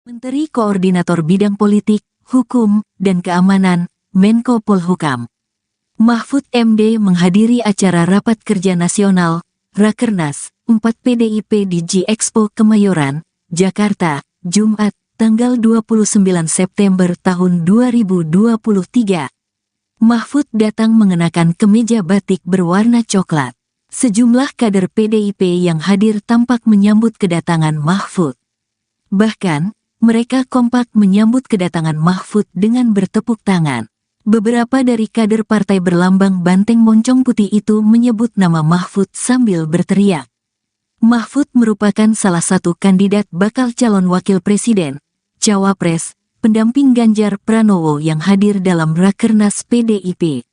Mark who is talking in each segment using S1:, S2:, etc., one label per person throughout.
S1: Menteri Koordinator Bidang Politik, Hukum, dan Keamanan, Menko Polhukam. Mahfud MD menghadiri acara Rapat Kerja Nasional, Rakernas, 4 PDIP di G-Expo Kemayoran, Jakarta, Jumat, tanggal 29 September tahun 2023. Mahfud datang mengenakan kemeja batik berwarna coklat. Sejumlah kader PDIP yang hadir tampak menyambut kedatangan Mahfud. Bahkan, mereka kompak menyambut kedatangan Mahfud dengan bertepuk tangan. Beberapa dari kader partai berlambang banteng moncong putih itu menyebut nama Mahfud sambil berteriak. Mahfud merupakan salah satu kandidat bakal calon wakil presiden, cawapres, pendamping Ganjar Pranowo yang hadir dalam Rakernas PDIP.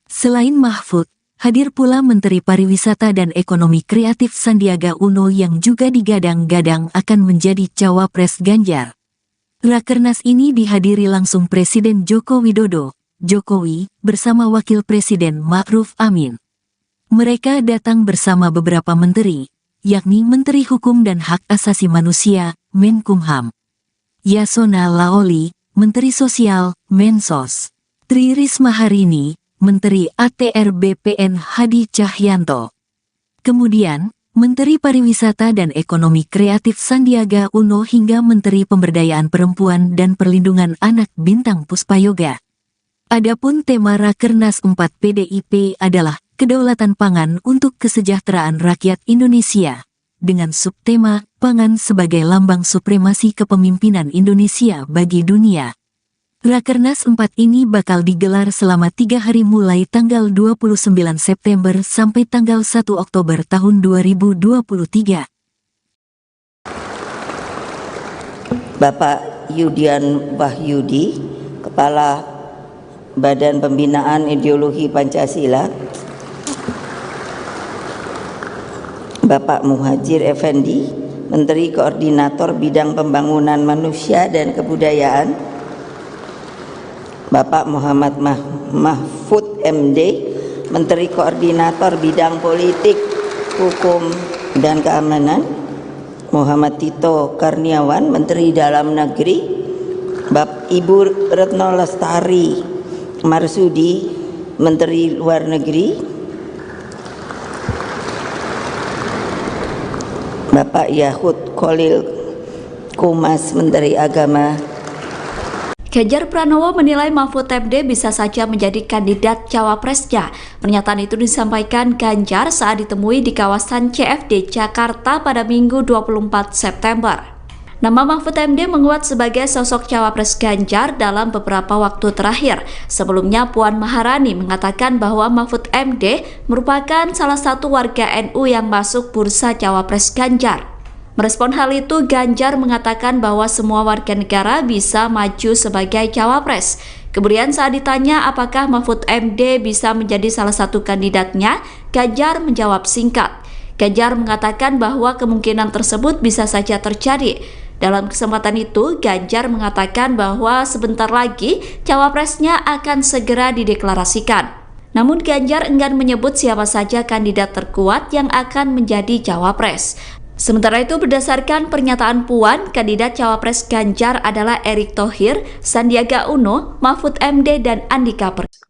S1: Selain Mahfud, hadir pula Menteri Pariwisata dan Ekonomi Kreatif Sandiaga Uno yang juga digadang-gadang akan menjadi cawapres Ganjar. Rakernas ini dihadiri langsung Presiden Joko Widodo, Jokowi, bersama Wakil Presiden Ma'ruf Amin. Mereka datang bersama beberapa menteri, yakni Menteri Hukum dan Hak Asasi Manusia, Menkumham, Yasona Laoli, Menteri Sosial, Mensos, Tri Risma Harini, Menteri ATR BPN Hadi Cahyanto. Kemudian, Menteri Pariwisata dan Ekonomi Kreatif Sandiaga Uno hingga Menteri Pemberdayaan Perempuan dan Perlindungan Anak Bintang Puspayoga. Adapun tema Rakernas 4 PDIP adalah kedaulatan pangan untuk kesejahteraan rakyat Indonesia, dengan subtema pangan sebagai lambang supremasi kepemimpinan Indonesia bagi dunia. Rakernas 4 ini bakal digelar selama 3 hari mulai tanggal 29 September sampai tanggal 1 Oktober tahun 2023.
S2: Bapak Yudian Wahyudi, Kepala Badan Pembinaan Ideologi Pancasila, Bapak Muhajir Effendi, Menteri Koordinator Bidang Pembangunan Manusia dan Kebudayaan, Bapak Muhammad Mahfud MD, Menteri Koordinator Bidang Politik, Hukum, dan Keamanan, Muhammad Tito Karniawan, Menteri Dalam Negeri, Ibu Retno Lestari Marsudi, Menteri Luar Negeri, Bapak Yahud Khalil Kumas, Menteri Agama.
S3: Ganjar Pranowo menilai Mahfud MD bisa saja menjadi kandidat cawapresnya. Pernyataan itu disampaikan Ganjar saat ditemui di kawasan CFD Jakarta pada Minggu 24 September. Nama Mahfud MD menguat sebagai sosok cawapres Ganjar dalam beberapa waktu terakhir. Sebelumnya Puan Maharani mengatakan bahwa Mahfud MD merupakan salah satu warga NU yang masuk bursa cawapres Ganjar. Merespon hal itu, Ganjar mengatakan bahwa semua warga negara bisa maju sebagai cawapres. Kemudian saat ditanya apakah Mahfud MD bisa menjadi salah satu kandidatnya, Ganjar menjawab singkat. Ganjar mengatakan bahwa kemungkinan tersebut bisa saja terjadi. Dalam kesempatan itu, Ganjar mengatakan bahwa sebentar lagi cawapresnya akan segera dideklarasikan. Namun Ganjar enggan menyebut siapa saja kandidat terkuat yang akan menjadi cawapres. Sementara itu, berdasarkan pernyataan Puan, kandidat cawapres Ganjar adalah Erick Thohir, Sandiaga Uno, Mahfud MD, dan Andika Perkasa.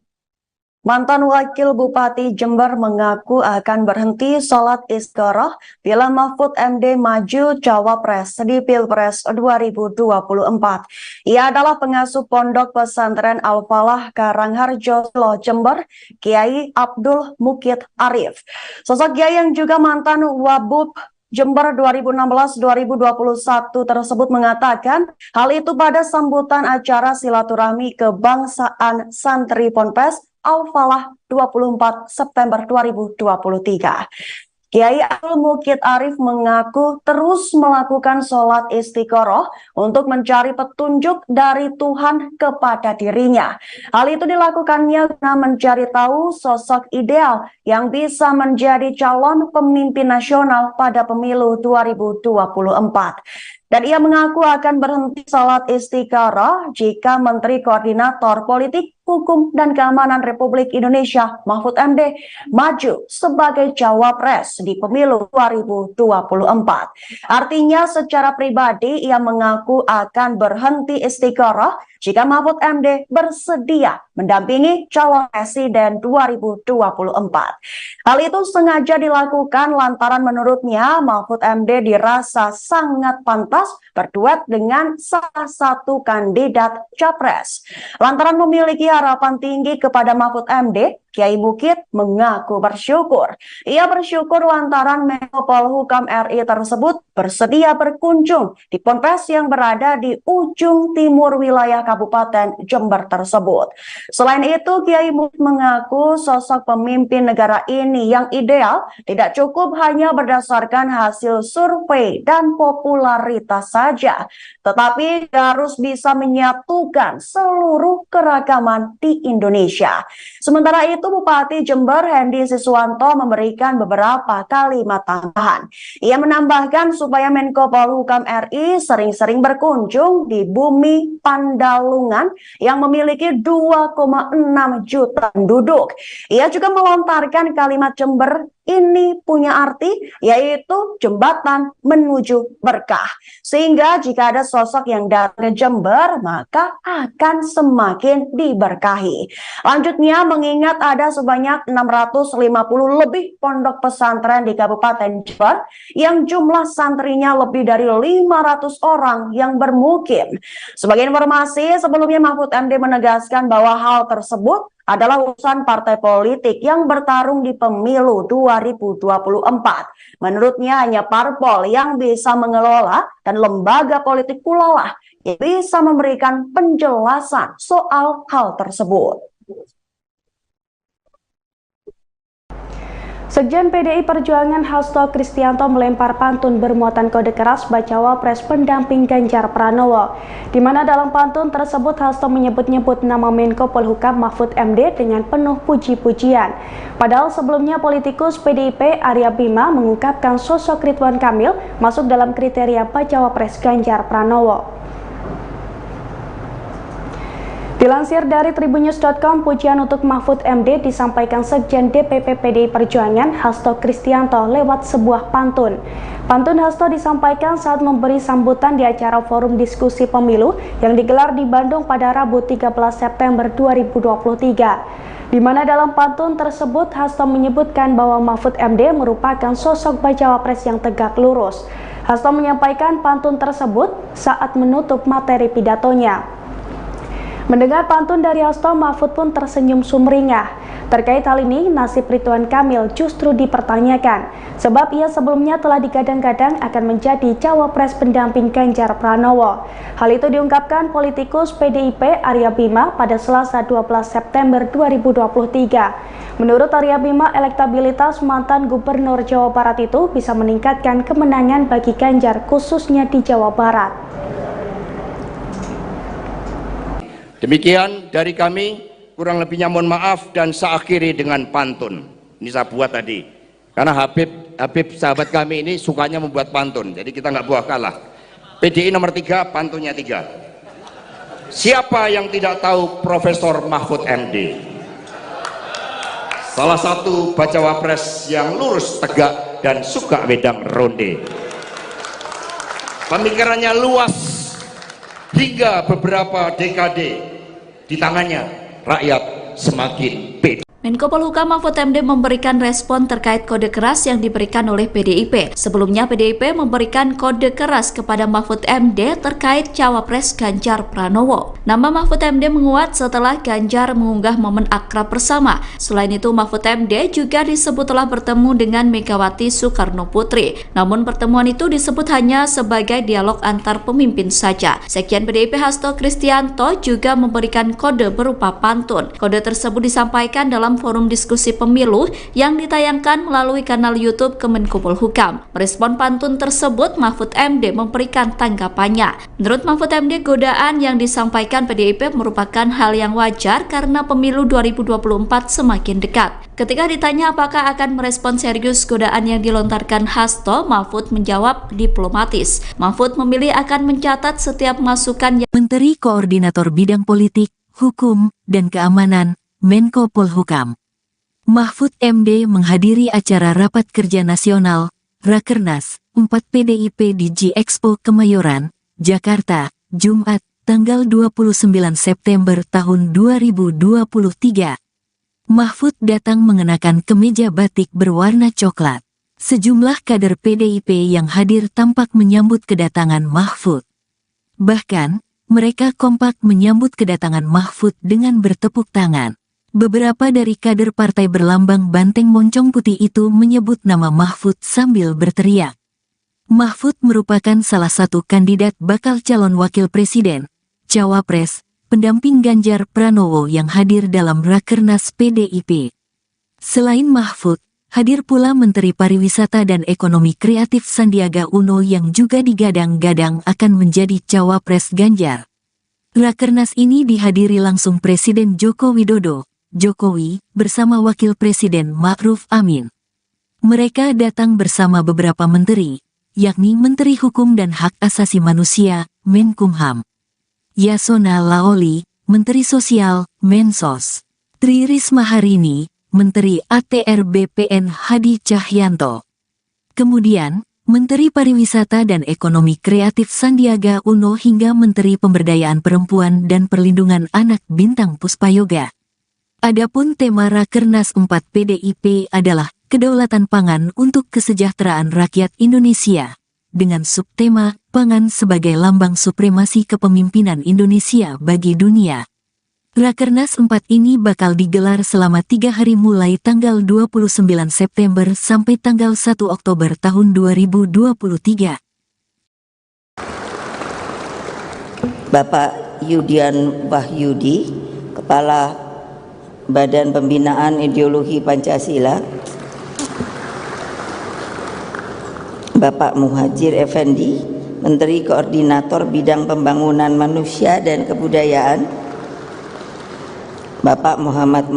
S4: Mantan Wakil Bupati Jember mengaku akan berhenti sholat istikharah bila Mahfud MD maju cawapres di Pilpres 2024. Ia adalah pengasuh Pondok Pesantren Al-Falah Karangharjo, Jember, Kiai Abdul Mukid Arif. Sosok Kiai yang juga mantan Wabub Jember 2016-2021 tersebut mengatakan hal itu pada sambutan acara silaturahmi kebangsaan santri Ponpes Al-Falah 24 September 2023. Kiai Abdul Mukid Arif mengaku terus melakukan sholat istikharah untuk mencari petunjuk dari Tuhan kepada dirinya. Hal itu dilakukannya guna mencari tahu sosok ideal yang bisa menjadi calon pemimpin nasional pada pemilu 2024. Dan ia mengaku akan berhenti sholat istikharah jika Menteri Koordinator Politik, Hukum dan Keamanan Republik Indonesia Mahfud MD maju sebagai cawapres di pemilu 2024. Artinya secara pribadi ia mengaku akan berhenti istiqoroh jika Mahfud MD bersedia mendampingi calon presiden 2024. Hal itu sengaja dilakukan lantaran menurutnya Mahfud MD dirasa sangat pantas berduet dengan salah satu kandidat capres. Lantaran memiliki harapan tinggi kepada Mahfud MD, Kiai Bukit mengaku bersyukur. Ia bersyukur lantaran Menko Polhukam RI tersebut bersedia berkunjung di ponpes yang berada di ujung timur wilayah Kabupaten Jember tersebut. Selain itu, Kiai Bukit mengaku sosok pemimpin negara ini yang ideal tidak cukup hanya berdasarkan hasil survei dan popularitas saja, tetapi harus bisa menyatukan seluruh keragaman di Indonesia. Sementara itu, Bupati Jember Hendy Siswanto memberikan beberapa kalimat tambahan. Ia menambahkan supaya Menko Polhukam RI sering-sering berkunjung di bumi Pandalungan yang memiliki 2,6 juta penduduk. Ia juga melontarkan kalimat Jember ini punya arti, yaitu jembatan menuju berkah. Sehingga jika ada sosok yang datang ke Jember, maka akan semakin diberkahi. Lanjutnya, mengingat ada sebanyak 650 lebih pondok pesantren di Kabupaten Jember, yang jumlah santrinya lebih dari 500 orang yang bermukim. Sebagai informasi, sebelumnya Mahfud MD menegaskan bahwa hal tersebut adalah urusan partai politik yang bertarung di pemilu 2024. Menurutnya hanya parpol yang bisa mengelola dan lembaga politik pula lah yang bisa memberikan penjelasan soal hal tersebut.
S5: Sekjen PDI Perjuangan Hasto Kristianto melempar pantun bermuatan kode keras bacawa pres pendamping Ganjar Pranowo, di mana dalam pantun tersebut Hasto menyebut-nyebut nama Menko Polhukam Mahfud MD dengan penuh puji-pujian. Padahal sebelumnya politikus PDIP Arya Bima mengungkapkan sosok Ridwan Kamil masuk dalam kriteria bacawa pres Ganjar Pranowo. Dilansir dari tribunnews.com, pujian untuk Mahfud MD disampaikan Sekjen DPP PDI Perjuangan Hasto Kristianto lewat sebuah pantun. Pantun Hasto disampaikan saat memberi sambutan di acara forum diskusi pemilu yang digelar di Bandung pada Rabu 13 September 2023. Di mana dalam pantun tersebut Hasto menyebutkan bahwa Mahfud MD merupakan sosok bacawa pres yang tegak lurus. Hasto menyampaikan pantun tersebut saat menutup materi pidatonya. Mendengar pantun dari Hasto, Mahfud pun tersenyum sumringah. Terkait hal ini, nasib Ridwan Kamil justru dipertanyakan, sebab ia sebelumnya telah digadang-gadang akan menjadi cawapres pendamping Ganjar Pranowo. Hal itu diungkapkan politikus PDIP Arya Bima pada Selasa 12 September 2023. Menurut Arya Bima, elektabilitas mantan Gubernur Jawa Barat itu bisa meningkatkan kemenangan bagi Ganjar khususnya di Jawa Barat.
S6: Demikian dari kami, kurang lebihnya mohon maaf dan saya akhiri dengan pantun. Ini saya buat tadi, karena Habib sahabat kami ini sukanya membuat pantun, jadi kita nggak buah kalah. PDI nomor 3, pantunnya 3. Siapa yang tidak tahu Profesor Mahfud MD? Salah satu bacawa pres yang lurus, tegak, dan suka wedang ronde. Pemikirannya luas hingga beberapa dekade. Di tangannya rakyat semakin pede.
S3: Menko Polhukam Mahfud MD memberikan respon terkait kode keras yang diberikan oleh PDIP. Sebelumnya PDIP memberikan kode keras kepada Mahfud MD terkait cawapres Ganjar Pranowo. Nama Mahfud MD menguat setelah Ganjar mengunggah momen akrab bersama. Selain itu, Mahfud MD juga disebut telah bertemu dengan Megawati Soekarno Putri. Namun pertemuan itu disebut hanya sebagai dialog antar pemimpin saja. Sekjen PDIP Hasto Kristianto juga memberikan kode berupa pantun. Kode tersebut disampaikan dalam forum diskusi pemilu yang ditayangkan melalui kanal YouTube Kemenko Polhukam. Merespon pantun tersebut, Mahfud MD memberikan tanggapannya. Menurut Mahfud MD, godaan yang disampaikan PDIP merupakan hal yang wajar karena pemilu 2024 semakin dekat. Ketika ditanya apakah akan merespon serius godaan yang dilontarkan Hasto, Mahfud menjawab diplomatis. Mahfud memilih akan mencatat setiap masukan yang
S1: Menteri Koordinator Bidang Politik, Hukum, dan Keamanan, Menko Polhukam. Mahfud MD menghadiri acara Rapat Kerja Nasional, Rakernas, 4 PDIP di G-Expo Kemayoran, Jakarta, Jumat, tanggal 29 September tahun 2023. Mahfud datang mengenakan kemeja batik berwarna coklat. Sejumlah kader PDIP yang hadir tampak menyambut kedatangan Mahfud. Bahkan, mereka kompak menyambut kedatangan Mahfud dengan bertepuk tangan. Beberapa dari kader partai berlambang banteng moncong putih itu menyebut nama Mahfud sambil berteriak. Mahfud merupakan salah satu kandidat bakal calon wakil presiden, cawapres, pendamping Ganjar Pranowo yang hadir dalam Rakernas PDIP. Selain Mahfud, hadir pula Menteri Pariwisata dan Ekonomi Kreatif Sandiaga Uno yang juga digadang-gadang akan menjadi cawapres Ganjar. Rakernas ini dihadiri langsung Presiden Joko Widodo, Jokowi, bersama Wakil Presiden Ma'ruf Amin. Mereka datang bersama beberapa menteri, yakni Menteri Hukum dan Hak Asasi Manusia, Menkumham, Yasona Laoli, Menteri Sosial, Mensos, Tri Risma Harini, Menteri ATR BPN Hadi Cahyanto. Kemudian, Menteri Pariwisata dan Ekonomi Kreatif Sandiaga Uno hingga Menteri Pemberdayaan Perempuan dan Perlindungan Anak Bintang Puspayoga. Adapun tema Rakernas 4 PDIP adalah Kedaulatan Pangan untuk Kesejahteraan Rakyat Indonesia, dengan subtema Pangan sebagai Lambang Supremasi Kepemimpinan Indonesia bagi Dunia. Rakernas 4 ini bakal digelar selama 3 hari mulai tanggal 29 September sampai tanggal 1 Oktober tahun 2023.
S2: Bapak Yudian Wahyudi, Kepala Badan Pembinaan Ideologi Pancasila, Bapak Muhajir Effendi, Menteri Koordinator Bidang Pembangunan Manusia dan Kebudayaan, Bapak Muhammad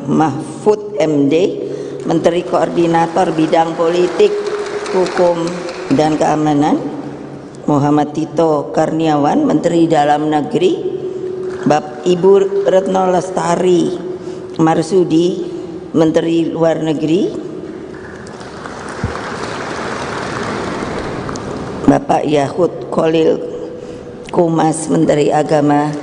S2: Mahfud MD, Menteri Koordinator Bidang Politik, Hukum, dan Keamanan, Muhammad Tito Karniawan, Menteri Dalam Negeri, Ibu Retno Lestari Marsudi, Menteri Luar Negeri, Bapak Yahud Khalil Kumas, Menteri Agama.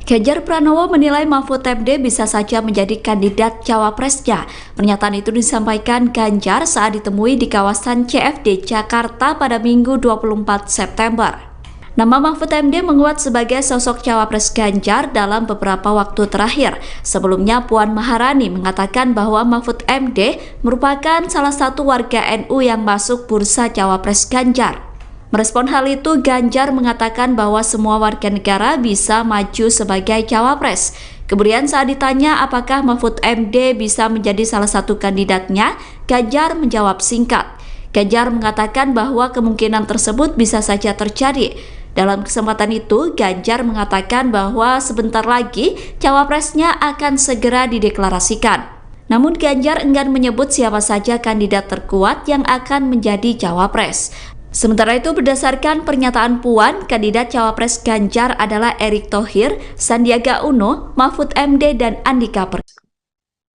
S3: Ganjar Pranowo menilai Mahfud MD bisa saja menjadi kandidat cawapresnya. Pernyataan itu disampaikan Ganjar saat ditemui di kawasan CFD Jakarta pada Minggu 24 September. Nama Mahfud MD menguat sebagai sosok cawapres Ganjar dalam beberapa waktu terakhir. Sebelumnya Puan Maharani mengatakan bahwa Mahfud MD merupakan salah satu warga NU yang masuk bursa cawapres Ganjar. Merespon hal itu, Ganjar mengatakan bahwa semua warga negara bisa maju sebagai cawapres. Kemudian saat ditanya apakah Mahfud MD bisa menjadi salah satu kandidatnya, Ganjar menjawab singkat. Ganjar mengatakan bahwa kemungkinan tersebut bisa saja terjadi. Dalam kesempatan itu, Ganjar mengatakan bahwa sebentar lagi cawapresnya akan segera dideklarasikan. Namun Ganjar enggan menyebut siapa saja kandidat terkuat yang akan menjadi cawapres. Sementara itu, berdasarkan pernyataan Puan, kandidat cawapres Ganjar adalah Erick Thohir, Sandiaga Uno, Mahfud MD, dan Andika Perkasa.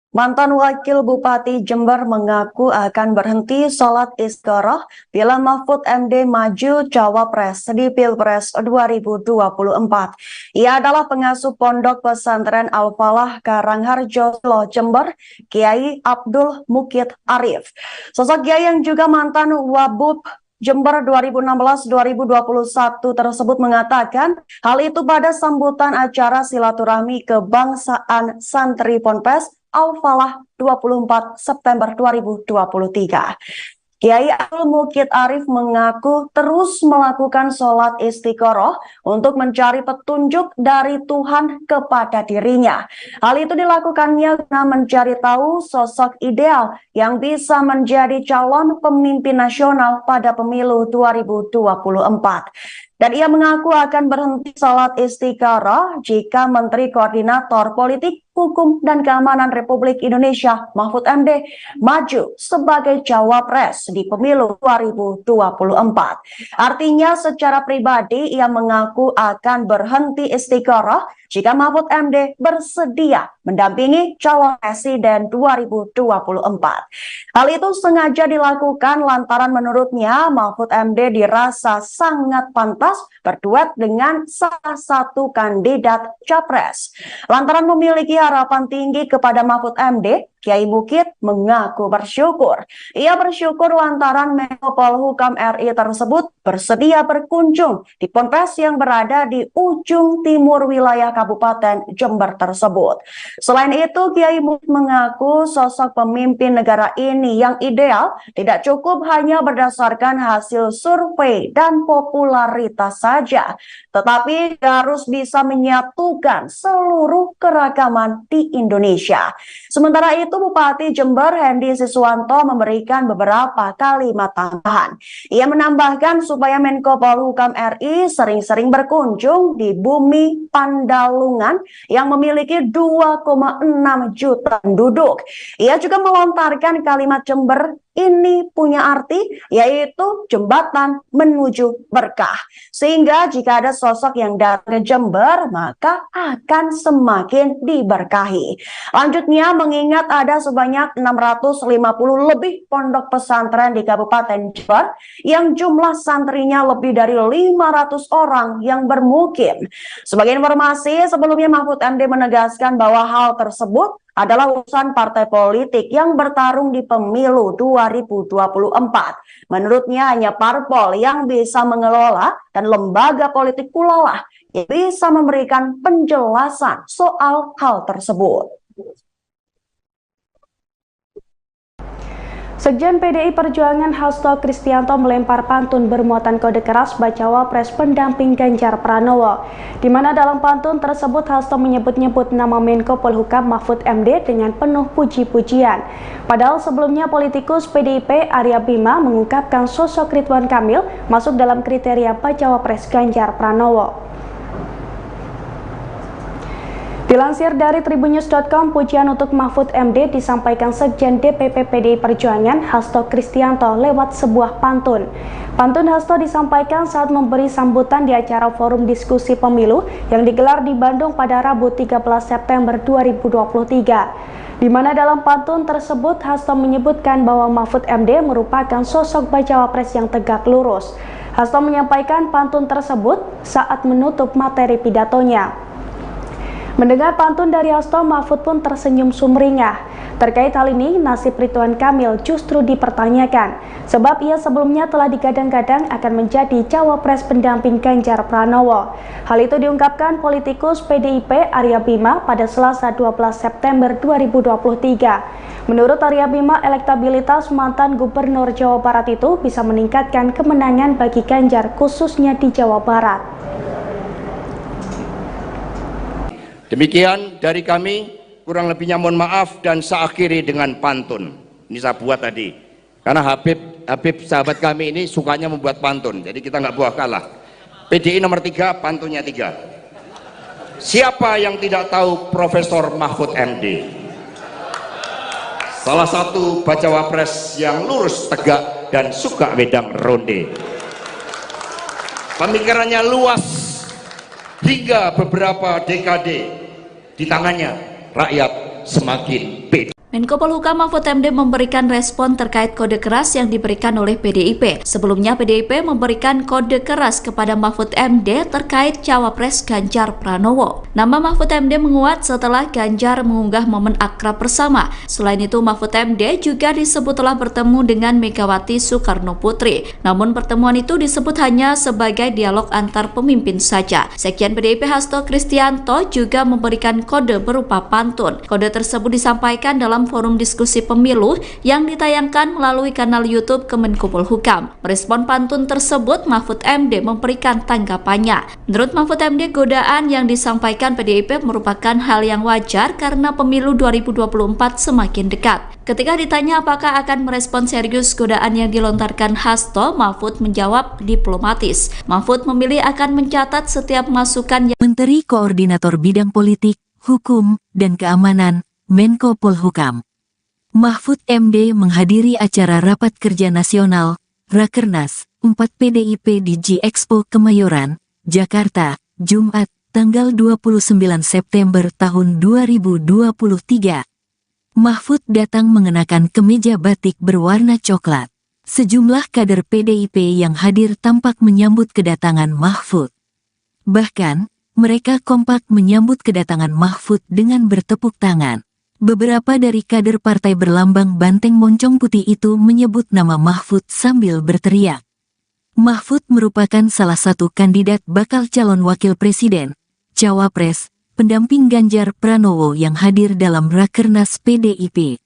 S4: Mantan Wakil Bupati Jember mengaku akan berhenti sholat istikharah bila Mahfud MD maju cawapres di Pilpres 2024. Ia adalah pengasuh Pondok Pesantren Al-Falah Karangharjo, Jember, Kiai Abdul Mukid Arif. Sosok Kiai yang juga mantan Wabub Jember 2016-2021 tersebut mengatakan hal itu pada sambutan acara silaturahmi kebangsaan santri Ponpes Al-Falah 24 September 2023. Kiai Abdul Mukid Arif mengaku terus melakukan sholat istikharah untuk mencari petunjuk dari Tuhan kepada dirinya. Hal itu dilakukannya guna mencari tahu sosok ideal yang bisa menjadi calon pemimpin nasional pada pemilu 2024. Dan ia mengaku akan berhenti sholat istikharah jika Menteri Koordinator Politik, Hukum dan Keamanan Republik Indonesia Mahfud MD maju sebagai cawapres di pemilu 2024. Artinya secara pribadi ia mengaku akan berhenti istiqoroh jika Mahfud MD bersedia mendampingi calon presiden 2024. Hal itu sengaja dilakukan lantaran menurutnya Mahfud MD dirasa sangat pantas berduet dengan salah satu kandidat capres. Lantaran memiliki harapan tinggi kepada Mahfud MD, Kiai Mukid mengaku bersyukur. Ia bersyukur lantaran Menko Polhukam RI tersebut bersedia berkunjung di ponpes yang berada di ujung timur wilayah Kabupaten Jember tersebut. Selain itu, Kiai Mukid mengaku sosok pemimpin negara ini yang ideal tidak cukup hanya berdasarkan hasil survei dan popularitas saja, tetapi harus bisa menyatukan seluruh keragaman di Indonesia. Sementara itu, Bupati Jember Hendy Siswanto memberikan beberapa kalimat tambahan. Ia menambahkan supaya Menko Polhukam RI sering-sering berkunjung di bumi Pandalungan yang memiliki 2,6 juta penduduk. Ia juga melontarkan kalimat Jember ini punya arti, yaitu jembatan menuju berkah. Sehingga jika ada sosok yang datang ke Jember, maka akan semakin diberkahi. Lanjutnya, mengingat ada sebanyak 650 lebih pondok pesantren di Kabupaten Jember, yang jumlah santrinya lebih dari 500 orang yang bermukim. Sebagai informasi, sebelumnya Mahfud MD menegaskan bahwa hal tersebut adalah urusan partai politik yang bertarung di pemilu 2024. Menurutnya hanya parpol yang bisa mengelola dan lembaga politik pula lah yang bisa memberikan penjelasan soal hal tersebut.
S5: Sekjen PDI Perjuangan Hasto Kristianto melempar pantun bermuatan kode keras bacawa pres pendamping Ganjar Pranowo, di mana dalam pantun tersebut Hasto menyebut-nyebut nama Menko Polhukam Mahfud MD dengan penuh puji-pujian. Padahal sebelumnya politikus PDIP Arya Bima mengungkapkan sosok Ridwan Kamil masuk dalam kriteria bacawa pres Ganjar Pranowo. Dilansir dari tribunnews.com, pujian untuk Mahfud MD disampaikan Sekjen DPP PDI Perjuangan Hasto Kristianto lewat sebuah pantun. Pantun Hasto disampaikan saat memberi sambutan di acara forum diskusi pemilu yang digelar di Bandung pada Rabu 13 September 2023. Di mana dalam pantun tersebut Hasto menyebutkan bahwa Mahfud MD merupakan sosok bacawa pres yang tegak lurus. Hasto menyampaikan pantun tersebut saat menutup materi pidatonya. Mendengar pantun dari Hasto, Mahfud pun tersenyum sumringah. Terkait hal ini, nasib Ridwan Kamil justru dipertanyakan, sebab ia sebelumnya telah digadang-gadang akan menjadi cawapres pendamping Ganjar Pranowo. Hal itu diungkapkan politikus PDIP Arya Bima pada Selasa 12 September 2023. Menurut Arya Bima, elektabilitas mantan Gubernur Jawa Barat itu bisa meningkatkan kemenangan bagi Ganjar, khususnya di Jawa Barat.
S6: Demikian dari kami, kurang lebihnya mohon maaf dan saya akhiri dengan pantun. Ini saya buat tadi, karena Habib sahabat kami ini sukanya membuat pantun, jadi kita nggak buah kalah. PDI nomor 3, pantunnya 3. Siapa yang tidak tahu Profesor Mahfud MD? Salah satu bacawa pres yang lurus, tegak, dan suka wedang ronde. Pemikirannya luas hingga beberapa dekade. Di tangannya rakyat semakin pede.
S3: Menko Polhukam Mahfud MD memberikan respon terkait kode keras yang diberikan oleh PDIP. Sebelumnya PDIP memberikan kode keras kepada Mahfud MD terkait cawapres Ganjar Pranowo. Nama Mahfud MD menguat setelah Ganjar mengunggah momen akrab bersama. Selain itu, Mahfud MD juga disebut telah bertemu dengan Megawati Soekarno Putri. Namun pertemuan itu disebut hanya sebagai dialog antar pemimpin saja. Sekjen PDIP Hasto Kristianto juga memberikan kode berupa pantun. Kode tersebut disampaikan dalam forum diskusi pemilu yang ditayangkan melalui kanal YouTube Kemenko Polhukam. Merespon pantun tersebut, Mahfud MD memberikan tanggapannya. Menurut Mahfud MD, godaan yang disampaikan PDIP merupakan hal yang wajar karena pemilu 2024 semakin dekat. Ketika ditanya apakah akan merespon serius godaan yang dilontarkan Hasto, Mahfud menjawab diplomatis. Mahfud memilih akan mencatat setiap masukan yang
S1: Menteri Koordinator Bidang Politik, Hukum, dan Keamanan, Menko Polhukam. Mahfud MD menghadiri acara Rapat Kerja Nasional, Rakernas, 4 PDIP di G-Expo Kemayoran, Jakarta, Jumat, tanggal 29 September tahun 2023. Mahfud datang mengenakan kemeja batik berwarna coklat. Sejumlah kader PDIP yang hadir tampak menyambut kedatangan Mahfud. Bahkan, mereka kompak menyambut kedatangan Mahfud dengan bertepuk tangan. Beberapa dari kader partai berlambang banteng moncong putih itu menyebut nama Mahfud sambil berteriak. Mahfud merupakan salah satu kandidat bakal calon wakil presiden, cawapres, pendamping Ganjar Pranowo yang hadir dalam Rakernas PDIP.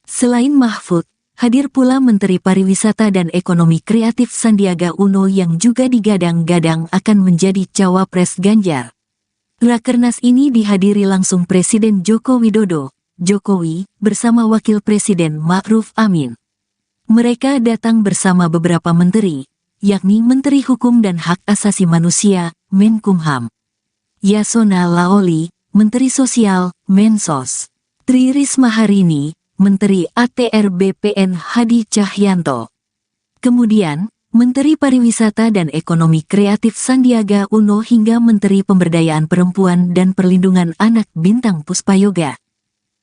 S1: Selain Mahfud, hadir pula Menteri Pariwisata dan Ekonomi Kreatif Sandiaga Uno yang juga digadang-gadang akan menjadi cawapres Ganjar. Rakernas ini dihadiri langsung Presiden Joko Widodo, Jokowi, bersama Wakil Presiden Ma'ruf Amin. Mereka datang bersama beberapa menteri, yakni Menteri Hukum dan Hak Asasi Manusia, Menkumham, Yasona Laoli, Menteri Sosial, Mensos, Tri Risma Harini, Menteri ATR BPN Hadi Cahyanto. Kemudian, Menteri Pariwisata dan Ekonomi Kreatif Sandiaga Uno hingga Menteri Pemberdayaan Perempuan dan Perlindungan Anak Bintang Puspayoga.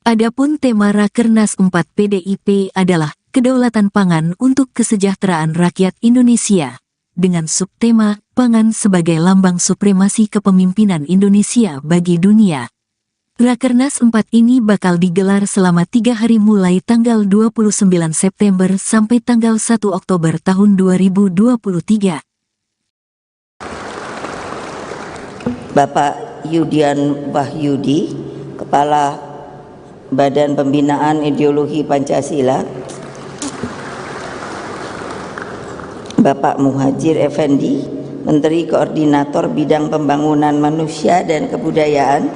S1: Adapun tema Rakernas 4 PDIP adalah Kedaulatan Pangan untuk Kesejahteraan Rakyat Indonesia, dengan subtema Pangan sebagai Lambang Supremasi Kepemimpinan Indonesia bagi Dunia. Rakernas 4 ini bakal digelar selama 3 hari mulai tanggal 29 September sampai tanggal 1 Oktober tahun 2023.
S2: Bapak Yudian Wahyudi, Kepala Badan Pembinaan Ideologi Pancasila, Bapak Muhajir Effendi, Menteri Koordinator Bidang Pembangunan Manusia dan Kebudayaan,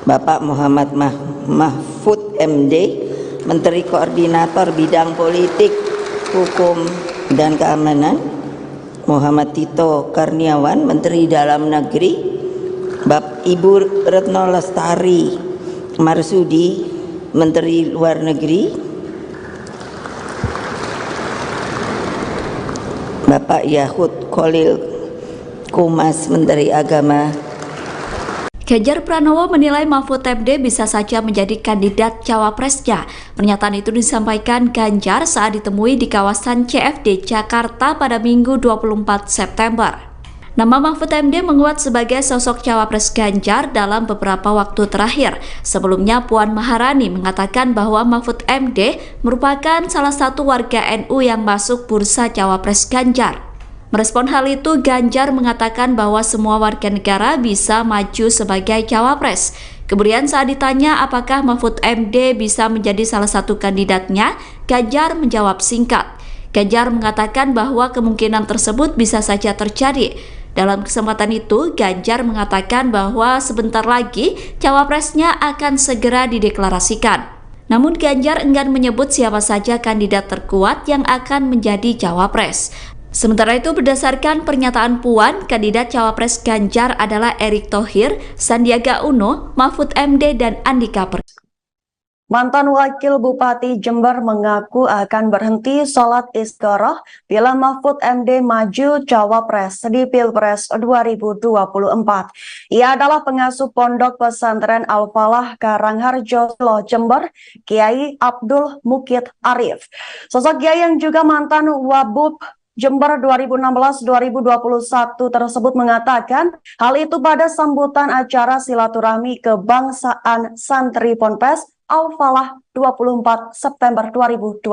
S2: Bapak Muhammad Mahfud MD, Menteri Koordinator Bidang Politik, Hukum, dan Keamanan, Muhammad Tito Karniawan, Menteri Dalam Negeri, Ibu Retno Lestari Marsudi, Menteri Luar Negeri, Bapak Yahud Khalil Kumas, Menteri Agama.
S3: Ganjar Pranowo menilai Mahfud MD bisa saja menjadi kandidat cawapresnya. Pernyataan itu disampaikan Ganjar saat ditemui di kawasan CFD Jakarta pada Minggu 24 September. Nama Mahfud MD menguat sebagai sosok cawapres Ganjar dalam beberapa waktu terakhir. Sebelumnya Puan Maharani mengatakan bahwa Mahfud MD merupakan salah satu warga NU yang masuk bursa cawapres Ganjar. Merespon hal itu, Ganjar mengatakan bahwa semua warga negara bisa maju sebagai cawapres. Kemudian saat ditanya apakah Mahfud MD bisa menjadi salah satu kandidatnya, Ganjar menjawab singkat. Ganjar mengatakan bahwa kemungkinan tersebut bisa saja terjadi. Dalam kesempatan itu, Ganjar mengatakan bahwa sebentar lagi cawapresnya akan segera dideklarasikan. Namun Ganjar enggan menyebut siapa saja kandidat terkuat yang akan menjadi cawapres. Sementara itu, berdasarkan pernyataan Puan, kandidat cawapres Ganjar adalah Erick Thohir, Sandiaga Uno, Mahfud MD, dan Andika Perkasa.
S4: Mantan Wakil Bupati Jember mengaku akan berhenti sholat istikharah bila Mahfud MD maju cawapres di Pilpres 2024. Ia adalah pengasuh Pondok Pesantren Al-Falah Karangharjo, Jember, Kiai Abdul Mukid Arif. Sosok Kiai yang juga mantan Wabub Jember 2016-2021 tersebut mengatakan hal itu pada sambutan acara silaturahmi kebangsaan santri Ponpes Al-Falah 24 September 2023.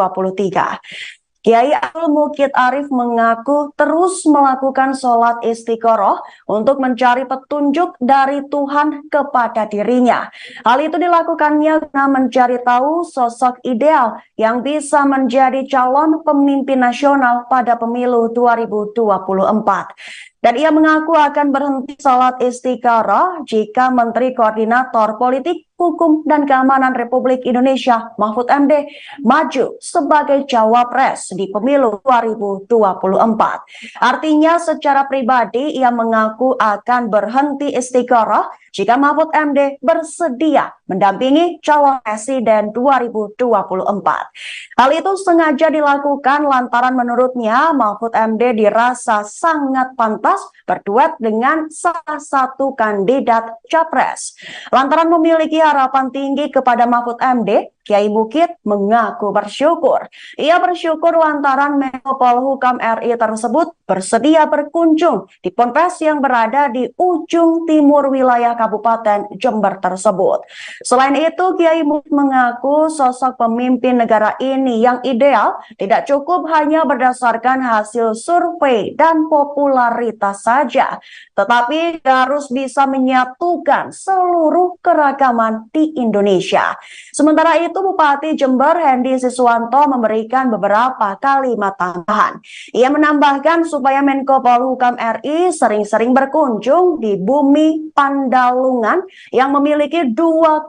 S4: Kiai Abdul Mukid Arif mengaku terus melakukan sholat istikharah untuk mencari petunjuk dari Tuhan kepada dirinya. Hal itu dilakukannya guna mencari tahu sosok ideal yang bisa menjadi calon pemimpin nasional pada pemilu 2024. Dan ia mengaku akan berhenti sholat istikharah jika Menteri Koordinator Politik, Hukum dan Keamanan Republik Indonesia Mahfud MD maju sebagai cawapres di pemilu 2024. Artinya secara pribadi ia mengaku akan berhenti istiqoroh jika Mahfud MD bersedia mendampingi calon presiden 2024. Hal itu sengaja dilakukan lantaran menurutnya Mahfud MD dirasa sangat pantas berduet dengan salah satu kandidat capres. Lantaran memiliki harapan tinggi kepada Mahfud MD, Kiai Mukid mengaku bersyukur. Ia bersyukur lantaran Menko Polhukam RI tersebut bersedia berkunjung di ponpes yang berada di ujung timur wilayah Kabupaten Jember tersebut. Selain itu, Kiai Mukid mengaku sosok pemimpin negara ini yang ideal tidak cukup hanya berdasarkan hasil survei dan popularitas saja, tetapi harus bisa menyatukan seluruh keragaman di Indonesia. Sementara itu, Bupati Jember Hendy Siswanto memberikan beberapa kalimat tambahan. Ia menambahkan supaya Menko Polhukam RI sering-sering berkunjung di bumi Pandalungan yang memiliki 2,6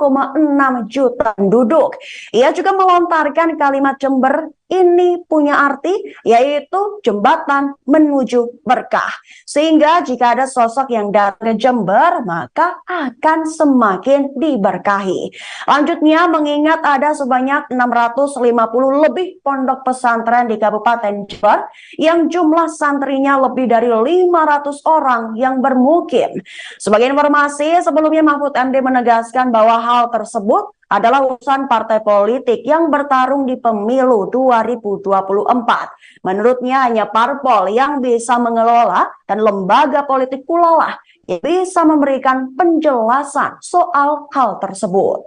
S4: juta penduduk. Ia juga melontarkan kalimat Jember ini punya arti, yaitu jembatan menuju berkah. Sehingga jika ada sosok yang datang ke Jember, maka akan semakin diberkahi. Lanjutnya, mengingat ada sebanyak 650 lebih pondok pesantren di Kabupaten Jember, yang jumlah santrinya lebih dari 500 orang yang bermukim. Sebagai informasi, sebelumnya Mahfud MD menegaskan bahwa hal tersebut adalah urusan partai politik yang bertarung di pemilu 2024. Menurutnya hanya parpol yang bisa mengelola dan lembaga politik pula lah yang bisa memberikan penjelasan soal hal tersebut.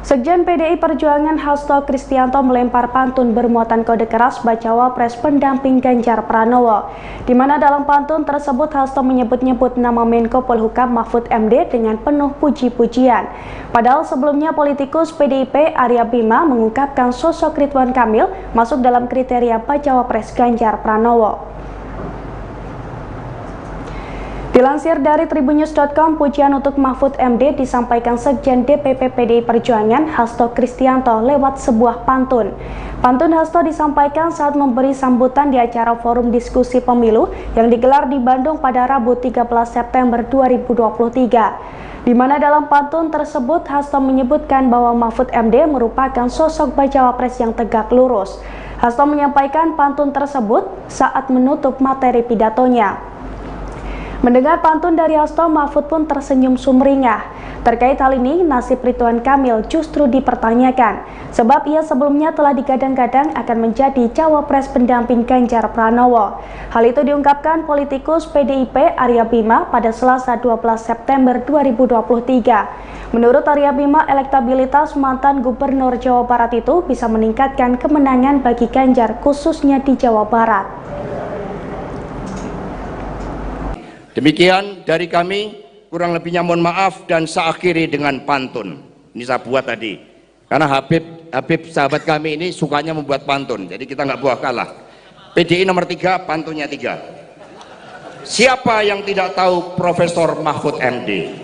S5: Sekjen PDI Perjuangan Hasto Kristianto melempar pantun bermuatan kode keras bacawa pres pendamping Ganjar Pranowo, di mana dalam pantun tersebut Hasto menyebut-nyebut nama Menko Polhukam Mahfud MD dengan penuh puji-pujian. Padahal sebelumnya politikus PDIP Arya Bima mengungkapkan sosok Ridwan Kamil masuk dalam kriteria bacawa pres Ganjar Pranowo. Dilansir dari tribunnews.com, pujian untuk Mahfud MD disampaikan Sekjen DPP PDI Perjuangan Hasto Kristianto lewat sebuah pantun. Pantun Hasto disampaikan saat memberi sambutan di acara forum diskusi pemilu yang digelar di Bandung pada Rabu 13 September 2023. Di mana dalam pantun tersebut Hasto menyebutkan bahwa Mahfud MD merupakan sosok bacawa pres yang tegak lurus. Hasto menyampaikan pantun tersebut saat menutup materi pidatonya. Mendengar pantun dari Hasto, Mahfud pun tersenyum sumringah. Terkait hal ini, nasib Ridwan Kamil justru dipertanyakan, sebab ia sebelumnya telah digadang-gadang akan menjadi cawapres pendamping Ganjar Pranowo. Hal itu diungkapkan politikus PDIP Arya Bima pada Selasa 12 September 2023. Menurut Arya Bima, elektabilitas mantan Gubernur Jawa Barat itu bisa meningkatkan kemenangan bagi Ganjar, khususnya di Jawa Barat.
S6: Demikian dari kami, kurang lebihnya mohon maaf dan saya akhiri dengan pantun. Ini saya buat tadi, karena Habib sahabat kami ini sukanya membuat pantun, jadi kita nggak buah kalah. PDI nomor 3, pantunnya 3. Siapa yang tidak tahu Profesor Mahfud MD?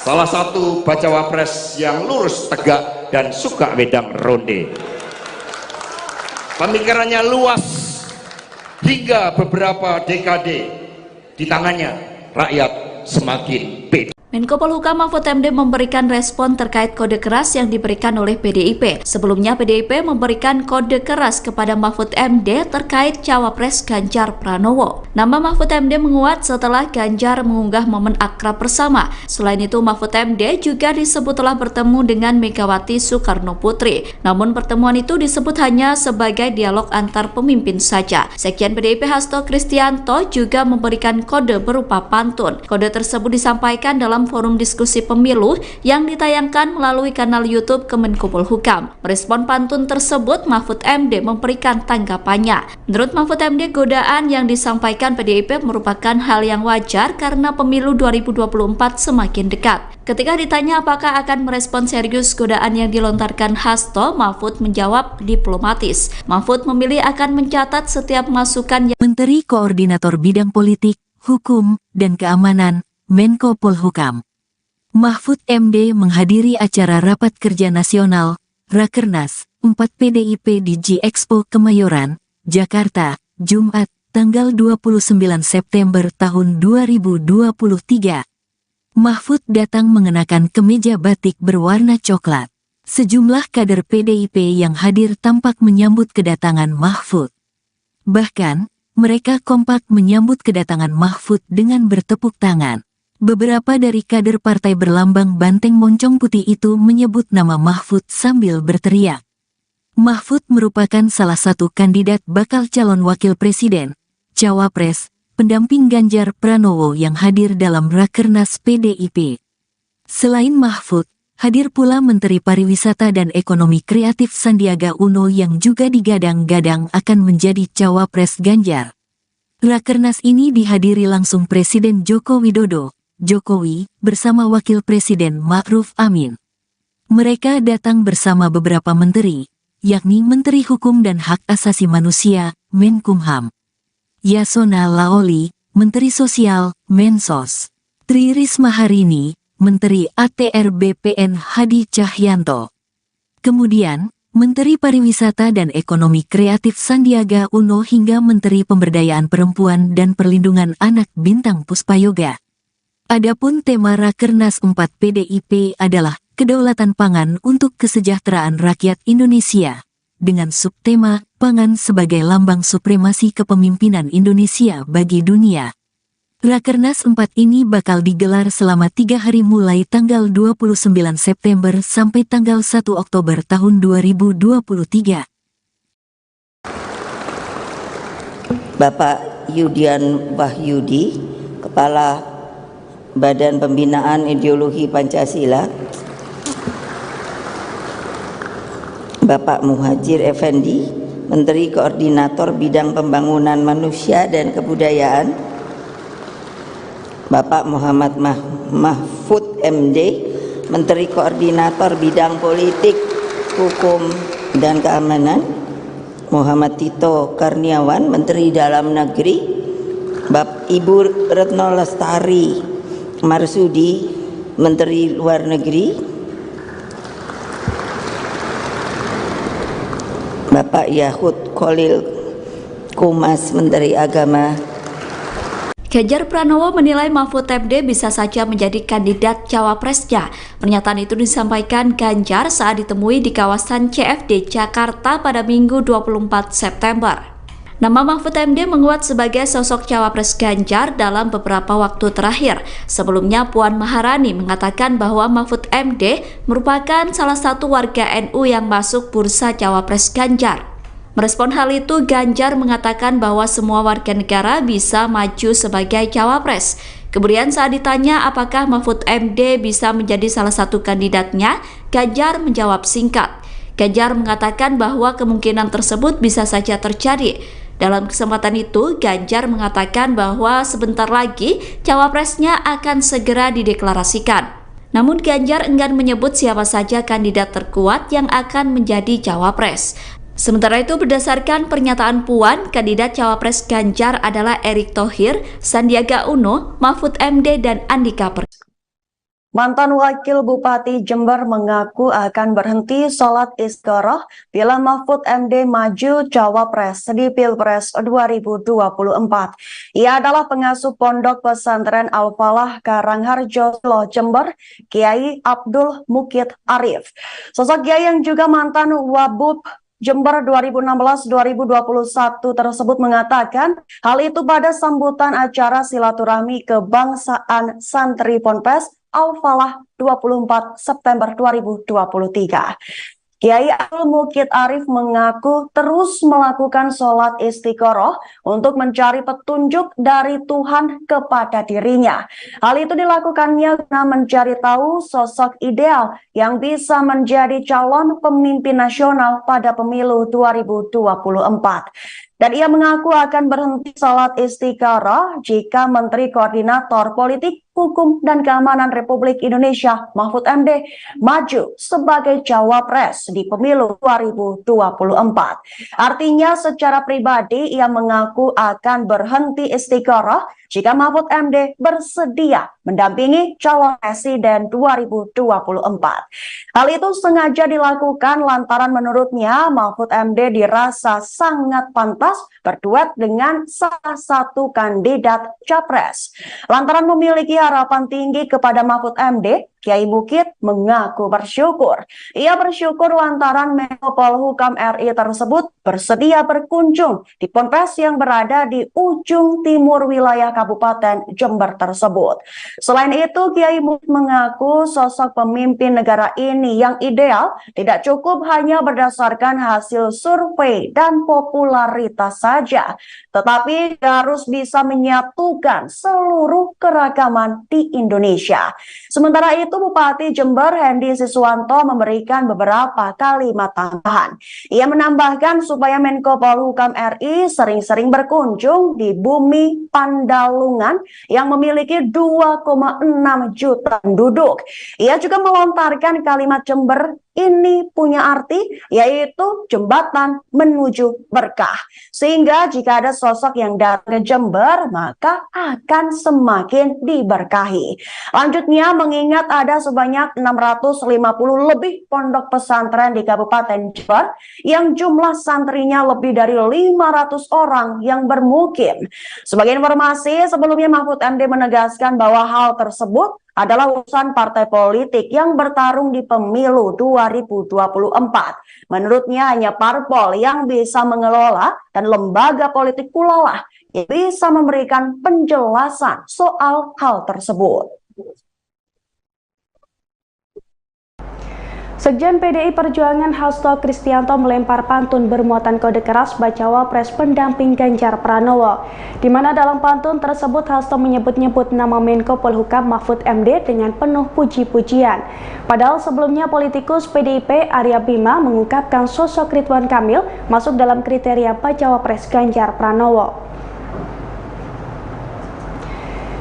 S6: Salah satu bacawa pres yang lurus, tegak, dan suka wedang ronde. Pemikirannya luas hingga beberapa dekade. Di tangannya rakyat semakin pede.
S3: Menko Polhukam Mahfud MD memberikan respon terkait kode keras yang diberikan oleh PDIP. Sebelumnya PDIP memberikan kode keras kepada Mahfud MD terkait cawapres Ganjar Pranowo. Nama Mahfud MD menguat setelah Ganjar mengunggah momen akrab bersama. Selain itu, Mahfud MD juga disebut telah bertemu dengan Megawati Soekarno Putri. Namun pertemuan itu disebut hanya sebagai dialog antar pemimpin saja. Sekjen PDIP Hasto Kristianto juga memberikan kode berupa pantun. Kode tersebut disampaikan dalam forum diskusi pemilu yang ditayangkan melalui kanal YouTube Kemenko Polhukam. Merespon pantun tersebut, Mahfud MD memberikan tanggapannya. Menurut Mahfud MD, godaan yang disampaikan PDIP merupakan hal yang wajar karena pemilu 2024 semakin dekat. Ketika ditanya apakah akan merespon serius godaan yang dilontarkan Hasto, Mahfud menjawab diplomatis. Mahfud memilih akan mencatat setiap masukan yang
S1: Menteri Koordinator Bidang Politik, Hukum, dan Keamanan, Menko Polhukam. Mahfud MD menghadiri acara Rapat Kerja Nasional, Rakernas, 4 PDIP di G-Expo Kemayoran, Jakarta, Jumat, tanggal 29 September tahun 2023. Mahfud datang mengenakan kemeja batik berwarna coklat. Sejumlah kader PDIP yang hadir tampak menyambut kedatangan Mahfud. Bahkan, mereka kompak menyambut kedatangan Mahfud dengan bertepuk tangan. Beberapa dari kader partai berlambang banteng moncong putih itu menyebut nama Mahfud sambil berteriak. Mahfud merupakan salah satu kandidat bakal calon wakil presiden, cawapres, pendamping Ganjar Pranowo yang hadir dalam Rakernas PDIP. Selain Mahfud, hadir pula Menteri Pariwisata dan Ekonomi Kreatif Sandiaga Uno yang juga digadang-gadang akan menjadi cawapres Ganjar. Rakernas ini dihadiri langsung Presiden Joko Widodo, Jokowi, bersama Wakil Presiden Ma'ruf Amin. Mereka datang bersama beberapa menteri, yakni Menteri Hukum dan Hak Asasi Manusia, Menkumham, Yasona Laoli, Menteri Sosial, Mensos, Tri Risma Harini, Menteri ATR BPN Hadi Cahyanto. Kemudian, Menteri Pariwisata dan Ekonomi Kreatif Sandiaga Uno hingga Menteri Pemberdayaan Perempuan dan Perlindungan Anak Bintang Puspayoga. Adapun tema Rakernas 4 PDIP adalah Kedaulatan Pangan untuk Kesejahteraan Rakyat Indonesia, dengan subtema Pangan sebagai Lambang Supremasi Kepemimpinan Indonesia bagi Dunia. Rakernas 4 ini bakal digelar selama 3 hari mulai tanggal 29 September sampai tanggal 1 Oktober tahun 2023.
S2: Bapak Yudian Wahyudi, Kepala Badan Pembinaan Ideologi Pancasila, Bapak Muhajir Effendi, Menteri Koordinator Bidang Pembangunan Manusia dan Kebudayaan, Bapak Muhammad Mahfud MD, Menteri Koordinator Bidang Politik, Hukum, dan Keamanan, Muhammad Tito Karniawan, Menteri Dalam Negeri, Bapak Ibu Retno Lestari Marsudi, Menteri Luar Negeri, Bapak Yahud Khalil Kumas, Menteri Agama.
S3: Ganjar Pranowo menilai Mahfud MD bisa saja menjadi kandidat cawapresnya. Pernyataan itu disampaikan Ganjar saat ditemui di kawasan CFD Jakarta pada Minggu 24 September. Nama Mahfud MD menguat sebagai sosok cawapres Ganjar dalam beberapa waktu terakhir. Sebelumnya Puan Maharani mengatakan bahwa Mahfud MD merupakan salah satu warga NU yang masuk bursa cawapres Ganjar. Merespon hal itu, Ganjar mengatakan bahwa semua warga negara bisa maju sebagai cawapres. Kemudian saat ditanya apakah Mahfud MD bisa menjadi salah satu kandidatnya, Ganjar menjawab singkat. Ganjar mengatakan bahwa kemungkinan tersebut bisa saja terjadi. Dalam kesempatan itu, Ganjar mengatakan bahwa sebentar lagi cawapresnya akan segera dideklarasikan. Namun Ganjar enggan menyebut siapa saja kandidat terkuat yang akan menjadi cawapres. Sementara itu, berdasarkan pernyataan Puan, kandidat cawapres Ganjar adalah Erick Thohir, Sandiaga Uno, Mahfud MD, dan Andika Perkasa.
S4: Mantan Wakil Bupati Jember mengaku akan berhenti sholat istikharah bila Mahfud MD maju cawapres di Pilpres 2024. Ia adalah pengasuh Pondok Pesantren Al-Falah Karangharjo, Jember, Kiai Abdul Mukid Arif. Sosok Kiai yang juga mantan Wabub Jember 2016-2021 tersebut mengatakan hal itu pada sambutan acara silaturahmi kebangsaan santri Ponpes Al-Falah 24 September 2023. Kiai Abdul Mukid Arif mengaku terus melakukan sholat istikharah untuk mencari petunjuk dari Tuhan kepada dirinya. Hal itu dilakukannya guna mencari tahu sosok ideal yang bisa menjadi calon pemimpin nasional pada pemilu 2024. Dan ia mengaku akan berhenti sholat istikharah jika Menteri Koordinator Politik, Hukum dan Keamanan Republik Indonesia Mahfud MD maju sebagai cawapres di pemilu 2024. Artinya secara pribadi ia mengaku akan berhenti istiqoroh jika Mahfud MD bersedia mendampingi calon presiden 2024. Hal itu sengaja dilakukan lantaran menurutnya Mahfud MD dirasa sangat pantas berduet dengan salah satu kandidat capres. Lantaran memiliki harapan tinggi kepada Mahfud MD, Kiai Mukid mengaku bersyukur. Ia bersyukur lantaran Menko Polhukam RI tersebut bersedia berkunjung di Ponpes yang berada di ujung timur wilayah Kabupaten Jember tersebut. Selain itu, Kiai Mukid mengaku sosok pemimpin negara ini yang ideal tidak cukup hanya berdasarkan hasil survei dan popularitas saja, tetapi harus bisa menyatukan seluruh keragaman di Indonesia. Sementara itu, Bupati Jember Hendy Siswanto memberikan beberapa kalimat tambahan. Ia menambahkan supaya Menko Polhukam RI sering-sering berkunjung di bumi Pandalungan yang memiliki 2,6 juta penduduk. Ia juga melontarkan kalimat Jember ini punya arti, yaitu jembatan menuju berkah. Sehingga jika ada sosok yang datang ke Jember, maka akan semakin diberkahi. Lanjutnya, mengingat ada sebanyak 650 lebih pondok pesantren di Kabupaten Jember, yang jumlah santrinya lebih dari 500 orang yang bermukim. Sebagai informasi, sebelumnya Mahfud MD menegaskan bahwa hal tersebut adalah urusan partai politik yang bertarung di pemilu 2024. Menurutnya hanya parpol yang bisa mengelola dan lembaga politik pula lah yang bisa memberikan penjelasan soal hal tersebut.
S5: Sekjen PDI Perjuangan Hasto Kristianto melempar pantun bermuatan kode keras bacawa pres pendamping Ganjar Pranowo, di mana dalam pantun tersebut Hasto menyebut-nyebut nama Menko Polhukam Mahfud MD dengan penuh puji-pujian. Padahal sebelumnya politikus PDIP Arya Bima mengungkapkan sosok Ridwan Kamil masuk dalam kriteria bacawa pres Ganjar Pranowo.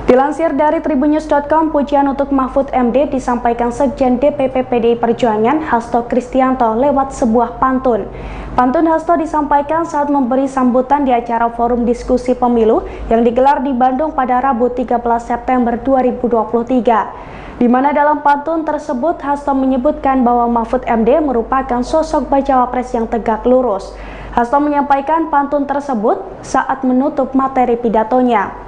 S5: Dilansir dari tribunnews.com, pujian untuk Mahfud MD disampaikan Sekjen DPP PDI Perjuangan Hasto Kristianto lewat sebuah pantun. Pantun Hasto disampaikan saat memberi sambutan di acara forum diskusi pemilu yang digelar di Bandung pada Rabu 13 September 2023. Di mana dalam pantun tersebut Hasto menyebutkan bahwa Mahfud MD merupakan sosok bacawa pres yang tegak lurus. Hasto menyampaikan pantun tersebut saat menutup materi pidatonya.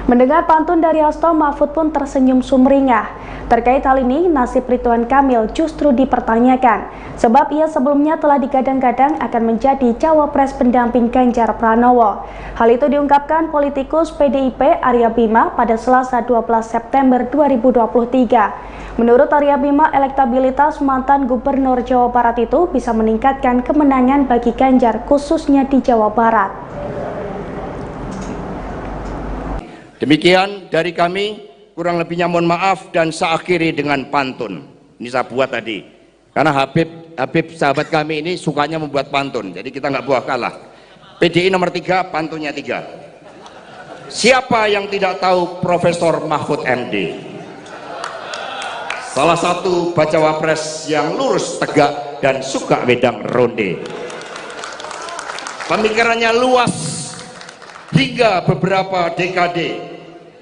S5: Mendengar pantun dari Hasto, Mahfud pun tersenyum sumringah. Terkait hal ini, nasib Ridwan Kamil justru dipertanyakan, sebab ia sebelumnya telah digadang-gadang akan menjadi cawapres pendamping Ganjar Pranowo. Hal itu diungkapkan politikus PDIP Arya Bima pada Selasa 12 September 2023. Menurut Arya Bima, elektabilitas mantan Gubernur Jawa Barat itu bisa meningkatkan kemenangan bagi Ganjar, khususnya di Jawa Barat.
S6: Demikian dari kami, kurang lebihnya mohon maaf dan saya akhiri dengan pantun. Ini saya buat tadi, karena Habib sahabat kami ini sukanya membuat pantun, jadi kita nggak buah kalah. PDI nomor 3, pantunnya 3. Siapa yang tidak tahu Profesor Mahfud MD? Salah satu bacawa pres yang lurus, tegak, dan suka wedang ronde. Pemikirannya luas hingga beberapa dekade.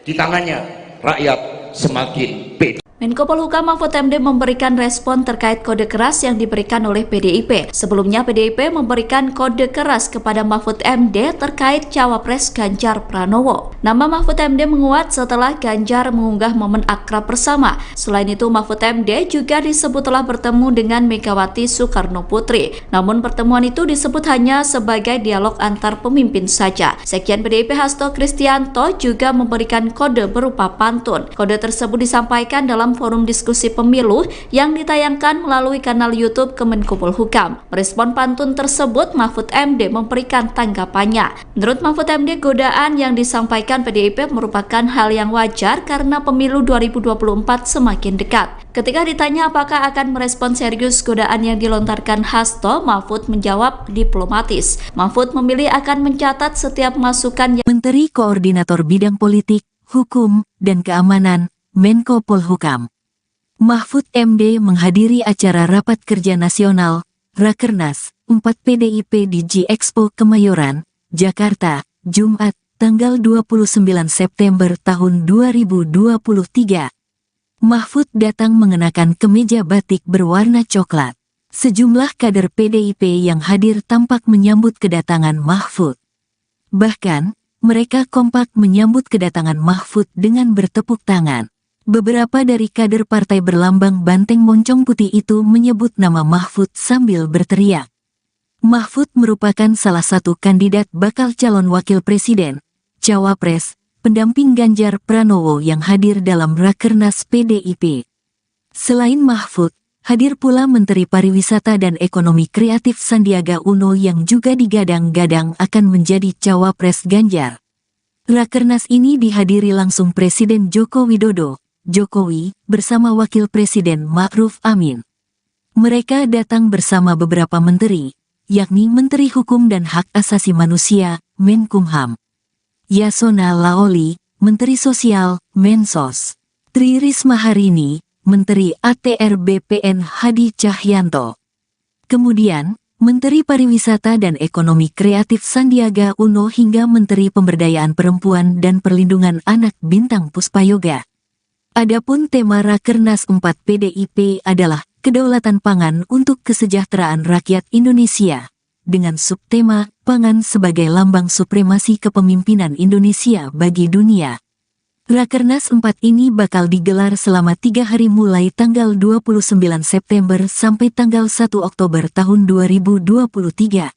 S6: Di tangannya rakyat semakin pede.
S3: Menko Polhukam Mahfud MD memberikan respon terkait kode keras yang diberikan oleh PDIP. Sebelumnya PDIP memberikan kode keras kepada Mahfud MD terkait cawapres Ganjar Pranowo. Nama Mahfud MD menguat setelah Ganjar mengunggah momen akrab bersama. Selain itu, Mahfud MD juga disebut telah bertemu dengan Megawati Soekarno Putri. Namun pertemuan itu disebut hanya sebagai dialog antar pemimpin saja. Sekjen PDIP Hasto Kristianto juga memberikan kode berupa pantun. Kode tersebut disampaikan dalam forum diskusi pemilu yang ditayangkan melalui kanal YouTube Kemenko Polhukam. Merespon pantun tersebut, Mahfud MD memberikan tanggapannya. Menurut Mahfud MD, godaan yang disampaikan PDIP merupakan hal yang wajar karena pemilu 2024 semakin dekat. Ketika ditanya apakah akan merespon serius godaan yang dilontarkan Hasto, Mahfud menjawab diplomatis. Mahfud memilih akan mencatat setiap masukan yang
S1: Menteri Koordinator Bidang Politik, Hukum, dan Keamanan, Menko Polhukam. Mahfud MD menghadiri acara Rapat Kerja Nasional, Rakernas, 4 PDIP di G-Expo Kemayoran, Jakarta, Jumat, tanggal 29 September tahun 2023. Mahfud datang mengenakan kemeja batik berwarna coklat. Sejumlah kader PDIP yang hadir tampak menyambut kedatangan Mahfud. Bahkan, mereka kompak menyambut kedatangan Mahfud dengan bertepuk tangan. Beberapa dari kader partai berlambang banteng moncong putih itu menyebut nama Mahfud sambil berteriak. Mahfud merupakan salah satu kandidat bakal calon wakil presiden, cawapres, pendamping Ganjar Pranowo yang hadir dalam Rakernas PDIP. Selain Mahfud, hadir pula Menteri Pariwisata dan Ekonomi Kreatif Sandiaga Uno yang juga digadang-gadang akan menjadi cawapres Ganjar. Rakernas ini dihadiri langsung Presiden Joko Widodo, Jokowi, bersama Wakil Presiden Ma'ruf Amin. Mereka datang bersama beberapa menteri, yakni Menteri Hukum dan Hak Asasi Manusia, Menkumham, Yasona Laoli, Menteri Sosial, Mensos, Tri Risma Harini, Menteri ATR BPN Hadi Cahyanto. Kemudian, Menteri Pariwisata dan Ekonomi Kreatif Sandiaga Uno hingga Menteri Pemberdayaan Perempuan dan Perlindungan Anak Bintang Puspayoga. Adapun tema Rakernas 4 PDIP adalah kedaulatan pangan untuk kesejahteraan rakyat Indonesia, dengan subtema pangan sebagai lambang supremasi kepemimpinan Indonesia bagi dunia. Rakernas 4 ini bakal digelar selama 3 hari mulai tanggal 29 September sampai tanggal 1 Oktober tahun 2023.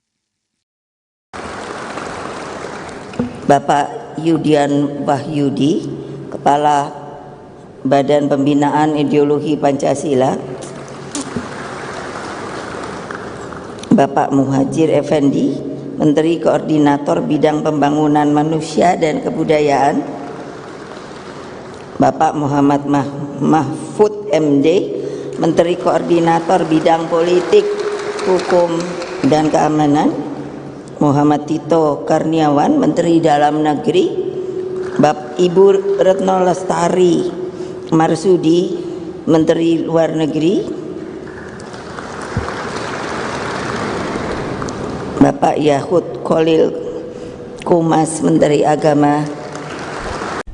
S2: Bapak Yudian Wahyudi, Kepala Badan Pembinaan Ideologi Pancasila, Bapak Muhajir Effendi, Menteri Koordinator Bidang Pembangunan Manusia dan Kebudayaan, Bapak Muhammad Mahfud MD, Menteri Koordinator Bidang Politik, Hukum, dan Keamanan, Muhammad Tito Karniawan, Menteri Dalam Negeri, Ibu Retno Lestari Marsudi, Menteri Luar Negeri, Bapak Yahud Khalil Kumas, Menteri Agama.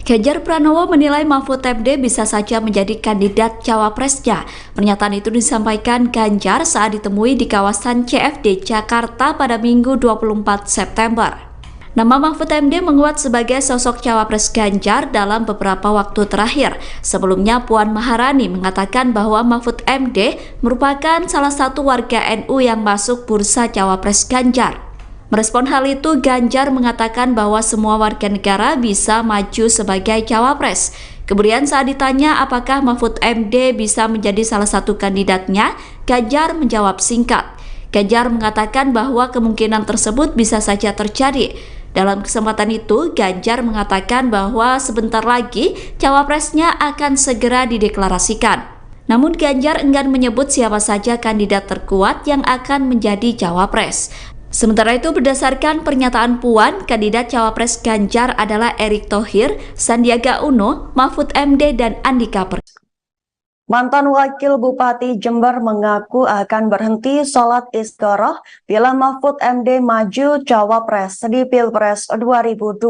S3: Ganjar Pranowo menilai Mahfud MD bisa saja menjadi kandidat cawapresnya. Pernyataan itu disampaikan Ganjar saat ditemui di kawasan CFD Jakarta pada Minggu 24 September. Nama Mahfud MD menguat sebagai sosok cawapres Ganjar dalam beberapa waktu terakhir. Sebelumnya Puan Maharani mengatakan bahwa Mahfud MD merupakan salah satu warga NU yang masuk bursa cawapres Ganjar. Merespon hal itu, Ganjar mengatakan bahwa semua warga negara bisa maju sebagai cawapres. Kemudian saat ditanya apakah Mahfud MD bisa menjadi salah satu kandidatnya, Ganjar menjawab singkat. Ganjar mengatakan bahwa kemungkinan tersebut bisa saja terjadi. Dalam kesempatan itu, Ganjar mengatakan bahwa sebentar lagi cawapresnya akan segera dideklarasikan. Namun Ganjar enggan menyebut siapa saja kandidat terkuat yang akan menjadi cawapres. Sementara itu, berdasarkan pernyataan Puan, kandidat cawapres Ganjar adalah Erick Thohir, Sandiaga Uno, Mahfud MD, dan Andika Perkasa.
S4: Mantan Wakil Bupati Jember mengaku akan berhenti sholat istikharah bila Mahfud MD maju cawapres di Pilpres 2024.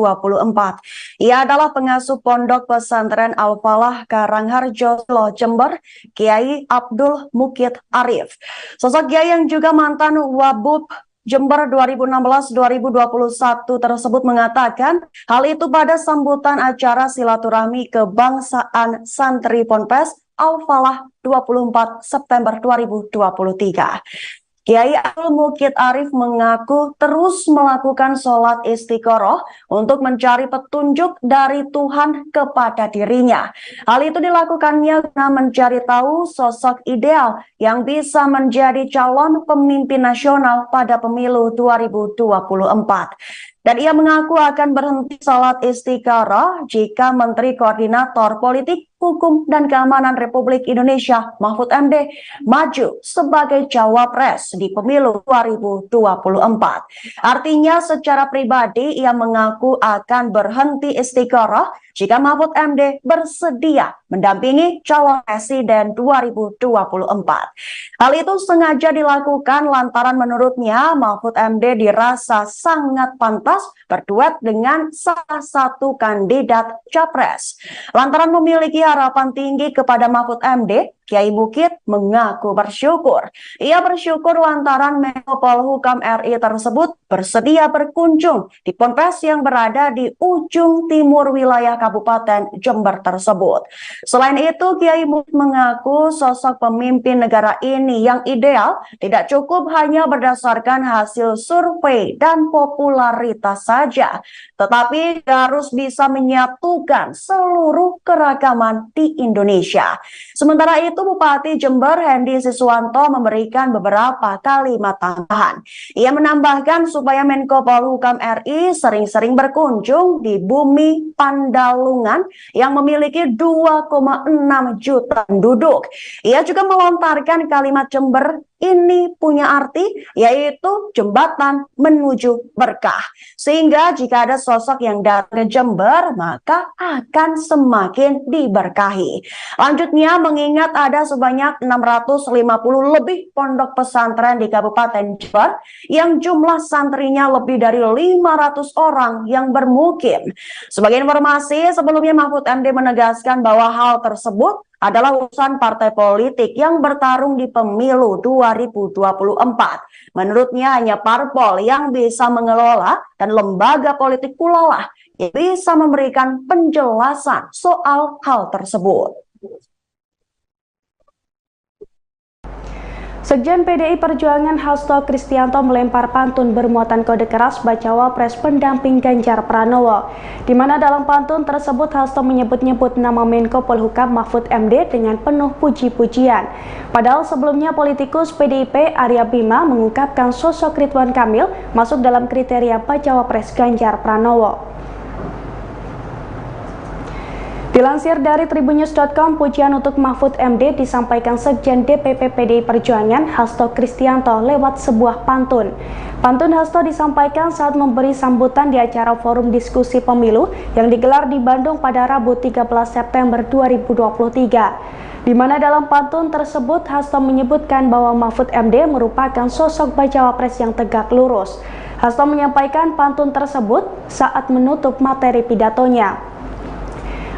S4: Ia adalah pengasuh Pondok Pesantren Al-Falah Karangharjo, Jember, Kiai Abdul Mukid Arif. Sosok Kiai yang juga mantan Wabub Jember 2016-2021 tersebut mengatakan hal itu pada sambutan acara silaturahmi kebangsaan santri Ponpes Al-Falah 24 September 2023. Kiai Abdul Mukid Arif mengaku terus melakukan sholat istikharah untuk mencari petunjuk dari Tuhan kepada dirinya. Hal itu dilakukannya guna mencari tahu sosok ideal yang bisa menjadi calon pemimpin nasional pada pemilu 2024. Dan ia mengaku akan berhenti sholat istikharah jika Menteri Koordinator Politik, Hukum dan Keamanan Republik Indonesia Mahfud MD maju sebagai cawapres di pemilu 2024. Artinya secara pribadi ia mengaku akan berhenti istiqoroh jika Mahfud MD bersedia mendampingi calon presiden 2024. Hal itu sengaja dilakukan lantaran menurutnya Mahfud MD dirasa sangat pantas berduet dengan salah satu kandidat capres. Lantaran memiliki harapan tinggi kepada Mahfud MD, Kiai Bukit mengaku bersyukur. Ia bersyukur lantaran Menko Polhukam RI tersebut bersedia berkunjung di Ponpes yang berada di ujung timur wilayah Kabupaten Jember tersebut. Selain itu, Kiai Bukit mengaku sosok pemimpin negara ini yang ideal tidak cukup hanya berdasarkan hasil survei dan popularitas saja, tetapi harus bisa menyatukan seluruh keragaman di Indonesia. Sementara itu, Bupati Jember Hendy Siswanto memberikan beberapa kalimat tambahan. Ia menambahkan supaya Menko Polhukam RI sering-sering berkunjung di bumi Pandalungan yang memiliki 2,6 juta penduduk. Ia juga melontarkan kalimat Jember ini punya arti, yaitu jembatan menuju berkah. Sehingga jika ada sosok yang datang ke Jember, maka akan semakin diberkahi. Lanjutnya, mengingat ada sebanyak 650 lebih pondok pesantren di Kabupaten Jember, yang jumlah santrinya lebih dari 500 orang yang bermukim. Sebagai informasi, sebelumnya Mahfud MD menegaskan bahwa hal tersebut adalah urusan partai politik yang bertarung di pemilu 2024. Menurutnya hanya parpol yang bisa mengelola dan lembaga politik pula lah yang bisa memberikan penjelasan soal hal tersebut.
S5: Sekjen PDI Perjuangan Hasto Kristianto melempar pantun bermuatan kode keras bacawa pres pendamping Ganjar Pranowo, di mana dalam pantun tersebut Hasto menyebut-nyebut nama Menko Polhukam Mahfud MD dengan penuh puji-pujian. Padahal sebelumnya politikus PDIP Arya Bima mengungkapkan sosok Ridwan Kamil masuk dalam kriteria bacawa pres Ganjar Pranowo. Dilansir dari tribunnews.com, pujian untuk Mahfud MD disampaikan Sekjen DPP PDI Perjuangan Hasto Kristianto lewat sebuah pantun. Pantun Hasto disampaikan saat memberi sambutan di acara forum diskusi pemilu yang digelar di Bandung pada Rabu 13 September 2023. Di mana dalam pantun tersebut Hasto menyebutkan bahwa Mahfud MD merupakan sosok bacawa pres yang tegak lurus. Hasto menyampaikan pantun tersebut saat menutup materi pidatonya.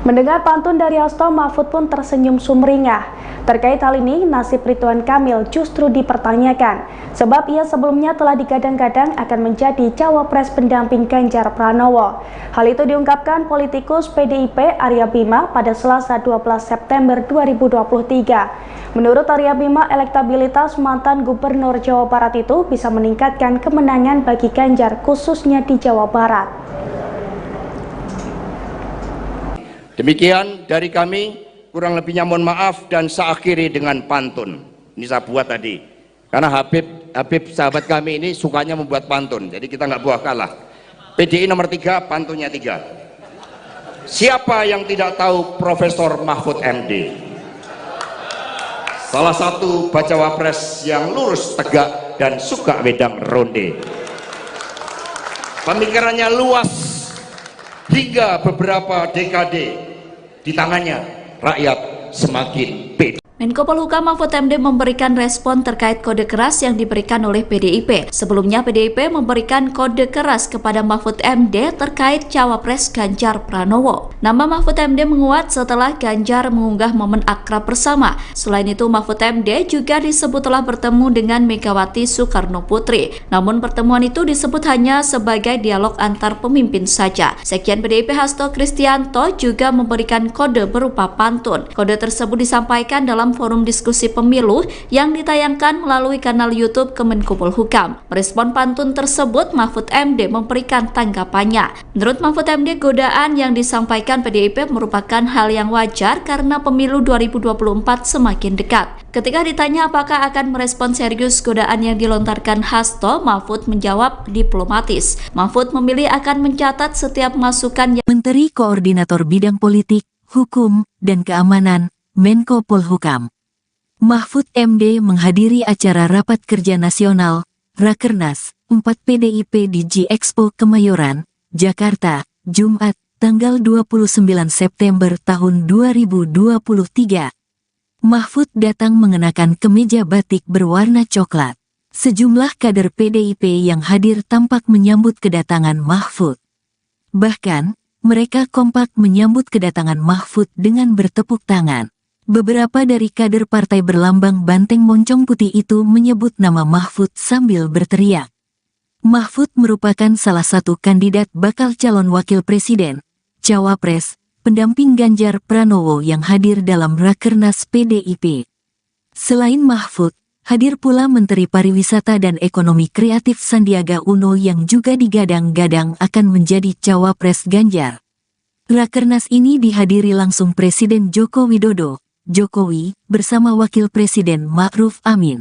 S5: Mendengar pantun dari Hasto, Mahfud pun tersenyum sumringah. Terkait hal ini, nasib Ridwan Kamil justru dipertanyakan, sebab ia sebelumnya telah digadang-gadang akan menjadi cawapres pendamping Ganjar Pranowo. Hal itu diungkapkan politikus PDIP Arya Bima pada Selasa 12 September 2023. Menurut Arya Bima, elektabilitas mantan Gubernur Jawa Barat itu bisa meningkatkan kemenangan bagi Ganjar khususnya di Jawa Barat.
S6: Demikian dari kami, kurang lebihnya mohon maaf dan saya akhiri dengan pantun. Ini saya buat tadi, karena Habib sahabat kami ini sukanya membuat pantun, jadi kita nggak buah kalah. PDI nomor 3, pantunnya 3. Siapa yang tidak tahu Profesor Mahfud MD? Salah satu bacawa pres yang lurus, tegak, dan suka wedang ronde. Pemikirannya luas hingga beberapa dekade. Di tangannya rakyat semakin pede.
S3: Menko Polhukam Mahfud MD memberikan respon terkait kode keras yang diberikan oleh PDIP. Sebelumnya PDIP memberikan kode keras kepada Mahfud MD terkait cawapres Ganjar Pranowo. Nama Mahfud MD menguat setelah Ganjar mengunggah momen akrab bersama. Selain itu, Mahfud MD juga disebut telah bertemu dengan Megawati Soekarno Putri. Namun pertemuan itu disebut hanya sebagai dialog antar pemimpin saja. Sekjen PDIP Hasto Kristianto juga memberikan kode berupa pantun. Kode tersebut disampaikan dalam forum diskusi pemilu yang ditayangkan melalui kanal YouTube Kemenko Polhukam. Merespon pantun tersebut, Mahfud MD memberikan tanggapannya. Menurut Mahfud MD, godaan yang disampaikan PDIP merupakan hal yang wajar karena pemilu 2024 semakin dekat. Ketika ditanya apakah akan merespon serius godaan yang dilontarkan Hasto, Mahfud menjawab diplomatis. Mahfud memilih akan mencatat setiap masukan yang
S1: Menteri Koordinator Bidang Politik, Hukum, dan Keamanan, Menko Polhukam. Mahfud MD menghadiri acara Rapat Kerja Nasional, Rakernas, 4 PDIP di G-Expo Kemayoran, Jakarta, Jumat, tanggal 29 September tahun 2023. Mahfud datang mengenakan kemeja batik berwarna coklat. Sejumlah kader PDIP yang hadir tampak menyambut kedatangan Mahfud. Bahkan, mereka kompak menyambut kedatangan Mahfud dengan bertepuk tangan. Beberapa dari kader partai berlambang banteng moncong putih itu menyebut nama Mahfud sambil berteriak. Mahfud merupakan salah satu kandidat bakal calon wakil presiden, cawapres, pendamping Ganjar Pranowo yang hadir dalam Rakernas PDIP. Selain Mahfud, hadir pula Menteri Pariwisata dan Ekonomi Kreatif Sandiaga Uno yang juga digadang-gadang akan menjadi cawapres Ganjar. Rakernas ini dihadiri langsung Presiden Joko Widodo, Jokowi, bersama Wakil Presiden Ma'ruf Amin.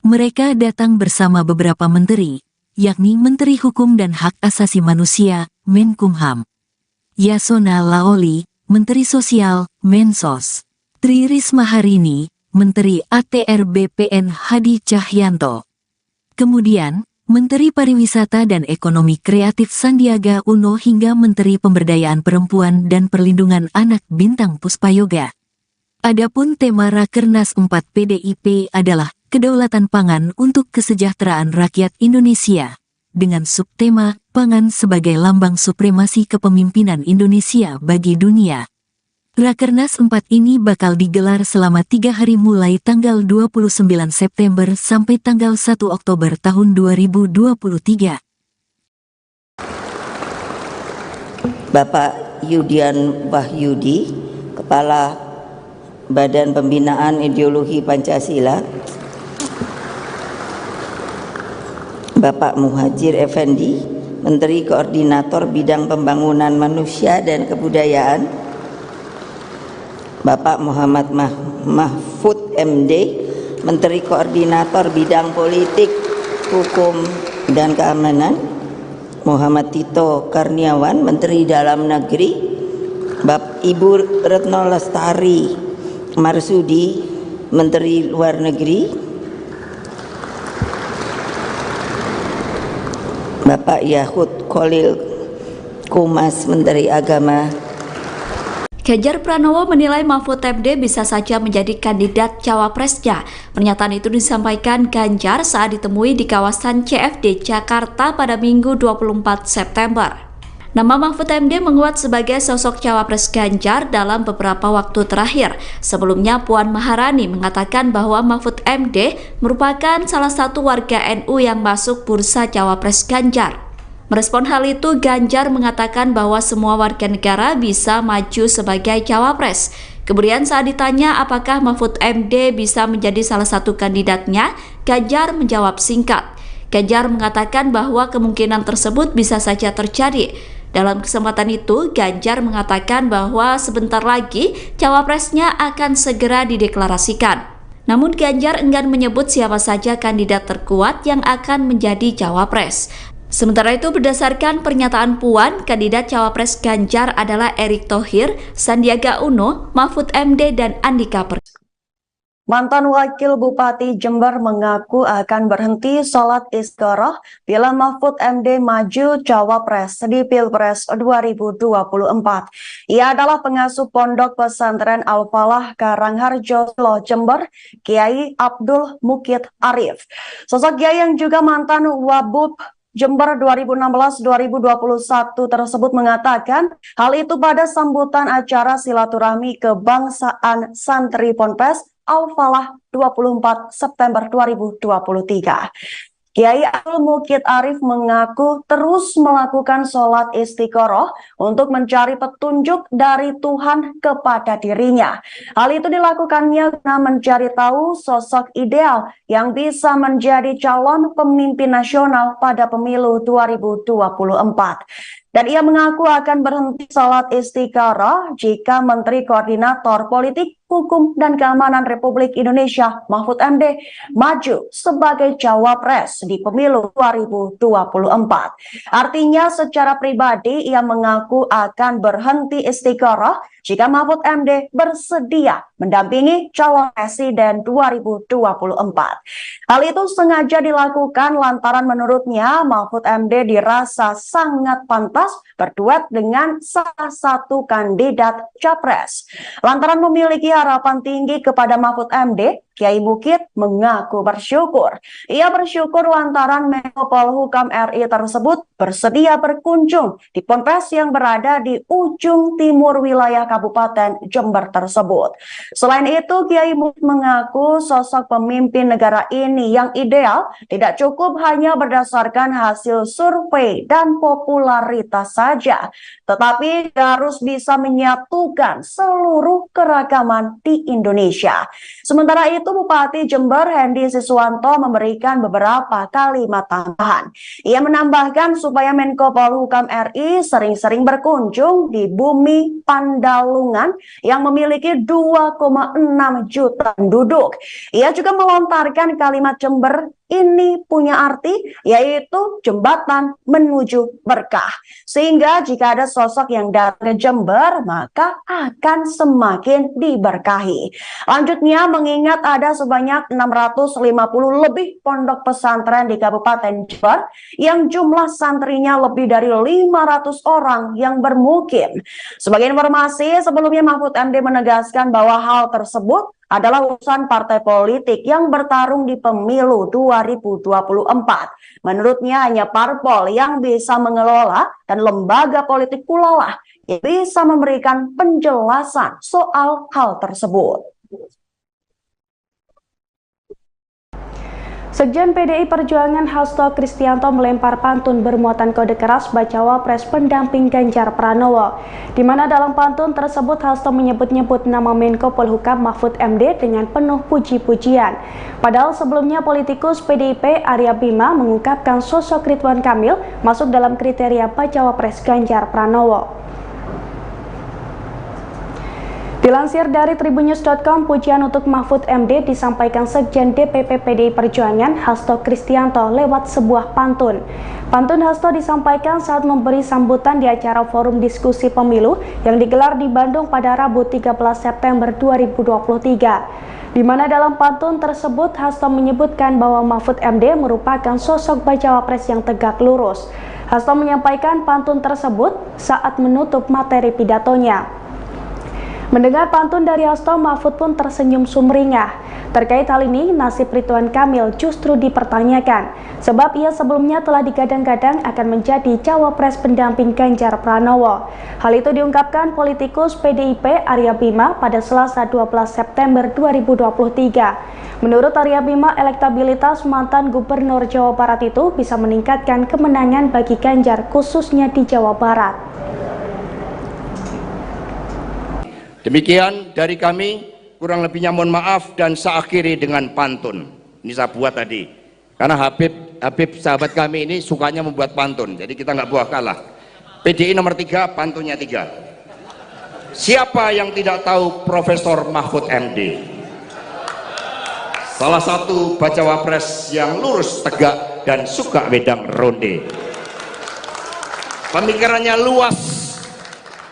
S1: Mereka datang bersama beberapa menteri, yakni Menteri Hukum dan Hak Asasi Manusia, Menkumham, Yasona Laoli, Menteri Sosial, Mensos, Tri Risma Harini, Menteri ATR BPN Hadi Cahyanto. Kemudian, Menteri Pariwisata dan Ekonomi Kreatif Sandiaga Uno hingga Menteri Pemberdayaan Perempuan dan Perlindungan Anak Bintang Puspayoga. Adapun tema Rakernas 4 PDIP adalah kedaulatan pangan untuk kesejahteraan rakyat Indonesia, dengan subtema pangan sebagai lambang supremasi kepemimpinan Indonesia bagi dunia. Rakernas 4 ini bakal digelar selama 3 hari mulai tanggal 29 September sampai tanggal 1 Oktober tahun 2023.
S2: Bapak Yudian Wahyudi, Kepala Badan Pembinaan Ideologi Pancasila, Bapak Muhajir Effendi, Menteri Koordinator Bidang Pembangunan Manusia dan Kebudayaan, Bapak Muhammad Mahfud MD, Menteri Koordinator Bidang Politik, Hukum, dan Keamanan, Muhammad Tito Karniawan, Menteri Dalam Negeri, Ibu Retno Lestari Marsudi, Menteri Luar Negeri, Bapak Yahud Khalil Kumas, Menteri Agama.
S3: Ganjar Pranowo menilai Mahfud MD bisa saja menjadi kandidat cawapresnya. Pernyataan itu disampaikan Ganjar saat ditemui di kawasan CFD Jakarta pada Minggu 24 September. Nama Mahfud MD menguat sebagai sosok cawapres Ganjar dalam beberapa waktu terakhir. Sebelumnya Puan Maharani mengatakan bahwa Mahfud MD merupakan salah satu warga NU yang masuk bursa cawapres Ganjar. Merespon hal itu, Ganjar mengatakan bahwa semua warga negara bisa maju sebagai cawapres. Kemudian saat ditanya apakah Mahfud MD bisa menjadi salah satu kandidatnya, Ganjar menjawab singkat. Ganjar mengatakan bahwa kemungkinan tersebut bisa saja terjadi. Dalam kesempatan itu, Ganjar mengatakan bahwa sebentar lagi cawapresnya akan segera dideklarasikan. Namun Ganjar enggan menyebut siapa saja kandidat terkuat yang akan menjadi cawapres. Sementara itu, berdasarkan pernyataan Puan, kandidat cawapres Ganjar adalah Erick Thohir, Sandiaga Uno, Mahfud MD, dan Andika Perkasa.
S4: Mantan Wakil Bupati Jember mengaku akan berhenti sholat istikharah bila Mahfud MD maju cawapres di Pilpres 2024. Ia adalah pengasuh Pondok Pesantren Al-Falah Karangharjo, Jember, Kiai Abdul Mukid Arif. Sosok Kiai yang juga mantan Wabub Jember 2016-2021 tersebut mengatakan hal itu pada sambutan acara silaturahmi kebangsaan santri Ponpes Al-Falah 24 September 2023. Kiai Abdul Mukid Arif mengaku terus melakukan sholat istikharah untuk mencari petunjuk dari Tuhan kepada dirinya. Hal itu dilakukannya guna mencari tahu sosok ideal yang bisa menjadi calon pemimpin nasional pada pemilu 2024. Dan ia mengaku akan berhenti sholat istikharah jika Menteri Koordinator Politik, Hukum dan Keamanan Republik Indonesia Mahfud MD maju sebagai cawapres di pemilu 2024. Artinya secara pribadi ia mengaku akan berhenti istiqoroh jika Mahfud MD bersedia mendampingi calon presiden 2024. Hal itu sengaja dilakukan lantaran menurutnya Mahfud MD dirasa sangat pantas berduet dengan salah satu kandidat capres. Lantaran memiliki harapan tinggi kepada Mahfud MD, Kiai Bukit mengaku bersyukur. Ia bersyukur lantaran Menko Polhukam RI tersebut bersedia berkunjung di ponpes yang berada di ujung timur wilayah Kabupaten Jember tersebut. Selain itu, Kiai Bukit mengaku sosok pemimpin negara ini yang ideal tidak cukup hanya berdasarkan hasil survei dan popularitas saja, tetapi harus bisa menyatukan seluruh keragaman di Indonesia. Sementara itu, Bupati Jember Hendy Siswanto memberikan beberapa kalimat tambahan. Ia menambahkan supaya Menko Polhukam RI sering-sering berkunjung di bumi Pandalungan yang memiliki 2,6 juta penduduk. Ia juga melontarkan kalimat Jember ini punya arti, yaitu jembatan menuju berkah. Sehingga jika ada sosok yang datang ke Jember, maka akan semakin diberkahi. Lanjutnya, mengingat ada sebanyak 650 lebih pondok pesantren di Kabupaten Jember, yang jumlah santrinya lebih dari 500 orang yang bermukim. Sebagai informasi, sebelumnya Mahfud MD menegaskan bahwa hal tersebut adalah urusan partai politik yang bertarung di pemilu 2024. Menurutnya hanya parpol yang bisa mengelola dan lembaga politik pula lah yang bisa memberikan penjelasan soal hal tersebut.
S5: Sekjen PDI Perjuangan Hasto Kristianto melempar pantun bermuatan kode keras bacawa pres pendamping Ganjar Pranowo, di mana dalam pantun tersebut Hasto menyebut-nyebut nama Menko Polhukam Mahfud MD dengan penuh puji-pujian. Padahal sebelumnya politikus PDIP Arya Bima mengungkapkan sosok Ridwan Kamil masuk dalam kriteria bacawa pres Ganjar Pranowo. Dilansir dari tribunnews.com, pujian untuk Mahfud MD disampaikan Sekjen DPP PDI Perjuangan Hasto Kristianto lewat sebuah pantun. Pantun Hasto disampaikan saat memberi sambutan di acara forum diskusi pemilu yang digelar di Bandung pada Rabu 13 September 2023. Di mana dalam pantun tersebut Hasto menyebutkan bahwa Mahfud MD merupakan sosok bacawa pres yang tegak lurus. Hasto menyampaikan pantun tersebut saat menutup materi pidatonya. Mendengar pantun dari Hasto, Mahfud pun tersenyum sumringah. Terkait hal ini, nasib Ridwan Kamil justru dipertanyakan, sebab ia sebelumnya telah digadang-gadang akan menjadi cawapres pendamping Ganjar Pranowo. Hal itu diungkapkan politikus PDIP Arya Bima pada Selasa 12 September 2023. Menurut Arya Bima, elektabilitas mantan Gubernur Jawa Barat itu bisa meningkatkan kemenangan bagi Ganjar khususnya di Jawa Barat.
S6: Demikian dari kami, kurang lebihnya mohon maaf dan saya akhiri dengan pantun. Ini saya buat tadi, karena Habib sahabat kami ini sukanya membuat pantun, jadi kita nggak buah kalah. PDI nomor 3, pantunnya 3. Siapa yang tidak tahu Profesor Mahfud MD? Salah satu bacawa pres yang lurus, tegak, dan suka wedang ronde. Pemikirannya luas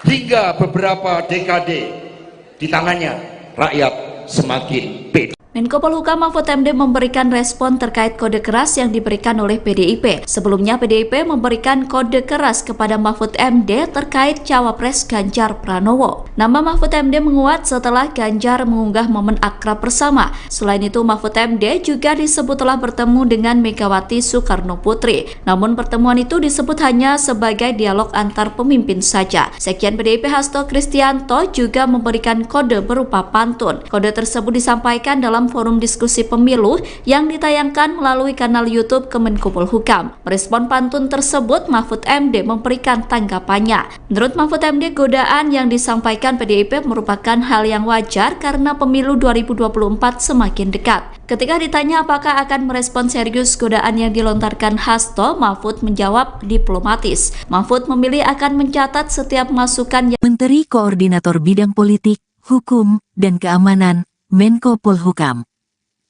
S6: hingga beberapa dekade. Di tangannya rakyat semakin pede.
S3: Menko Polhukam Mahfud MD memberikan respon terkait kode keras yang diberikan oleh PDIP. Sebelumnya PDIP memberikan kode keras kepada Mahfud MD terkait cawapres Ganjar Pranowo. Nama Mahfud MD menguat setelah Ganjar mengunggah momen akrab bersama. Selain itu, Mahfud MD juga disebut telah bertemu dengan Megawati Soekarno Putri. Namun pertemuan itu disebut hanya sebagai dialog antar pemimpin saja. Sekjen PDIP Hasto Kristianto juga memberikan kode berupa pantun. Kode tersebut disampaikan dalam forum diskusi pemilu yang ditayangkan melalui kanal YouTube Kemenko Polhukam. Merespon pantun tersebut, Mahfud MD memberikan tanggapannya. Menurut Mahfud MD, godaan yang disampaikan PDIP merupakan hal yang wajar karena pemilu 2024 semakin dekat. Ketika ditanya apakah akan merespon serius godaan yang dilontarkan Hasto, Mahfud menjawab diplomatis. Mahfud memilih akan mencatat setiap masukan yang
S1: Menteri Koordinator Bidang Politik, Hukum, dan Keamanan, Menko Polhukam.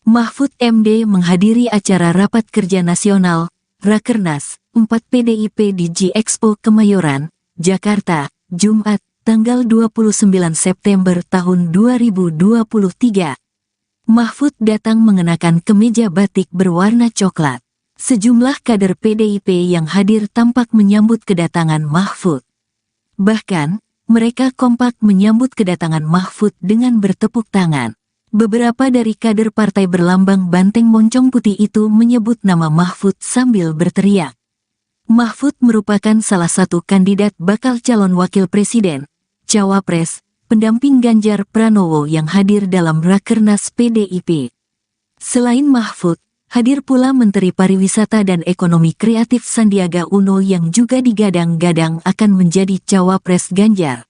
S1: Mahfud MD menghadiri acara Rapat Kerja Nasional, Rakernas, 4 PDIP di G-Expo Kemayoran, Jakarta, Jumat, tanggal 29 September tahun 2023. Mahfud datang mengenakan kemeja batik berwarna coklat. Sejumlah kader PDIP yang hadir tampak menyambut kedatangan Mahfud. Bahkan, mereka kompak menyambut kedatangan Mahfud dengan bertepuk tangan. Beberapa dari kader partai berlambang banteng moncong putih itu menyebut nama Mahfud sambil berteriak. Mahfud merupakan salah satu kandidat bakal calon wakil presiden, cawapres, pendamping Ganjar Pranowo yang hadir dalam Rakernas PDIP. Selain Mahfud, hadir pula Menteri Pariwisata dan Ekonomi Kreatif Sandiaga Uno yang juga digadang-gadang akan menjadi cawapres Ganjar.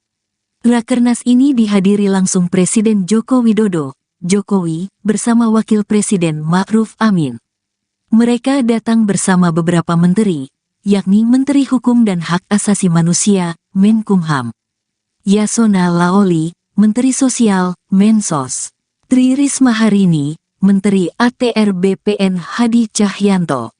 S1: Rakernas ini dihadiri langsung Presiden Joko Widodo, Jokowi, bersama Wakil Presiden Ma'ruf Amin. Mereka datang bersama beberapa menteri, yakni Menteri Hukum dan Hak Asasi Manusia, Menkumham, Yasona Laoli, Menteri Sosial, Mensos, Tri Risma Harini, Menteri ATR BPN Hadi Cahyanto.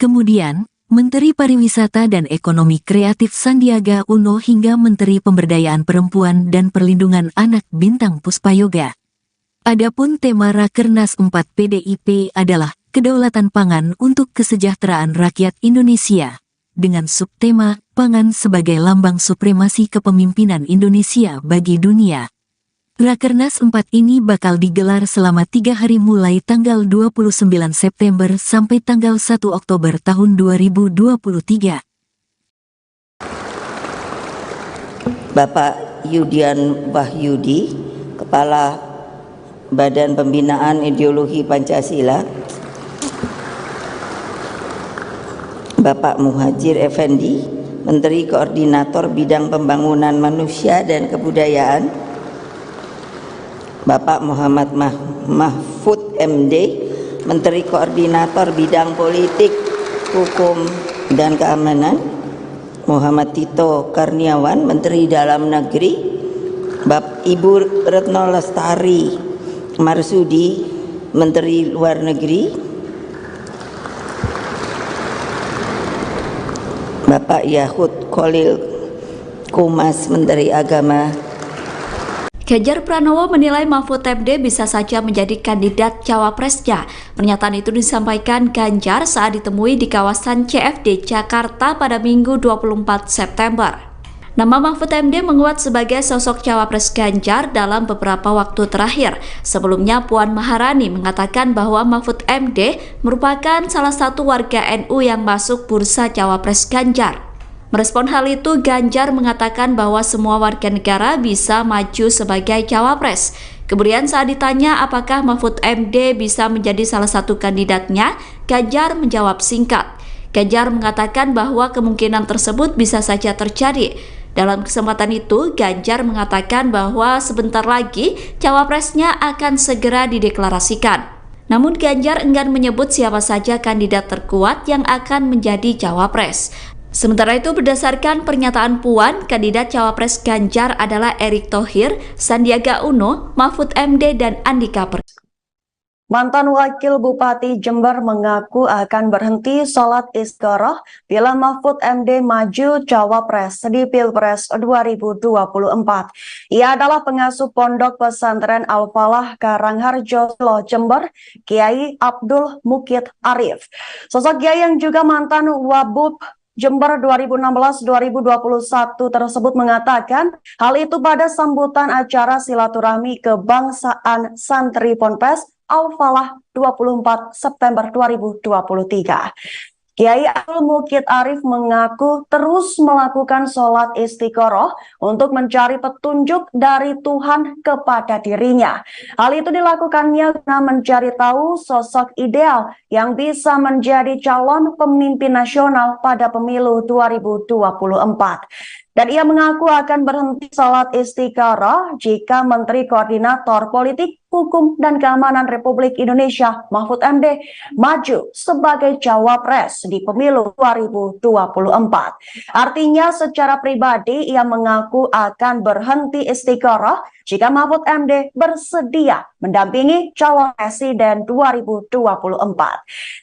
S1: Kemudian, Menteri Pariwisata dan Ekonomi Kreatif Sandiaga Uno hingga Menteri Pemberdayaan Perempuan dan Perlindungan Anak Bintang Puspayoga. Adapun tema Rakernas 4 PDIP adalah kedaulatan pangan untuk kesejahteraan rakyat Indonesia, dengan subtema pangan sebagai lambang supremasi kepemimpinan Indonesia bagi dunia. Rakernas 4 ini bakal digelar selama 3 hari mulai tanggal 29 September sampai tanggal 1 Oktober tahun 2023.
S2: Bapak Yudian Wahyudi, Kepala Badan Pembinaan Ideologi Pancasila, Bapak Muhajir Effendi, Menteri Koordinator Bidang Pembangunan Manusia dan Kebudayaan, Bapak Muhammad Mahfud MD, Menteri Koordinator Bidang Politik, Hukum, dan Keamanan, Muhammad Tito Karniawan, Menteri Dalam Negeri, Ibu Retno Lestari Marsudi, Menteri Luar Negeri, Bapak Yahud Khalil Kumas, Menteri Agama.
S3: Ganjar Pranowo menilai Mahfud MD bisa saja menjadi kandidat cawapresnya. Pernyataan itu disampaikan Ganjar saat ditemui di kawasan CFD Jakarta pada Minggu 24 September. Nama Mahfud MD menguat sebagai sosok cawapres Ganjar dalam beberapa waktu terakhir. Sebelumnya Puan Maharani mengatakan bahwa Mahfud MD merupakan salah satu warga NU yang masuk bursa cawapres Ganjar. Merespon hal itu, Ganjar mengatakan bahwa semua warga negara bisa maju sebagai cawapres. Kemudian saat ditanya apakah Mahfud MD bisa menjadi salah satu kandidatnya, Ganjar menjawab singkat. Ganjar mengatakan bahwa kemungkinan tersebut bisa saja terjadi. Dalam kesempatan itu, Ganjar mengatakan bahwa sebentar lagi cawapresnya akan segera dideklarasikan. Namun Ganjar enggan menyebut siapa saja kandidat terkuat yang akan menjadi cawapres. Sementara itu, berdasarkan pernyataan Puan, kandidat cawapres Ganjar adalah Erick Thohir, Sandiaga Uno, Mahfud MD, dan Andika Perkasa.
S4: Mantan Wakil Bupati Jember mengaku akan berhenti sholat istikharah bila Mahfud MD maju cawapres di Pilpres 2024. Ia adalah pengasuh Pondok Pesantren Al-Falah Karangharjo, Jember, Kiai Abdul Mukid Arif. Sosok Kiai yang juga mantan Wabub Jember 2016-2021 tersebut mengatakan hal itu pada sambutan acara silaturahmi kebangsaan santri Ponpes Al-Falah 24 September 2023. Kiai Abdul Mukid Arif mengaku terus melakukan sholat istikharah untuk mencari petunjuk dari Tuhan kepada dirinya. Hal itu dilakukannya guna mencari tahu sosok ideal yang bisa menjadi calon pemimpin nasional pada pemilu 2024. Dan ia mengaku akan berhenti sholat istikharah jika Menteri Koordinator Politik, Hukum dan Keamanan Republik Indonesia Mahfud MD maju sebagai cawapres di pemilu 2024. Artinya secara pribadi ia mengaku akan berhenti istiqoroh jika Mahfud MD bersedia mendampingi calon presiden 2024.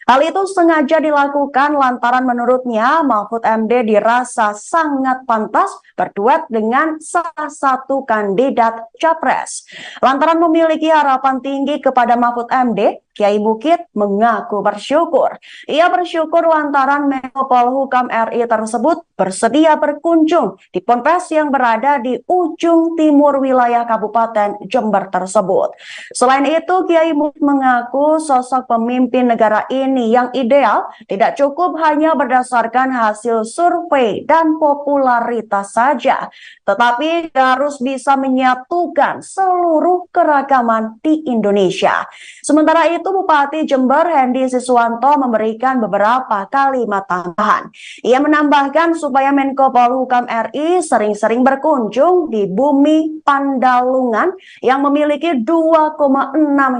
S4: Hal itu sengaja dilakukan lantaran menurutnya Mahfud MD dirasa sangat pantas berduet dengan salah satu kandidat capres. Lantaran memiliki harapan tinggi kepada Mahfud MD, Kiai Bukit mengaku bersyukur. Ia bersyukur lantaran Menko Polhukam RI tersebut bersedia berkunjung di ponpes yang berada di ujung timur wilayah Kabupaten Jember tersebut. Selain itu, Kiai Bukit mengaku sosok pemimpin negara ini yang ideal tidak cukup hanya berdasarkan hasil survei dan popularitas saja, tetapi harus bisa menyatukan seluruh keragaman di Indonesia. Sementara itu, Bupati Jember Hendy Siswanto memberikan beberapa kalimat tambahan. Ia menambahkan supaya Menko Polhukam RI sering-sering berkunjung di bumi Pandalungan yang memiliki 2,6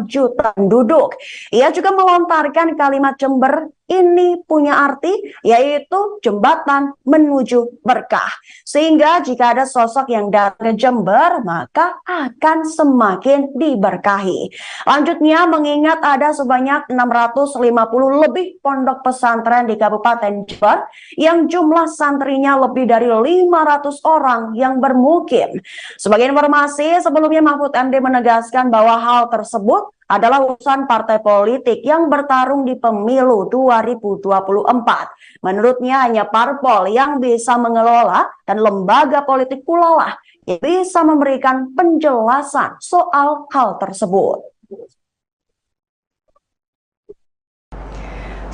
S4: juta penduduk. Ia juga melontarkan kalimat Jember ini punya arti, yaitu jembatan menuju berkah. Sehingga jika ada sosok yang datang ke Jember, maka akan semakin diberkahi. Lanjutnya, mengingat ada sebanyak 650 lebih pondok pesantren di Kabupaten Jember, yang jumlah santrinya lebih dari 500 orang yang bermukim. Sebagai informasi, sebelumnya Mahfud MD menegaskan bahwa hal tersebut adalah urusan partai politik yang bertarung di pemilu 2024. Menurutnya hanya parpol yang bisa mengelola dan lembaga politik pula lah yang bisa memberikan penjelasan soal hal tersebut.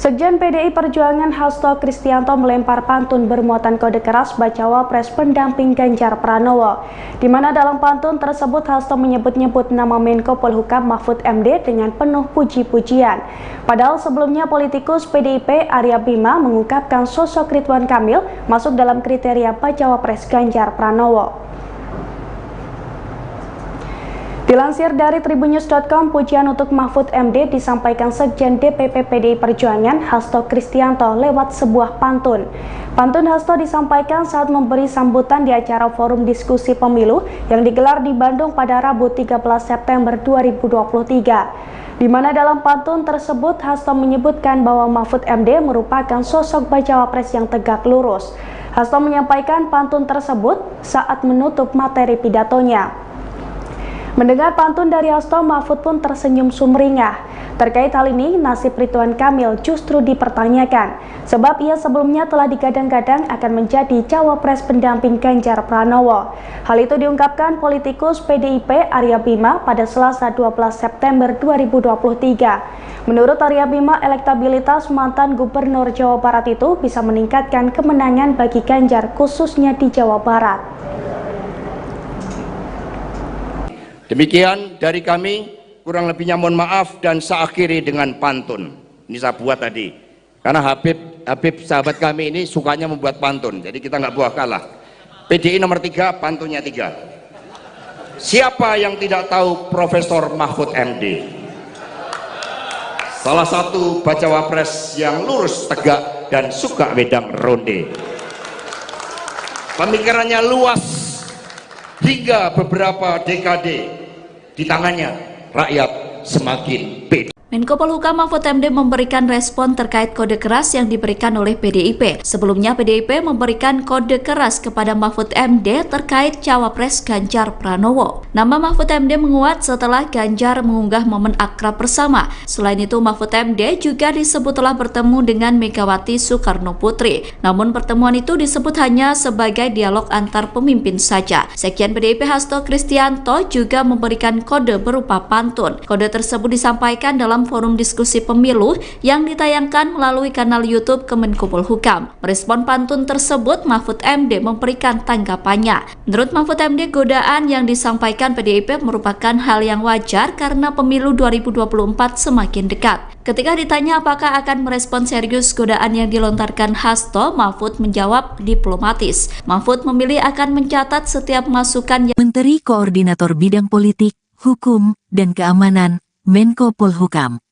S5: Sekjen PDI Perjuangan Hasto Kristianto melempar pantun bermuatan kode keras bacawa pres pendamping Ganjar Pranowo, di mana dalam pantun tersebut Hasto menyebut-nyebut nama Menko Polhukam Mahfud MD dengan penuh puji-pujian. Padahal sebelumnya politikus PDIP Arya Bima mengungkapkan sosok Ridwan Kamil masuk dalam kriteria bacawa pres Ganjar Pranowo. Dilansir dari tribunnews.com, pujian untuk Mahfud MD disampaikan Sekjen DPP PDI Perjuangan Hasto Kristianto lewat sebuah pantun. Pantun Hasto disampaikan saat memberi sambutan di acara forum diskusi pemilu yang digelar di Bandung pada Rabu 13 September 2023. Di mana dalam pantun tersebut Hasto menyebutkan bahwa Mahfud MD merupakan sosok bacawa pres yang tegak lurus. Hasto menyampaikan pantun tersebut saat menutup materi pidatonya. Mendengar pantun dari Hasto, Mahfud pun tersenyum sumringah. Terkait hal ini, nasib Ridwan Kamil justru dipertanyakan, sebab ia sebelumnya telah digadang-gadang akan menjadi cawapres pendamping Ganjar Pranowo. Hal itu diungkapkan politikus PDIP Arya Bima pada Selasa 12 September 2023. Menurut Arya Bima, elektabilitas mantan Gubernur Jawa Barat itu bisa meningkatkan kemenangan bagi Ganjar khususnya di Jawa Barat.
S6: Demikian dari kami, kurang lebihnya mohon maaf dan saya akhiri dengan pantun. Ini saya buat tadi, karena Habib sahabat kami ini sukanya membuat pantun, jadi kita nggak buah kalah. PDI nomor 3, pantunnya 3. Siapa yang tidak tahu Profesor Mahfud MD? Salah satu bacawa pres yang lurus, tegak, dan suka wedang ronde. Pemikirannya luas hingga beberapa dekade. Di tangannya rakyat semakin pede.
S3: Menko Polhukam Mahfud MD memberikan respon terkait kode keras yang diberikan oleh PDIP. Sebelumnya PDIP memberikan kode keras kepada Mahfud MD terkait cawapres Ganjar Pranowo. Nama Mahfud MD menguat setelah Ganjar mengunggah momen akrab bersama. Selain itu, Mahfud MD juga disebut telah bertemu dengan Megawati Soekarno Putri. Namun pertemuan itu disebut hanya sebagai dialog antar pemimpin saja. Sekjen PDIP Hasto Kristianto juga memberikan kode berupa pantun. Kode tersebut disampaikan dalam forum diskusi pemilu yang ditayangkan melalui kanal YouTube Kemenko Polhukam. Merespon pantun tersebut, Mahfud MD memberikan tanggapannya. Menurut Mahfud MD, godaan yang disampaikan PDIP merupakan hal yang wajar karena pemilu 2024 semakin dekat. Ketika ditanya apakah akan merespon serius godaan yang dilontarkan Hasto, Mahfud menjawab diplomatis. Mahfud memilih akan mencatat setiap masukan yang
S1: Menteri Koordinator Bidang Politik, Hukum, dan Keamanan, Menko Polhukam.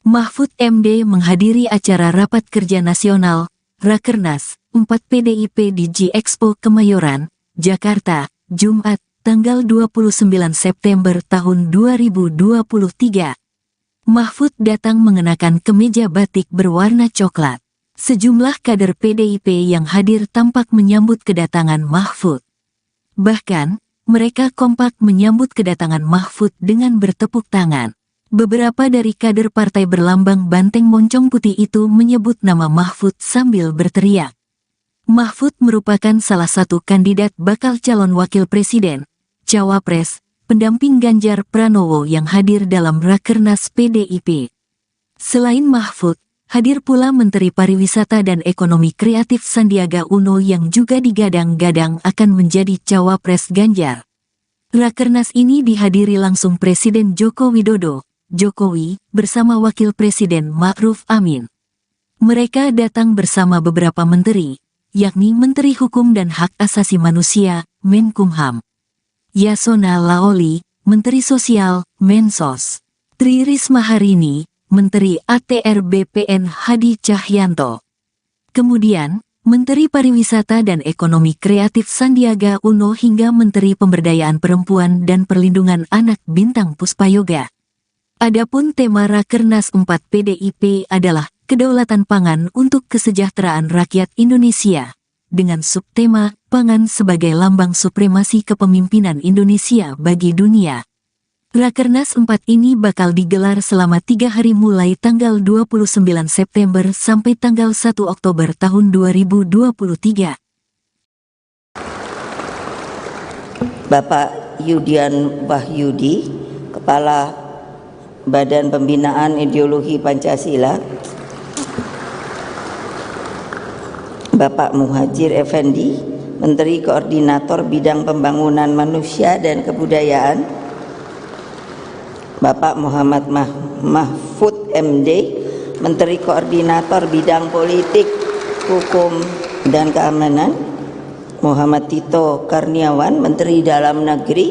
S1: Mahfud MD menghadiri acara Rapat Kerja Nasional, Rakernas, 4 PDIP di G-Expo Kemayoran, Jakarta, Jumat, tanggal 29 September tahun 2023. Mahfud datang mengenakan kemeja batik berwarna coklat. Sejumlah kader PDIP yang hadir tampak menyambut kedatangan Mahfud. Bahkan, mereka kompak menyambut kedatangan Mahfud dengan bertepuk tangan. Beberapa dari kader partai berlambang banteng moncong putih itu menyebut nama Mahfud sambil berteriak. Mahfud merupakan salah satu kandidat bakal calon wakil presiden, cawapres, pendamping Ganjar Pranowo yang hadir dalam Rakernas PDIP. Selain Mahfud, hadir pula Menteri Pariwisata dan Ekonomi Kreatif Sandiaga Uno yang juga digadang-gadang akan menjadi cawapres Ganjar. Rakernas ini dihadiri langsung Presiden Joko Widodo, Jokowi, bersama Wakil Presiden Ma'ruf Amin. Mereka datang bersama beberapa menteri, yakni Menteri Hukum dan Hak Asasi Manusia, Menkumham, Yasona Laoli, Menteri Sosial, Mensos, Tri Risma Harini, Menteri ATR BPN Hadi Cahyanto. Kemudian, Menteri Pariwisata dan Ekonomi Kreatif Sandiaga Uno hingga Menteri Pemberdayaan Perempuan dan Perlindungan Anak Bintang Puspayoga. Adapun tema Rakernas 4 PDIP adalah Kedaulatan Pangan untuk Kesejahteraan Rakyat Indonesia, dengan subtema Pangan sebagai Lambang Supremasi Kepemimpinan Indonesia bagi Dunia. Rakernas 4 ini bakal digelar selama 3 hari mulai tanggal 29 September sampai tanggal 1 Oktober tahun 2023.
S2: Bapak Yudian Wahyudi, Kepala Badan Pembinaan Ideologi Pancasila, Bapak Muhajir Effendi, Menteri Koordinator Bidang Pembangunan Manusia dan Kebudayaan, Bapak Muhammad Mahfud MD, Menteri Koordinator Bidang Politik, Hukum, dan Keamanan, Muhammad Tito Karniawan, Menteri Dalam Negeri,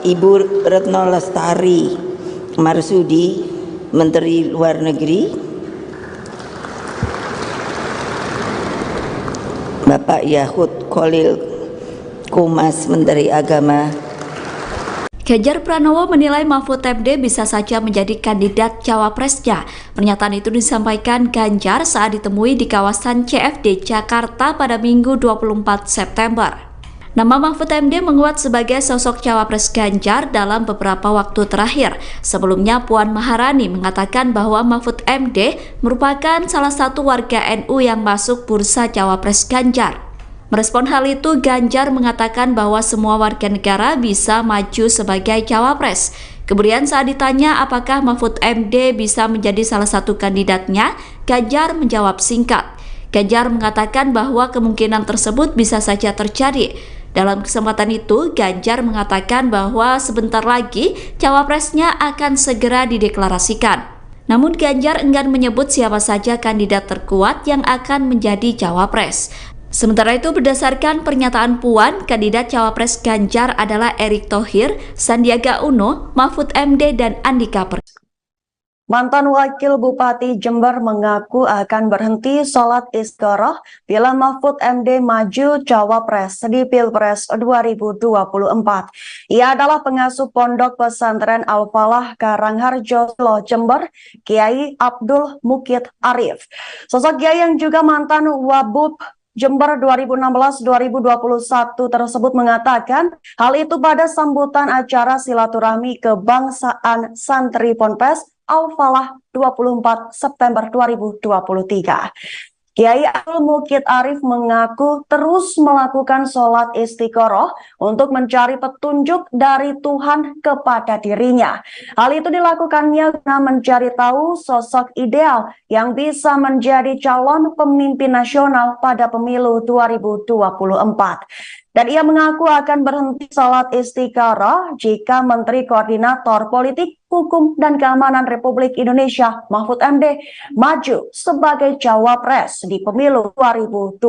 S2: Ibu Retno Lestari Marsudi, Menteri Luar Negeri, Bapak Yahud Khalil Kumas, Menteri Agama.
S3: Ganjar Pranowo menilai Mahfud MD bisa saja menjadi kandidat cawapresnya. Pernyataan itu disampaikan Ganjar saat ditemui di kawasan CFD Jakarta pada Minggu 24 September. Nama Mahfud MD menguat sebagai sosok cawapres Ganjar dalam beberapa waktu terakhir. Sebelumnya Puan Maharani mengatakan bahwa Mahfud MD merupakan salah satu warga NU yang masuk bursa cawapres Ganjar. Merespon hal itu, Ganjar mengatakan bahwa semua warga negara bisa maju sebagai cawapres. Kemudian saat ditanya apakah Mahfud MD bisa menjadi salah satu kandidatnya, Ganjar menjawab singkat. Ganjar mengatakan bahwa kemungkinan tersebut bisa saja terjadi. Dalam kesempatan itu, Ganjar mengatakan bahwa sebentar lagi cawapresnya akan segera dideklarasikan. Namun Ganjar enggan menyebut siapa saja kandidat terkuat yang akan menjadi cawapres. Sementara itu, berdasarkan pernyataan Puan, kandidat cawapres Ganjar adalah Erick Thohir, Sandiaga Uno, Mahfud MD, dan Andika Perkasa.
S4: Mantan Wakil Bupati Jember mengaku akan berhenti sholat istigharah bila Mahfud MD maju cawapres di Pilpres 2024. Ia adalah pengasuh Pondok Pesantren Al-Falah Karangharjo, Jember, Kiai Abdul Mukid Arif. Sosok Kiai yang juga mantan Wabub Jember 2016-2021 tersebut mengatakan hal itu pada sambutan acara silaturahmi kebangsaan santri Ponpes Al-Falah 24 September 2023. Kiai Abdul Mukid Arif mengaku terus melakukan sholat istiqoroh untuk mencari petunjuk dari Tuhan kepada dirinya. Hal itu dilakukannya guna mencari tahu sosok ideal yang bisa menjadi calon pemimpin nasional pada pemilu 2024. Dan ia mengaku akan berhenti salat istikharah jika Menteri Koordinator Politik, Hukum, dan Keamanan Republik Indonesia Mahfud MD maju sebagai cawapres di pemilu 2024.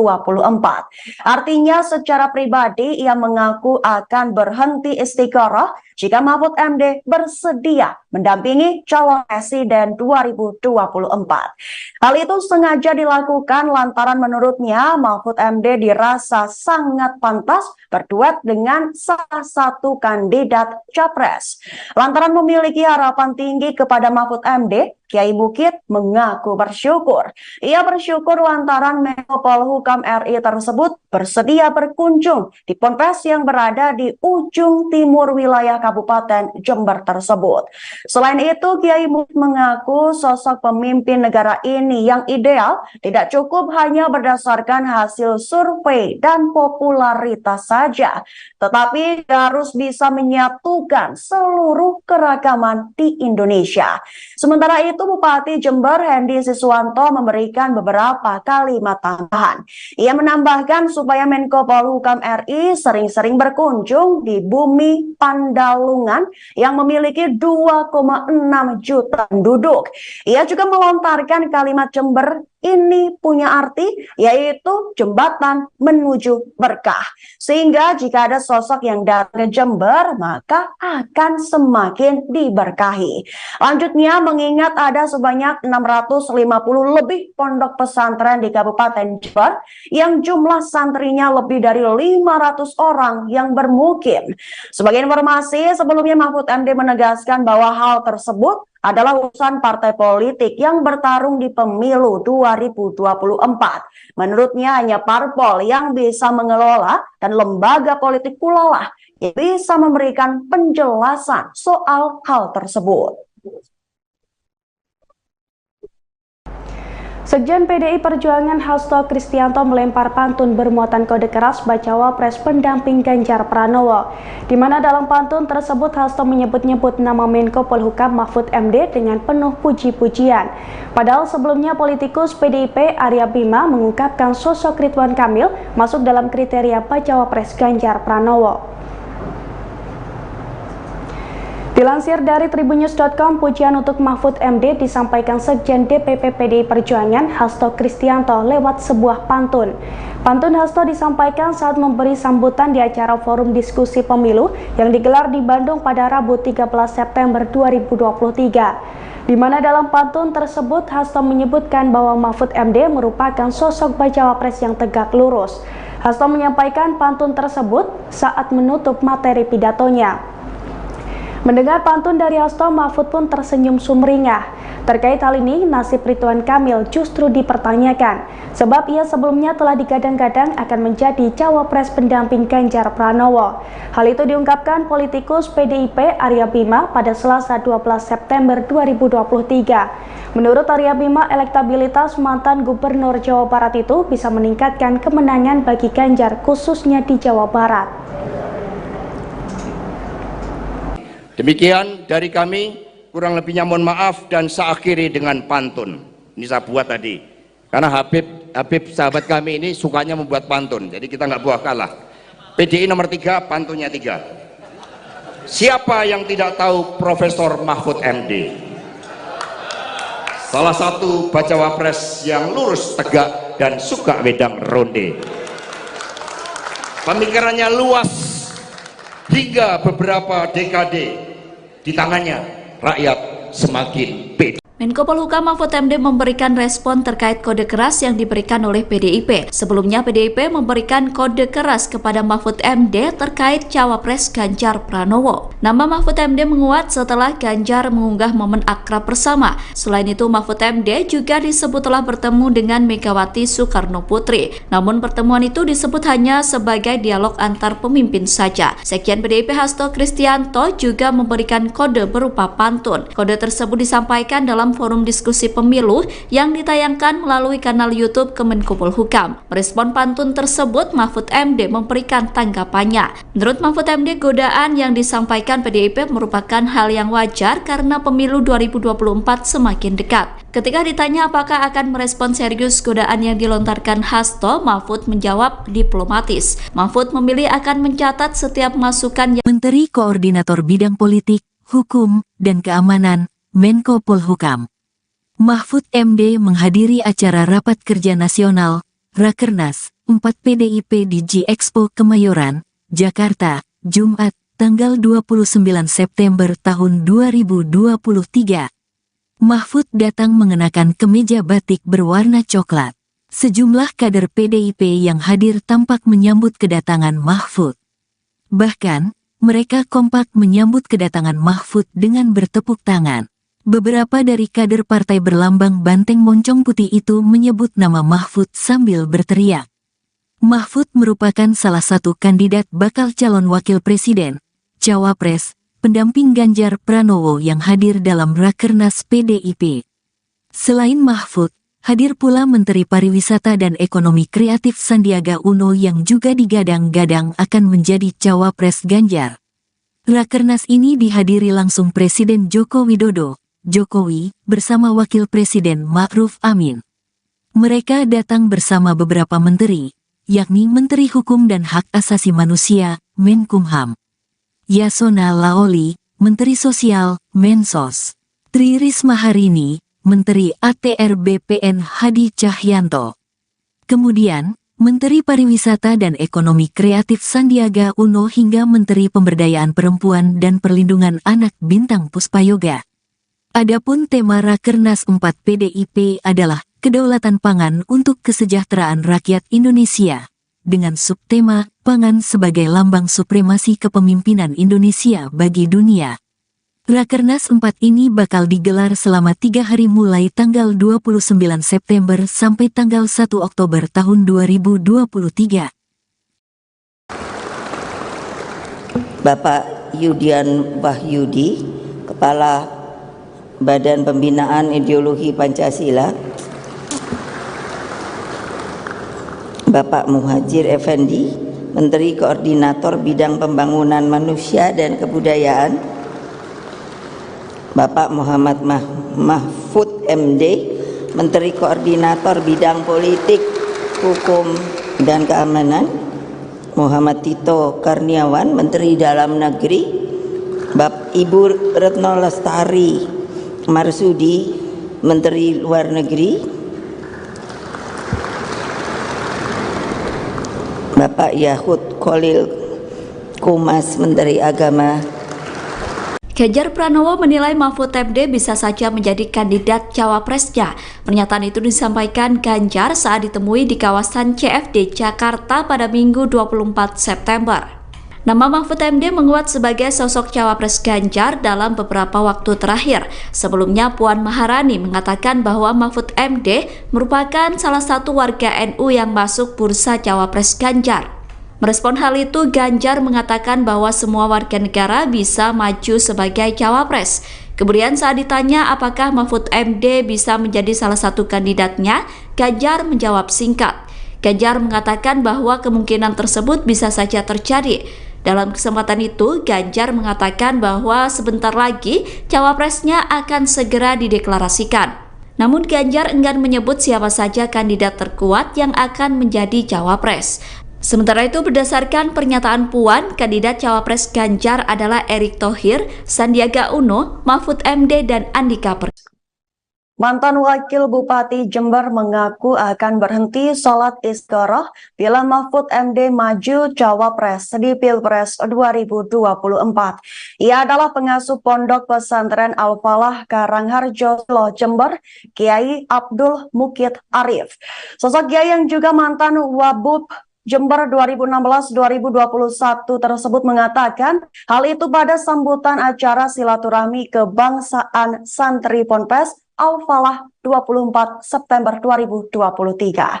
S4: Artinya secara pribadi ia mengaku akan berhenti istikharah jika Mahfud MD bersedia mendampingi calon presiden 2024. Hal itu sengaja dilakukan lantaran menurutnya Mahfud MD dirasa sangat pantas berduet dengan salah satu kandidat capres. Lantaran memiliki harapan tinggi kepada Mahfud MD, Kiai Bukit mengaku bersyukur. Ia bersyukur lantaran Menko Polhukam RI tersebut bersedia berkunjung di Ponpes yang berada di ujung timur wilayah Kabupaten Jember tersebut. Selain itu, Kiai Bukit mengaku sosok pemimpin negara ini yang ideal tidak cukup hanya berdasarkan hasil survei dan popularitas saja, tetapi harus bisa menyatukan seluruh keragaman di Indonesia. Sementara itu, Bupati Jember Hendy Siswanto memberikan beberapa kalimat tambahan. Ia menambahkan supaya Menko Polhukam RI sering-sering berkunjung di bumi Pandalungan yang memiliki 2,6 juta penduduk. Ia juga melontarkan kalimat Jember ini punya arti, yaitu jembatan menuju berkah. Sehingga jika ada sosok yang datang ke Jember, maka akan semakin diberkahi. Lanjutnya, mengingat ada sebanyak 650 lebih pondok pesantren di Kabupaten Jember, yang jumlah santrinya lebih dari 500 orang yang bermukim. Sebagai informasi, sebelumnya Mahfud MD menegaskan bahwa hal tersebut adalah urusan partai politik yang bertarung di pemilu 2024. Menurutnya hanya parpol yang bisa mengelola dan lembaga politik pula lah yang bisa memberikan penjelasan soal hal tersebut.
S5: Sekjen PDI Perjuangan Hasto Kristianto melempar pantun bermuatan kode keras bacawa pres pendamping Ganjar Pranowo, di mana dalam pantun tersebut Hasto menyebut-nyebut nama Menko Polhukam Mahfud MD dengan penuh puji-pujian. Padahal sebelumnya politikus PDIP Arya Bima mengungkapkan sosok Ridwan Kamil masuk dalam kriteria bacawa pres Ganjar Pranowo. Dilansir dari tribunnews.com, pujian untuk Mahfud MD disampaikan Sekjen DPP PDI Perjuangan Hasto Kristianto lewat sebuah pantun. Pantun Hasto disampaikan saat memberi sambutan di acara forum diskusi pemilu yang digelar di Bandung pada Rabu 13 September 2023. Di mana dalam pantun tersebut Hasto menyebutkan bahwa Mahfud MD merupakan sosok bacawa pres yang tegak lurus. Hasto menyampaikan pantun tersebut saat menutup materi pidatonya. Mendengar pantun dari Hasto, Mahfud pun tersenyum sumringah. Terkait hal ini, nasib Ridwan Kamil justru dipertanyakan, sebab ia sebelumnya telah digadang-gadang akan menjadi cawapres pendamping Ganjar Pranowo. Hal itu diungkapkan politikus PDIP Arya Bima pada Selasa 12 September 2023. Menurut Arya Bima, elektabilitas mantan Gubernur Jawa Barat itu bisa meningkatkan kemenangan bagi Ganjar, khususnya di Jawa Barat.
S6: Demikian dari kami, kurang lebihnya mohon maaf dan saya akhiri dengan pantun. Ini saya buat tadi, karena Habib sahabat kami ini sukanya membuat pantun, jadi kita nggak buah kalah. PDI nomor 3, pantunnya 3. Siapa yang tidak tahu Profesor Mahfud MD? Salah satu bacawa pres yang lurus, tegak, dan suka wedang ronde. Pemikirannya luas hingga beberapa dekade. Di tangannya rakyat semakin pede.
S3: Menko Polhukam Mahfud MD memberikan respon terkait kode keras yang diberikan oleh PDIP. Sebelumnya PDIP memberikan kode keras kepada Mahfud MD terkait cawapres Ganjar Pranowo. Nama Mahfud MD menguat setelah Ganjar mengunggah momen akrab bersama. Selain itu, Mahfud MD juga disebut telah bertemu dengan Megawati Soekarno Putri. Namun pertemuan itu disebut hanya sebagai dialog antar pemimpin saja. Sekjen PDIP Hasto Kristianto juga memberikan kode berupa pantun. Kode tersebut disampaikan dalam forum diskusi pemilu yang ditayangkan melalui kanal YouTube Kemenko Polhukam. Merespon pantun tersebut, Mahfud MD memberikan tanggapannya. Menurut Mahfud MD, godaan yang disampaikan PDIP merupakan hal yang wajar karena pemilu 2024 semakin dekat. Ketika ditanya apakah akan merespon serius godaan yang dilontarkan Hasto, Mahfud menjawab diplomatis. Mahfud memilih akan mencatat setiap masukan yang
S1: Menteri Koordinator Bidang Politik, Hukum, dan Keamanan, Menko Polhukam. Mahfud MD menghadiri acara Rapat Kerja Nasional, Rakernas, 4 PDIP di G-Expo Kemayoran, Jakarta, Jumat, tanggal 29 September tahun 2023. Mahfud datang mengenakan kemeja batik berwarna coklat. Sejumlah kader PDIP yang hadir tampak menyambut kedatangan Mahfud. Bahkan, mereka kompak menyambut kedatangan Mahfud dengan bertepuk tangan. Beberapa dari kader partai berlambang banteng moncong putih itu menyebut nama Mahfud sambil berteriak. Mahfud merupakan salah satu kandidat bakal calon wakil presiden, cawapres, pendamping Ganjar Pranowo yang hadir dalam Rakernas PDIP. Selain Mahfud, hadir pula Menteri Pariwisata dan Ekonomi Kreatif Sandiaga Uno yang juga digadang-gadang akan menjadi cawapres Ganjar. Rakernas ini dihadiri langsung Presiden Joko Widodo, Jokowi, bersama Wakil Presiden Ma'ruf Amin. Mereka datang bersama beberapa menteri, yakni Menteri Hukum dan Hak Asasi Manusia, Menkumham, Yasona Laoli, Menteri Sosial, Mensos, Tri Risma Harini, Menteri ATR BPN Hadi Cahyanto. Kemudian, Menteri Pariwisata dan Ekonomi Kreatif Sandiaga Uno hingga Menteri Pemberdayaan Perempuan dan Perlindungan Anak Bintang Puspayoga. Adapun tema Rakernas 4 PDIP adalah Kedaulatan Pangan untuk Kesejahteraan Rakyat Indonesia, dengan subtema Pangan sebagai Lambang Supremasi Kepemimpinan Indonesia bagi Dunia. Rakernas 4 ini bakal digelar selama 3 hari mulai tanggal 29 September sampai tanggal 1 Oktober tahun 2023.
S2: Bapak Yudian Wahyudi, Kepala Badan Pembinaan Ideologi Pancasila, Bapak Muhajir Effendi, Menteri Koordinator Bidang Pembangunan Manusia dan Kebudayaan, Bapak Muhammad Mahfud MD, Menteri Koordinator Bidang Politik, Hukum, dan Keamanan, Muhammad Tito Karniawan, Menteri Dalam Negeri, Ibu Retno Lestari Marsudi, Menteri Luar Negeri, Bapak Yahud Khalil Kumas, Menteri Agama.
S3: Ganjar Pranowo menilai Mahfud MD bisa saja menjadi kandidat cawapresnya. Pernyataan itu disampaikan Ganjar saat ditemui di kawasan CFD Jakarta pada Minggu 24 September. Nama Mahfud MD menguat sebagai sosok cawapres Ganjar dalam beberapa waktu terakhir. Sebelumnya Puan Maharani mengatakan bahwa Mahfud MD merupakan salah satu warga NU yang masuk bursa cawapres Ganjar. Merespon hal itu, Ganjar mengatakan bahwa semua warga negara bisa maju sebagai cawapres. Kemudian saat ditanya apakah Mahfud MD bisa menjadi salah satu kandidatnya, Ganjar menjawab singkat. Ganjar mengatakan bahwa kemungkinan tersebut bisa saja terjadi. Dalam kesempatan itu, Ganjar mengatakan bahwa sebentar lagi cawapresnya akan segera dideklarasikan. Namun Ganjar enggan menyebut siapa saja kandidat terkuat yang akan menjadi cawapres. Sementara itu, berdasarkan pernyataan Puan, kandidat cawapres Ganjar adalah Erick Thohir, Sandiaga Uno, Mahfud MD, dan Andika Perkasa.
S4: Mantan Wakil Bupati Jember mengaku akan berhenti sholat istikharah bila Mahfud MD maju cawapres di Pilpres 2024. Ia adalah pengasuh Pondok Pesantren Al-Falah Karangharjo, Jember, Kiai Abdul Mukid Arif. Sosok Kiai yang juga mantan Wabub Jember 2016-2021 tersebut mengatakan hal itu pada sambutan acara silaturahmi kebangsaan santri Ponpes Al-Falah 24 September 2023.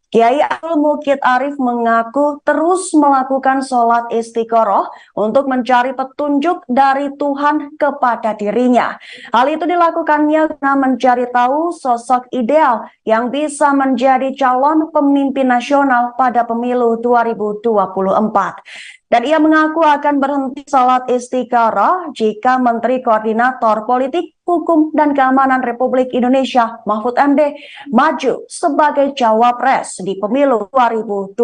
S4: Kiai Abdul Mukid Arif mengaku terus melakukan sholat istikharah untuk mencari petunjuk dari Tuhan kepada dirinya. Hal itu dilakukannya karena mencari tahu sosok ideal yang bisa menjadi calon pemimpin nasional pada pemilu 2024. Dan ia mengaku akan berhenti salat istikharah jika Menteri Koordinator Politik, Hukum, dan Keamanan Republik Indonesia Mahfud MD maju sebagai cawapres di pemilu 2024.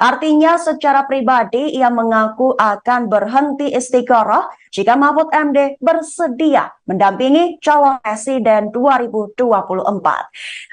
S4: Artinya secara pribadi ia mengaku akan berhenti istikharah jika Mahfud MD bersedia mendampingi calon presiden 2024.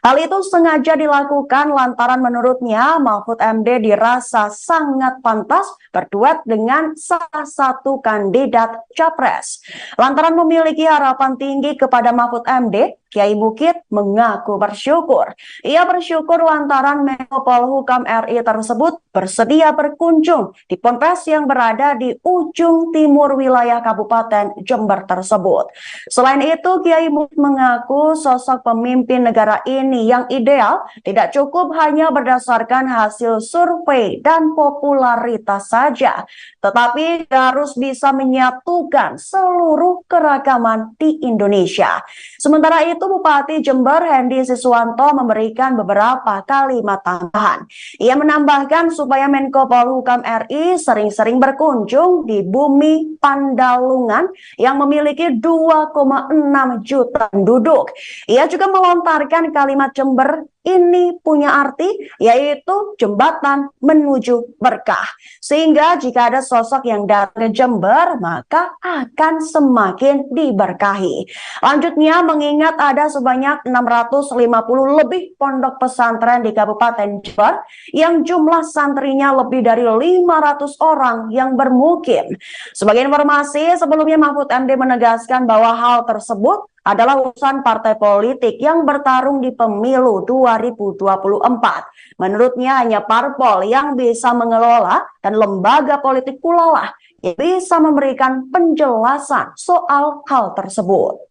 S4: Hal itu sengaja dilakukan lantaran menurutnya Mahfud MD dirasa sangat pantas berduet dengan salah satu kandidat capres. Lantaran memiliki harapan tinggi kepada Mahfud MD, Kiai Bukit mengaku bersyukur. Ia bersyukur lantaran Menko Polhukam RI tersebut bersedia berkunjung di ponpes yang berada di ujung timur wilayah Kabupaten Jember tersebut. Selain itu, Kiai Bukit mengaku sosok pemimpin negara ini yang ideal tidak cukup hanya berdasarkan hasil survei dan popularitas saja, tetapi harus bisa menyatukan seluruh keragaman di Indonesia. Sementara itu, Bupati Jember Hendy Siswanto memberikan beberapa kalimat tambahan. Ia menambahkan supaya Menko Polhukam RI sering-sering berkunjung di bumi Pandalungan yang memiliki 2,6 juta penduduk. Ia juga melontarkan kalimat Jember ini punya arti, yaitu jembatan menuju berkah. Sehingga jika ada sosok yang datang ke Jember, maka akan semakin diberkahi. Lanjutnya, mengingat ada sebanyak 650 lebih pondok pesantren di Kabupaten Jember, yang jumlah santrinya lebih dari 500 orang yang bermukim. Sebagai informasi, sebelumnya Mahfud MD menegaskan bahwa hal tersebut adalah urusan partai politik yang bertarung di pemilu 2024. Menurutnya hanya parpol yang bisa mengelola dan lembaga politik pula lah yang bisa memberikan penjelasan soal hal tersebut.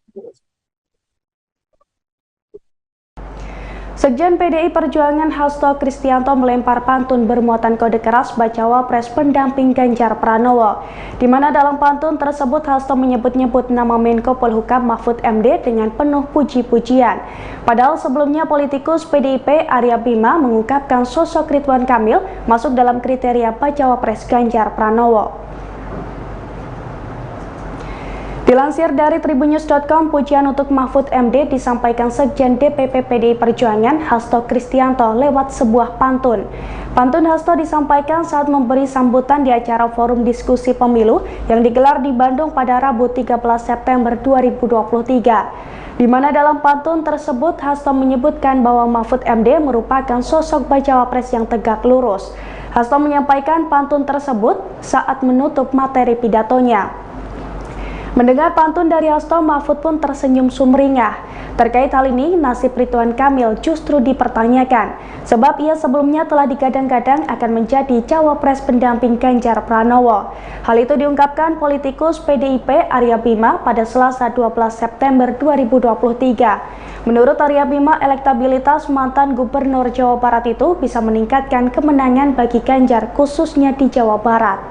S5: Sekjen PDI Perjuangan Hasto Kristianto melempar pantun bermuatan kode keras bacawa pres pendamping Ganjar Pranowo, di mana dalam pantun tersebut Hasto menyebut-nyebut nama Menko Polhukam Mahfud MD dengan penuh puji-pujian. Padahal sebelumnya politikus PDIP Arya Bima mengungkapkan sosok Ridwan Kamil masuk dalam kriteria bacawa pres Ganjar Pranowo. Dilansir dari tribunnews.com, pujian untuk Mahfud MD disampaikan Sekjen DPP PDI Perjuangan Hasto Kristianto lewat sebuah pantun. Pantun Hasto disampaikan saat memberi sambutan di acara forum diskusi pemilu yang digelar di Bandung pada Rabu 13 September 2023. Di mana dalam pantun tersebut Hasto menyebutkan bahwa Mahfud MD merupakan sosok bacawa pres yang tegak lurus. Hasto menyampaikan pantun tersebut saat menutup materi pidatonya. Mendengar pantun dari Hasto, Mahfud pun tersenyum sumringah. Terkait hal ini, nasib Ridwan Kamil justru dipertanyakan, sebab ia sebelumnya telah digadang-gadang akan menjadi cawapres pendamping Ganjar Pranowo. Hal itu diungkapkan politikus PDIP Arya Bima pada Selasa 12 September 2023. Menurut Arya Bima, elektabilitas mantan Gubernur Jawa Barat itu bisa meningkatkan kemenangan bagi Ganjar, khususnya di Jawa Barat.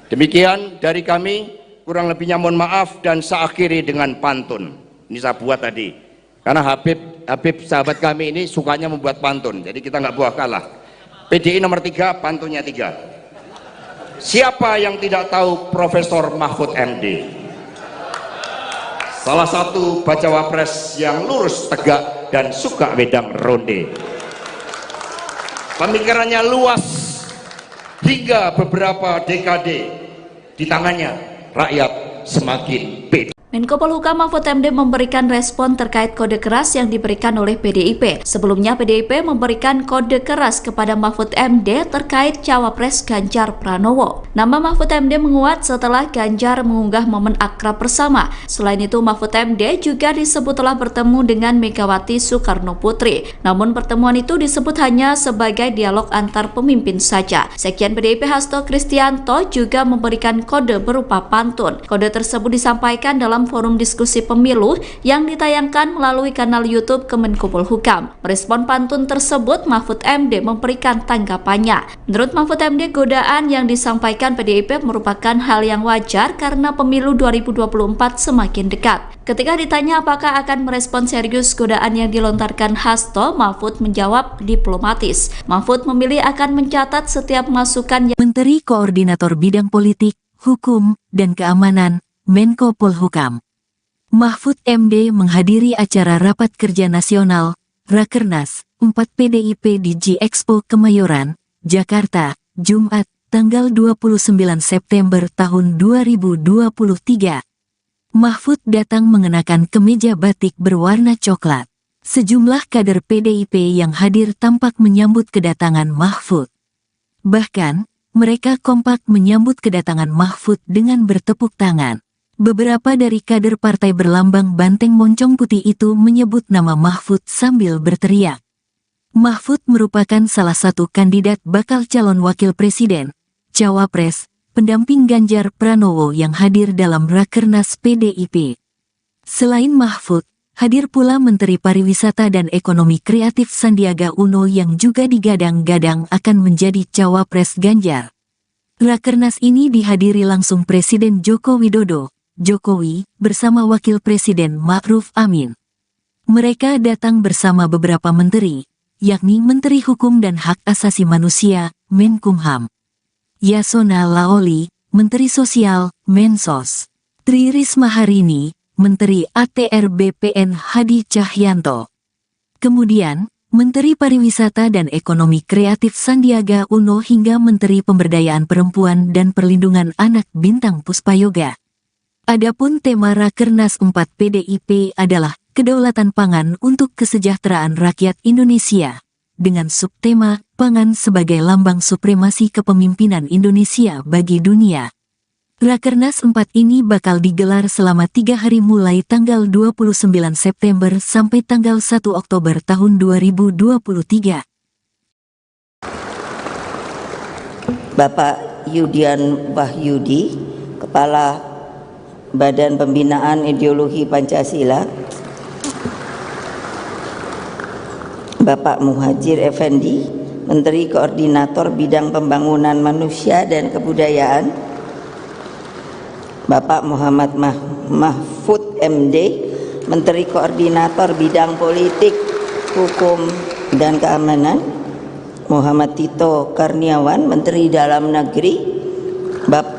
S6: Demikian dari kami, kurang lebihnya mohon maaf dan saya akhiri dengan pantun. Ini saya buat tadi, karena Habib sahabat kami ini sukanya membuat pantun, jadi kita nggak buah kalah. PDI nomor 3, pantunnya 3. Siapa yang tidak tahu Profesor Mahfud MD? Salah satu bacawa pres yang lurus, tegak, dan suka wedang ronde. Pemikirannya luas hingga beberapa dekade, di tangannya rakyat semakin pede.
S3: Menko Polhukam Mahfud MD memberikan respon terkait kode keras yang diberikan oleh PDIP. Sebelumnya PDIP memberikan kode keras kepada Mahfud MD terkait cawapres Ganjar Pranowo. Nama Mahfud MD menguat setelah Ganjar mengunggah momen akrab bersama. Selain itu, Mahfud MD juga disebut telah bertemu dengan Megawati Soekarno Putri. Namun pertemuan itu disebut hanya sebagai dialog antar pemimpin saja. Sekjen PDIP Hasto Kristianto juga memberikan kode berupa pantun. Kode tersebut disampaikan dalam dalam forum diskusi pemilu yang ditayangkan melalui kanal YouTube Kemenkopolhukam. Merespon pantun tersebut, Mahfud MD memberikan tanggapannya. Menurut Mahfud MD, godaan yang disampaikan PDIP merupakan hal yang wajar karena pemilu 2024 semakin dekat. Ketika ditanya apakah akan merespon serius godaan yang dilontarkan Hasto, Mahfud menjawab diplomatis. Mahfud memilih akan mencatat setiap masukan yang
S1: Menteri Koordinator Bidang Politik, Hukum, dan Keamanan, Menko Polhukam. Mahfud MD menghadiri acara Rapat Kerja Nasional, Rakernas, 4 PDIP di G-Expo Kemayoran, Jakarta, Jumat, tanggal 29 September tahun 2023. Mahfud datang mengenakan kemeja batik berwarna coklat. Sejumlah kader PDIP yang hadir tampak menyambut kedatangan Mahfud. Bahkan, mereka kompak menyambut kedatangan Mahfud dengan bertepuk tangan. Beberapa dari kader partai berlambang banteng moncong putih itu menyebut nama Mahfud sambil berteriak. Mahfud merupakan salah satu kandidat bakal calon wakil presiden, cawapres, pendamping Ganjar Pranowo yang hadir dalam Rakernas PDIP. Selain Mahfud, hadir pula Menteri Pariwisata dan Ekonomi Kreatif Sandiaga Uno yang juga digadang-gadang akan menjadi cawapres Ganjar. Rakernas ini dihadiri langsung Presiden Joko Widodo, Jokowi, bersama Wakil Presiden Ma'ruf Amin. Mereka datang bersama beberapa menteri, yakni Menteri Hukum dan Hak Asasi Manusia, Menkumham, Yasona Laoli, Menteri Sosial, Mensos, Tri Risma Harini, Menteri ATR BPN Hadi Cahyanto. Kemudian, Menteri Pariwisata dan Ekonomi Kreatif Sandiaga Uno hingga Menteri Pemberdayaan Perempuan dan Perlindungan Anak Bintang Puspayoga. Adapun tema Rakernas 4 PDIP adalah Kedaulatan Pangan untuk Kesejahteraan Rakyat Indonesia, dengan subtema Pangan sebagai lambang supremasi kepemimpinan Indonesia bagi dunia. Rakernas 4 ini bakal digelar selama 3 hari mulai tanggal 29 September sampai tanggal 1 Oktober tahun 2023.
S2: Bapak Yudian Wahyudi, Kepala Badan Pembinaan Ideologi Pancasila, Bapak Muhajir Effendi, Menteri Koordinator Bidang Pembangunan Manusia dan Kebudayaan, Bapak Muhammad Mahfud MD, Menteri Koordinator Bidang Politik, Hukum, dan Keamanan, Muhammad Tito Karniawan, Menteri Dalam Negeri,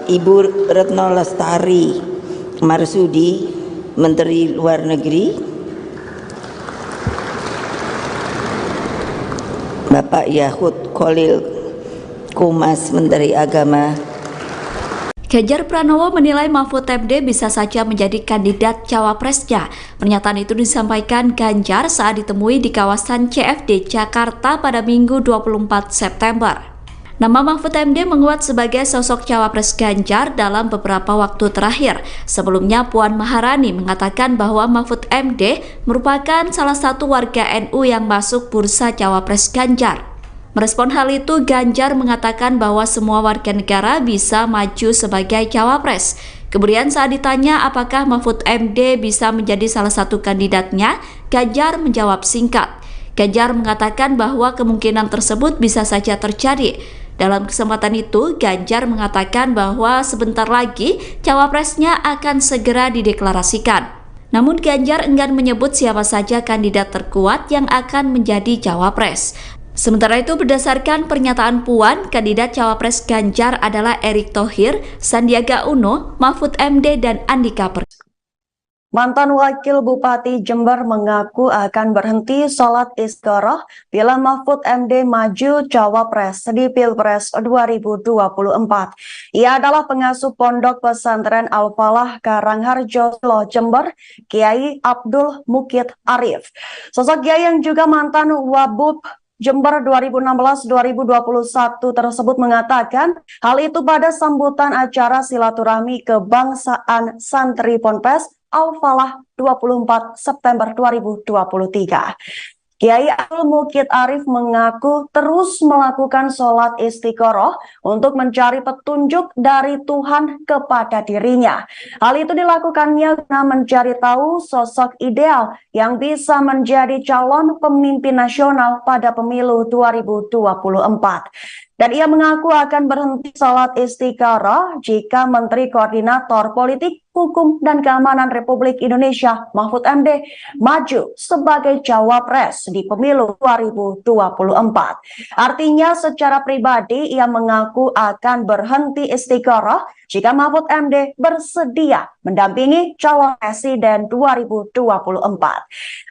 S2: Ibu Retno Lestari Marsudi, Menteri Luar Negeri, Bapak Yahud Khalil Kumas, Menteri Agama.
S3: Ganjar Pranowo menilai Mahfud MD bisa saja menjadi kandidat cawapresnya. Pernyataan itu disampaikan Ganjar saat ditemui di kawasan CFD Jakarta pada Minggu 24 September. Nama Mahfud MD menguat sebagai sosok cawapres Ganjar dalam beberapa waktu terakhir. Sebelumnya Puan Maharani mengatakan bahwa Mahfud MD merupakan salah satu warga NU yang masuk bursa cawapres Ganjar. Merespon hal itu, Ganjar mengatakan bahwa semua warga negara bisa maju sebagai cawapres. Kemudian saat ditanya apakah Mahfud MD bisa menjadi salah satu kandidatnya, Ganjar menjawab singkat. Ganjar mengatakan bahwa kemungkinan tersebut bisa saja terjadi. Dalam kesempatan itu, Ganjar mengatakan bahwa sebentar lagi cawapresnya akan segera dideklarasikan. Namun Ganjar enggan menyebut siapa saja kandidat terkuat yang akan menjadi cawapres. Sementara itu, berdasarkan pernyataan Puan, kandidat cawapres Ganjar adalah Erick Thohir, Sandiaga Uno, Mahfud MD, dan Andika Perkasa.
S4: Mantan Wakil Bupati Jember mengaku akan berhenti sholat istikharah bila Mahfud MD maju cawapres di Pilpres 2024. Ia adalah pengasuh Pondok Pesantren Al-Falah Karangharjo, Jember, Kiai Abdul Mukid Arif. Sosok Kiai yang juga mantan Wabub Jember 2016-2021 tersebut mengatakan hal itu pada sambutan acara silaturahmi kebangsaan santri Ponpes Al-Falah 24 September 2023. Kiai Abdul Mukid Arif mengaku terus melakukan sholat istiqoroh untuk mencari petunjuk dari Tuhan kepada dirinya. Hal itu dilakukannya guna mencari tahu sosok ideal yang bisa menjadi calon pemimpin nasional pada pemilu 2024. Dan ia mengaku akan berhenti sholat istiqoroh jika Menteri Koordinator Politik, Hukum, dan Keamanan Republik Indonesia Mahfud MD maju sebagai cawapres di pemilu 2024. Artinya secara pribadi ia mengaku akan berhenti istiqoroh jika Mahfud MD bersedia mendampingi calon presiden 2024.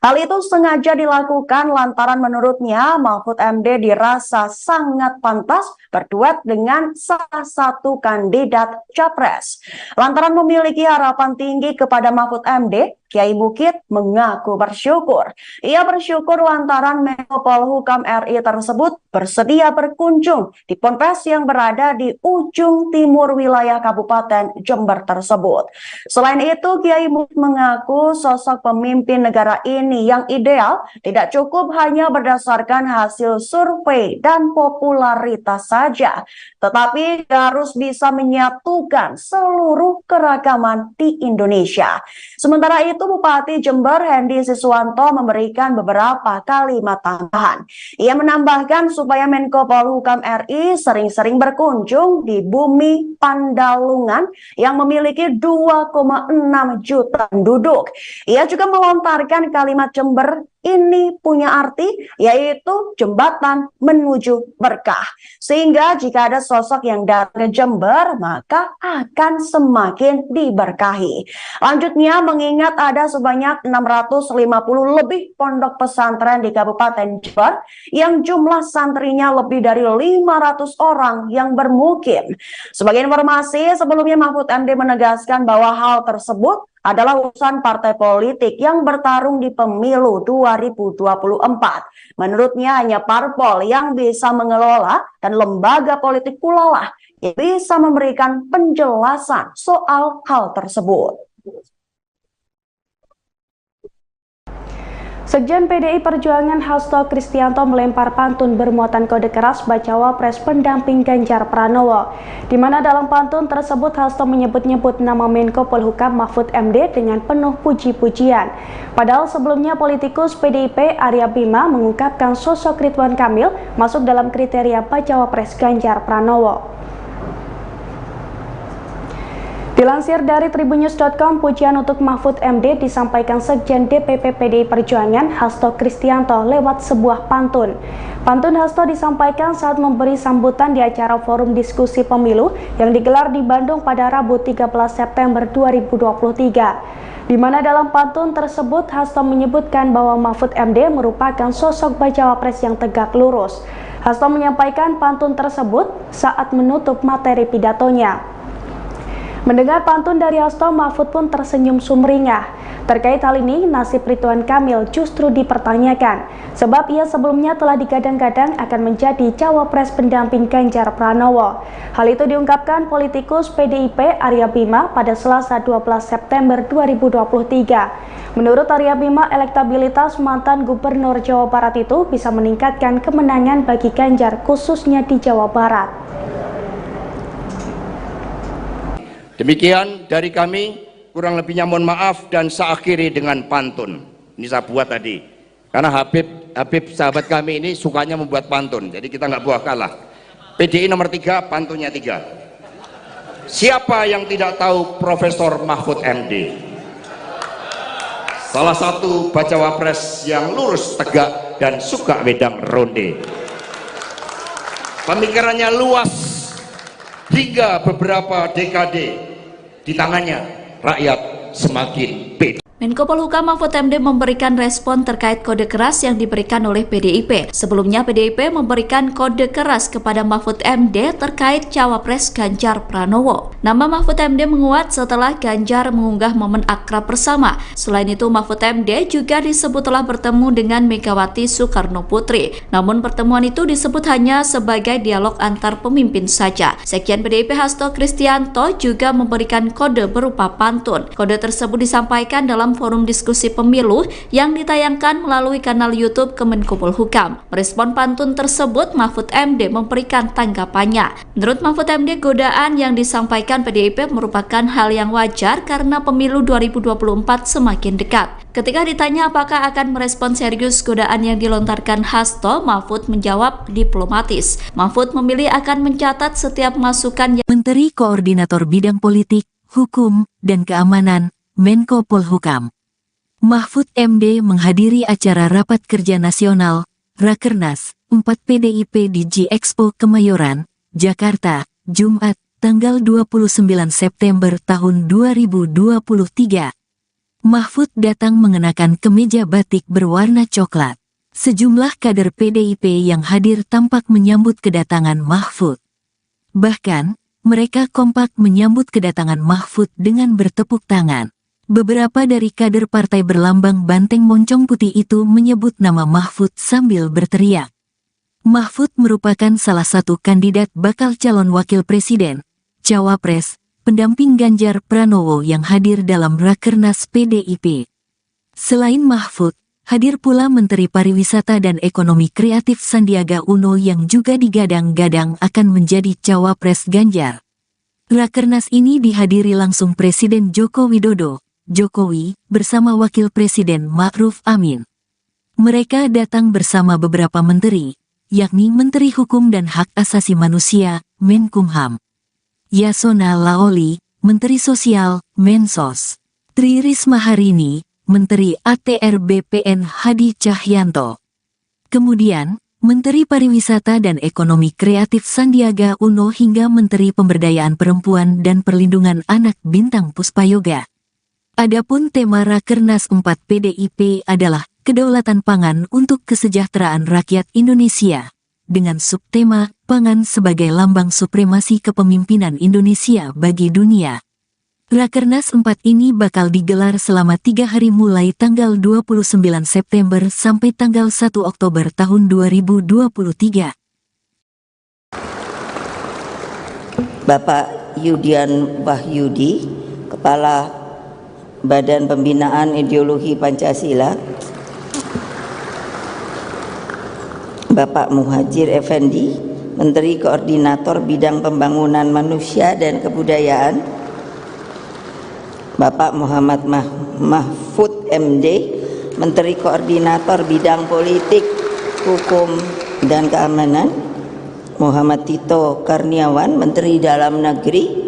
S4: Hal itu sengaja dilakukan lantaran menurutnya Mahfud MD dirasa sangat pantas berduet dengan salah satu kandidat capres. Lantaran memiliki harapan tinggi kepada Mahfud MD, Kiai Mukid mengaku bersyukur. Ia bersyukur lantaran Menko Polhukam RI tersebut bersedia berkunjung di ponpes yang berada di ujung timur wilayah Kabupaten Jember tersebut. Selain itu, Kiai Mukid mengaku sosok pemimpin negara ini yang ideal tidak cukup hanya berdasarkan hasil survei dan popularitas saja, tetapi harus bisa menyatukan seluruh keragaman di Indonesia. Sementara itu, Bupati Jember Hendy Siswanto memberikan beberapa kalimat tambahan. Ia menambahkan supaya Menko Polhukam RI sering-sering berkunjung di bumi Pandalungan yang memiliki 2,6 juta penduduk. Ia juga melontarkan kalimat Jember ini punya arti, yaitu jembatan menuju berkah. Sehingga jika ada sosok yang datang ke Jember, maka akan semakin diberkahi. Lanjutnya, mengingat ada sebanyak 650 lebih pondok pesantren di Kabupaten Jember, yang jumlah santrinya lebih dari 500 orang yang bermukim. Sebagai informasi, sebelumnya Mahfud MD menegaskan bahwa hal tersebut adalah urusan partai politik yang bertarung di pemilu 2024. Menurutnya hanya parpol yang bisa mengelola dan lembaga politik pula lah yang bisa memberikan penjelasan soal hal tersebut.
S5: Sekjen PDI Perjuangan Hasto Kristianto melempar pantun bermuatan kode keras bacawa pres pendamping Ganjar Pranowo, di mana dalam pantun tersebut Hasto menyebut-nyebut nama Menko Polhukam Mahfud MD dengan penuh puji-pujian. Padahal sebelumnya politikus PDIP Arya Bima mengungkapkan sosok Ridwan Kamil masuk dalam kriteria bacawa pres Ganjar Pranowo. Dilansir dari tribunnews.com, pujian untuk Mahfud MD disampaikan Sekjen DPP PDI Perjuangan Hasto Kristianto lewat sebuah pantun. Pantun Hasto disampaikan saat memberi sambutan di acara forum diskusi pemilu yang digelar di Bandung pada Rabu 13 September 2023. Di mana dalam pantun tersebut Hasto menyebutkan bahwa Mahfud MD merupakan sosok bacawa pres yang tegak lurus. Hasto menyampaikan pantun tersebut saat menutup materi pidatonya. Mendengar pantun dari Hasto, Mahfud pun tersenyum sumringah. Terkait hal ini, nasib Ridwan Kamil justru dipertanyakan, sebab ia sebelumnya telah digadang-gadang akan menjadi cawapres pendamping Ganjar Pranowo. Hal itu diungkapkan politikus PDIP Arya Bima pada Selasa 12 September 2023. Menurut Arya Bima, elektabilitas mantan Gubernur Jawa Barat itu bisa meningkatkan kemenangan bagi Ganjar khususnya di Jawa Barat.
S6: Demikian dari kami, kurang lebihnya mohon maaf dan saya akhiri dengan pantun. Ini saya buat tadi, karena Habib sahabat kami ini sukanya membuat pantun, jadi kita nggak buah kalah. PDI nomor 3, pantunnya 3. Siapa yang tidak tahu Profesor Mahfud MD? Salah satu bacawa pres yang lurus, tegak, dan suka wedang ronde. Pemikirannya luas hingga beberapa dekade. Di tangannya rakyat semakin pede.
S3: Menko Polhukam Mahfud MD memberikan respon terkait kode keras yang diberikan oleh PDIP. Sebelumnya PDIP memberikan kode keras kepada Mahfud MD terkait cawapres Ganjar Pranowo. Nama Mahfud MD menguat setelah Ganjar mengunggah momen akrab bersama. Selain itu Mahfud MD juga disebut telah bertemu dengan Megawati Soekarno Putri. Namun pertemuan itu disebut hanya sebagai dialog antar pemimpin saja. Sekjen PDIP Hasto Kristianto juga memberikan kode berupa pantun. Kode tersebut disampaikan dalam dalam forum diskusi pemilu yang ditayangkan melalui kanal YouTube Kemenkopolhukam. Merespon pantun tersebut, Mahfud MD memberikan tanggapannya. Menurut Mahfud MD, godaan yang disampaikan PDIP merupakan hal yang wajar karena pemilu 2024 semakin dekat. Ketika ditanya apakah akan merespon serius godaan yang dilontarkan Hasto, Mahfud menjawab diplomatis. Mahfud memilih akan mencatat setiap masukan yang
S1: Menteri Koordinator Bidang Politik, Hukum, dan Keamanan, Menko Polhukam. Mahfud MD menghadiri acara Rapat Kerja Nasional, Rakernas, 4 PDIP di G-Expo Kemayoran, Jakarta, Jumat, tanggal 29 September tahun 2023. Mahfud datang mengenakan kemeja batik berwarna coklat. Sejumlah kader PDIP yang hadir tampak menyambut kedatangan Mahfud. Bahkan, mereka kompak menyambut kedatangan Mahfud dengan bertepuk tangan. Beberapa dari kader partai berlambang banteng moncong putih itu menyebut nama Mahfud sambil berteriak. Mahfud merupakan salah satu kandidat bakal calon wakil presiden, cawapres, pendamping Ganjar Pranowo yang hadir dalam Rakernas PDIP. Selain Mahfud, hadir pula Menteri Pariwisata dan Ekonomi Kreatif Sandiaga Uno yang juga digadang-gadang akan menjadi cawapres Ganjar. Rakernas ini dihadiri langsung Presiden Joko Widodo, Jokowi, bersama Wakil Presiden Ma'ruf Amin. Mereka datang bersama beberapa menteri, yakni Menteri Hukum dan Hak Asasi Manusia, Menkumham, Yasona Laoli, Menteri Sosial, Mensos, Tri Risma Harini, Menteri ATR BPN Hadi Cahyanto. Kemudian, Menteri Pariwisata dan Ekonomi Kreatif Sandiaga Uno hingga Menteri Pemberdayaan Perempuan dan Perlindungan Anak Bintang Puspayoga. Adapun tema Rakernas 4 PDIP adalah Kedaulatan Pangan untuk Kesejahteraan Rakyat Indonesia, dengan subtema Pangan sebagai lambang supremasi kepemimpinan Indonesia bagi dunia. Rakernas 4 ini bakal digelar selama 3 hari mulai tanggal 29 September sampai tanggal 1 Oktober tahun 2023.
S2: Bapak Yudian Wahyudi, Kepala Badan Pembinaan Ideologi Pancasila, Bapak Muhajir Effendi, Menteri Koordinator Bidang Pembangunan Manusia dan Kebudayaan, Bapak Muhammad Mahfud MD, Menteri Koordinator Bidang Politik, Hukum, dan Keamanan, Muhammad Tito Karniawan, Menteri Dalam Negeri,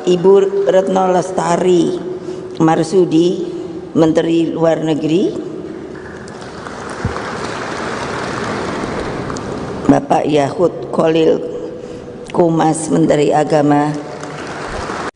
S2: Ibu Retno Lestari Marsudi, Menteri Luar Negeri, Bapak Yahud Khalil Kumas, Menteri Agama.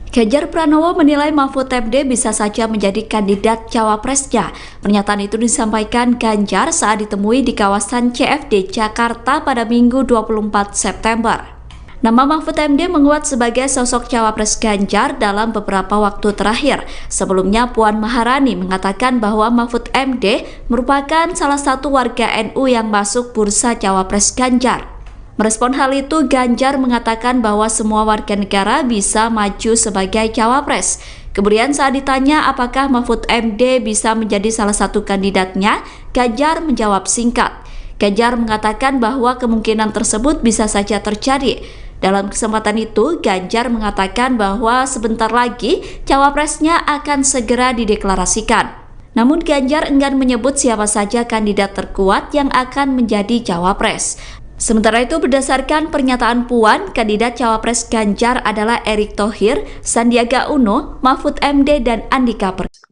S3: Ganjar Pranowo menilai Mahfud MD bisa saja menjadi kandidat cawapresnya. Pernyataan itu disampaikan Ganjar saat ditemui di kawasan CFD Jakarta pada Minggu 24 September. Nama Mahfud MD menguat sebagai sosok cawapres Ganjar dalam beberapa waktu terakhir. Sebelumnya Puan Maharani mengatakan bahwa Mahfud MD merupakan salah satu warga NU yang masuk bursa cawapres Ganjar. Merespon hal itu, Ganjar mengatakan bahwa semua warga negara bisa maju sebagai cawapres. Kemudian saat ditanya apakah Mahfud MD bisa menjadi salah satu kandidatnya, Ganjar menjawab singkat. Ganjar mengatakan bahwa kemungkinan tersebut bisa saja terjadi. Dalam kesempatan itu, Ganjar mengatakan bahwa sebentar lagi cawapresnya akan segera dideklarasikan. Namun Ganjar enggan menyebut siapa saja kandidat terkuat yang akan menjadi cawapres. Sementara itu, berdasarkan pernyataan Puan, kandidat cawapres Ganjar adalah Erick Thohir, Sandiaga Uno, Mahfud MD, dan Andika Perkasa.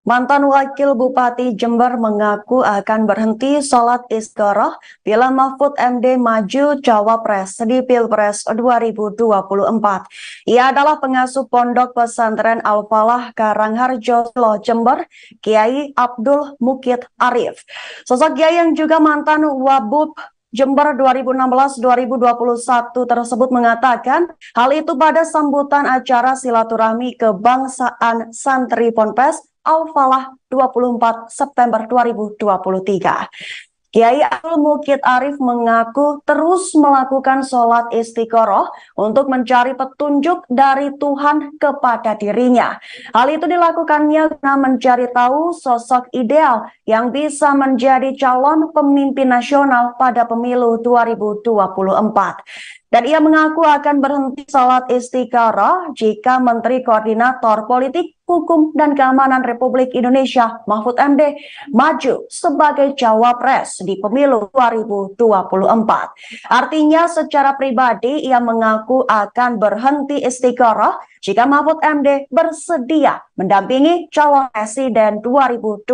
S4: Mantan Wakil Bupati Jember mengaku akan berhenti sholat istikharah bila Mahfud MD maju cawapres di Pilpres 2024. Ia adalah pengasuh Pondok Pesantren Al-Falah Karangharjo, Jember, Kiai Abdul Mukid Arif. Sosok Kiai yang juga mantan Wabub Jember 2016-2021 tersebut mengatakan hal itu pada sambutan acara silaturahmi kebangsaan Santri Ponpes Al-Falah 24 September 2023. Kiai Abdul Mukid Arif mengaku terus melakukan sholat istiqoroh untuk mencari petunjuk dari Tuhan kepada dirinya. Hal itu dilakukannya guna mencari tahu sosok ideal yang bisa menjadi calon pemimpin nasional pada pemilu 2024. Dan ia mengaku akan berhenti sholat istiqoroh jika Menteri Koordinator Politik, Hukum, dan Keamanan Republik Indonesia Mahfud MD maju sebagai cawapres di pemilu 2024. Artinya secara pribadi ia mengaku akan berhenti istiqoroh jika Mahfud MD bersedia mendampingi calon presiden 2024.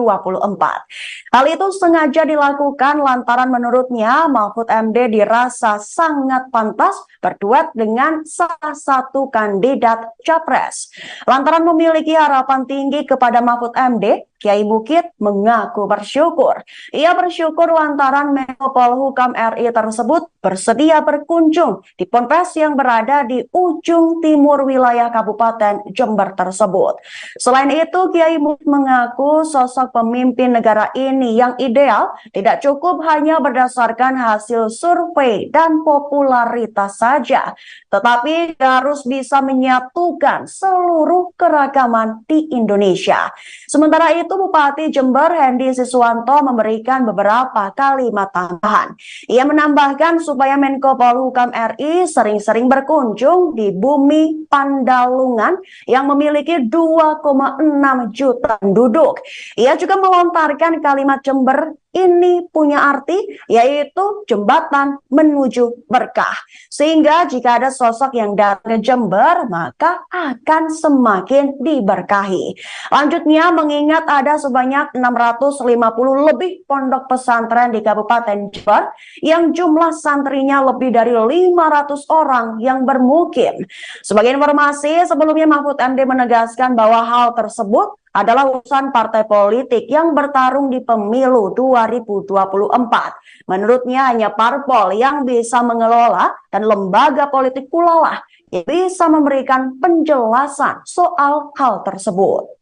S4: Hal itu sengaja dilakukan lantaran menurutnya Mahfud MD dirasa sangat pantas berduet dengan salah satu kandidat capres. Lantaran memiliki harapan tinggi kepada Mahfud MD, Kiai Mukid mengaku bersyukur. Ia bersyukur lantaran Menko Polhukam RI tersebut bersedia berkunjung di ponpes yang berada di ujung timur wilayah Kabupaten Jember tersebut. Selain itu, Kiai Mukid mengaku sosok pemimpin negara ini yang ideal tidak cukup hanya berdasarkan hasil survei dan popularitas saja, tetapi harus bisa menyatukan seluruh keragaman di Indonesia. Sementara itu, Bupati Jember Hendy Siswanto memberikan beberapa kalimat tambahan. Ia menambahkan supaya Menko Polhukam RI sering-sering berkunjung di bumi Pandalungan yang memiliki 2,6 juta penduduk. Ia juga melontarkan kalimat Jember ini punya arti, yaitu jembatan menuju berkah. Sehingga jika ada sosok yang datang ke Jember, maka akan semakin diberkahi. Lanjutnya, mengingat ada sebanyak 650 lebih pondok pesantren di Kabupaten Jember, yang jumlah santrinya lebih dari 500 orang yang bermukim. Sebagai informasi, sebelumnya Mahfud MD menegaskan bahwa hal tersebut adalah urusan partai politik yang bertarung di pemilu 2024. Menurutnya hanya parpol yang bisa mengelola dan lembaga politik pula lah yang bisa memberikan penjelasan soal hal tersebut.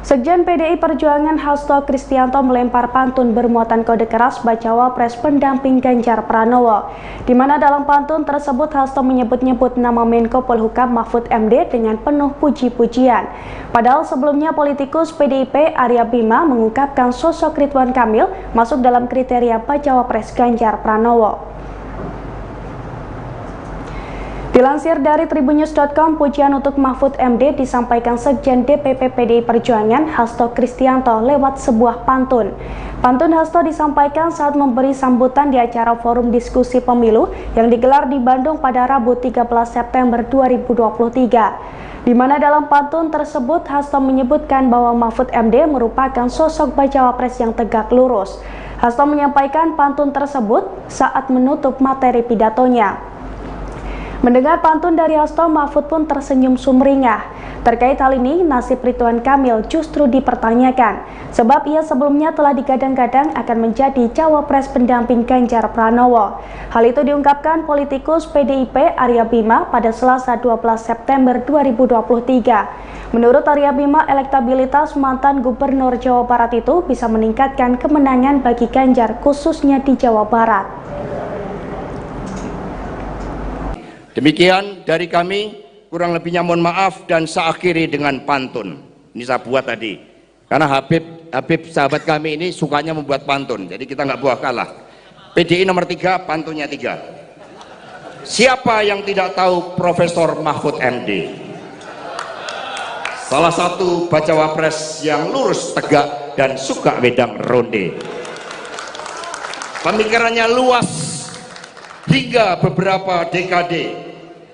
S5: Sekjen PDI Perjuangan Hasto Kristianto melempar pantun bermuatan kode keras bacawa pres pendamping Ganjar Pranowo, di mana dalam pantun tersebut Hasto menyebut-nyebut nama Menko Polhukam Mahfud MD dengan penuh puji-pujian. Padahal sebelumnya politikus PDIP Arya Bima mengungkapkan sosok Ridwan Kamil masuk dalam kriteria bacawa pres Ganjar Pranowo. Dilansir dari tribunnews.com, pujian untuk Mahfud MD disampaikan Sekjen DPP PDI Perjuangan Hasto Kristianto lewat sebuah pantun. Pantun Hasto disampaikan saat memberi sambutan di acara forum diskusi pemilu yang digelar di Bandung pada Rabu 13 September 2023. Di mana dalam pantun tersebut Hasto menyebutkan bahwa Mahfud MD merupakan sosok bacawa pres yang tegak lurus. Hasto menyampaikan pantun tersebut saat menutup materi pidatonya. Mendengar pantun dari Hasto, Mahfud pun tersenyum sumringah. Terkait hal ini, nasib Ridwan Kamil justru dipertanyakan, sebab ia sebelumnya telah digadang-gadang akan menjadi cawapres pendamping Ganjar Pranowo. Hal itu diungkapkan politikus PDIP Arya Bima pada Selasa 12 September 2023. Menurut Arya Bima, elektabilitas mantan Gubernur Jawa Barat itu bisa meningkatkan kemenangan bagi Ganjar khususnya di Jawa Barat.
S6: Demikian dari kami, kurang lebihnya mohon maaf dan saya akhiri dengan pantun. Ini saya buat tadi, karena Habib sahabat kami ini sukanya membuat pantun, jadi kita nggak buah kalah. PDI nomor 3, pantunnya 3. Siapa yang tidak tahu Profesor Mahfud MD? Salah satu bacawa pres yang lurus, tegak, dan suka wedang ronde. Pemikirannya luas hingga beberapa dekade.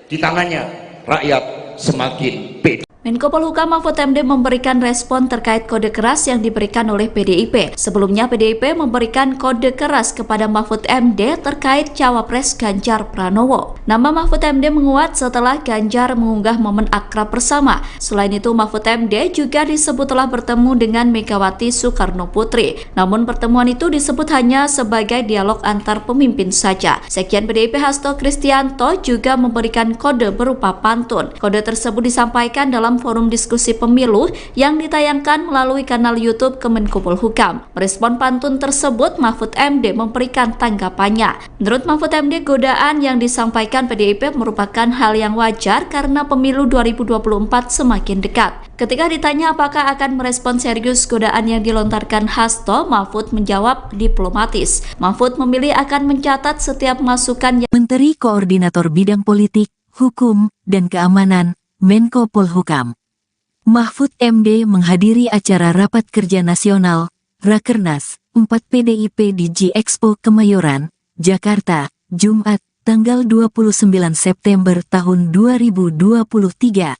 S6: Di tangannya rakyat semakin pede.
S3: Menko Polhukam Mahfud MD memberikan respon terkait kode keras yang diberikan oleh PDIP. Sebelumnya PDIP memberikan kode keras kepada Mahfud MD terkait cawapres Ganjar Pranowo. Nama Mahfud MD menguat setelah Ganjar mengunggah momen akrab bersama. Selain itu Mahfud MD juga disebut telah bertemu dengan Megawati Soekarno Putri. Namun pertemuan itu disebut hanya sebagai dialog antar pemimpin saja. Sekjen PDIP Hasto Kristianto juga memberikan kode berupa pantun. Kode tersebut disampaikan dalam dalam forum diskusi pemilu yang ditayangkan melalui kanal YouTube Kemenkopolhukam. Merespon pantun tersebut, Mahfud MD memberikan tanggapannya. Menurut Mahfud MD, godaan yang disampaikan PDIP merupakan hal yang wajar karena pemilu 2024 semakin dekat. Ketika ditanya apakah akan merespon serius godaan yang dilontarkan Hasto, Mahfud menjawab diplomatis. Mahfud memilih akan mencatat setiap masukan yang
S1: Menteri Koordinator Bidang Politik, Hukum, dan Keamanan, Menko Polhukam. Mahfud MD menghadiri acara Rapat Kerja Nasional, Rakernas, 4 PDIP di G-Expo Kemayoran, Jakarta, Jumat, tanggal 29 September tahun 2023.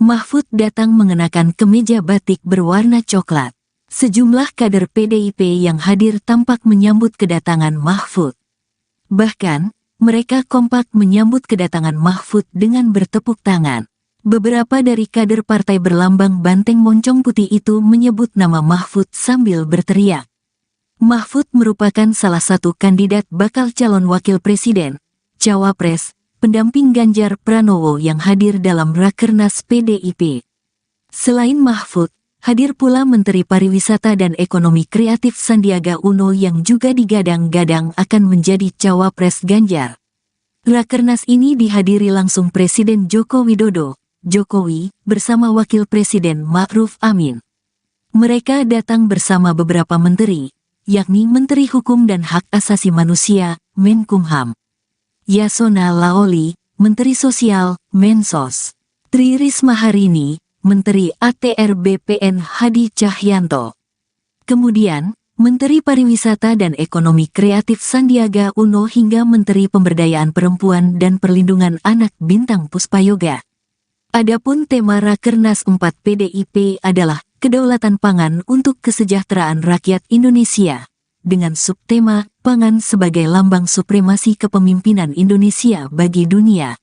S1: Mahfud datang mengenakan kemeja batik berwarna coklat. Sejumlah kader PDIP yang hadir tampak menyambut kedatangan Mahfud. Bahkan, mereka kompak menyambut kedatangan Mahfud dengan bertepuk tangan. Beberapa dari kader partai berlambang banteng moncong putih itu menyebut nama Mahfud sambil berteriak. Mahfud merupakan salah satu kandidat bakal calon wakil presiden, cawapres, pendamping Ganjar Pranowo yang hadir dalam Rakernas PDIP. Selain Mahfud, hadir pula Menteri Pariwisata dan Ekonomi Kreatif Sandiaga Uno yang juga digadang-gadang akan menjadi cawapres Ganjar. Rakernas ini dihadiri langsung Presiden Joko Widodo, Jokowi, bersama Wakil Presiden Ma'ruf Amin. Mereka datang bersama beberapa menteri, yakni Menteri Hukum dan Hak Asasi Manusia, Menkumham, Yasona Laoli, Menteri Sosial, Mensos, Tri Risma Harini, Menteri ATR BPN Hadi Cahyanto. Kemudian, Menteri Pariwisata dan Ekonomi Kreatif Sandiaga Uno hingga Menteri Pemberdayaan Perempuan dan Perlindungan Anak Bintang Puspayoga. Adapun tema Rakernas 4 PDIP adalah Kedaulatan Pangan untuk Kesejahteraan Rakyat Indonesia, dengan subtema Pangan sebagai Lambang Supremasi Kepemimpinan Indonesia bagi Dunia.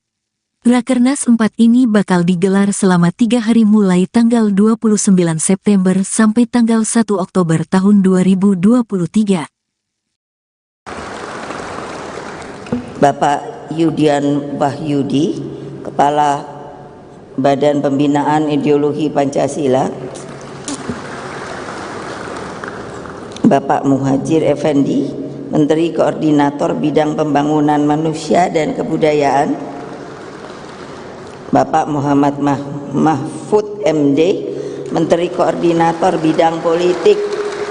S1: Rakernas 4 ini bakal digelar selama 3 hari mulai tanggal 29 September sampai tanggal 1 Oktober tahun 2023.
S2: Bapak Yudian Wahyudi, Kepala Badan Pembinaan Ideologi Pancasila, Bapak Muhajir Effendi, Menteri Koordinator Bidang Pembangunan Manusia dan Kebudayaan, Bapak Muhammad Mahfud MD, Menteri Koordinator Bidang Politik,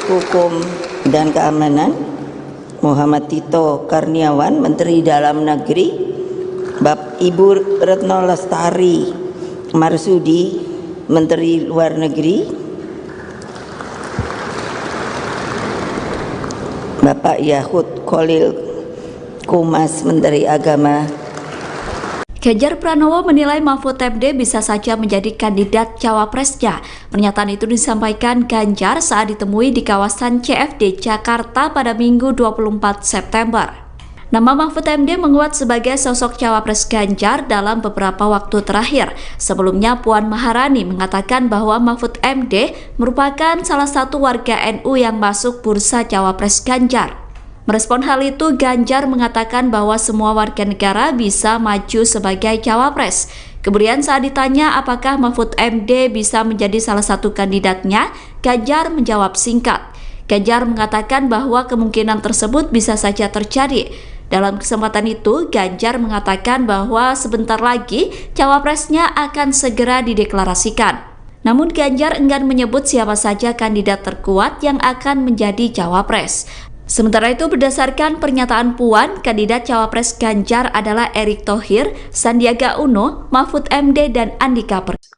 S2: Hukum, dan Keamanan, Muhammad Tito Karniawan, Menteri Dalam Negeri, Ibu Retno Lestari Marsudi, Menteri Luar Negeri, Bapak Yahud Khalil Kumas, Menteri Agama.
S3: Ganjar Pranowo menilai Mahfud MD bisa saja menjadi kandidat cawapresnya. Pernyataan itu disampaikan Ganjar saat ditemui di kawasan CFD Jakarta pada Minggu 24 September. Nama Mahfud MD menguat sebagai sosok cawapres Ganjar dalam beberapa waktu terakhir. Sebelumnya Puan Maharani mengatakan bahwa Mahfud MD merupakan salah satu warga NU yang masuk bursa cawapres Ganjar. Merespon hal itu, Ganjar mengatakan bahwa semua warga negara bisa maju sebagai cawapres. Kemudian saat ditanya apakah Mahfud MD bisa menjadi salah satu kandidatnya, Ganjar menjawab singkat. Ganjar mengatakan bahwa kemungkinan tersebut bisa saja terjadi. Dalam kesempatan itu, Ganjar mengatakan bahwa sebentar lagi cawapresnya akan segera dideklarasikan. Namun Ganjar enggan menyebut siapa saja kandidat terkuat yang akan menjadi cawapres. Sementara itu, berdasarkan pernyataan Puan, kandidat cawapres Ganjar adalah Erick Thohir, Sandiaga Uno, Mahfud MD, dan Andika Perkasa.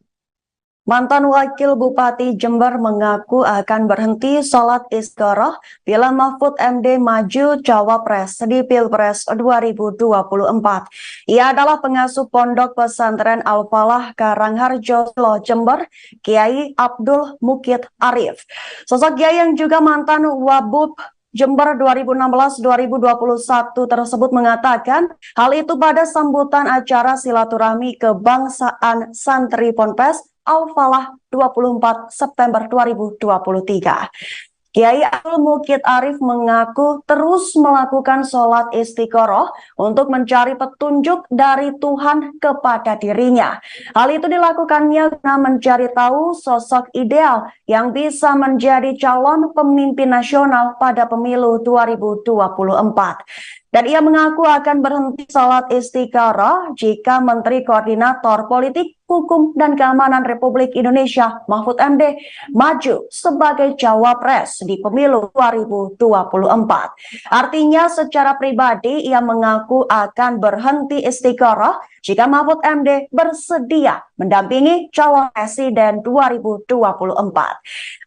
S4: Mantan Wakil Bupati Jember mengaku akan berhenti sholat istikharah bila Mahfud MD maju cawapres di Pilpres 2024. Ia adalah pengasuh Pondok Pesantren Al-Falah Karangharjo, Jember, Kiai Abdul Mukid Arif. Sosok Kiai yang juga mantan Wabub Jember 2016-2021 tersebut mengatakan hal itu pada sambutan acara silaturahmi kebangsaan santri Ponpes Al-Falah 24 September 2023. Kiai Abdul Mukid Arif mengaku terus melakukan sholat istiqoroh untuk mencari petunjuk dari Tuhan kepada dirinya. Hal itu dilakukannya guna mencari tahu sosok ideal yang bisa menjadi calon pemimpin nasional pada pemilu 2024. Dan ia mengaku akan berhenti sholat istiqoroh jika Menteri Koordinator Politik, Hukum, dan Keamanan Republik Indonesia Mahfud MD maju sebagai cawapres di pemilu 2024. Artinya secara pribadi ia mengaku akan berhenti istiqoroh jika Mahfud MD bersedia mendampingi calon presiden 2024.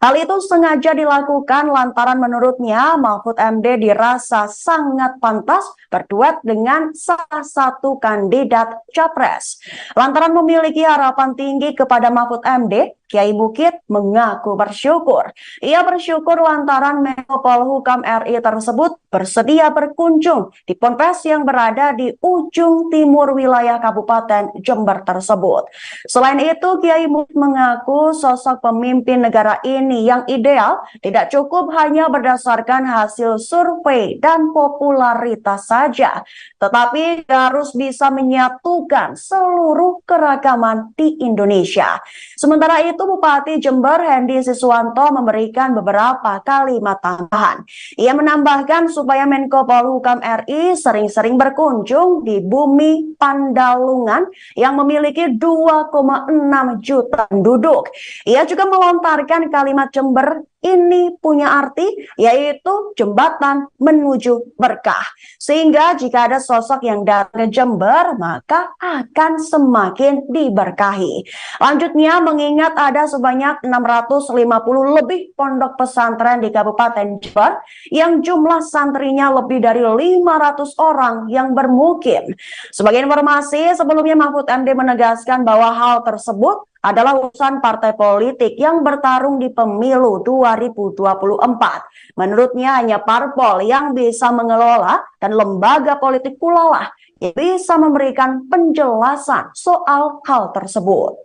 S4: Hal itu sengaja dilakukan lantaran menurutnya Mahfud MD dirasa sangat pantas berduet dengan salah satu kandidat capres. Lantaran memiliki harapan tinggi kepada Mahfud MD, Kiai Mukid mengaku bersyukur. Ia bersyukur lantaran Menko Polhukam RI tersebut bersedia berkunjung di ponpes yang berada di ujung timur wilayah Kabupaten Jember tersebut. Selain itu, Kiai Mukid mengaku sosok pemimpin negara ini yang ideal tidak cukup hanya berdasarkan hasil survei dan popularitas saja, tetapi harus bisa menyatukan seluruh keragaman di Indonesia. Sementara itu, Bupati Jember Hendy Siswanto memberikan beberapa kalimat tambahan. Ia menambahkan supaya Menko Polhukam RI sering-sering berkunjung di bumi Pandalungan yang memiliki 2,6 juta penduduk. Ia juga melontarkan kalimat Jember ini punya arti, yaitu jembatan menuju berkah. Sehingga jika ada sosok yang datang ke Jember, maka akan semakin diberkahi. Lanjutnya, mengingat ada sebanyak 650 lebih pondok pesantren di Kabupaten Jember, yang jumlah santrinya lebih dari 500 orang yang bermukim. Sebagai informasi, sebelumnya Mahfud MD menegaskan bahwa hal tersebut adalah urusan partai politik yang bertarung di pemilu 2024. Menurutnya hanya parpol yang bisa mengelola dan lembaga politik pula lah yang bisa memberikan penjelasan soal hal tersebut.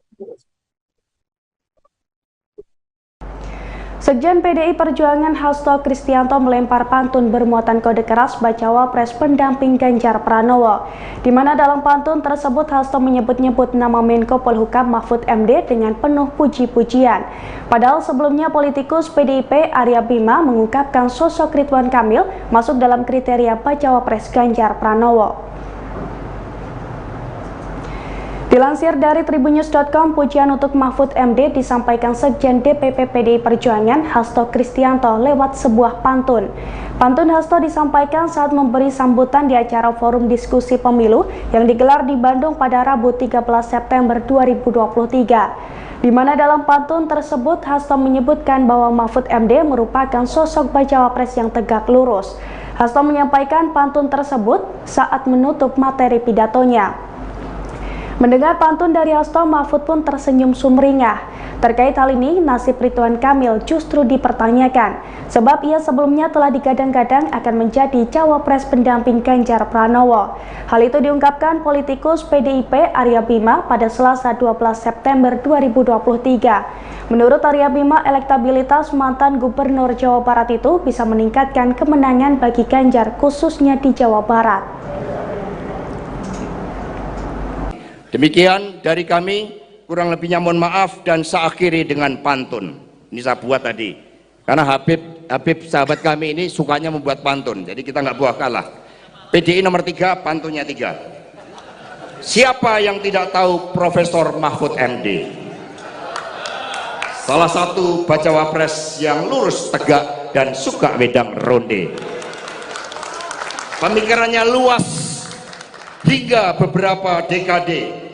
S5: Sekjen PDI Perjuangan Hasto Kristianto melempar pantun bermuatan kode keras bacawa pres pendamping Ganjar Pranowo, di mana dalam pantun tersebut Hasto menyebut-nyebut nama Menko Polhukam Mahfud MD dengan penuh puji-pujian. Padahal sebelumnya politikus PDIP Arya Bima mengungkapkan sosok Ridwan Kamil masuk dalam kriteria bacawa pres Ganjar Pranowo. Dilansir dari tribunnews.com, pujian untuk Mahfud MD disampaikan Sekjen DPP PDI Perjuangan Hasto Kristianto lewat sebuah pantun. Pantun Hasto disampaikan saat memberi sambutan di acara forum diskusi pemilu yang digelar di Bandung pada Rabu 13 September 2023. Di mana dalam pantun tersebut Hasto menyebutkan bahwa Mahfud MD merupakan sosok bacawa pres yang tegak lurus. Hasto menyampaikan pantun tersebut saat menutup materi pidatonya. Mendengar pantun dari Hasto, Mahfud pun tersenyum sumringah. Terkait hal ini, nasib Ridwan Kamil justru dipertanyakan, sebab ia sebelumnya telah digadang-gadang akan menjadi cawapres pendamping Ganjar Pranowo. Hal itu diungkapkan politikus PDIP Arya Bima pada Selasa 12 September 2023. Menurut Arya Bima, elektabilitas mantan Gubernur Jawa Barat itu bisa meningkatkan kemenangan bagi Ganjar khususnya di Jawa Barat.
S6: Demikian dari kami, kurang lebihnya mohon maaf dan saya akhiri dengan pantun. Ini saya buat tadi, karena Habib sahabat kami ini sukanya membuat pantun, jadi kita nggak buah kalah. PDI nomor 3, pantunnya 3. Siapa yang tidak tahu Profesor Mahfud MD? Salah satu bacawa pres yang lurus tegak dan suka wedang ronde. Pemikirannya luas hingga beberapa dekade.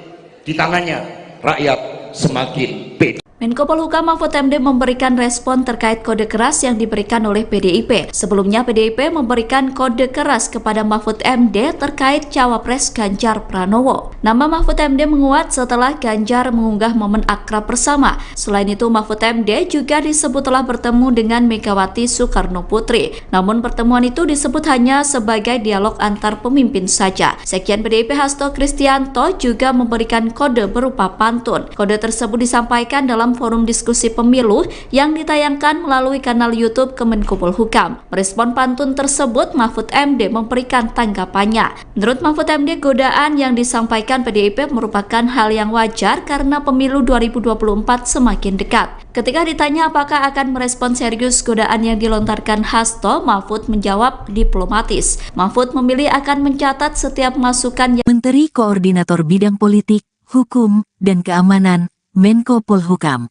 S6: Di tangannya rakyat semakin pede.
S3: Menko Polhukam Mahfud MD memberikan respon terkait kode keras yang diberikan oleh PDIP. Sebelumnya PDIP memberikan kode keras kepada Mahfud MD terkait cawapres Ganjar Pranowo. Nama Mahfud MD menguat setelah Ganjar mengunggah momen akrab bersama. Selain itu Mahfud MD juga disebut telah bertemu dengan Megawati Soekarno Putri. Namun pertemuan itu disebut hanya sebagai dialog antar pemimpin saja. Sekjen PDIP Hasto Kristianto juga memberikan kode berupa pantun. Kode tersebut disampaikan dalam dalam forum diskusi pemilu yang ditayangkan melalui kanal YouTube Kemenkopolhukam. Merespon pantun tersebut, Mahfud MD memberikan tanggapannya. Menurut Mahfud MD, godaan yang disampaikan PDIP merupakan hal yang wajar karena pemilu 2024 semakin dekat. Ketika ditanya apakah akan merespon serius godaan yang dilontarkan Hasto, Mahfud menjawab diplomatis. Mahfud memilih akan mencatat setiap masukan yang
S1: Menteri Koordinator Bidang Politik, Hukum, dan Keamanan, Menko Polhukam.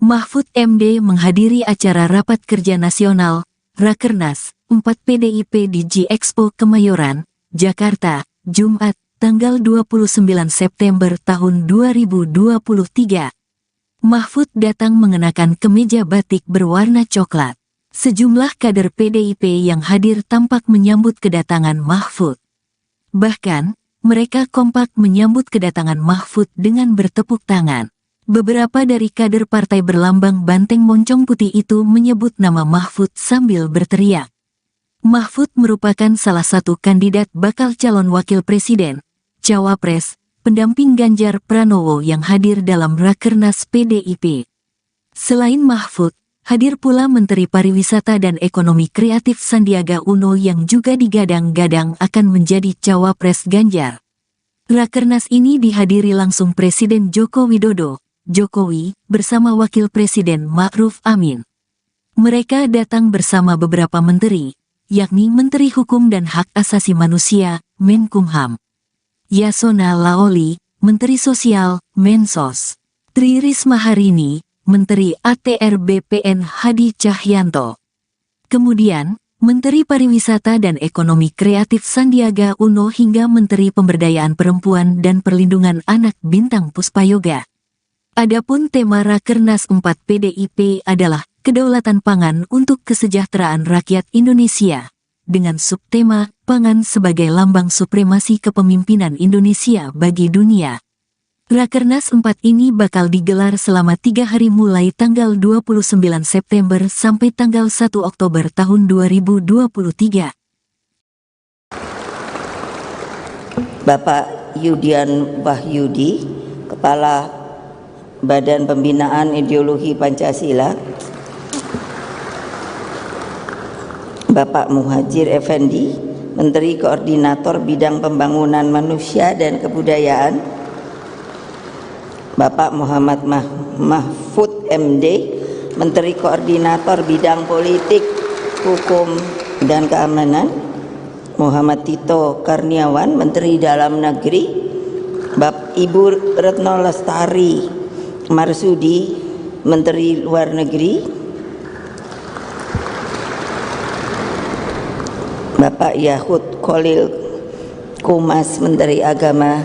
S1: Mahfud MD menghadiri acara Rapat Kerja Nasional, Rakernas, 4 PDIP di G-Expo Kemayoran, Jakarta, Jumat, tanggal 29 September tahun 2023. Mahfud datang mengenakan kemeja batik berwarna coklat. Sejumlah kader PDIP yang hadir tampak menyambut kedatangan Mahfud. Bahkan, mereka kompak menyambut kedatangan Mahfud dengan bertepuk tangan. Beberapa dari kader partai berlambang banteng moncong putih itu menyebut nama Mahfud sambil berteriak. Mahfud merupakan salah satu kandidat bakal calon wakil presiden, cawapres, pendamping Ganjar Pranowo yang hadir dalam Rakernas PDIP. Selain Mahfud, hadir pula Menteri Pariwisata dan Ekonomi Kreatif Sandiaga Uno yang juga digadang-gadang akan menjadi cawapres Ganjar. Rakernas ini dihadiri langsung Presiden Joko Widodo, Jokowi, bersama Wakil Presiden Ma'ruf Amin. Mereka datang bersama beberapa menteri, yakni Menteri Hukum dan Hak Asasi Manusia, Menkumham, Yasona Laoli, Menteri Sosial, Mensos, Tri Risma Harini, Menteri ATR BPN Hadi Cahyanto. Kemudian, Menteri Pariwisata dan Ekonomi Kreatif Sandiaga Uno hingga Menteri Pemberdayaan Perempuan dan Perlindungan Anak Bintang Puspayoga. Adapun tema Rakernas 4 PDIP adalah Kedaulatan Pangan untuk Kesejahteraan Rakyat Indonesia, dengan subtema Pangan sebagai Lambang Supremasi Kepemimpinan Indonesia bagi Dunia. Rakernas 4 ini bakal digelar selama 3 hari mulai tanggal 29 September sampai tanggal 1 Oktober tahun 2023.
S2: Bapak Yudian Wahyudi, Kepala Badan Pembinaan Ideologi Pancasila, Bapak Muhajir Effendi, Menteri Koordinator Bidang Pembangunan Manusia dan Kebudayaan, Bapak Muhammad Mahfud MD, Menteri Koordinator Bidang Politik, Hukum, dan Keamanan, Muhammad Tito Karniawan, Menteri Dalam Negeri, Bapak Ibu Retno Lestari Marsudi, Menteri Luar Negeri, Bapak Yahud Khalil Kumas, Menteri Agama.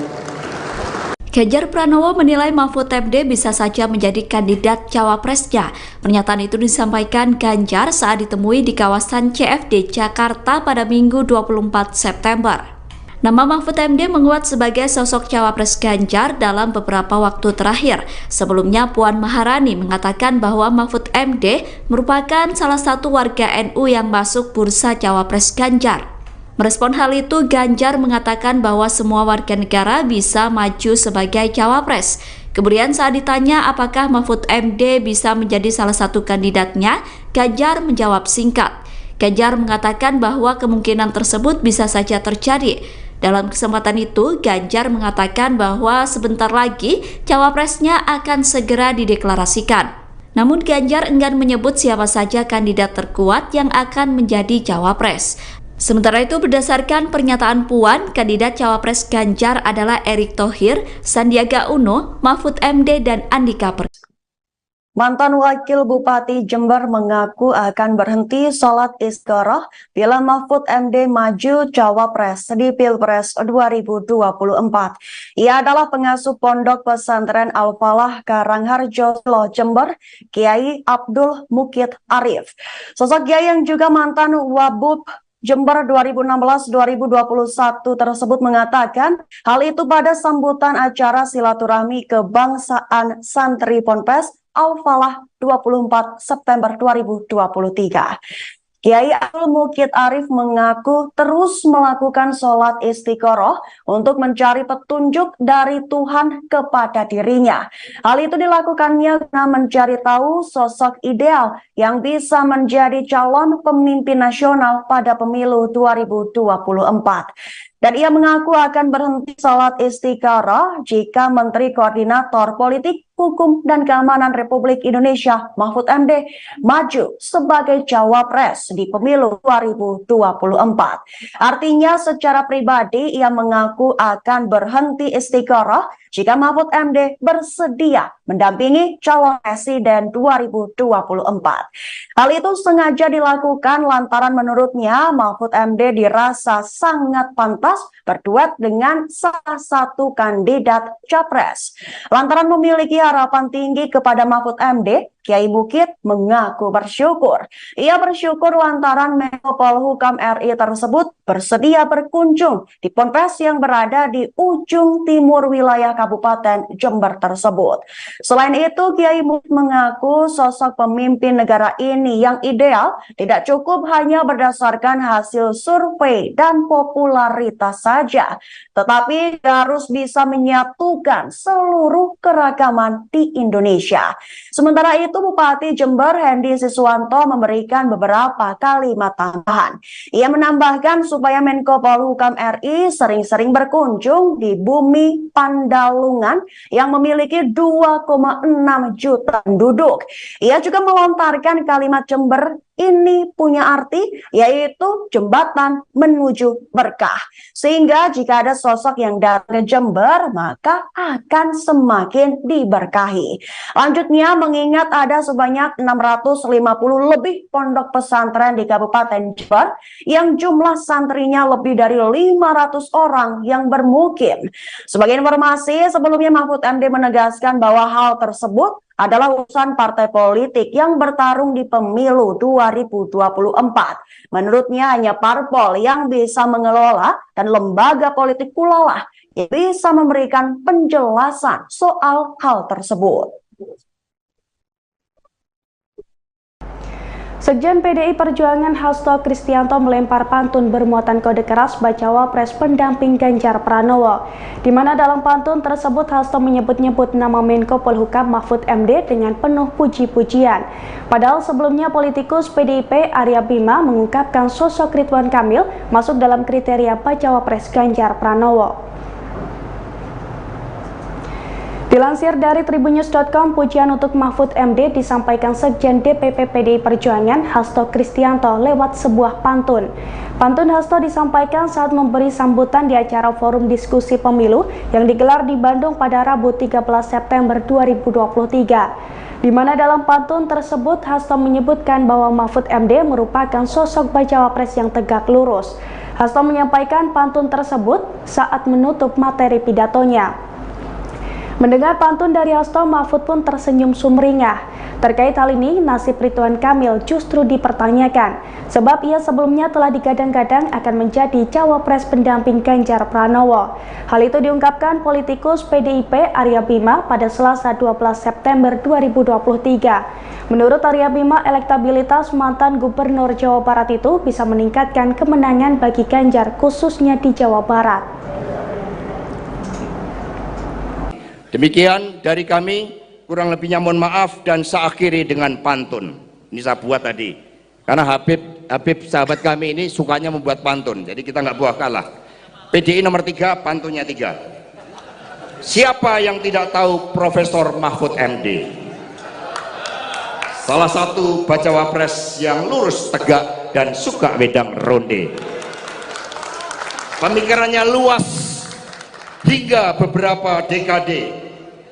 S3: Ganjar Pranowo menilai Mahfud MD bisa saja menjadi kandidat cawapresnya. Pernyataan itu disampaikan Ganjar saat ditemui di kawasan CFD Jakarta pada Minggu 24 September. Nama Mahfud MD menguat sebagai sosok cawapres Ganjar dalam beberapa waktu terakhir. Sebelumnya Puan Maharani mengatakan bahwa Mahfud MD merupakan salah satu warga NU yang masuk bursa cawapres Ganjar. Merespon hal itu, Ganjar mengatakan bahwa semua warga negara bisa maju sebagai cawapres. Kemudian saat ditanya apakah Mahfud MD bisa menjadi salah satu kandidatnya, Ganjar menjawab singkat. Ganjar mengatakan bahwa kemungkinan tersebut bisa saja terjadi. Dalam kesempatan itu, Ganjar mengatakan bahwa sebentar lagi cawapresnya akan segera dideklarasikan. Namun Ganjar enggan menyebut siapa saja kandidat terkuat yang akan menjadi cawapres. Sementara itu, berdasarkan pernyataan Puan, kandidat cawapres Ganjar adalah Erick Thohir, Sandiaga Uno, Mahfud MD, dan Andika Perkasa.
S4: Mantan Wakil Bupati Jember mengaku akan berhenti sholat istikharah bila Mahfud MD maju cawapres di Pilpres 2024. Ia adalah pengasuh Pondok Pesantren Al-Falah Karangharjo, Jember, Kiai Abdul Mukid Arif. Sosok Kiai yang juga mantan Wabub Jember 2016-2021 tersebut mengatakan hal itu pada sambutan acara silaturahmi kebangsaan Santri Ponpes Al-Falah 24 September 2023. Kiai Abdul Mukid Arif mengaku terus melakukan sholat istiqoroh untuk mencari petunjuk dari Tuhan kepada dirinya. Hal itu dilakukannya guna mencari tahu sosok ideal yang bisa menjadi calon pemimpin nasional pada pemilu 2024. Dan ia mengaku akan berhenti sholat istikharah jika Menteri Koordinator Politik, Hukum, dan Keamanan Republik Indonesia Mahfud MD maju sebagai cawapres di pemilu 2024. Artinya secara pribadi ia mengaku akan berhenti istikharah jika Mahfud MD bersedia mendampingi calon presiden 2024. Hal itu sengaja dilakukan lantaran menurutnya Mahfud MD dirasa sangat pantas berduet dengan salah satu kandidat capres. Lantaran memiliki harapan tinggi kepada Mahfud MD, Kiai Mukid mengaku bersyukur. Ia bersyukur lantaran Menko Polhukam RI tersebut bersedia berkunjung di ponpes yang berada di ujung timur wilayah Kabupaten Jember tersebut. Selain itu, Kiai Mukid mengaku sosok pemimpin negara ini yang ideal tidak cukup hanya berdasarkan hasil survei dan popularitas saja, tetapi harus bisa menyatukan seluruh keragaman di Indonesia. Sementara itu, Bupati Jember Hendy Siswanto memberikan beberapa kalimat tambahan. Ia menambahkan supaya Menko Polhukam RI sering-sering berkunjung di bumi Pandalungan yang memiliki 2,6 juta penduduk. Ia juga melontarkan kalimat Jember ini punya arti, yaitu jembatan menuju berkah. Sehingga jika ada sosok yang datang ke Jember, maka akan semakin diberkahi. Lanjutnya, mengingat ada sebanyak 650 lebih pondok pesantren di Kabupaten Jember, yang jumlah santrinya lebih dari 500 orang yang bermukim. Sebagai informasi, sebelumnya Mahfud MD menegaskan bahwa hal tersebut adalah urusan partai politik yang bertarung di pemilu 2024. Menurutnya hanya parpol yang bisa mengelola dan lembaga politik pula lah yang bisa memberikan penjelasan soal hal tersebut.
S5: Sekjen PDI Perjuangan Hasto Kristianto melempar pantun bermuatan kode keras bacawa pres pendamping Ganjar Pranowo, di mana dalam pantun tersebut Hasto menyebut-nyebut nama Menko Polhukam Mahfud MD dengan penuh puji-pujian. Padahal sebelumnya politikus PDIP Arya Bima mengungkapkan sosok Ridwan Kamil masuk dalam kriteria bacawa pres Ganjar Pranowo. Dilansir dari tribunnews.com, pujian untuk Mahfud MD disampaikan Sekjen DPP PDI Perjuangan Hasto Kristianto lewat sebuah pantun. Pantun Hasto disampaikan saat memberi sambutan di acara forum diskusi pemilu yang digelar di Bandung pada Rabu 13 September 2023. Di mana dalam pantun tersebut Hasto menyebutkan bahwa Mahfud MD merupakan sosok bacawa pres yang tegak lurus. Hasto menyampaikan pantun tersebut saat menutup materi pidatonya. Mendengar pantun dari Hasto, Mahfud pun tersenyum sumringah. Terkait hal ini, nasib Ridwan Kamil justru dipertanyakan, sebab ia sebelumnya telah digadang-gadang akan menjadi cawapres pendamping Ganjar Pranowo. Hal itu diungkapkan politikus PDIP Arya Bima pada Selasa 12 September 2023. Menurut Arya Bima, elektabilitas mantan Gubernur Jawa Barat itu bisa meningkatkan kemenangan bagi Ganjar, khususnya di Jawa Barat.
S6: Demikian dari kami, kurang lebihnya mohon maaf dan saya akhiri dengan pantun. Ini saya buat tadi, karena Habib sahabat kami ini sukanya membuat pantun, jadi kita nggak buah kalah. PDI nomor 3, pantunnya 3. Siapa yang tidak tahu Profesor Mahfud MD? Salah satu bacawa pres yang lurus, tegak, dan suka wedang ronde. Pemikirannya luas hingga beberapa dekade.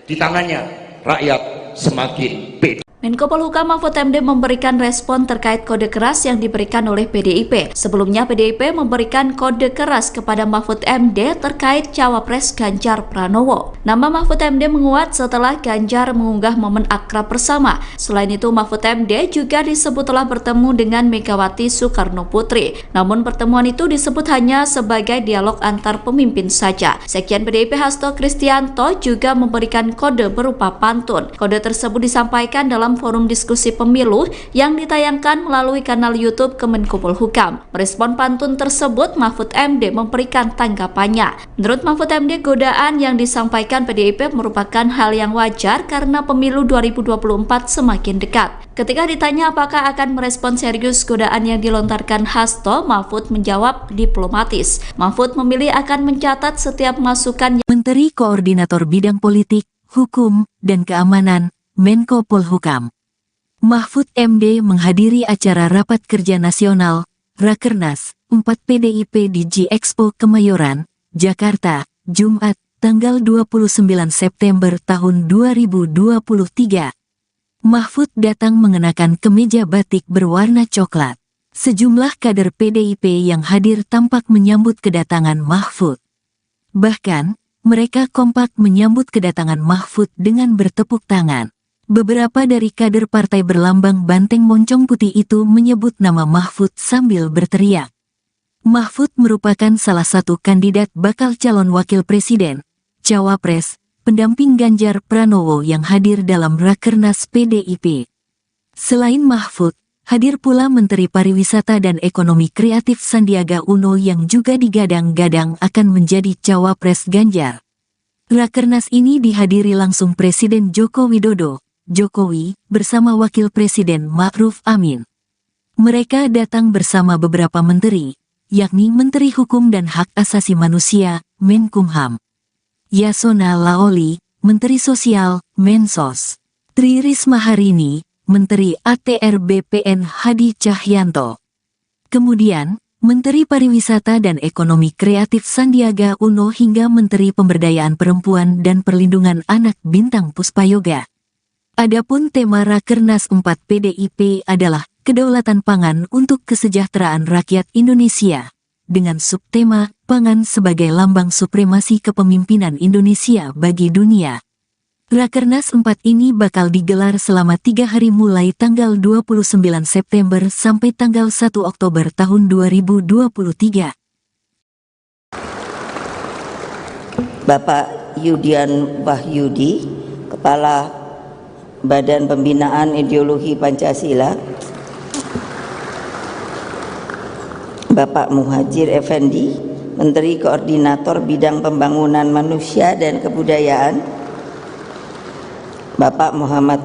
S6: Di tangannya rakyat semakin pede.
S3: Menko Polhukam Mahfud MD memberikan respon terkait kode keras yang diberikan oleh PDIP. Sebelumnya PDIP memberikan kode keras kepada Mahfud MD terkait cawapres Ganjar Pranowo. Nama Mahfud MD menguat setelah Ganjar mengunggah momen akrab bersama. Selain itu, Mahfud MD juga disebut telah bertemu dengan Megawati Soekarno Putri. Namun pertemuan itu disebut hanya sebagai dialog antar pemimpin saja. Sekjen PDIP Hasto Kristianto juga memberikan kode berupa pantun. Kode tersebut disampaikan dalam dalam forum diskusi pemilu yang ditayangkan melalui kanal YouTube Kemenko Polhukam. Merespon pantun tersebut, Mahfud MD memberikan tanggapannya. Menurut Mahfud MD, godaan yang disampaikan PDIP merupakan hal yang wajar karena pemilu 2024 semakin dekat. Ketika ditanya apakah akan merespon serius godaan yang dilontarkan Hasto, Mahfud menjawab diplomatis. Mahfud memilih akan mencatat setiap masukan.
S1: Menteri Koordinator Bidang Politik, Hukum, dan Keamanan, Menko Polhukam. Mahfud MD menghadiri acara Rapat Kerja Nasional, Rakernas, 4 PDIP di G-Expo Kemayoran, Jakarta, Jumat, tanggal 29 September tahun 2023. Mahfud datang mengenakan kemeja batik berwarna coklat. Sejumlah kader PDIP yang hadir tampak menyambut kedatangan Mahfud. Bahkan, mereka kompak menyambut kedatangan Mahfud dengan bertepuk tangan. Beberapa dari kader partai berlambang banteng moncong putih itu menyebut nama Mahfud sambil berteriak. Mahfud merupakan salah satu kandidat bakal calon wakil presiden, cawapres, pendamping Ganjar Pranowo yang hadir dalam Rakernas PDIP. Selain Mahfud, hadir pula Menteri Pariwisata dan Ekonomi Kreatif Sandiaga Uno yang juga digadang-gadang akan menjadi cawapres Ganjar. Rakernas ini dihadiri langsung Presiden Joko Widodo, Jokowi, bersama Wakil Presiden Ma'ruf Amin. Mereka datang bersama beberapa menteri, yakni Menteri Hukum dan Hak Asasi Manusia, Menkumham, Yasona Laoli, Menteri Sosial, Mensos, Tri Risma Harini, Menteri ATR BPN Hadi Cahyanto. Kemudian, Menteri Pariwisata dan Ekonomi Kreatif Sandiaga Uno hingga Menteri Pemberdayaan Perempuan dan Perlindungan Anak Bintang Puspayoga. Adapun tema Rakernas 4 PDIP adalah kedaulatan pangan untuk kesejahteraan rakyat Indonesia, dengan subtema pangan sebagai lambang supremasi kepemimpinan Indonesia bagi dunia. Rakernas 4 ini bakal digelar selama 3 hari mulai tanggal 29 September sampai tanggal 1 Oktober tahun 2023.
S2: Bapak Yudian Wahyudi, Kepala Badan Pembinaan Ideologi Pancasila, Bapak Muhajir Effendi, Menteri Koordinator Bidang Pembangunan Manusia dan Kebudayaan, Bapak Muhammad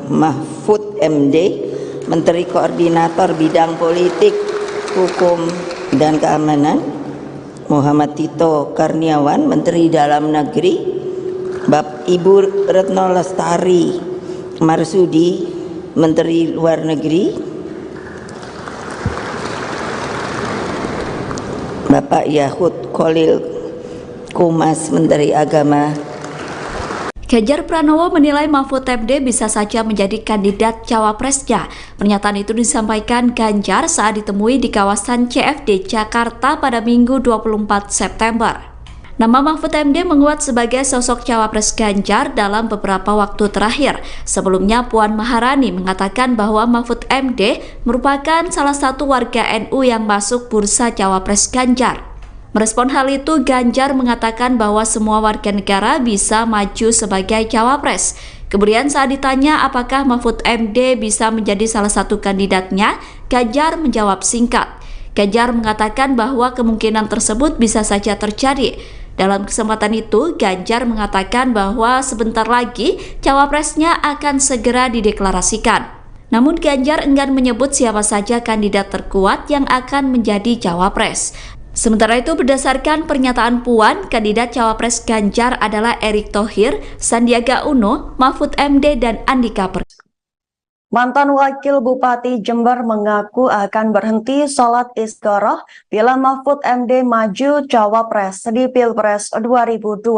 S2: Mahfud MD, Menteri Koordinator Bidang Politik, Hukum, dan Keamanan, Muhammad Tito Karniawan, Menteri Dalam Negeri, Ibu Retno Lestari Marsudi, Menteri Luar Negeri, Bapak Yahud Khalil Kumas, Menteri Agama.
S3: Ganjar Pranowo menilai Mahfud MD bisa saja menjadi kandidat cawapresnya. Pernyataan itu disampaikan Ganjar saat ditemui di kawasan CFD Jakarta pada Minggu 24 September. Nama Mahfud MD menguat sebagai sosok cawapres Ganjar dalam beberapa waktu terakhir. Sebelumnya Puan Maharani mengatakan bahwa Mahfud MD merupakan salah satu warga NU yang masuk bursa cawapres Ganjar. Merespon hal itu, Ganjar mengatakan bahwa semua warga negara bisa maju sebagai cawapres. Kemudian saat ditanya apakah Mahfud MD bisa menjadi salah satu kandidatnya, Ganjar menjawab singkat. Ganjar mengatakan bahwa kemungkinan tersebut bisa saja terjadi. Dalam kesempatan itu, Ganjar mengatakan bahwa sebentar lagi cawapresnya akan segera dideklarasikan. Namun Ganjar enggan menyebut siapa saja kandidat terkuat yang akan menjadi cawapres. Sementara itu, berdasarkan pernyataan Puan, kandidat cawapres Ganjar adalah Erick Thohir, Sandiaga Uno, Mahfud MD, dan Andika Perkasa.
S4: Mantan Wakil Bupati Jember mengaku akan berhenti sholat istigharah bila Mahfud MD maju cawapres di Pilpres 2024.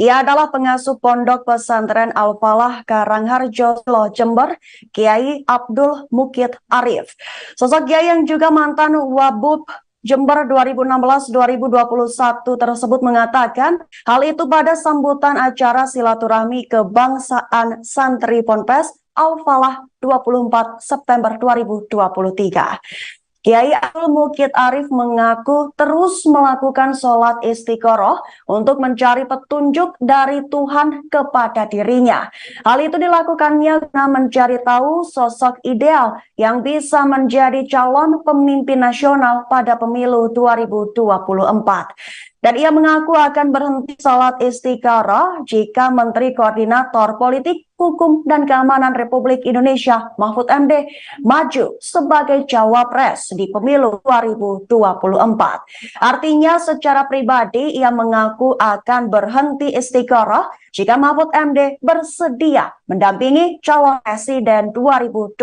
S4: Ia adalah pengasuh Pondok Pesantren Al-Falah Karangharjo, Jember, Kiai Abdul Mukid Arif. Sosok Kiai yang juga mantan Wabub Jember 2016-2021 tersebut mengatakan hal itu pada sambutan acara silaturahmi kebangsaan Santri Ponpes Al-Falah 24 September 2023. Kiai Abdul Mukid Arif mengaku terus melakukan sholat istiqoroh untuk mencari petunjuk dari Tuhan kepada dirinya. Hal itu dilakukannya guna mencari tahu sosok ideal yang bisa menjadi calon pemimpin nasional pada pemilu 2024. Dan ia mengaku akan berhenti sholat istikharah jika Menteri Koordinator Politik, Hukum, dan Keamanan Republik Indonesia Mahfud MD maju sebagai cawapres di pemilu 2024. Artinya secara pribadi ia mengaku akan berhenti istikharah jika Mahfud MD bersedia mendampingi calon presiden 2024.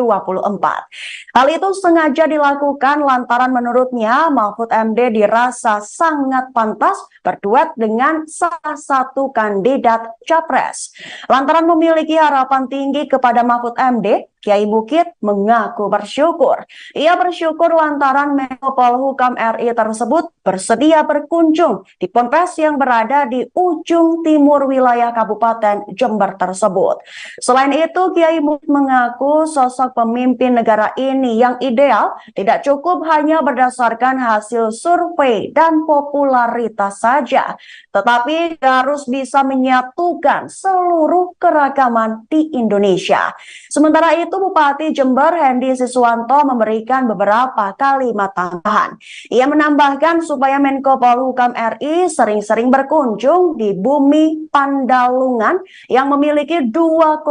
S4: Hal itu sengaja dilakukan lantaran menurutnya Mahfud MD dirasa sangat pantas berduet dengan salah satu kandidat capres. Lantaran memiliki harapan tinggi kepada Mahfud MD, Kiai Mukid mengaku bersyukur. Ia bersyukur lantaran Menko Polhukam RI tersebut bersedia berkunjung di ponpes yang berada di ujung timur wilayah Kabupaten Jember tersebut. Selain itu, Kiai Mukid mengaku sosok pemimpin negara ini yang ideal tidak cukup hanya berdasarkan hasil survei dan popularitas saja, tetapi harus bisa menyatukan seluruh keragaman di Indonesia. Sementara itu, Bupati Jember Hendy Siswanto memberikan beberapa kalimat tambahan. Ia menambahkan supaya Menko Polhukam RI sering-sering berkunjung di bumi Pandalungan yang memiliki 2,6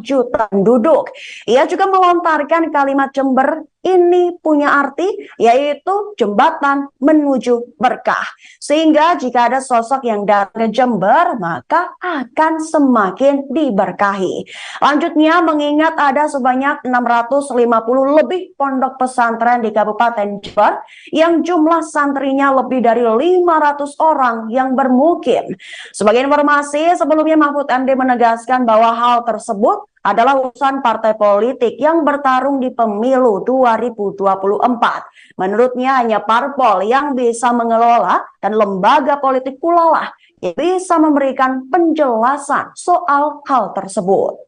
S4: juta penduduk. Ia juga melontarkan kalimat Jember ini punya arti, yaitu jembatan menuju berkah. Sehingga jika ada sosok yang datang ke Jember, maka akan semakin diberkahi. Lanjutnya, mengingat ada sebanyak 650 lebih pondok pesantren di Kabupaten Jember, yang jumlah santrinya lebih dari 500 orang yang bermukim. Sebagai informasi, sebelumnya Mahfud MD menegaskan bahwa hal tersebut adalah urusan partai politik yang bertarung di pemilu 2024. Menurutnya hanya parpol yang bisa mengelola dan lembaga politik pula lah yang bisa memberikan penjelasan soal hal tersebut.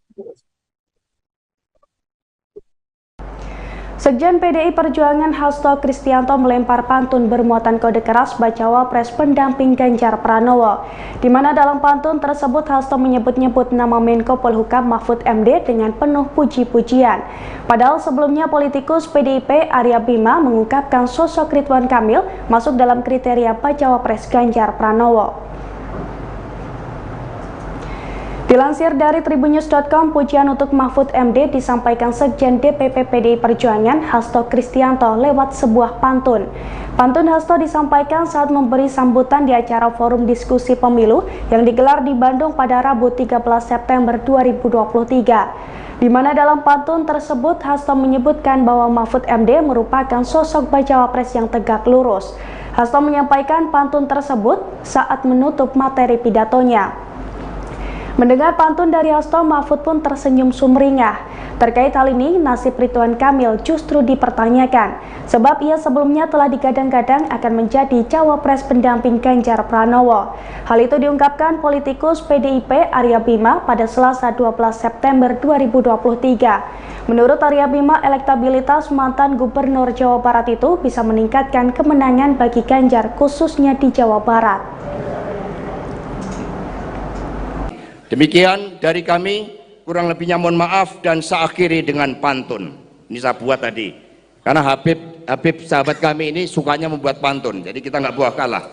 S5: Sekjen PDI Perjuangan Hasto Kristianto melempar pantun bermuatan kode keras bacawa pres pendamping Ganjar Pranowo, di mana dalam pantun tersebut Hasto menyebut-nyebut nama Menko Polhukam Mahfud MD dengan penuh puji-pujian. Padahal sebelumnya politikus PDIP Arya Bima mengungkapkan sosok Ridwan Kamil masuk dalam kriteria bacawa pres Ganjar Pranowo. Dilansir dari tribunnews.com, pujian untuk Mahfud MD disampaikan Sekjen DPP PDI Perjuangan Hasto Kristianto lewat sebuah pantun. Pantun Hasto disampaikan saat memberi sambutan di acara forum diskusi pemilu yang digelar di Bandung pada Rabu 13 September 2023. Di mana dalam pantun tersebut Hasto menyebutkan bahwa Mahfud MD merupakan sosok bacawa pres yang tegak lurus. Hasto menyampaikan pantun tersebut saat menutup materi pidatonya. Mendengar pantun dari Hasto, Mahfud pun tersenyum sumringah. Terkait hal ini, nasib Ridwan Kamil justru dipertanyakan, sebab ia sebelumnya telah digadang-gadang akan menjadi cawapres pendamping Ganjar Pranowo. Hal itu diungkapkan politikus PDIP Arya Bima pada Selasa 12 September 2023. Menurut Arya Bima, elektabilitas mantan Gubernur Jawa Barat itu bisa meningkatkan kemenangan bagi Ganjar, khususnya di Jawa Barat.
S6: Demikian dari kami, kurang lebihnya mohon maaf dan saya akhiri dengan pantun. Ini saya buat tadi, karena Habib sahabat kami ini sukanya membuat pantun, jadi kita nggak buah kalah.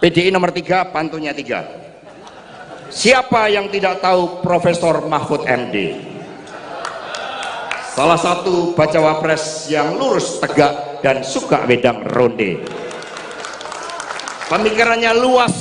S6: PDI nomor 3, pantunnya 3. Siapa yang tidak tahu Profesor Mahfud MD? Salah satu bacawa pres yang lurus, tegak, dan suka wedang ronde. Pemikirannya luas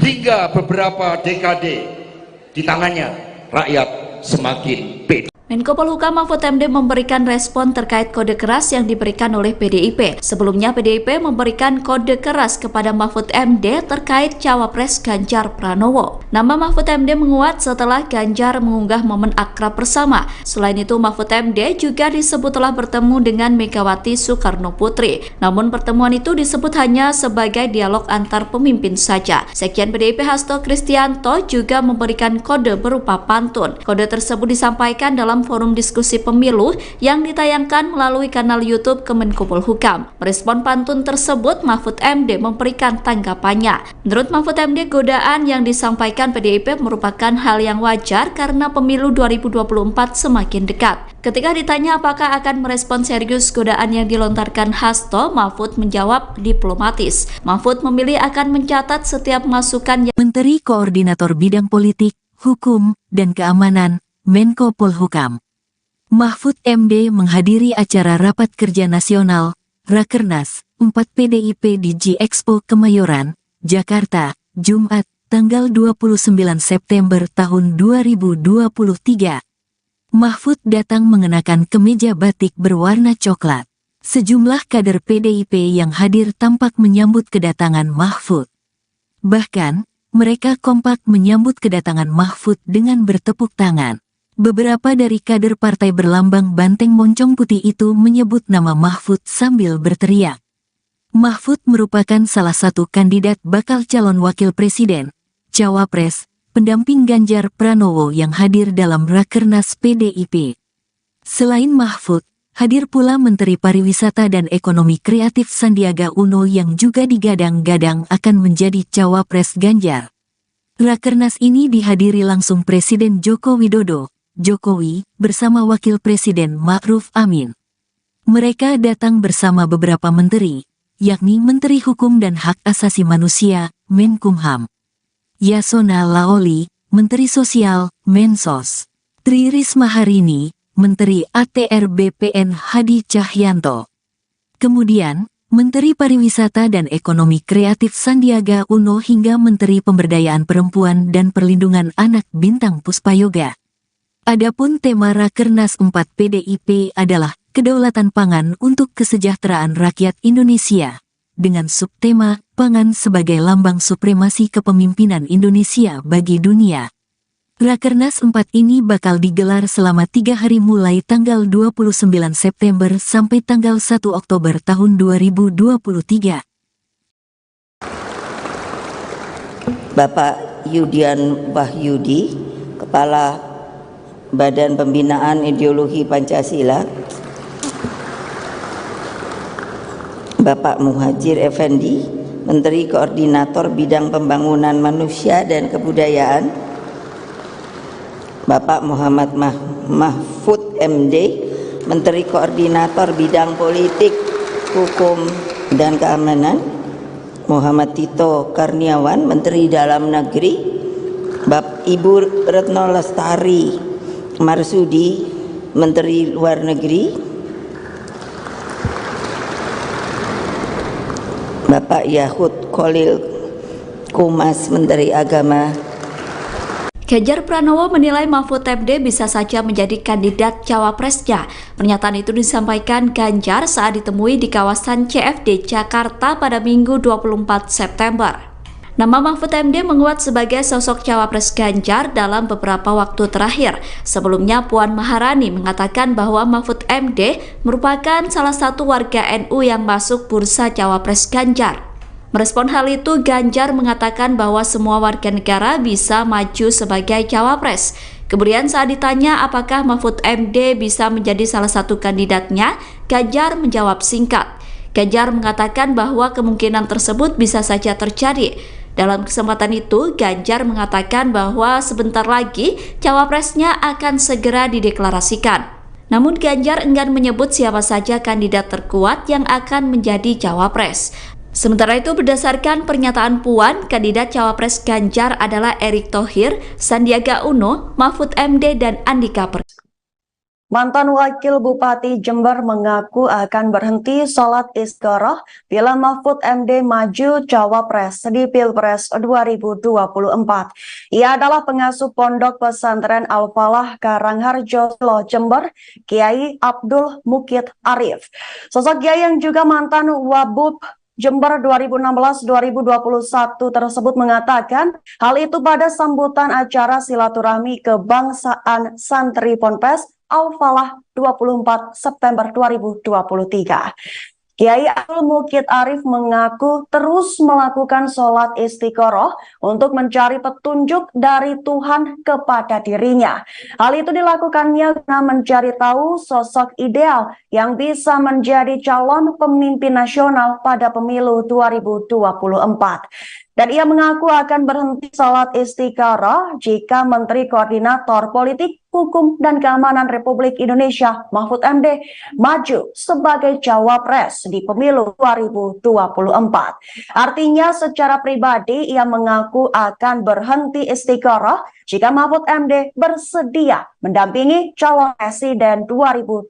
S6: hingga beberapa dekade. Di tangannya rakyat semakin pede.
S3: Menko Polhukam Mahfud MD memberikan respon terkait kode keras yang diberikan oleh PDIP. Sebelumnya PDIP memberikan kode keras kepada Mahfud MD terkait cawapres Ganjar Pranowo. Nama Mahfud MD menguat setelah Ganjar mengunggah momen akrab bersama. Selain itu, Mahfud MD juga disebut telah bertemu dengan Megawati Soekarno Putri. Namun pertemuan itu disebut hanya sebagai dialog antar pemimpin saja. Sekjen PDIP Hasto Kristianto juga memberikan kode berupa pantun. Kode tersebut disampaikan dalam dalam forum diskusi pemilu yang ditayangkan melalui kanal YouTube Kemenko Polhukam. Merespon pantun tersebut, Mahfud MD memberikan tanggapannya. Menurut Mahfud MD, godaan yang disampaikan PDIP merupakan hal yang wajar karena pemilu 2024 semakin dekat. Ketika ditanya apakah akan merespon serius godaan yang dilontarkan Hasto, Mahfud menjawab diplomatis. Mahfud memilih akan mencatat setiap masukan yang
S1: Menteri Koordinator Bidang Politik, Hukum, dan Keamanan, Menko Polhukam. Mahfud MD menghadiri acara Rapat Kerja Nasional, Rakernas, 4 PDIP di G-Expo Kemayoran, Jakarta, Jumat, tanggal 29 September tahun 2023. Mahfud datang mengenakan kemeja batik berwarna coklat. Sejumlah kader PDIP yang hadir tampak menyambut kedatangan Mahfud. Bahkan, mereka kompak menyambut kedatangan Mahfud dengan bertepuk tangan. Beberapa dari kader partai berlambang banteng moncong putih itu menyebut nama Mahfud sambil berteriak. Mahfud merupakan salah satu kandidat bakal calon wakil presiden, cawapres, pendamping Ganjar Pranowo yang hadir dalam Rakernas PDIP. Selain Mahfud, hadir pula Menteri Pariwisata dan Ekonomi Kreatif Sandiaga Uno yang juga digadang-gadang akan menjadi cawapres Ganjar. Rakernas ini dihadiri langsung Presiden Joko Widodo, Jokowi, bersama Wakil Presiden Ma'ruf Amin. Mereka datang bersama beberapa menteri, yakni Menteri Hukum dan Hak Asasi Manusia, Menkumham, Yasona Laoli, Menteri Sosial, Mensos, Tri Risma Harini, Menteri ATR BPN Hadi Cahyanto. Kemudian, Menteri Pariwisata dan Ekonomi Kreatif Sandiaga Uno hingga Menteri Pemberdayaan Perempuan dan Perlindungan Anak Bintang Puspayoga. Adapun tema Rakernas 4 PDIP adalah kedaulatan pangan untuk kesejahteraan rakyat Indonesia, dengan subtema pangan sebagai lambang supremasi kepemimpinan Indonesia bagi dunia. Rakernas 4 ini bakal digelar selama 3 hari mulai tanggal 29 September sampai tanggal 1 Oktober tahun 2023.
S2: Bapak Yudian Wahyudi, Kepala Badan Pembinaan Ideologi Pancasila, Bapak Muhajir Effendi, Menteri Koordinator Bidang Pembangunan Manusia dan Kebudayaan, Bapak Muhammad Mahfud MD, Menteri Koordinator Bidang Politik, Hukum, dan Keamanan, Muhammad Tito Karniawan, Menteri Dalam Negeri, Ibu Retno Lestari Marsudi, Menteri Luar Negeri, Bapak Yahud Khalil Kumas, Menteri Agama.
S3: Ganjar Pranowo menilai Mahfud MD bisa saja menjadi kandidat cawapresnya. Pernyataan itu disampaikan Ganjar saat ditemui di kawasan CFD Jakarta pada Minggu 24 September. Nama Mahfud MD menguat sebagai sosok cawapres Ganjar dalam beberapa waktu terakhir. Sebelumnya Puan Maharani mengatakan bahwa Mahfud MD merupakan salah satu warga NU yang masuk bursa cawapres Ganjar. Merespon hal itu, Ganjar mengatakan bahwa semua warga negara bisa maju sebagai cawapres. Kemudian saat ditanya apakah Mahfud MD bisa menjadi salah satu kandidatnya, Ganjar menjawab singkat. Ganjar mengatakan bahwa kemungkinan tersebut bisa saja terjadi. Dalam kesempatan itu, Ganjar mengatakan bahwa sebentar lagi cawapresnya akan segera dideklarasikan. Namun Ganjar enggan menyebut siapa saja kandidat terkuat yang akan menjadi cawapres. Sementara itu, berdasarkan pernyataan Puan, kandidat cawapres Ganjar adalah Erick Thohir, Sandiaga Uno, Mahfud MD, dan Andika Perkasa.
S4: Mantan Wakil Bupati Jember mengaku akan berhenti sholat istigharah bila Mahfud MD maju cawapres di Pilpres 2024. Ia adalah pengasuh Pondok Pesantren Al-Falah Karangharjo, Jember, Kiai Abdul Mukid Arif. Sosok Kiai yang juga mantan Wabub Jember 2016-2021 tersebut mengatakan hal itu pada sambutan acara silaturahmi kebangsaan Santri Ponpes Al-Falah 24 September 2023. Kiai Abdul Mukid Arif mengaku terus melakukan sholat istiqoroh untuk mencari petunjuk dari Tuhan kepada dirinya. Hal itu dilakukannya guna mencari tahu sosok ideal yang bisa menjadi calon pemimpin nasional pada pemilu 2024. Dan ia mengaku akan berhenti sholat istikharah jika Menteri Koordinator Politik, Hukum, dan Keamanan Republik Indonesia Mahfud MD maju sebagai cawapres di pemilu 2024. Artinya secara pribadi ia mengaku akan berhenti istikharah jika Mahfud MD bersedia mendampingi calon presiden 2024.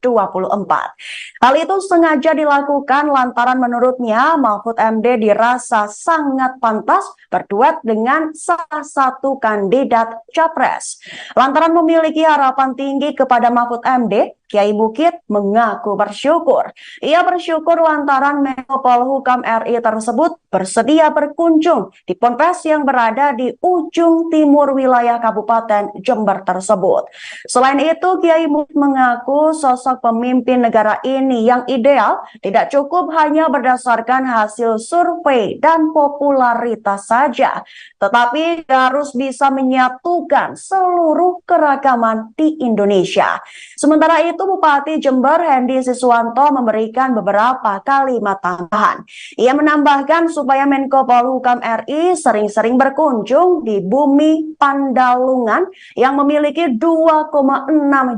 S4: Hal itu sengaja dilakukan lantaran menurutnya Mahfud MD dirasa sangat pantas berduet dengan salah satu kandidat capres. Lantaran memiliki harapan tinggi kepada Mahfud MD, Kiai Mukid mengaku bersyukur. Ia bersyukur lantaran Menko Polhukam RI tersebut bersedia berkunjung di ponpes yang berada di ujung timur wilayah Kabupaten Jember tersebut. Selain itu, Kiai Mukid mengaku sosok pemimpin negara ini yang ideal tidak cukup hanya berdasarkan hasil survei dan popularitas saja, tetapi harus bisa menyatukan seluruh keragaman di Indonesia. Sementara itu, Bupati Jember Hendy Siswanto memberikan beberapa kalimat tambahan. Ia menambahkan supaya Menko Polhukam RI sering-sering berkunjung di bumi Pandalungan yang memiliki 2,6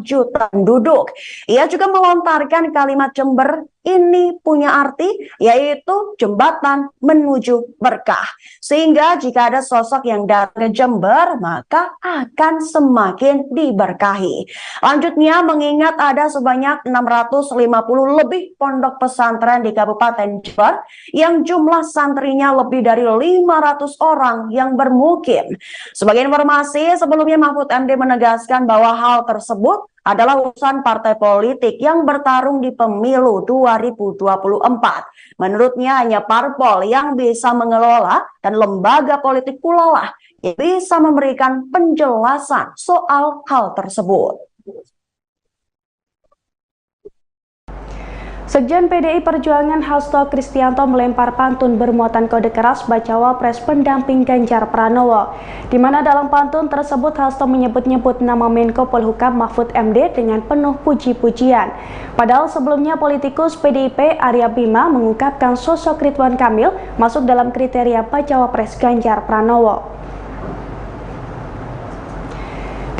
S4: juta penduduk. Ia juga melontarkan kalimat Jember ini punya arti, yaitu jembatan menuju berkah. Sehingga jika ada sosok yang datang ke Jember, maka akan semakin diberkahi. Lanjutnya, mengingat ada sebanyak 650 lebih pondok pesantren di Kabupaten Jember, yang jumlah santrinya lebih dari 500 orang yang bermukim. Sebagai informasi, sebelumnya Mahfud MD menegaskan bahwa hal tersebut adalah urusan partai politik yang bertarung di pemilu 2024. Menurutnya hanya parpol yang bisa mengelola dan lembaga politik pula lah yang bisa memberikan penjelasan soal hal tersebut.
S5: Sekjen PDI Perjuangan Hasto Kristianto melempar pantun bermuatan kode keras bacawa pres pendamping Ganjar Pranowo, di mana dalam pantun tersebut Hasto menyebut-nyebut nama Menko Polhukam Mahfud MD dengan penuh puji-pujian. Padahal sebelumnya politikus PDIP Arya Bima mengungkapkan sosok Ridwan Kamil masuk dalam kriteria bacawa pres Ganjar Pranowo.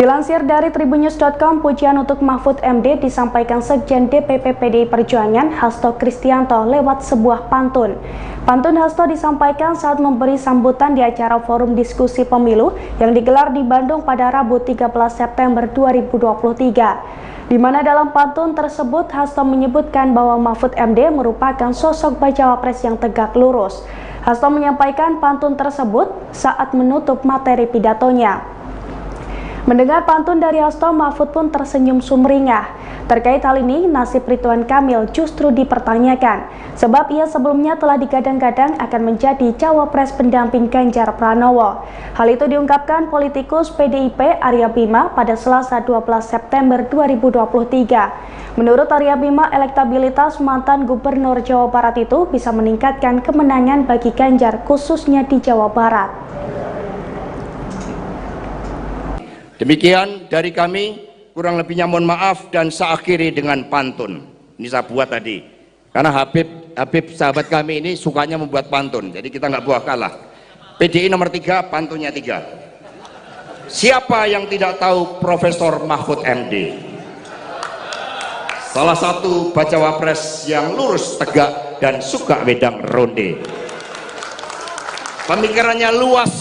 S5: Dilansir dari tribunnews.com, pujian untuk Mahfud MD disampaikan Sekjen DPP PDI Perjuangan Hasto Kristianto lewat sebuah pantun. Pantun Hasto disampaikan saat memberi sambutan di acara forum diskusi pemilu yang digelar di Bandung pada Rabu 13 September 2023. Di mana dalam pantun tersebut Hasto menyebutkan bahwa Mahfud MD merupakan sosok bacawa pres yang tegak lurus. Hasto menyampaikan pantun tersebut saat menutup materi pidatonya. Mendengar pantun dari Hasto, Mahfud pun tersenyum sumringah. Terkait hal ini, nasib Ridwan Kamil justru dipertanyakan, sebab ia sebelumnya telah digadang-gadang akan menjadi cawapres pendamping Ganjar Pranowo. Hal itu diungkapkan politikus PDIP Arya Bima pada Selasa 12 September 2023. Menurut Arya Bima, elektabilitas mantan Gubernur Jawa Barat itu bisa meningkatkan kemenangan bagi Ganjar, khususnya di Jawa Barat.
S6: Demikian dari kami, kurang lebihnya mohon maaf dan saya akhiri dengan pantun. Ini saya buat tadi, karena Habib sahabat kami ini sukanya membuat pantun, jadi kita nggak buah kalah. PDI nomor 3, pantunnya 3. Siapa yang tidak tahu Profesor Mahfud MD? Salah satu bacawa pres yang lurus, tegak, dan suka wedang ronde. Pemikirannya luas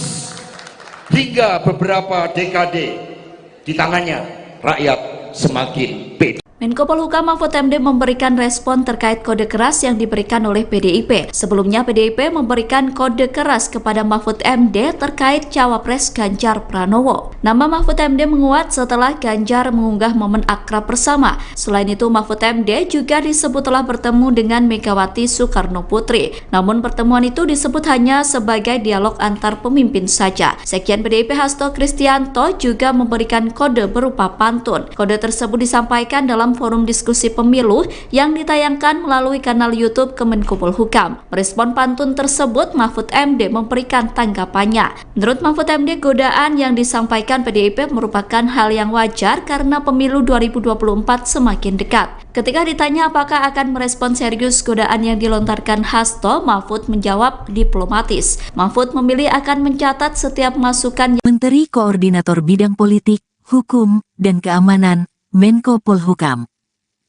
S6: hingga beberapa dekade. Di tangannya rakyat semakin pede.
S3: Menko Polhukam Mahfud MD memberikan respon terkait kode keras yang diberikan oleh PDIP. Sebelumnya PDIP memberikan kode keras kepada Mahfud MD terkait cawapres Ganjar Pranowo. Nama Mahfud MD menguat setelah Ganjar mengunggah momen akrab bersama. Selain itu, Mahfud MD juga disebut telah bertemu dengan Megawati Soekarno Putri. Namun pertemuan itu disebut hanya sebagai dialog antar pemimpin saja. Sekjen PDIP Hasto Kristianto juga memberikan kode berupa pantun. Kode tersebut disampaikan dalam dalam forum diskusi pemilu yang ditayangkan melalui kanal YouTube Kemenko Polhukam. Merespon pantun tersebut, Mahfud MD memberikan tanggapannya. Menurut Mahfud MD, godaan yang disampaikan PDIP merupakan hal yang wajar karena pemilu 2024 semakin dekat. Ketika ditanya apakah akan merespon serius godaan yang dilontarkan Hasto, Mahfud menjawab diplomatis. Mahfud memilih akan mencatat setiap masukan.
S1: Menteri Koordinator Bidang Politik, Hukum, dan Keamanan, Menko Polhukam.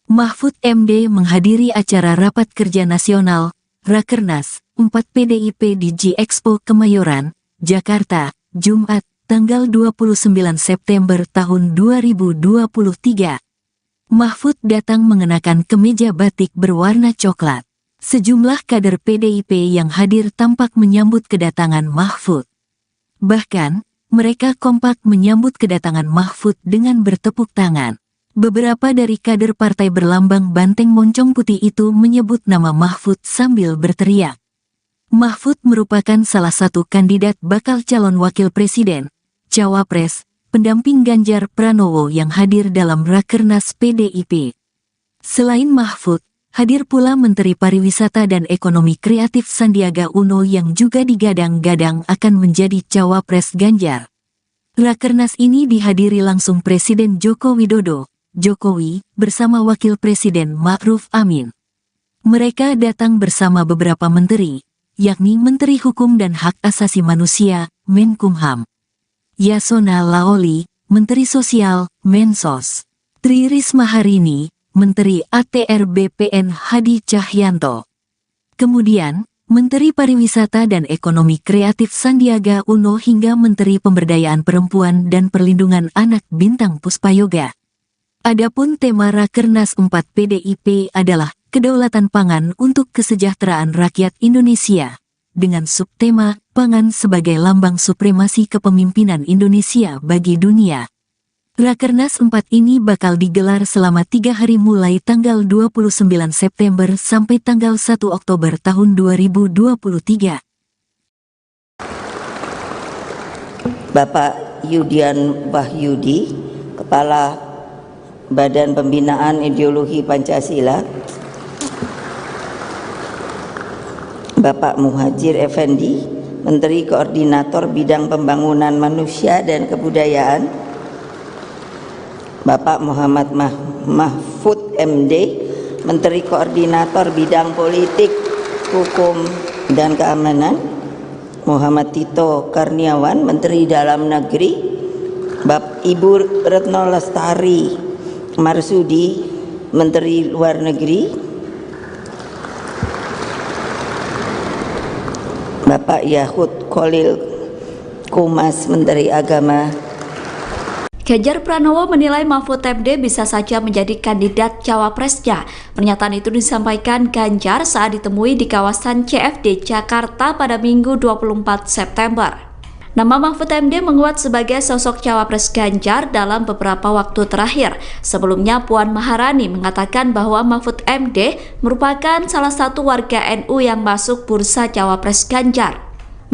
S1: Mahfud MD menghadiri acara Rapat Kerja Nasional, Rakernas, 4 PDIP di G-Expo Kemayoran, Jakarta, Jumat, tanggal 29 September tahun 2023. Mahfud datang mengenakan kemeja batik berwarna coklat. Sejumlah kader PDIP yang hadir tampak menyambut kedatangan Mahfud. Bahkan, mereka kompak menyambut kedatangan Mahfud dengan bertepuk tangan. Beberapa dari kader partai berlambang banteng moncong putih itu menyebut nama Mahfud sambil berteriak. Mahfud merupakan salah satu kandidat bakal calon wakil presiden, cawapres, pendamping Ganjar Pranowo yang hadir dalam Rakernas PDIP. Selain Mahfud, hadir pula Menteri Pariwisata dan Ekonomi Kreatif Sandiaga Uno yang juga digadang-gadang akan menjadi cawapres Ganjar. Rakernas ini dihadiri langsung Presiden Joko Widodo, Jokowi, bersama Wakil Presiden Ma'ruf Amin. Mereka datang bersama beberapa menteri, yakni Menteri Hukum dan Hak Asasi Manusia, Menkumham, Yasona Laoli, Menteri Sosial, Mensos, Tri Risma Harini, Menteri ATR BPN Hadi Cahyanto. Kemudian, Menteri Pariwisata dan Ekonomi Kreatif Sandiaga Uno hingga Menteri Pemberdayaan Perempuan dan Perlindungan Anak Bintang Puspayoga. Adapun tema Rakernas 4 PDIP adalah Kedaulatan Pangan untuk Kesejahteraan Rakyat Indonesia, dengan subtema Pangan sebagai Lambang Supremasi Kepemimpinan Indonesia bagi Dunia. Rakernas 4 ini bakal digelar selama 3 hari mulai tanggal 29 September sampai tanggal 1 Oktober tahun 2023.
S2: Bapak Yudian Wahyudi, Kepala Badan Pembinaan Ideologi Pancasila, Bapak Muhajir Effendi, Menteri Koordinator Bidang Pembangunan Manusia dan Kebudayaan, Bapak Muhammad Mahfud MD, Menteri Koordinator Bidang Politik, Hukum, dan Keamanan, Muhammad Tito Karniawan, Menteri Dalam Negeri, Ibu Retno Lestari Marsudi, Menteri Luar Negeri, Bapak Yahud Khalil Kumas, Menteri Agama.
S3: Ganjar Pranowo menilai Mahfud MD bisa saja menjadi kandidat cawapresnya. Pernyataan itu disampaikan Ganjar saat ditemui di kawasan CFD Jakarta pada Minggu 24 September. Nama Mahfud MD menguat sebagai sosok cawapres Ganjar dalam beberapa waktu terakhir. Sebelumnya Puan Maharani mengatakan bahwa Mahfud MD merupakan salah satu warga NU yang masuk bursa cawapres Ganjar.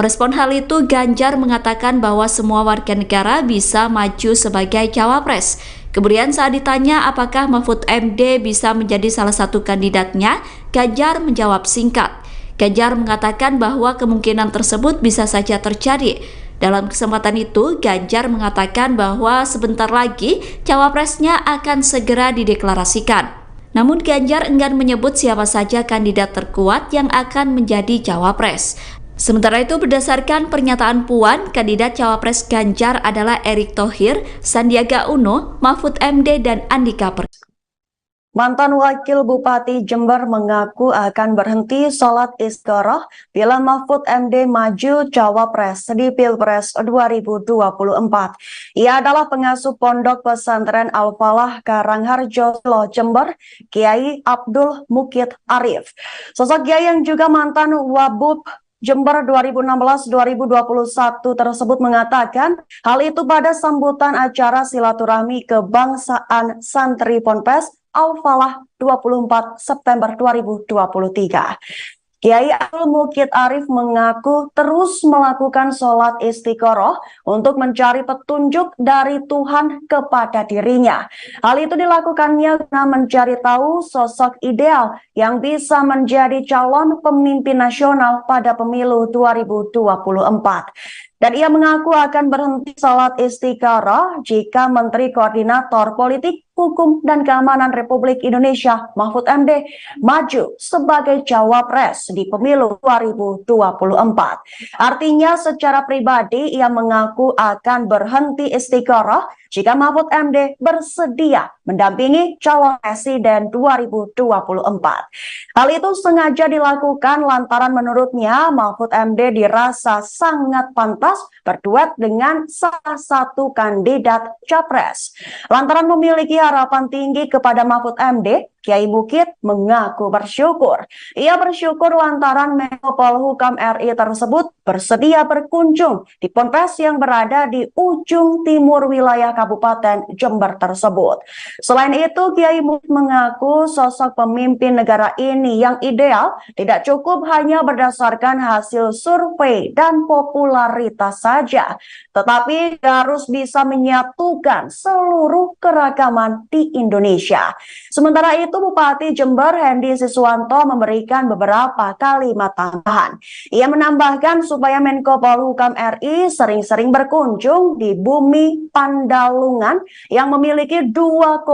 S3: Merespon hal itu, Ganjar mengatakan bahwa semua warga negara bisa maju sebagai cawapres. Kemudian saat ditanya apakah Mahfud MD bisa menjadi salah satu kandidatnya, Ganjar menjawab singkat. Ganjar mengatakan bahwa kemungkinan tersebut bisa saja terjadi. Dalam kesempatan itu, Ganjar mengatakan bahwa sebentar lagi cawapresnya akan segera dideklarasikan. Namun Ganjar enggan menyebut siapa saja kandidat terkuat yang akan menjadi cawapres. Sementara itu, berdasarkan pernyataan Puan, kandidat cawapres Ganjar adalah Erick Thohir, Sandiaga Uno, Mahfud MD, dan Andika Perkasa.
S4: Mantan Wakil Bupati Jember mengaku akan berhenti sholat istikharah bila Mahfud MD maju cawapres di Pilpres 2024. Ia adalah pengasuh Pondok Pesantren Al-Falah Karangharjo, Jember, Kiai Abdul Mukid Arif. Sosok Kiai yang juga mantan Wabub Jember 2016-2021 tersebut mengatakan hal itu pada sambutan acara silaturahmi kebangsaan santri Ponpes Al-Falah 24 September 2023. Kiai Abdul Mukid Arif mengaku terus melakukan sholat istiqoroh untuk mencari petunjuk dari Tuhan kepada dirinya. Hal itu dilakukannya guna mencari tahu sosok ideal yang bisa menjadi calon pemimpin nasional pada pemilu 2024. Dan ia mengaku akan berhenti sholat istiqoroh jika Menteri Koordinator Politik, Hukum, dan Keamanan Republik Indonesia Mahfud MD maju sebagai cawapres di pemilu 2024. Artinya secara pribadi ia mengaku akan berhenti istiqoroh jika Mahfud MD bersedia mendampingi calon presiden 2024. Hal itu sengaja dilakukan lantaran menurutnya Mahfud MD dirasa sangat pantas berduet dengan salah satu kandidat capres. Lantaran memiliki harapan tinggi kepada Mahfud MD, Kiai Mukid mengaku bersyukur. Ia bersyukur lantaran Menko Polhukam RI tersebut bersedia berkunjung di ponpes yang berada di ujung timur wilayah Kabupaten Jember tersebut. Selain itu, Kiai Mukid mengaku sosok pemimpin negara ini yang ideal tidak cukup hanya berdasarkan hasil survei dan popularitas saja, tetapi harus bisa menyatukan seluruh keragaman di Indonesia. Sementara itu, Bupati Jember Hendy Siswanto memberikan beberapa kalimat tambahan. Ia menambahkan supaya Menko Polhukam RI sering-sering berkunjung di bumi Pandalungan yang memiliki 2,6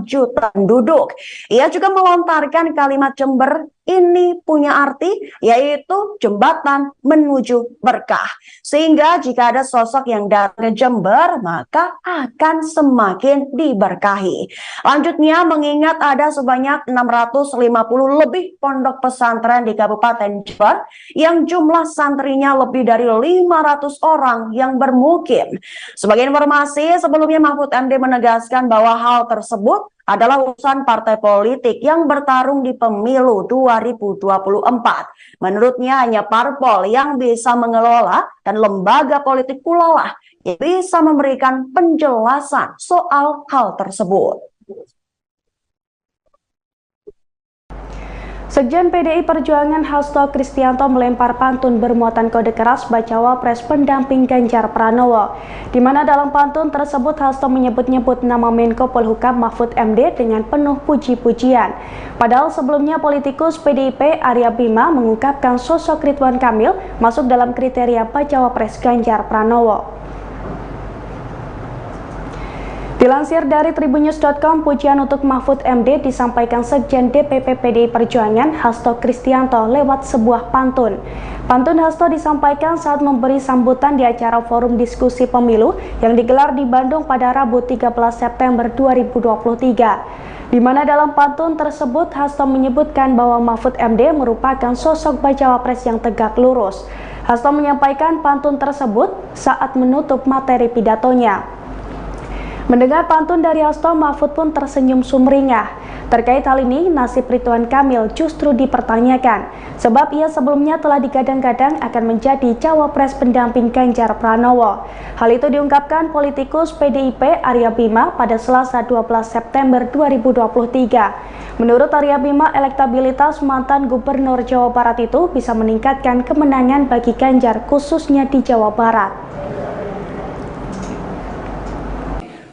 S4: juta penduduk. Ia juga melontarkan kalimat Jember ini punya arti, yaitu jembatan menuju berkah. Sehingga jika ada sosok yang datang ke Jember, maka akan semakin diberkahi. Lanjutnya, mengingat ada sebanyak 650 lebih pondok pesantren di Kabupaten Jember, yang jumlah santrinya lebih dari 500 orang yang bermukim. Sebagai informasi, sebelumnya Mahfud MD menegaskan bahwa hal tersebut adalah urusan partai politik yang bertarung di pemilu 2024. Menurutnya hanya parpol yang bisa mengelola dan lembaga politik pula lah yang bisa memberikan penjelasan soal hal tersebut.
S5: Sekjen PDI Perjuangan Hasto Kristianto melempar pantun bermuatan kode keras bacawa pres pendamping Ganjar Pranowo, di mana dalam pantun tersebut Hasto menyebut-nyebut nama Menko Polhukam Mahfud MD dengan penuh puji-pujian. Padahal sebelumnya politikus PDIP Arya Bima mengungkapkan sosok Ridwan Kamil masuk dalam kriteria bacawa pres Ganjar Pranowo. Dilansir dari tribunnews.com, pujian untuk Mahfud MD disampaikan Sekjen DPP PDI Perjuangan Hasto Kristianto lewat sebuah pantun. Pantun Hasto disampaikan saat memberi sambutan di acara forum diskusi pemilu yang digelar di Bandung pada Rabu 13 September 2023. Di mana dalam pantun tersebut Hasto menyebutkan bahwa Mahfud MD merupakan sosok bacawa pres yang tegak lurus. Hasto menyampaikan pantun tersebut saat menutup materi pidatonya. Mendengar pantun dari Hasto, Mahfud pun tersenyum sumringah. Terkait hal ini, nasib Ridwan Kamil justru dipertanyakan, sebab ia sebelumnya telah digadang-gadang akan menjadi cawapres pendamping Ganjar Pranowo. Hal itu diungkapkan politikus PDIP Arya Bima pada Selasa 12 September 2023. Menurut Arya Bima, elektabilitas mantan Gubernur Jawa Barat itu bisa meningkatkan kemenangan bagi Ganjar khususnya di Jawa Barat.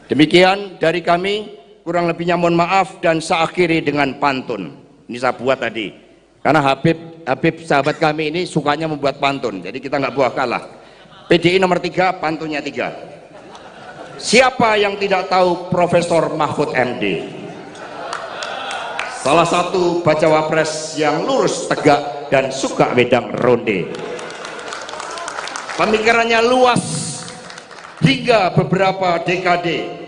S6: Demikian dari kami, kurang lebihnya mohon maaf dan saya akhiri dengan pantun. Ini saya buat tadi, karena Habib sahabat kami ini sukanya membuat pantun, jadi kita nggak buah kalah. PDI nomor 3, pantunnya 3. Siapa yang tidak tahu Profesor Mahfud MD? Salah satu bacawa pres yang lurus, tegak, dan suka wedang ronde. Pemikirannya luas hingga beberapa dekade.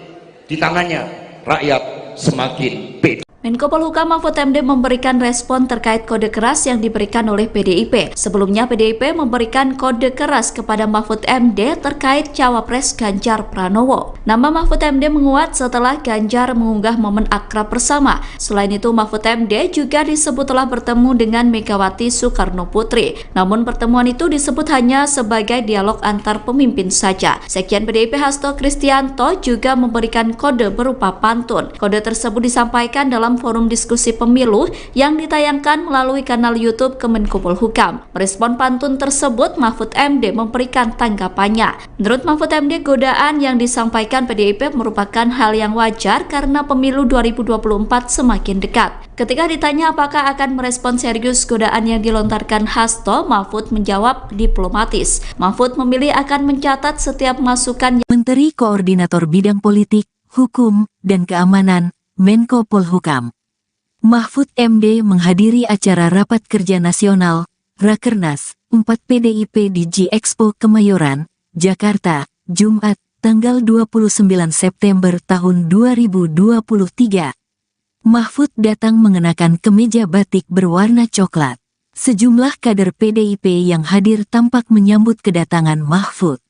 S6: Di tangannya rakyat semakin pede.
S3: Menko Polhukam Mahfud MD memberikan respon terkait kode keras yang diberikan oleh PDIP. Sebelumnya PDIP memberikan kode keras kepada Mahfud MD terkait cawapres Ganjar Pranowo. Nama Mahfud MD menguat setelah Ganjar mengunggah momen akrab bersama. Selain itu, Mahfud MD juga disebut telah bertemu dengan Megawati Soekarno Putri. Namun pertemuan itu disebut hanya sebagai dialog antar pemimpin saja. Sekjen PDIP Hasto Kristianto juga memberikan kode berupa pantun. Kode tersebut disampaikan dalam dalam forum diskusi pemilu yang ditayangkan melalui kanal YouTube Kemenkopolhukam. Merespon pantun tersebut, Mahfud MD memberikan tanggapannya. Menurut Mahfud MD, godaan yang disampaikan PDIP merupakan hal yang wajar karena pemilu 2024 semakin dekat. Ketika ditanya apakah akan merespon serius godaan yang dilontarkan Hasto, Mahfud menjawab diplomatis. Mahfud memilih akan mencatat setiap masukan.
S1: Menteri Koordinator Bidang Politik, Hukum, dan Keamanan, Menko Polhukam. Mahfud MD menghadiri acara Rapat Kerja Nasional, Rakernas, 4 PDIP di G-Expo Kemayoran, Jakarta, Jumat, tanggal 29 September tahun 2023. Mahfud datang mengenakan kemeja batik berwarna coklat. Sejumlah kader PDIP yang hadir tampak menyambut kedatangan Mahfud.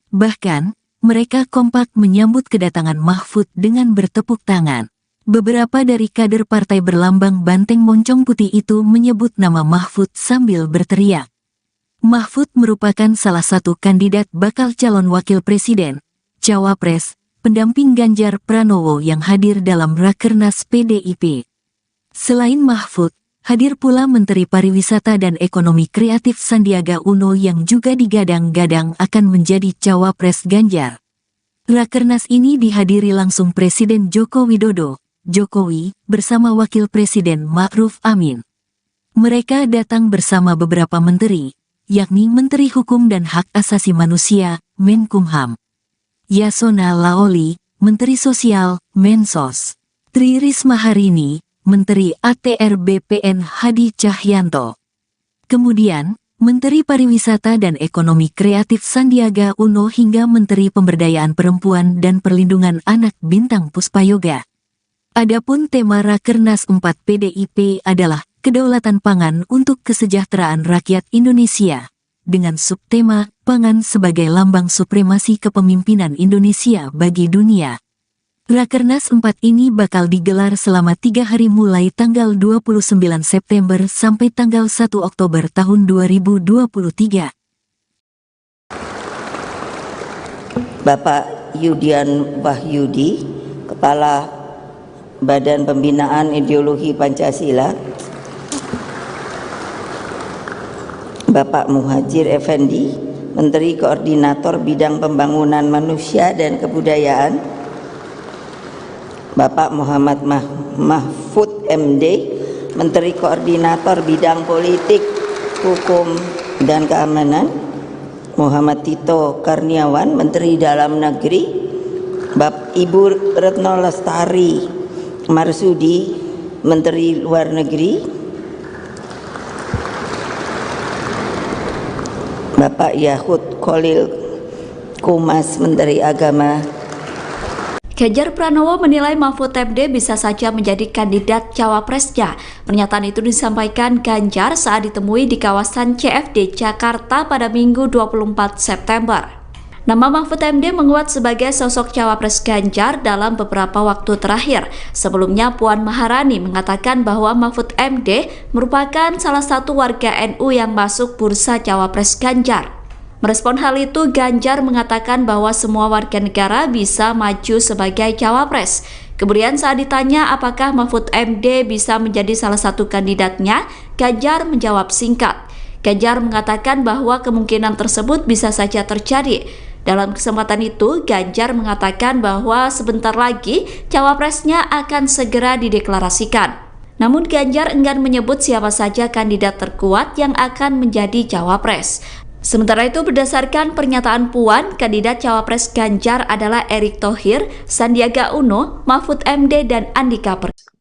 S1: Bahkan, mereka kompak menyambut kedatangan Mahfud dengan bertepuk tangan. Beberapa dari kader partai berlambang banteng moncong putih itu menyebut nama Mahfud sambil berteriak. Mahfud merupakan salah satu kandidat bakal calon wakil presiden, cawapres, pendamping Ganjar Pranowo yang hadir dalam Rakernas PDIP. Selain Mahfud, hadir pula Menteri Pariwisata dan Ekonomi Kreatif Sandiaga Uno yang juga digadang-gadang akan menjadi cawapres Ganjar. Rakernas ini dihadiri langsung Presiden Joko Widodo, Jokowi, bersama Wakil Presiden Ma'ruf Amin. Mereka datang bersama beberapa menteri, yakni Menteri Hukum dan Hak Asasi Manusia, Menkumham, Yasona Laoli, Menteri Sosial, Mensos, Tri Risma Harini, Menteri ATR BPN Hadi Cahyanto. Kemudian, Menteri Pariwisata dan Ekonomi Kreatif Sandiaga Uno hingga Menteri Pemberdayaan Perempuan dan Perlindungan Anak Bintang Puspayoga. Adapun tema Rakernas 4 PDIP adalah Kedaulatan Pangan untuk Kesejahteraan Rakyat Indonesia, dengan subtema Pangan sebagai lambang supremasi kepemimpinan Indonesia bagi dunia. Rakernas 4 ini bakal digelar selama 3 hari mulai tanggal 29 September sampai tanggal 1 Oktober tahun 2023.
S2: Bapak Yudian Wahyudi, Kepala Badan Pembinaan Ideologi Pancasila, Bapak Muhajir Effendi, Menteri Koordinator Bidang Pembangunan Manusia dan Kebudayaan, Bapak Muhammad Mahfud MD, Menteri Koordinator Bidang Politik, Hukum, dan Keamanan, Muhammad Tito Karniawan, Menteri Dalam Negeri, Ibu Retno Lestari Marsudi, Menteri Luar Negeri, Bapak Yahud Khalil Kumas, Menteri Agama.
S3: Ganjar Pranowo menilai Mahfud MD bisa saja menjadi kandidat cawapresnya. Pernyataan itu disampaikan Ganjar saat ditemui di kawasan CFD Jakarta pada Minggu 24 September. Nama Mahfud MD menguat sebagai sosok cawapres Ganjar dalam beberapa waktu terakhir. Sebelumnya Puan Maharani mengatakan bahwa Mahfud MD merupakan salah satu warga NU yang masuk bursa cawapres Ganjar. Merespon hal itu, Ganjar mengatakan bahwa semua warga negara bisa maju sebagai cawapres. Kemudian saat ditanya apakah Mahfud MD bisa menjadi salah satu kandidatnya, Ganjar menjawab singkat. Ganjar mengatakan bahwa kemungkinan tersebut bisa saja terjadi. Dalam kesempatan itu, Ganjar mengatakan bahwa sebentar lagi cawapresnya akan segera dideklarasikan. Namun Ganjar enggan menyebut siapa saja kandidat terkuat yang akan menjadi cawapres. Sementara itu, berdasarkan pernyataan Puan, kandidat cawapres Ganjar adalah Erick Thohir, Sandiaga Uno, Mahfud MD, dan Andika Perkasa.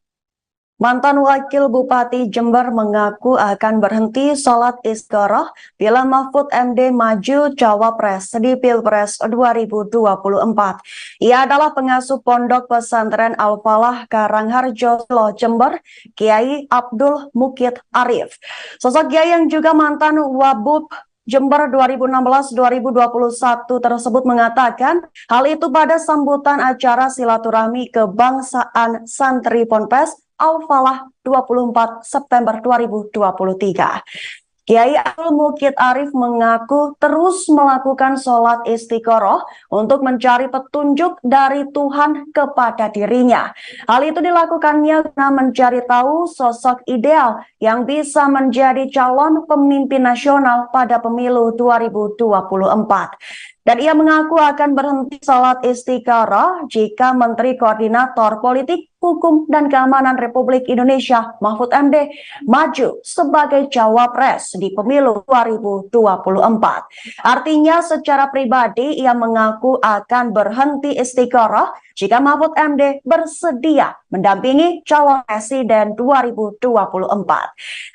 S4: Mantan Wakil Bupati Jember mengaku akan berhenti sholat istikharah bila Mahfud MD maju cawapres di Pilpres 2024. Ia adalah pengasuh Pondok Pesantren Al-Falah Karangharjo, Jember, Kiai Abdul Mukid Arif. Sosok Kiai yang juga mantan Wabub Jember 2016-2021 tersebut mengatakan hal itu pada sambutan acara silaturahmi kebangsaan Santri Ponpes Al-Falah 24 September 2023. Kiai Abdul Mukid Arif mengaku terus melakukan sholat istiqoroh untuk mencari petunjuk dari Tuhan kepada dirinya. Hal itu dilakukannya guna mencari tahu sosok ideal yang bisa menjadi calon pemimpin nasional pada pemilu 2024. Dan ia mengaku akan berhenti sholat istiqoroh jika Menteri Koordinator Politik, Hukum, dan Keamanan Republik Indonesia Mahfud MD maju sebagai cawapres di pemilu 2024. Artinya secara pribadi ia mengaku akan berhenti istiqoroh jika Mahfud MD bersedia mendampingi calon presiden 2024.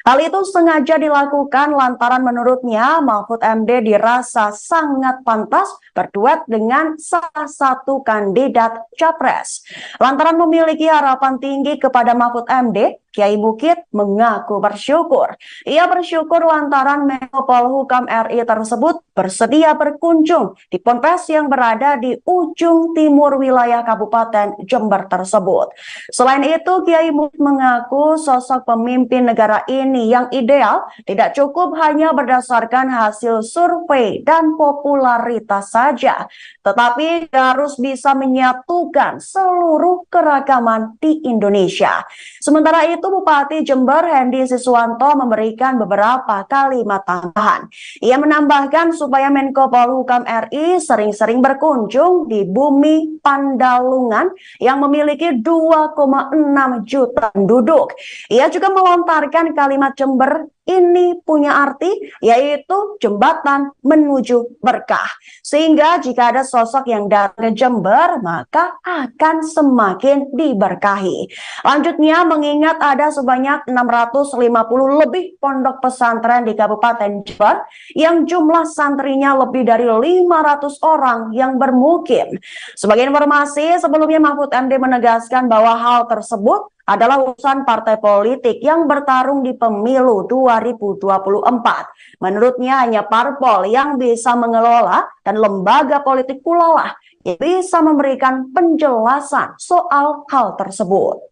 S4: Hal itu sengaja dilakukan lantaran menurutnya Mahfud MD dirasa sangat pantas berduet dengan salah satu kandidat capres. Lantaran memiliki harapan tinggi kepada Mahfud MD, Kiai Mukid mengaku bersyukur. Ia bersyukur lantaran Menko Polhukam RI tersebut bersedia berkunjung di ponpes yang berada di ujung timur wilayah Kabupaten Jember tersebut. Selain itu, Kiai Mukid mengaku sosok pemimpin negara ini yang ideal tidak cukup hanya berdasarkan hasil survei dan popularitas saja, tetapi harus bisa menyatukan seluruh keragaman di Indonesia. Sementara itu, Bupati Jember Hendy Siswanto memberikan beberapa kalimat tambahan. Ia menambahkan supaya Menko Polhukam RI sering-sering berkunjung di bumi Pandalungan yang memiliki 2,6 juta penduduk. Ia juga melontarkan kalimat Jember ini punya arti, yaitu jembatan menuju berkah. Sehingga jika ada sosok yang datang ke Jember, maka akan semakin diberkahi. Lanjutnya, mengingat ada sebanyak 650 lebih pondok pesantren di Kabupaten Jember, yang jumlah santrinya lebih dari 500 orang yang bermukim. Sebagai informasi, sebelumnya Mahfud MD menegaskan bahwa hal tersebut adalah urusan partai politik yang bertarung di pemilu 2024. Menurutnya hanya parpol yang bisa mengelola dan lembaga politik pula lah yang bisa memberikan penjelasan soal hal tersebut.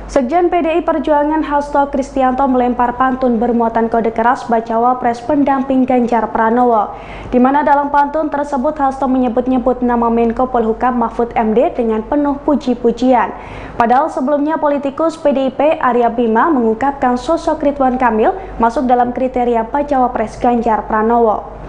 S5: Sekjen PDI Perjuangan Hasto Kristianto melempar pantun bermuatan kode keras bacawa pres pendamping Ganjar Pranowo, di mana dalam pantun tersebut Hasto menyebut-nyebut nama Menko Polhukam Mahfud MD dengan penuh puji-pujian. Padahal sebelumnya politikus PDIP Arya Bima mengungkapkan sosok Ridwan Kamil masuk dalam kriteria bacawa pres Ganjar Pranowo.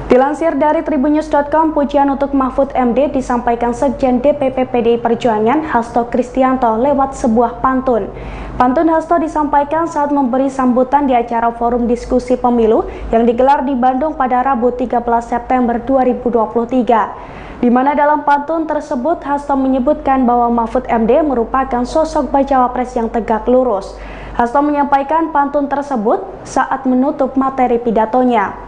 S5: Dilansir dari tribunnews.com, pujian untuk Mahfud MD disampaikan Sekjen DPP PDI Perjuangan Hasto Kristianto lewat sebuah pantun. Pantun Hasto disampaikan saat memberi sambutan di acara forum diskusi pemilu yang digelar di Bandung pada Rabu 13 September 2023. Di mana dalam pantun tersebut Hasto menyebutkan bahwa Mahfud MD merupakan sosok bacawa pres yang tegak lurus. Hasto menyampaikan pantun tersebut saat menutup materi pidatonya.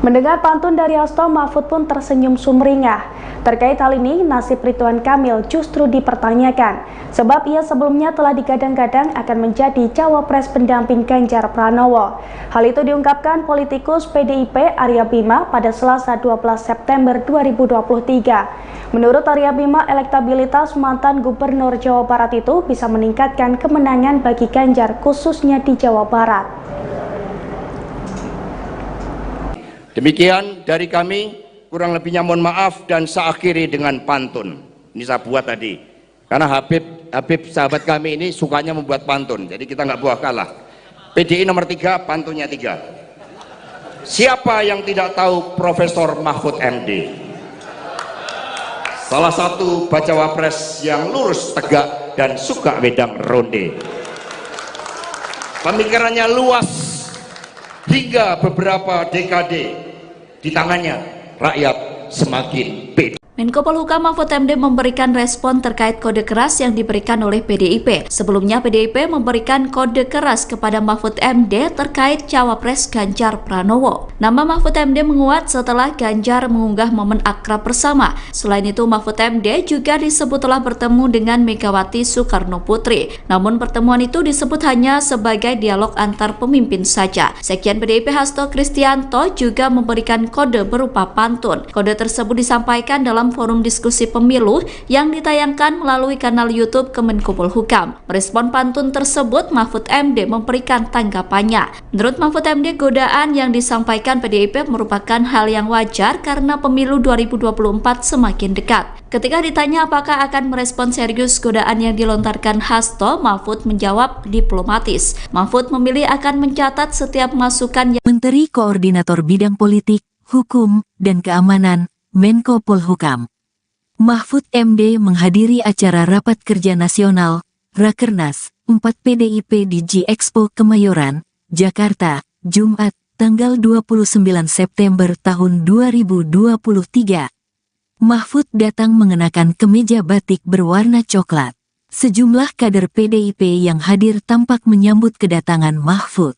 S5: Mendengar pantun dari Hasto, Mahfud pun tersenyum sumringah. Terkait hal ini, nasib Ridwan Kamil justru dipertanyakan, sebab ia sebelumnya telah digadang-gadang akan menjadi cawapres pendamping Ganjar Pranowo. Hal itu diungkapkan politikus PDIP Arya Bima pada Selasa 12 September 2023. Menurut Arya Bima, elektabilitas mantan Gubernur Jawa Barat itu bisa meningkatkan kemenangan bagi Ganjar khususnya di Jawa Barat.
S6: Demikian dari kami, kurang lebihnya mohon maaf dan saya akhiri dengan pantun. Ini saya buat tadi, karena Habib sahabat kami ini sukanya membuat pantun, jadi kita nggak buah kalah. PDI nomor 3, pantunnya 3. Siapa yang tidak tahu Profesor Mahfud MD? Salah satu bacawa pres yang lurus tegak dan suka wedang ronde. Pemikirannya luas hingga beberapa dekade. Di tangannya rakyat semakin pede.
S3: Menko Polhukam Mahfud MD memberikan respon terkait kode keras yang diberikan oleh PDIP. Sebelumnya PDIP memberikan kode keras kepada Mahfud MD terkait cawapres Ganjar Pranowo. Nama Mahfud MD menguat setelah Ganjar mengunggah momen akrab bersama. Selain itu Mahfud MD juga disebut telah bertemu dengan Megawati Soekarno Putri. Namun pertemuan itu disebut hanya sebagai dialog antar pemimpin saja. Sekjen PDIP Hasto Kristianto juga memberikan kode berupa pantun. Kode tersebut disampaikan dalam dalam forum diskusi pemilu yang ditayangkan melalui kanal YouTube Kemenkopolhukam. Merespon pantun tersebut, Mahfud MD memberikan tanggapannya. Menurut Mahfud MD, godaan yang disampaikan PDIP merupakan hal yang wajar karena pemilu 2024 semakin dekat. Ketika ditanya apakah akan merespon serius godaan yang dilontarkan Hasto, Mahfud menjawab diplomatis. Mahfud memilih akan mencatat setiap masukan yang
S1: Menteri Koordinator Bidang Politik, Hukum, dan Keamanan, Menko Polhukam. Mahfud MD menghadiri acara Rapat Kerja Nasional, Rakernas, 4 PDIP di G-Expo Kemayoran, Jakarta, Jumat, tanggal 29 September tahun 2023. Mahfud datang mengenakan kemeja batik berwarna coklat. Sejumlah kader PDIP yang hadir tampak menyambut kedatangan Mahfud.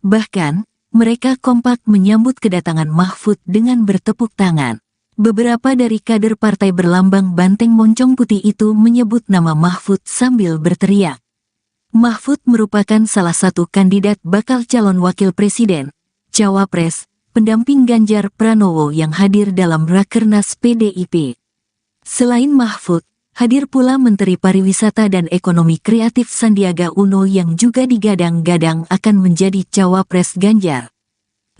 S1: Bahkan, mereka kompak menyambut kedatangan Mahfud dengan bertepuk tangan. Beberapa dari kader partai berlambang banteng moncong putih itu menyebut nama Mahfud sambil berteriak. Mahfud merupakan salah satu kandidat bakal calon wakil presiden, cawapres, pendamping Ganjar Pranowo yang hadir dalam Rakernas PDIP. Selain Mahfud, hadir pula Menteri Pariwisata dan Ekonomi Kreatif Sandiaga Uno yang juga digadang-gadang akan menjadi cawapres Ganjar.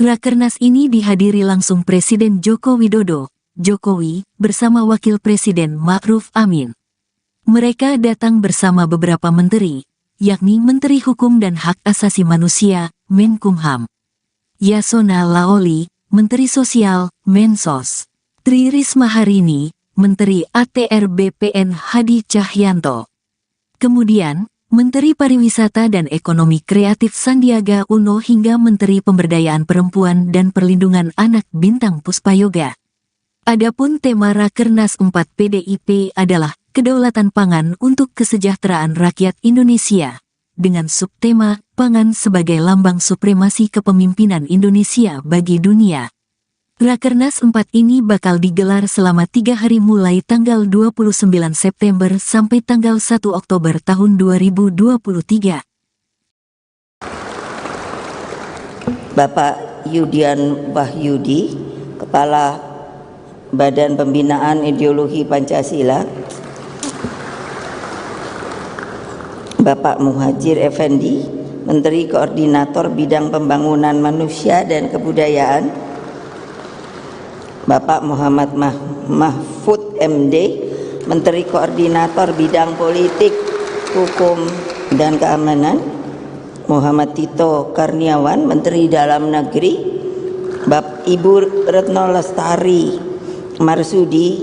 S1: Rakernas ini dihadiri langsung Presiden Joko Widodo, Jokowi, bersama Wakil Presiden Ma'ruf Amin. Mereka datang bersama beberapa menteri, yakni Menteri Hukum dan Hak Asasi Manusia, Menkumham, Yasona Laoli, Menteri Sosial, Mensos, Tri Risma Harini, Menteri ATR BPN Hadi Cahyanto. Kemudian, Menteri Pariwisata dan Ekonomi Kreatif Sandiaga Uno hingga Menteri Pemberdayaan Perempuan dan Perlindungan Anak Bintang Puspayoga. Adapun tema Rakernas 4 PDIP adalah Kedaulatan Pangan untuk Kesejahteraan Rakyat Indonesia, dengan subtema Pangan sebagai lambang supremasi kepemimpinan Indonesia bagi dunia. Rakernas 4 ini bakal digelar selama 3 hari mulai tanggal 29 September sampai tanggal 1 Oktober tahun 2023.
S2: Bapak Yudian Wahyudi, Kepala Badan Pembinaan Ideologi Pancasila, Bapak Muhajir Effendi, Menteri Koordinator Bidang Pembangunan Manusia dan Kebudayaan, Bapak Muhammad Mahfud MD, Menteri Koordinator Bidang Politik, Hukum, dan Keamanan, Muhammad Tito Karniawan, Menteri Dalam Negeri, Ibu Retno Lestari Marsudi,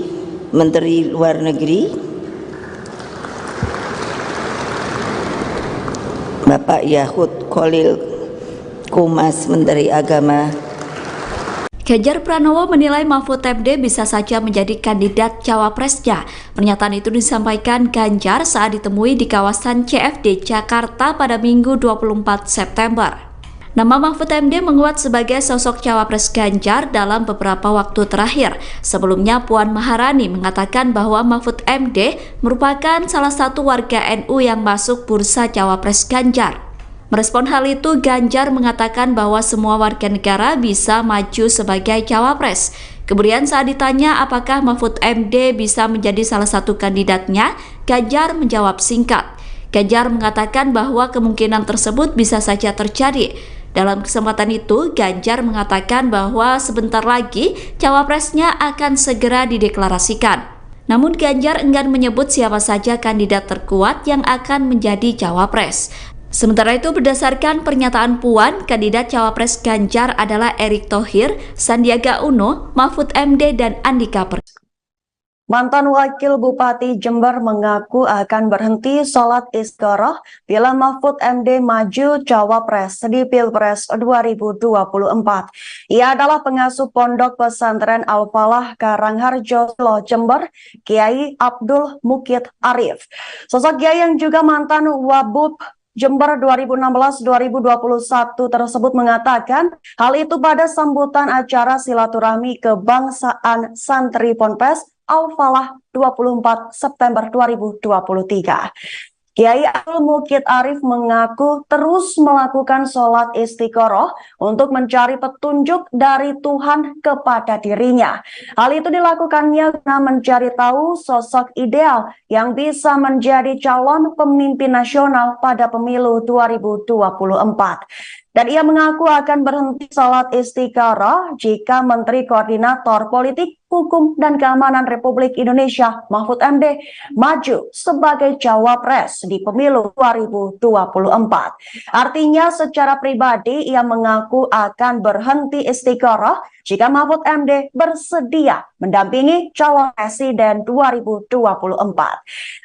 S2: Menteri Luar Negeri, Bapak Yahud Khalil Kumas, Menteri Agama.
S3: Ganjar Pranowo menilai Mahfud MD bisa saja menjadi kandidat cawapresnya. Pernyataan itu disampaikan Ganjar saat ditemui di kawasan CFD Jakarta pada Minggu 24 September. Nama Mahfud MD menguat sebagai sosok cawapres Ganjar dalam beberapa waktu terakhir. Sebelumnya Puan Maharani mengatakan bahwa Mahfud MD merupakan salah satu warga NU yang masuk bursa cawapres Ganjar. Merespon hal itu, Ganjar mengatakan bahwa semua warga negara bisa maju sebagai cawapres. Kemudian saat ditanya apakah Mahfud MD bisa menjadi salah satu kandidatnya, Ganjar menjawab singkat. Ganjar mengatakan bahwa kemungkinan tersebut bisa saja terjadi. Dalam kesempatan itu, Ganjar mengatakan bahwa sebentar lagi cawapresnya akan segera dideklarasikan. Namun Ganjar enggan menyebut siapa saja kandidat terkuat yang akan menjadi cawapres. Sementara itu, berdasarkan pernyataan Puan, kandidat cawapres Ganjar adalah Erick Thohir, Sandiaga Uno, Mahfud MD, dan Andika Perkasa.
S4: Mantan Wakil Bupati Jember mengaku akan berhenti sholat istikharah bila Mahfud MD maju cawapres di Pilpres 2024. Ia adalah pengasuh Pondok Pesantren Al-Falah Karangharjo, Jember, Kiai Abdul Mukid Arif. Sosok Kiai yang juga mantan Wabub Jember 2016-2021 tersebut mengatakan hal itu pada sambutan acara silaturahmi kebangsaan santri Ponpes Al-Falah 24 September 2023. Kiai Abdul Mukid Arif mengaku terus melakukan sholat istiqoroh untuk mencari petunjuk dari Tuhan kepada dirinya. Hal itu dilakukannya guna mencari tahu sosok ideal yang bisa menjadi calon pemimpin nasional pada pemilu 2024. Dan ia mengaku akan berhenti sholat istiqoroh jika Menteri Koordinator Politik, Hukum, dan Keamanan Republik Indonesia Mahfud MD maju sebagai cawapres di pemilu 2024. Artinya secara pribadi ia mengaku akan berhenti istiqoroh jika Mahfud MD bersedia mendampingi calon presiden 2024.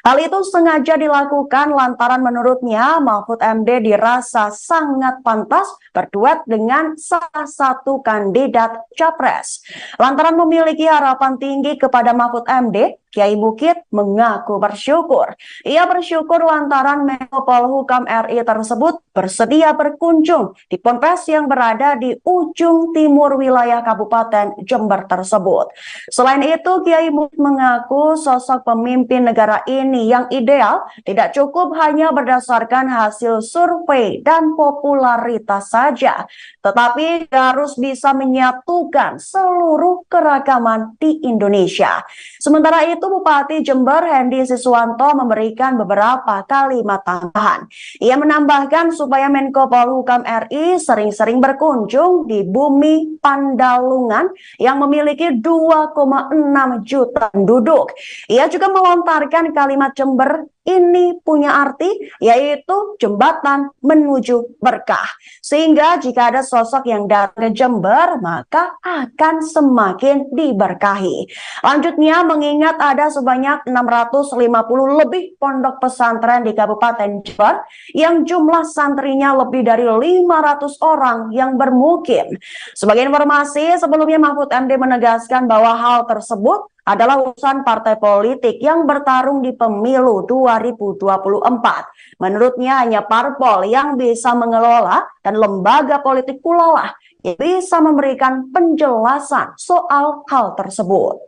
S4: Hal itu sengaja dilakukan lantaran menurutnya Mahfud MD dirasa sangat pantas berduet dengan salah satu kandidat capres. Lantaran memiliki harapan tinggi kepada Mahfud MD, Kiai Mukid mengaku bersyukur. Ia bersyukur lantaran Menko Polhukam RI tersebut bersedia berkunjung di ponpes yang berada di ujung timur wilayah Kabupaten Jember tersebut. Selain itu, Kiai Mukid mengaku sosok pemimpin negara ini yang ideal tidak cukup hanya berdasarkan hasil survei dan popularitas saja, tetapi harus bisa menyatukan seluruh keragaman di Indonesia. Sementara itu, Bupati Jember Hendy Siswanto memberikan beberapa kalimat tambahan. Ia menambahkan supaya Menko Polhukam RI sering-sering berkunjung di bumi Pandalungan yang memiliki 2,6 juta penduduk. Ia juga melontarkan kalimat Jember ini punya arti, yaitu jembatan menuju berkah. Sehingga jika ada sosok yang datang ke Jember, maka akan semakin diberkahi. Lanjutnya, mengingat ada sebanyak 650 lebih pondok pesantren di Kabupaten Jember, yang jumlah santrinya lebih dari 500 orang yang bermukim. Sebagai informasi, sebelumnya Mahfud MD menegaskan bahwa hal tersebut adalah urusan partai politik yang bertarung di pemilu 2024. Menurutnya hanya parpol yang bisa mengelola dan lembaga politik pula lah yang bisa memberikan penjelasan soal hal tersebut.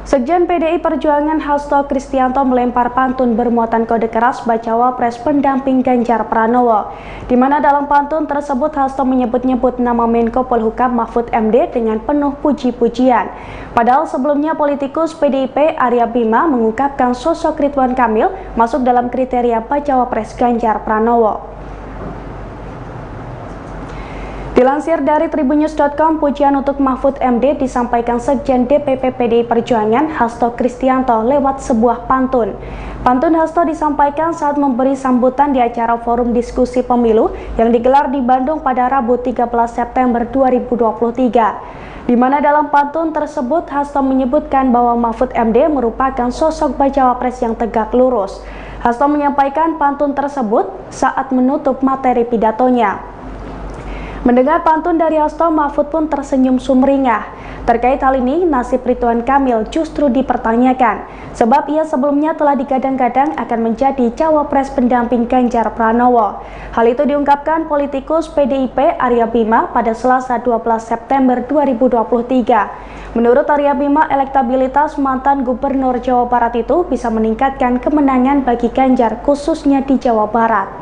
S5: Sekjen PDI Perjuangan Hasto Kristianto melempar pantun bermuatan kode keras bacawa pres pendamping Ganjar Pranowo, di mana dalam pantun tersebut Hasto menyebut-nyebut nama Menko Polhukam Mahfud MD dengan penuh puji-pujian. Padahal sebelumnya politikus PDIP Arya Bima mengungkapkan sosok Ridwan Kamil masuk dalam kriteria bacawa pres Ganjar Pranowo. Dilansir dari tribunnews.com, pujian untuk Mahfud MD disampaikan Sekjen DPP PDI Perjuangan Hasto Kristianto lewat sebuah pantun. Pantun Hasto disampaikan saat memberi sambutan di acara forum diskusi pemilu yang digelar di Bandung pada Rabu 13 September 2023. Di mana dalam pantun tersebut Hasto menyebutkan bahwa Mahfud MD merupakan sosok bacawa pres yang tegak lurus. Hasto menyampaikan pantun tersebut saat menutup materi pidatonya. Mendengar pantun dari Hasto, Mahfud pun tersenyum sumringah. Terkait hal ini, nasib Ridwan Kamil justru dipertanyakan, sebab ia sebelumnya telah digadang-gadang akan menjadi cawapres pendamping Ganjar Pranowo. Hal itu diungkapkan politikus PDIP Arya Bima pada Selasa 12 September 2023. Menurut Arya Bima, elektabilitas mantan Gubernur Jawa Barat itu bisa meningkatkan kemenangan bagi Ganjar, khususnya di Jawa Barat.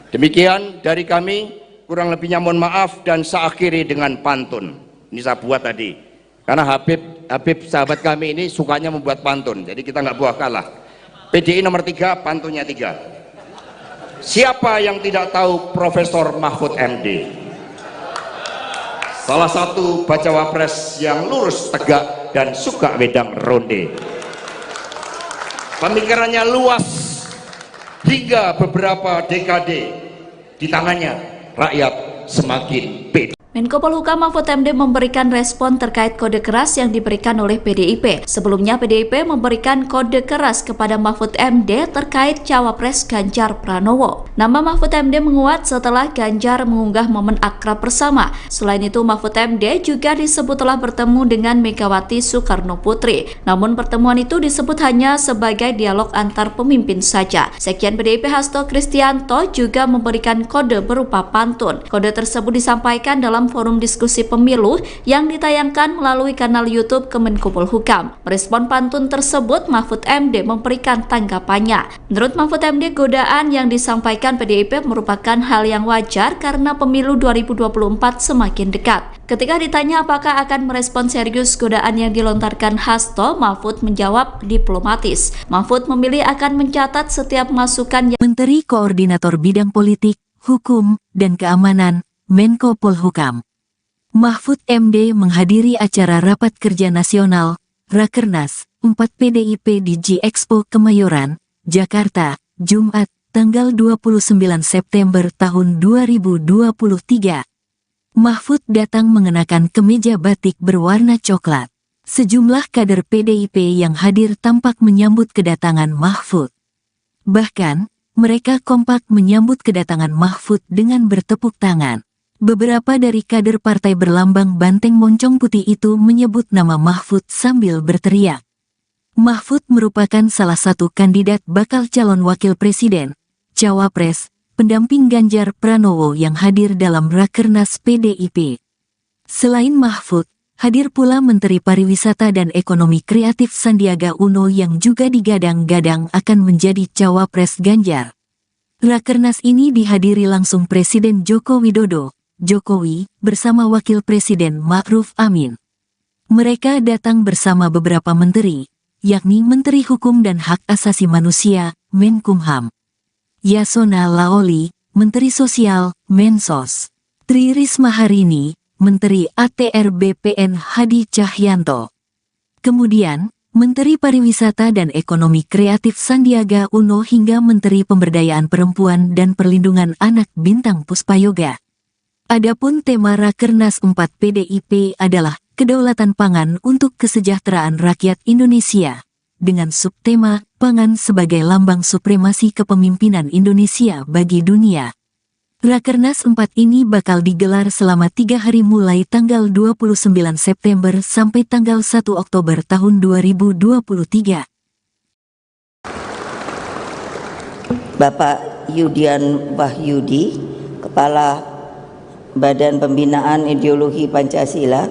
S6: Demikian dari kami, kurang lebihnya mohon maaf dan saya akhiri dengan pantun. Ini saya buat tadi, karena Habib sahabat kami ini sukanya membuat pantun, jadi kita nggak buah kalah. PDI nomor 3, pantunnya 3. Siapa yang tidak tahu Profesor Mahfud MD? Salah satu bacawa pres yang lurus, tegak, dan suka wedang ronde. Pemikirannya luas hingga beberapa dekade. Di tangannya rakyat semakin pede.
S3: Menko Polhukam Mahfud MD memberikan respon terkait kode keras yang diberikan oleh PDIP. Sebelumnya PDIP memberikan kode keras kepada Mahfud MD terkait cawapres Ganjar Pranowo. Nama Mahfud MD menguat setelah Ganjar mengunggah momen akrab bersama. Selain itu, Mahfud MD juga disebut telah bertemu dengan Megawati Soekarno Putri. Namun pertemuan itu disebut hanya sebagai dialog antar pemimpin saja. Sekjen PDIP Hasto Kristianto juga memberikan kode berupa pantun. Kode tersebut disampaikan dalam dalam forum diskusi pemilu yang ditayangkan melalui kanal YouTube Kemenkopolhukam. Merespon pantun tersebut, Mahfud MD memberikan tanggapannya. Menurut Mahfud MD, godaan yang disampaikan PDIP merupakan hal yang wajar karena pemilu 2024 semakin dekat. Ketika ditanya apakah akan merespon serius godaan yang dilontarkan Hasto, Mahfud menjawab diplomatis. Mahfud memilih akan mencatat setiap masukan yang
S1: Menteri Koordinator Bidang Politik, Hukum, dan Keamanan, Menko Polhukam. Mahfud MD menghadiri acara Rapat Kerja Nasional, Rakernas, 4 PDIP di G-Expo Kemayoran, Jakarta, Jumat, tanggal 29 September tahun 2023. Mahfud datang mengenakan kemeja batik berwarna coklat. Sejumlah kader PDIP yang hadir tampak menyambut kedatangan Mahfud. Bahkan, mereka kompak menyambut kedatangan Mahfud dengan bertepuk tangan. Beberapa dari kader partai berlambang banteng moncong putih itu menyebut nama Mahfud sambil berteriak. Mahfud merupakan salah satu kandidat bakal calon wakil presiden, cawapres, pendamping Ganjar Pranowo yang hadir dalam Rakernas PDIP. Selain Mahfud, hadir pula Menteri Pariwisata dan Ekonomi Kreatif Sandiaga Uno yang juga digadang-gadang akan menjadi cawapres Ganjar. Rakernas ini dihadiri langsung Presiden Joko Widodo, Jokowi, bersama Wakil Presiden Ma'ruf Amin. Mereka datang bersama beberapa menteri, yakni Menteri Hukum dan Hak Asasi Manusia, Menkumham, Yasona Laoli, Menteri Sosial, Mensos, Tri Risma Harini, Menteri ATR BPN Hadi Cahyanto. Kemudian, Menteri Pariwisata dan Ekonomi Kreatif Sandiaga Uno hingga Menteri Pemberdayaan Perempuan dan Perlindungan Anak Bintang Puspayoga. Adapun tema Rakernas 4 PDIP adalah Kedaulatan Pangan untuk Kesejahteraan Rakyat Indonesia, dengan subtema Pangan sebagai Lambang Supremasi Kepemimpinan Indonesia bagi Dunia. Rakernas 4 ini bakal digelar selama 3 hari mulai tanggal 29 September sampai tanggal 1 Oktober tahun 2023.
S2: Bapak Yudian Wahyudi, Kepala Badan Pembinaan Ideologi Pancasila,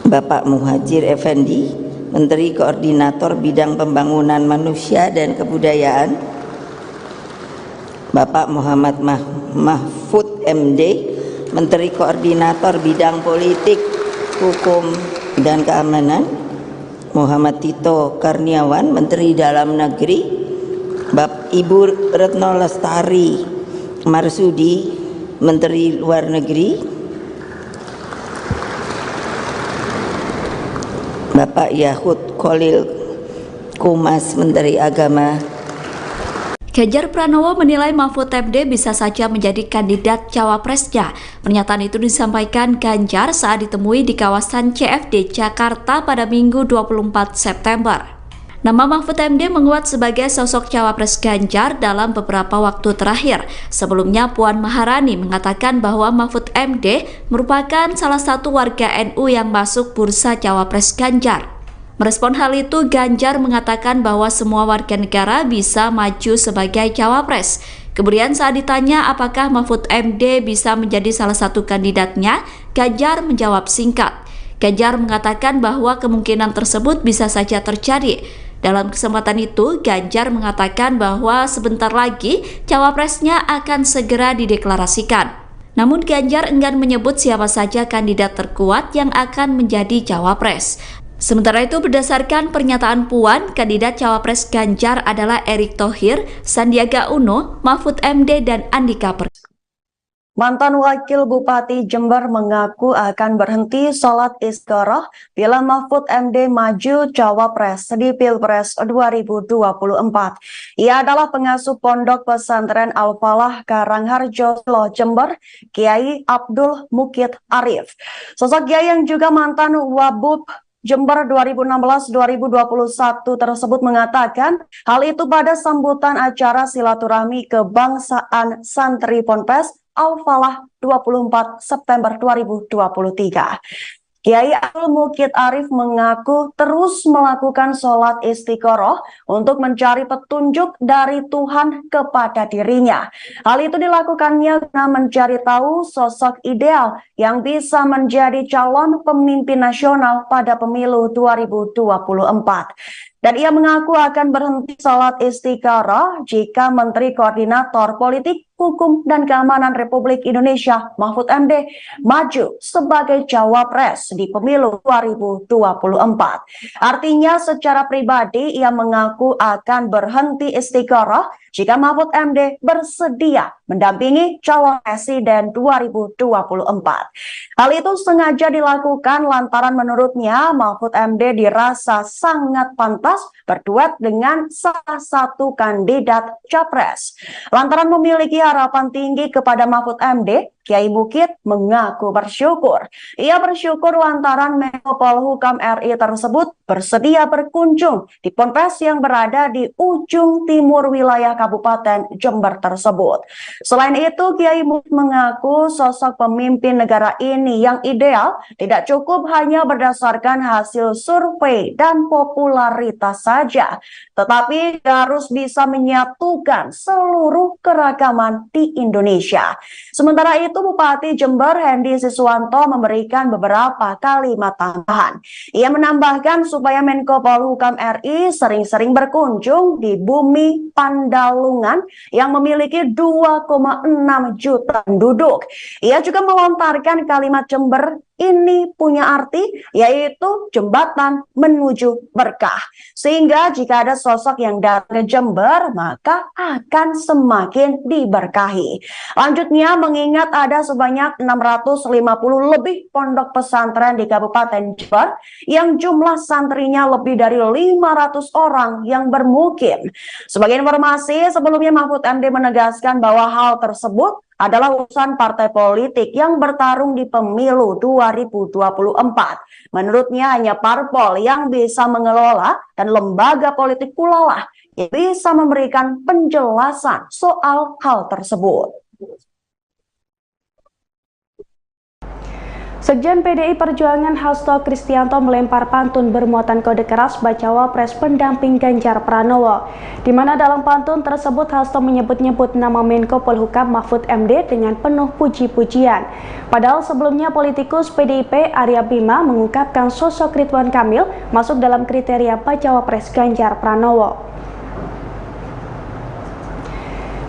S2: Bapak Muhajir Effendi, Menteri Koordinator Bidang Pembangunan Manusia dan Kebudayaan, Bapak Muhammad Mahfud MD, Menteri Koordinator Bidang Politik, Hukum, dan Keamanan, Muhammad Tito Karniawan, Menteri Dalam Negeri, Bapak Ibu Retno Lestari Marsudi, Menteri Luar Negeri, Bapak Yahud Khalil Kumas, Menteri Agama.
S3: Ganjar Pranowo menilai Mahfud MD bisa saja menjadi kandidat cawapresnya. Pernyataan itu disampaikan Ganjar saat ditemui di kawasan CFD Jakarta pada Minggu 24 September. Nama Mahfud MD menguat sebagai sosok cawapres Ganjar dalam beberapa waktu terakhir. Sebelumnya Puan Maharani mengatakan bahwa Mahfud MD merupakan salah satu warga NU yang masuk bursa cawapres Ganjar. Merespon hal itu, Ganjar mengatakan bahwa semua warga negara bisa maju sebagai cawapres. Kemudian saat ditanya apakah Mahfud MD bisa menjadi salah satu kandidatnya, Ganjar menjawab singkat. Ganjar mengatakan bahwa kemungkinan tersebut bisa saja terjadi. Dalam kesempatan itu, Ganjar mengatakan bahwa sebentar lagi cawapresnya akan segera dideklarasikan. Namun Ganjar enggan menyebut siapa saja kandidat terkuat yang akan menjadi cawapres. Sementara itu, berdasarkan pernyataan Puan, kandidat cawapres Ganjar adalah Erick Thohir, Sandiaga Uno, Mahfud MD, dan Andika Perkasa.
S4: Mantan Wakil Bupati Jember mengaku akan berhenti sholat istikharah bila Mahfud MD maju cawapres di Pilpres 2024. Ia adalah pengasuh Pondok Pesantren Al-Falah Karangharjo, Jember, Kiai Abdul Mukid Arif. Sosok Kiai yang juga mantan Wabub Jember 2016-2021 tersebut mengatakan hal itu pada sambutan acara silaturahmi kebangsaan santri Ponpes Al-Falah 24 September 2023. Kiai Abdul Mukid Arif mengaku terus melakukan sholat istiqoroh untuk mencari petunjuk dari Tuhan kepada dirinya. Hal itu dilakukannya guna mencari tahu sosok ideal yang bisa menjadi calon pemimpin nasional pada pemilu 2024. Dan ia mengaku akan berhenti sholat istikharah jika Menteri Koordinator Politik, Hukum, dan Keamanan Republik Indonesia Mahfud MD maju sebagai cawapres di pemilu 2024. Artinya secara pribadi ia mengaku akan berhenti istikharah jika Mahfud MD bersedia mendampingi calon presiden 2024. Hal itu sengaja dilakukan lantaran menurutnya Mahfud MD dirasa sangat pantas berduet dengan salah satu kandidat capres. Lantaran memiliki harapan tinggi kepada Mahfud MD, Kiai Mukid mengaku bersyukur. Ia bersyukur lantaran Menko Polhukam RI tersebut bersedia berkunjung di ponpes yang berada di ujung timur wilayah Kabupaten Jember tersebut. Selain itu, Kiai Mukid mengaku sosok pemimpin negara ini yang ideal tidak cukup hanya berdasarkan hasil survei dan popularitas saja, tetapi harus bisa menyatukan seluruh keragaman di Indonesia. Sementara itu, Bupati Jember Hendy Siswanto memberikan beberapa kalimat tambahan. Ia menambahkan supaya Menko Polhukam RI sering-sering berkunjung di bumi Pandalungan yang memiliki 2,6 juta penduduk. Ia juga melontarkan kalimat Jember ini punya arti, yaitu jembatan menuju berkah. Sehingga jika ada sosok yang datang ke Jember, maka akan semakin diberkahi. Lanjutnya, mengingat ada sebanyak 650 lebih pondok pesantren di Kabupaten Jember, yang jumlah santrinya lebih dari 500 orang yang bermukim. Sebagai informasi, sebelumnya Mahfud MD menegaskan bahwa hal tersebut adalah urusan partai politik yang bertarung di pemilu 2024. Menurutnya hanya parpol yang bisa mengelola dan lembaga politik pula lah yang bisa memberikan penjelasan soal hal tersebut.
S5: Sekjen PDI Perjuangan Hasto Kristianto melempar pantun bermuatan kode keras bacawa pres pendamping Ganjar Pranowo, di mana dalam pantun tersebut Hasto menyebut-nyebut nama Menko Polhukam Mahfud MD dengan penuh puji-pujian. Padahal sebelumnya politikus PDIP Arya Bima mengungkapkan sosok Ridwan Kamil masuk dalam kriteria bacawa pres Ganjar Pranowo.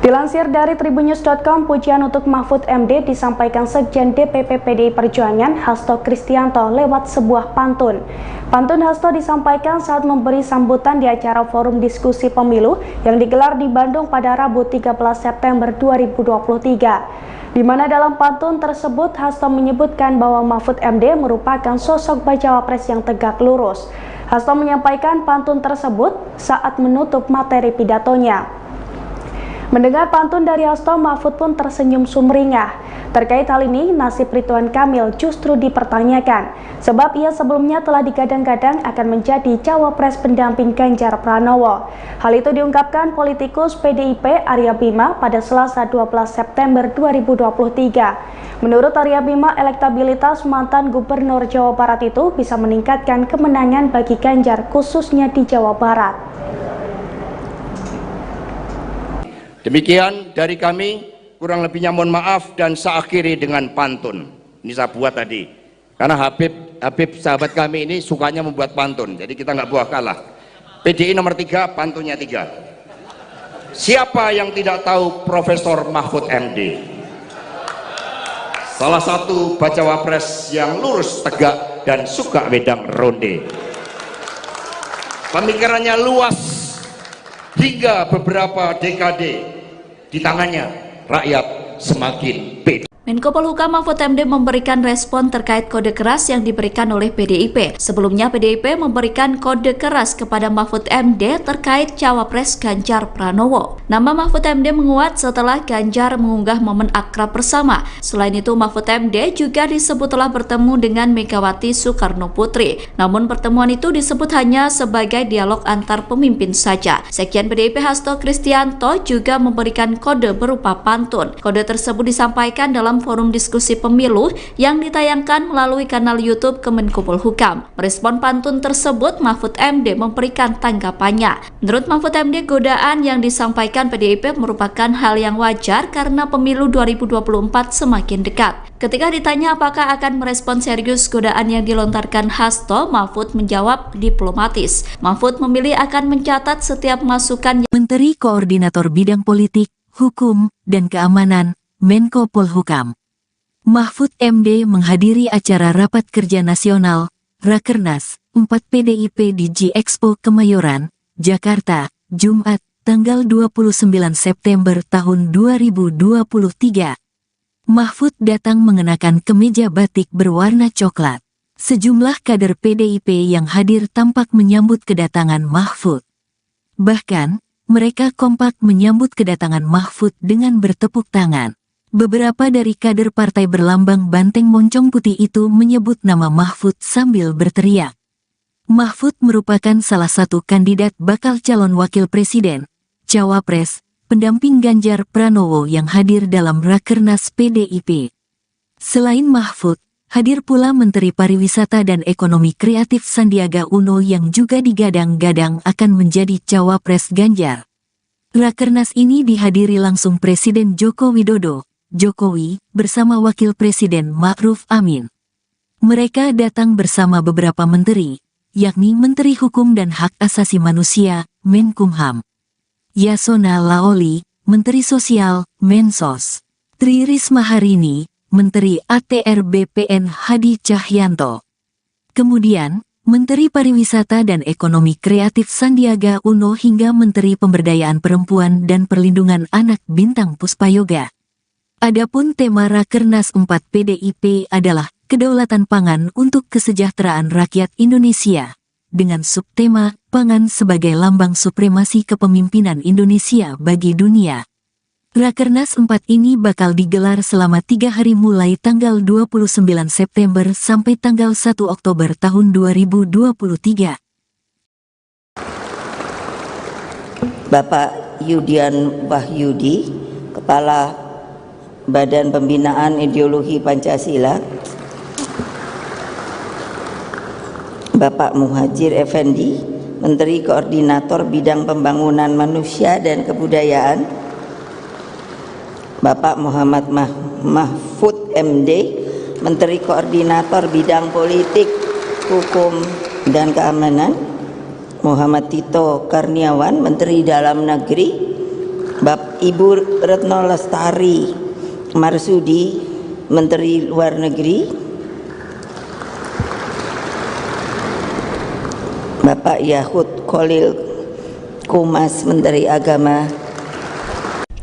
S5: Dilansir dari tribunnews.com, pujian untuk Mahfud MD disampaikan Sekjen DPP PDI Perjuangan Hasto Kristianto lewat sebuah pantun. Pantun Hasto disampaikan saat memberi sambutan di acara forum diskusi pemilu yang digelar di Bandung pada Rabu 13 September 2023. Di mana dalam pantun tersebut Hasto menyebutkan bahwa Mahfud MD merupakan sosok bacawa pres yang tegak lurus. Hasto menyampaikan pantun tersebut saat menutup materi pidatonya. Mendengar pantun dari Hasto, Mahfud pun tersenyum sumringah. Terkait hal ini, nasib Ridwan Kamil justru dipertanyakan, sebab ia sebelumnya telah digadang-gadang akan menjadi cawapres pendamping Ganjar Pranowo. Hal itu diungkapkan politikus PDIP Arya Bima pada Selasa 12 September 2023. Menurut Arya Bima, elektabilitas mantan Gubernur Jawa Barat itu bisa meningkatkan kemenangan bagi Ganjar, khususnya di Jawa Barat.
S6: Demikian dari kami, kurang lebihnya mohon maaf dan saya akhiri dengan pantun. Ini saya buat tadi, karena Habib sahabat kami ini sukanya membuat pantun, jadi kita nggak buah kalah. PDI nomor 3, pantunnya 3. Siapa yang tidak tahu Profesor Mahfud MD? Salah satu bacawa pres yang lurus, tegak, dan suka wedang ronde. Pemikirannya luas hingga beberapa dekade. Di tangannya rakyat semakin pede.
S3: Menko Polhukam Mahfud MD memberikan respon terkait kode keras yang diberikan oleh PDIP. Sebelumnya PDIP memberikan kode keras kepada Mahfud MD terkait cawapres Ganjar Pranowo. Nama Mahfud MD menguat setelah Ganjar mengunggah momen akrab bersama. Selain itu, Mahfud MD juga disebut telah bertemu dengan Megawati Soekarno Putri. Namun pertemuan itu disebut hanya sebagai dialog antar pemimpin saja. Sekjen PDIP Hasto Kristianto juga memberikan kode berupa pantun. Kode tersebut disampaikan dalam dalam forum diskusi pemilu yang ditayangkan melalui kanal YouTube Kemenko Polhukam. Merespon pantun tersebut, Mahfud MD memberikan tanggapannya. Menurut Mahfud MD, godaan yang disampaikan PDIP merupakan hal yang wajar karena pemilu 2024 semakin dekat. Ketika ditanya apakah akan merespon serius godaan yang dilontarkan Hasto, Mahfud menjawab diplomatis. Mahfud memilih akan mencatat setiap masukan.
S1: Menteri Koordinator Bidang Politik, Hukum, dan Keamanan, Menko Polhukam. Mahfud MD menghadiri acara Rapat Kerja Nasional, Rakernas, 4 PDIP di G-Expo Kemayoran, Jakarta, Jumat, tanggal 29 September tahun 2023. Mahfud datang mengenakan kemeja batik berwarna coklat. Sejumlah kader PDIP yang hadir tampak menyambut kedatangan Mahfud. Bahkan, mereka kompak menyambut kedatangan Mahfud dengan bertepuk tangan. Beberapa dari kader partai berlambang banteng moncong putih itu menyebut nama Mahfud sambil berteriak. Mahfud merupakan salah satu kandidat bakal calon wakil presiden, cawapres, pendamping Ganjar Pranowo yang hadir dalam Rakernas PDIP. Selain Mahfud, hadir pula Menteri Pariwisata dan Ekonomi Kreatif Sandiaga Uno yang juga digadang-gadang akan menjadi cawapres Ganjar. Rakernas ini dihadiri langsung Presiden Joko Widodo, Jokowi, bersama Wakil Presiden Ma'ruf Amin. Mereka datang bersama beberapa menteri, yakni Menteri Hukum dan Hak Asasi Manusia, Menkumham, Yasona Laoli, Menteri Sosial, Mensos, Tri Risma Harini, Menteri ATR BPN Hadi Cahyanto. Kemudian, Menteri Pariwisata dan Ekonomi Kreatif Sandiaga Uno hingga Menteri Pemberdayaan Perempuan dan Perlindungan Anak Bintang Puspayoga. Adapun tema Rakernas 4 PDIP adalah kedaulatan pangan untuk kesejahteraan rakyat Indonesia, dengan subtema pangan sebagai lambang supremasi kepemimpinan Indonesia bagi dunia. Rakernas 4 ini bakal digelar selama 3 hari mulai tanggal 29 September sampai tanggal 1 Oktober tahun 2023.
S2: Bapak Yudian Wahyudi, Kepala Badan Pembinaan Ideologi Pancasila, Bapak Muhajir Effendi, Menteri Koordinator Bidang Pembangunan Manusia dan Kebudayaan, Bapak Muhammad Mahfud MD, Menteri Koordinator Bidang Politik, Hukum, dan Keamanan, Muhammad Tito Karniawan, Menteri Dalam Negeri, Ibu Retno Lestari Marsudi, Menteri Luar Negeri, Bapak Yahud Khalil Kumas, Menteri Agama.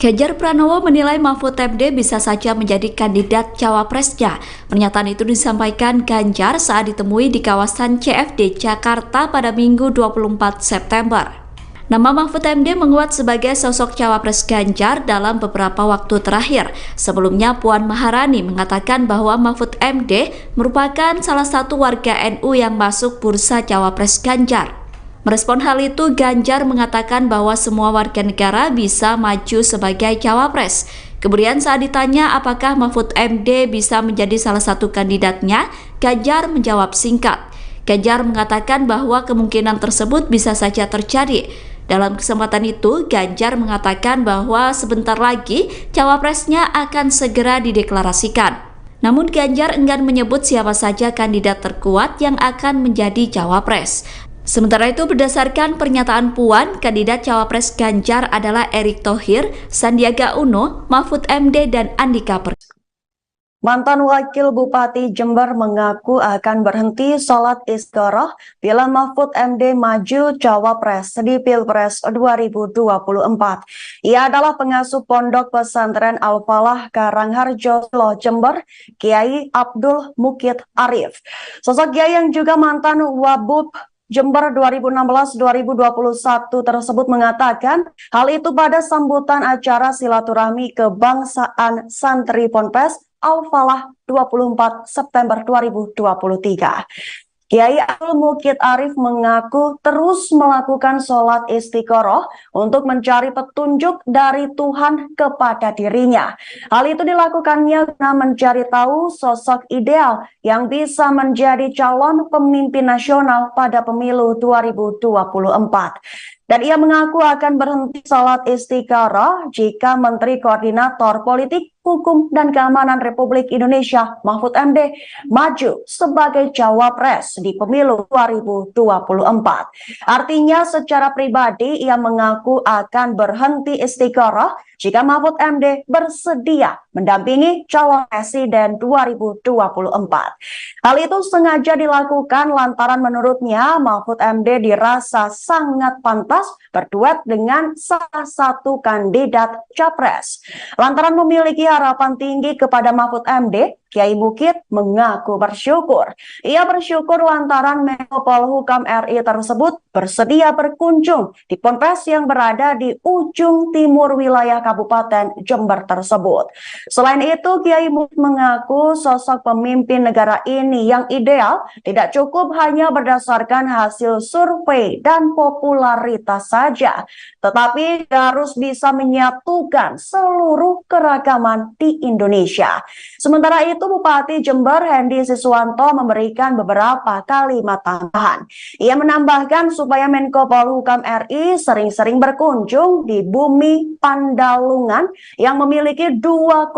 S3: Ganjar Pranowo menilai Mahfud MD bisa saja menjadi kandidat cawapresnya. Pernyataan itu disampaikan Ganjar saat ditemui di kawasan CFD Jakarta pada Minggu 24 September. Nama Mahfud MD menguat sebagai sosok cawapres Ganjar dalam beberapa waktu terakhir. Sebelumnya Puan Maharani mengatakan bahwa Mahfud MD merupakan salah satu warga NU yang masuk bursa cawapres Ganjar. Merespon hal itu, Ganjar mengatakan bahwa semua warga negara bisa maju sebagai cawapres. Kemudian saat ditanya apakah Mahfud MD bisa menjadi salah satu kandidatnya, Ganjar menjawab singkat. Ganjar mengatakan bahwa kemungkinan tersebut bisa saja terjadi. Dalam kesempatan itu, Ganjar mengatakan bahwa sebentar lagi cawapresnya akan segera dideklarasikan. Namun Ganjar enggan menyebut siapa saja kandidat terkuat yang akan menjadi cawapres. Sementara itu, berdasarkan pernyataan Puan, kandidat cawapres Ganjar adalah Erick Thohir, Sandiaga Uno, Mahfud MD, dan Andika Perkasa.
S4: Mantan Wakil Bupati Jember mengaku akan berhenti sholat istigharah bila Mahfud MD maju cawapres di Pilpres 2024. Ia adalah pengasuh Pondok Pesantren Al-Falah Karangharjo, Jember, Kiai Abdul Mukid Arif. Sosok Kiai yang juga mantan Wabub Jember 2016-2021 tersebut mengatakan hal itu pada sambutan acara silaturahmi kebangsaan Santri Ponpes Al-Falah 24 September 2023. Kiai Abdul Mukid Arif mengaku terus melakukan sholat istiqoroh untuk mencari petunjuk dari Tuhan kepada dirinya. Hal itu dilakukannya guna mencari tahu sosok ideal yang bisa menjadi calon pemimpin nasional pada pemilu 2024. Dan ia mengaku akan berhenti sholat istikharah jika Menteri Koordinator Politik, Hukum, dan Keamanan Republik Indonesia Mahfud MD maju sebagai cawapres di pemilu 2024. Artinya secara pribadi ia mengaku akan berhenti istikharah jika Mahfud MD bersedia mendampingi calon presiden 2024. Hal itu sengaja dilakukan lantaran menurutnya Mahfud MD dirasa sangat pantas berduet dengan salah satu kandidat capres. Lantaran memiliki harapan tinggi kepada Mahfud MD, Kiai Mukid mengaku bersyukur. Ia bersyukur lantaran Menko Polhukam RI tersebut bersedia berkunjung di Ponpes yang berada di ujung timur wilayah Kabupaten Jember tersebut. Selain itu, Kiai Mukid mengaku sosok pemimpin negara ini yang ideal tidak cukup hanya berdasarkan hasil survei dan popularitas saja, tetapi harus bisa menyatukan seluruh keragaman di Indonesia. Sementara itu, Bupati Jember Hendy Siswanto memberikan beberapa kalimat tambahan. Ia menambahkan supaya Menko Polhukam RI sering-sering berkunjung di bumi Pandalungan yang memiliki 2,6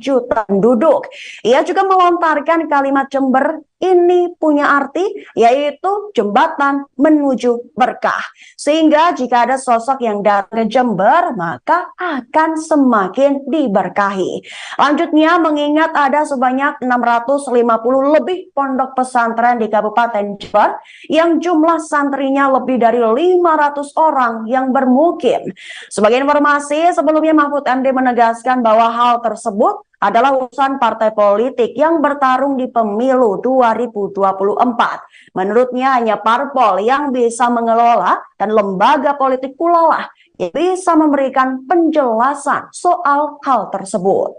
S4: juta penduduk. Ia juga melontarkan kalimat Jember ini punya arti, yaitu jembatan menuju berkah. Sehingga jika ada sosok yang datang ke Jember, maka akan semakin diberkahi. Lanjutnya, mengingat ada sebanyak 650 lebih pondok pesantren di Kabupaten Jember, yang jumlah santrinya lebih dari 500 orang yang bermukim. Sebagai informasi, sebelumnya Mahfud MD menegaskan bahwa hal tersebut adalah urusan partai politik yang bertarung di pemilu 2024. Menurutnya hanya parpol yang bisa mengelola dan lembaga politik pula lah yang bisa memberikan penjelasan soal hal tersebut.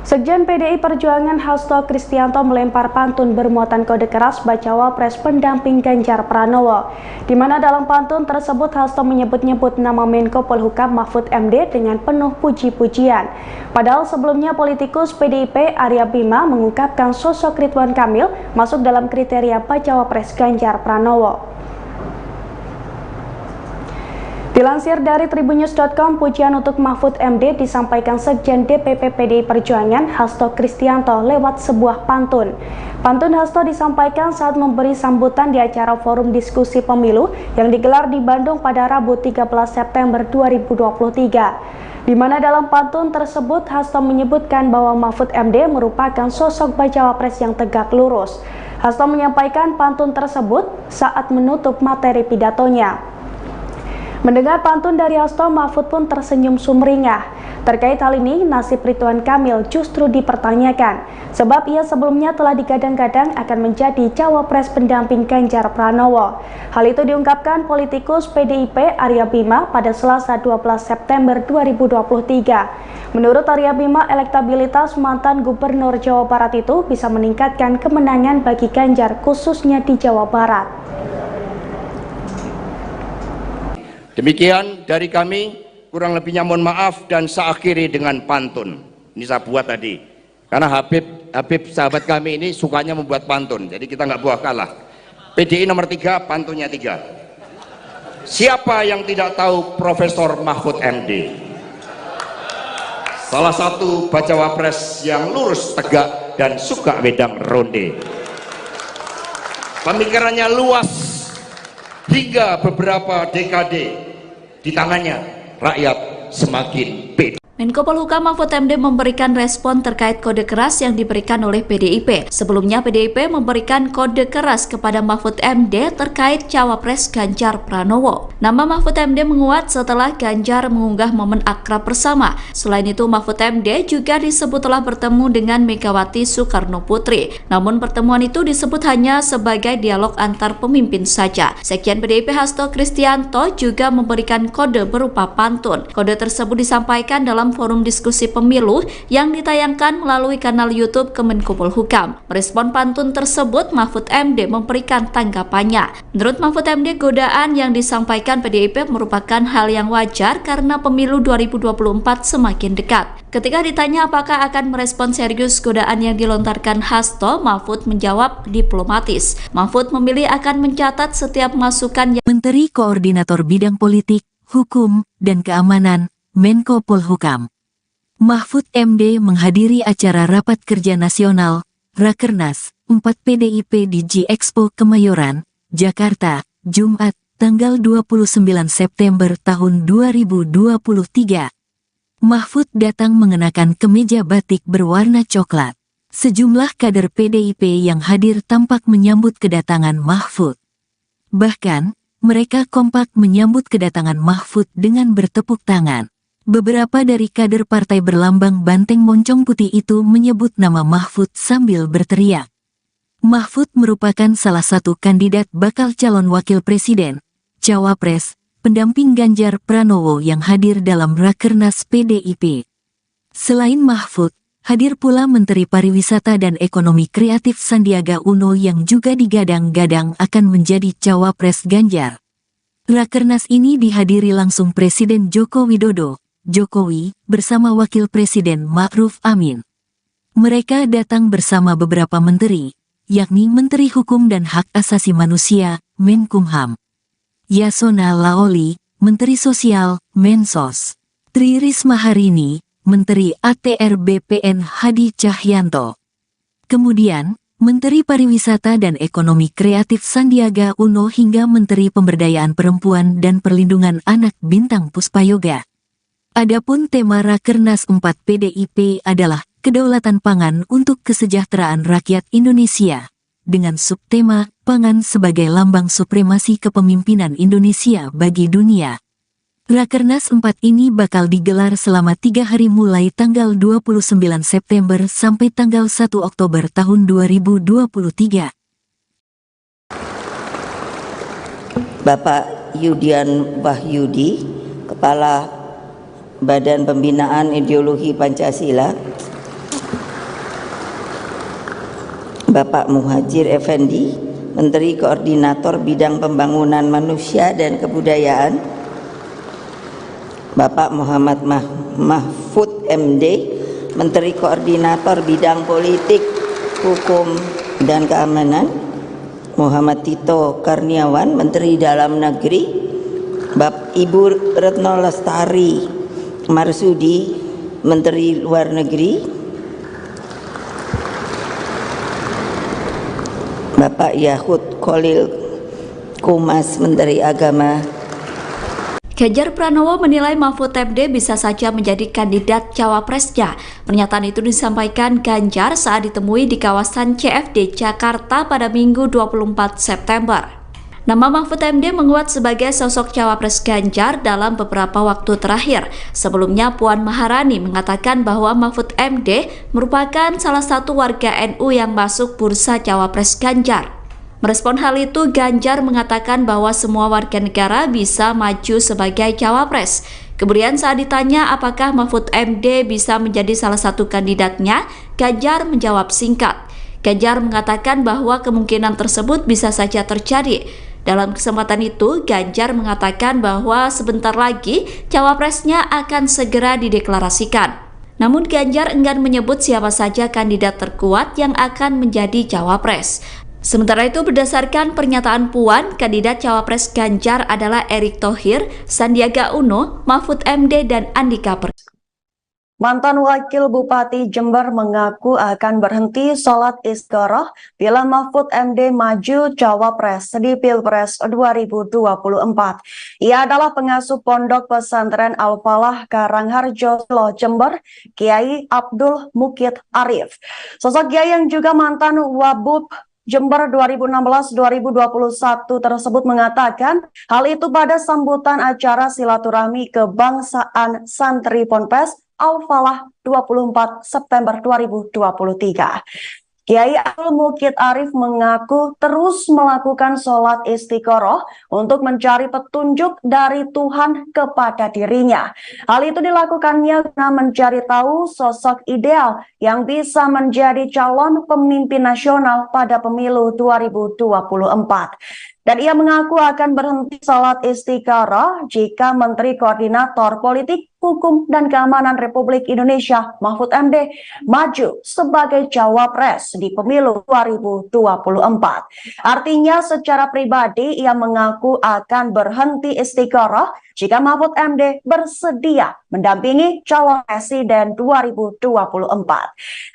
S5: Sekjen PDI Perjuangan Hasto Kristianto melempar pantun bermuatan kode keras bacawa pres pendamping Ganjar Pranowo, di mana dalam pantun tersebut Hasto menyebut-nyebut nama Menko Polhukam Mahfud MD dengan penuh puji-pujian. Padahal sebelumnya politikus PDIP Arya Bima mengungkapkan sosok Ridwan Kamil masuk dalam kriteria bacawa pres Ganjar Pranowo. Dilansir dari tribunnews.com, pujian untuk Mahfud MD disampaikan Sekjen DPP PDI Perjuangan Hasto Kristianto lewat sebuah pantun. Pantun Hasto disampaikan saat memberi sambutan di acara forum diskusi pemilu yang digelar di Bandung pada Rabu 13 September 2023. Di mana dalam pantun tersebut Hasto menyebutkan bahwa Mahfud MD merupakan sosok bacawa pres yang tegak lurus. Hasto menyampaikan pantun tersebut saat menutup materi pidatonya. Mendengar pantun dari Hasto, Mahfud pun tersenyum sumringah. Terkait hal ini, nasib Ridwan Kamil justru dipertanyakan, sebab ia sebelumnya telah digadang-gadang akan menjadi cawapres pendamping Ganjar Pranowo. Hal itu diungkapkan politikus PDIP Arya Bima pada Selasa 12 September 2023. Menurut Arya Bima, elektabilitas mantan Gubernur Jawa Barat itu bisa meningkatkan kemenangan bagi Ganjar khususnya di Jawa Barat.
S6: Demikian dari kami, kurang lebihnya mohon maaf dan saya akhiri dengan pantun. Ini saya buat tadi, karena Habib sahabat kami ini sukanya membuat pantun, jadi kita nggak buah kalah. PDI nomor 3, pantunnya 3. Siapa yang tidak tahu Profesor Mahfud MD? Salah satu bacawa pres yang lurus, tegak, dan suka wedang ronde. Pemikirannya luas hingga beberapa dekade. Di tangannya rakyat semakin pede.
S3: Menko Polhukam Mahfud MD memberikan respon terkait kode keras yang diberikan oleh PDIP. Sebelumnya PDIP memberikan kode keras kepada Mahfud MD terkait cawapres Ganjar Pranowo. Nama Mahfud MD menguat setelah Ganjar mengunggah momen akrab bersama. Selain itu, Mahfud MD juga disebut telah bertemu dengan Megawati Soekarno Putri. Namun pertemuan itu disebut hanya sebagai dialog antar pemimpin saja. Sekjen PDIP Hasto Kristianto juga memberikan kode berupa pantun. Kode tersebut disampaikan dalam dalam forum diskusi pemilu yang ditayangkan melalui kanal YouTube Kemenko Polhukam. Merespon pantun tersebut, Mahfud MD memberikan tanggapannya. Menurut Mahfud MD, godaan yang disampaikan PDIP merupakan hal yang wajar karena pemilu 2024 semakin dekat. Ketika ditanya apakah akan merespon serius godaan yang dilontarkan Hasto, Mahfud menjawab diplomatis. Mahfud memilih akan mencatat setiap masukan yang
S1: Menteri Koordinator Bidang Politik, Hukum, dan Keamanan, Menko Polhukam. Mahfud MD menghadiri acara Rapat Kerja Nasional, Rakernas, 4 PDIP di G-Expo Kemayoran, Jakarta, Jumat, tanggal 29 September tahun 2023. Mahfud datang mengenakan kemeja batik berwarna coklat. Sejumlah kader PDIP yang hadir tampak menyambut kedatangan Mahfud. Bahkan, mereka kompak menyambut kedatangan Mahfud dengan bertepuk tangan. Beberapa dari kader partai berlambang banteng moncong putih itu menyebut nama Mahfud sambil berteriak. Mahfud merupakan salah satu kandidat bakal calon wakil presiden, cawapres, pendamping Ganjar Pranowo yang hadir dalam Rakernas PDIP. Selain Mahfud, hadir pula Menteri Pariwisata dan Ekonomi Kreatif Sandiaga Uno yang juga digadang-gadang akan menjadi cawapres Ganjar. Rakernas ini dihadiri langsung Presiden Joko Widodo, Jokowi, bersama Wakil Presiden Ma'ruf Amin. Mereka datang bersama beberapa menteri, yakni Menteri Hukum dan Hak Asasi Manusia, Menkumham, Yasona Laoli, Menteri Sosial, Mensos, Tri Risma Harini, Menteri ATR BPN Hadi Cahyanto. Kemudian, Menteri Pariwisata dan Ekonomi Kreatif Sandiaga Uno hingga Menteri Pemberdayaan Perempuan dan Perlindungan Anak Bintang Puspayoga. Adapun tema Rakernas 4 PDIP adalah kedaulatan pangan untuk kesejahteraan rakyat Indonesia, dengan subtema pangan sebagai lambang supremasi kepemimpinan Indonesia bagi dunia. Rakernas 4 ini bakal digelar selama 3 hari mulai tanggal 29 September sampai tanggal 1 Oktober tahun 2023.
S2: Bapak Yudian Wahyudi, Kepala Badan Pembinaan Ideologi Pancasila, Bapak Muhajir Effendi, Menteri Koordinator Bidang Pembangunan Manusia dan Kebudayaan, Bapak Muhammad Mahfud MD, Menteri Koordinator Bidang Politik, Hukum, dan Keamanan, Muhammad Tito Karniawan, Menteri Dalam Negeri, Ibu Retno Lestari Marsudi, Menteri Luar Negeri, Bapak Yahud Khalil Kumas, Menteri Agama.
S3: Ganjar Pranowo menilai Mahfud MD bisa saja menjadi kandidat cawapresnya. Pernyataan itu disampaikan Ganjar saat ditemui di kawasan CFD Jakarta pada Minggu 24 September. Nama Mahfud MD menguat sebagai sosok cawapres Ganjar dalam beberapa waktu terakhir. Sebelumnya Puan Maharani mengatakan bahwa Mahfud MD merupakan salah satu warga NU yang masuk bursa cawapres Ganjar. Merespon hal itu, Ganjar mengatakan bahwa semua warga negara bisa maju sebagai cawapres. Kemudian saat ditanya apakah Mahfud MD bisa menjadi salah satu kandidatnya, Ganjar menjawab singkat. Ganjar mengatakan bahwa kemungkinan tersebut bisa saja terjadi. Dalam kesempatan itu, Ganjar mengatakan bahwa sebentar lagi cawapresnya akan segera dideklarasikan. Namun Ganjar enggan menyebut siapa saja kandidat terkuat yang akan menjadi cawapres. Sementara itu, berdasarkan pernyataan Puan, kandidat cawapres Ganjar adalah Erick Thohir, Sandiaga Uno, Mahfud MD, dan Andika Perkasa.
S4: Mantan Wakil Bupati Jember mengaku akan berhenti sholat istigharah bila Mahfud MD maju cawapres di Pilpres 2024. Ia adalah pengasuh Pondok Pesantren Al-Falah Karangharjo, Jember, Kiai Abdul Mukid Arif. Sosok Kiai yang juga mantan Wabub Jember 2016-2021 tersebut mengatakan hal itu pada sambutan acara silaturahmi kebangsaan Santri Ponpes Al-Falah 24 September 2023. Kiai Abdul Mukid Arif mengaku terus melakukan sholat istiqoroh untuk mencari petunjuk dari Tuhan kepada dirinya. Hal itu dilakukannya guna mencari tahu sosok ideal yang bisa menjadi calon pemimpin nasional pada pemilu 2024. Dan ia mengaku akan berhenti sholat istikharah jika Menteri Koordinator Politik, Hukum, dan Keamanan Republik Indonesia Mahfud MD maju sebagai cawapres di pemilu 2024. Artinya secara pribadi ia mengaku akan berhenti istikharah jika Mahfud MD bersedia mendampingi calon presiden 2024.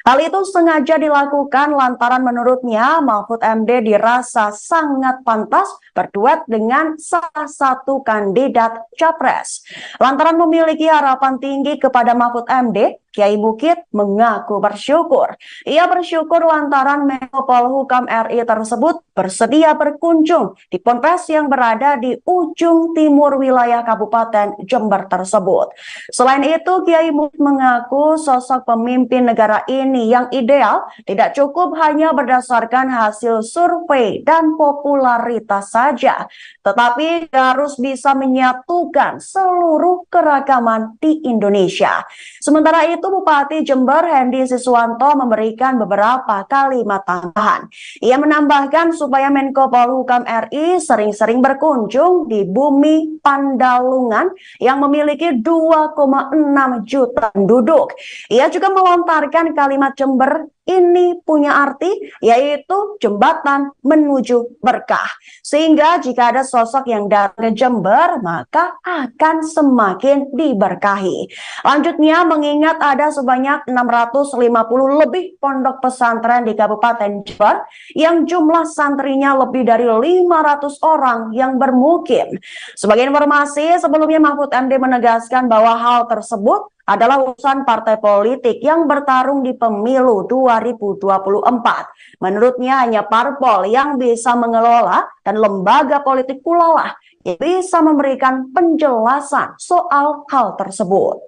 S4: Hal itu sengaja dilakukan lantaran menurutnya Mahfud MD dirasa sangat pantas berduet dengan salah satu kandidat capres. Lantaran memiliki harapan tinggi kepada Mahfud MD, Kiai Mukid mengaku bersyukur. Ia bersyukur lantaran Menko Polhukam RI tersebut bersedia berkunjung di ponpes yang berada di ujung timur wilayah Kabupaten Jember tersebut. Selain itu, Kiai Mukid mengaku sosok pemimpin negara ini yang ideal tidak cukup hanya berdasarkan hasil survei dan popularitas saja, tetapi harus bisa menyatukan seluruh keragaman di Indonesia. Sementara itu, Bupati Jember Hendy Siswanto memberikan beberapa kalimat tambahan. Ia menambahkan supaya Menko Polhukam RI sering-sering berkunjung di bumi Pandalungan yang memiliki 2,6 juta penduduk. Ia juga melontarkan kalimat Jember ini punya arti, yaitu jembatan menuju berkah. Sehingga jika ada sosok yang datang ke Jember, maka akan semakin diberkahi. Lanjutnya, mengingat ada sebanyak 650 lebih pondok pesantren di Kabupaten Jember, yang jumlah santrinya lebih dari 500 orang yang bermukim. Sebagai informasi, sebelumnya Mahfud MD menegaskan bahwa hal tersebut adalah urusan partai politik yang bertarung di pemilu 2024. Menurutnya hanya parpol yang bisa mengelola dan lembaga politik pula lah yang bisa memberikan penjelasan soal hal tersebut.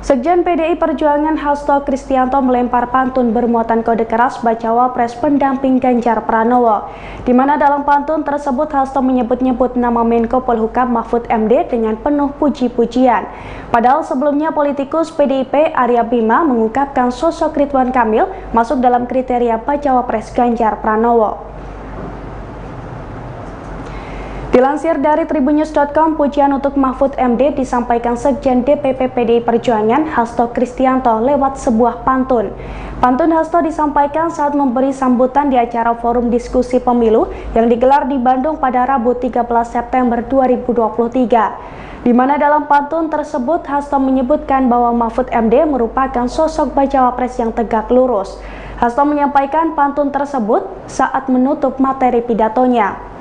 S5: Sekjen PDI Perjuangan Hasto Kristianto melempar pantun bermuatan kode keras bacawa pres pendamping Ganjar Pranowo, di mana dalam pantun tersebut Hasto menyebut-nyebut nama Menko Polhukam Mahfud MD dengan penuh puji-pujian. Padahal sebelumnya politikus PDIP Arya Bima mengungkapkan sosok Ridwan Kamil masuk dalam kriteria bacawa pres Ganjar Pranowo. Dilansir dari tribunnews.com, pujian untuk Mahfud MD disampaikan Sekjen DPP PDI Perjuangan Hasto Kristianto lewat sebuah pantun. Pantun Hasto disampaikan saat memberi sambutan di acara forum diskusi pemilu yang digelar di Bandung pada Rabu 13 September 2023. Di mana dalam pantun tersebut Hasto menyebutkan bahwa Mahfud MD merupakan sosok bacawa pres yang tegak lurus. Hasto menyampaikan pantun tersebut saat menutup materi pidatonya.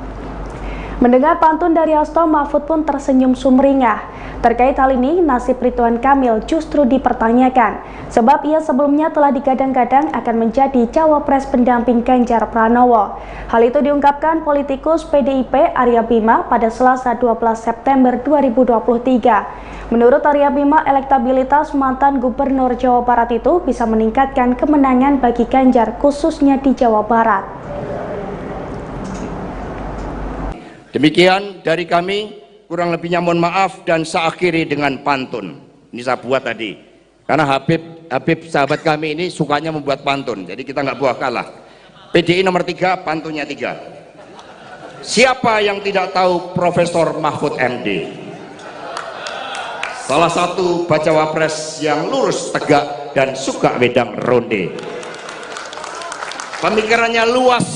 S5: Mendengar pantun dari Hasto, Mahfud pun tersenyum sumringah. Terkait hal ini, nasib Ridwan Kamil justru dipertanyakan, sebab ia sebelumnya telah digadang-gadang akan menjadi cawapres pendamping Ganjar Pranowo. Hal itu diungkapkan politikus PDIP Arya Bima pada Selasa 12 September 2023. Menurut Arya Bima, elektabilitas mantan Gubernur Jawa Barat itu bisa meningkatkan kemenangan bagi Ganjar khususnya di Jawa Barat.
S6: Demikian dari kami, kurang lebihnya mohon maaf dan saya akhiri dengan pantun. Ini saya buat tadi, karena Habib sahabat kami ini sukanya membuat pantun, jadi kita nggak buah kalah. PDI nomor 3, pantunnya 3. Siapa yang tidak tahu Profesor Mahfud MD? Salah satu bacawa pres yang lurus, tegak, dan suka wedang ronde. Pemikirannya luas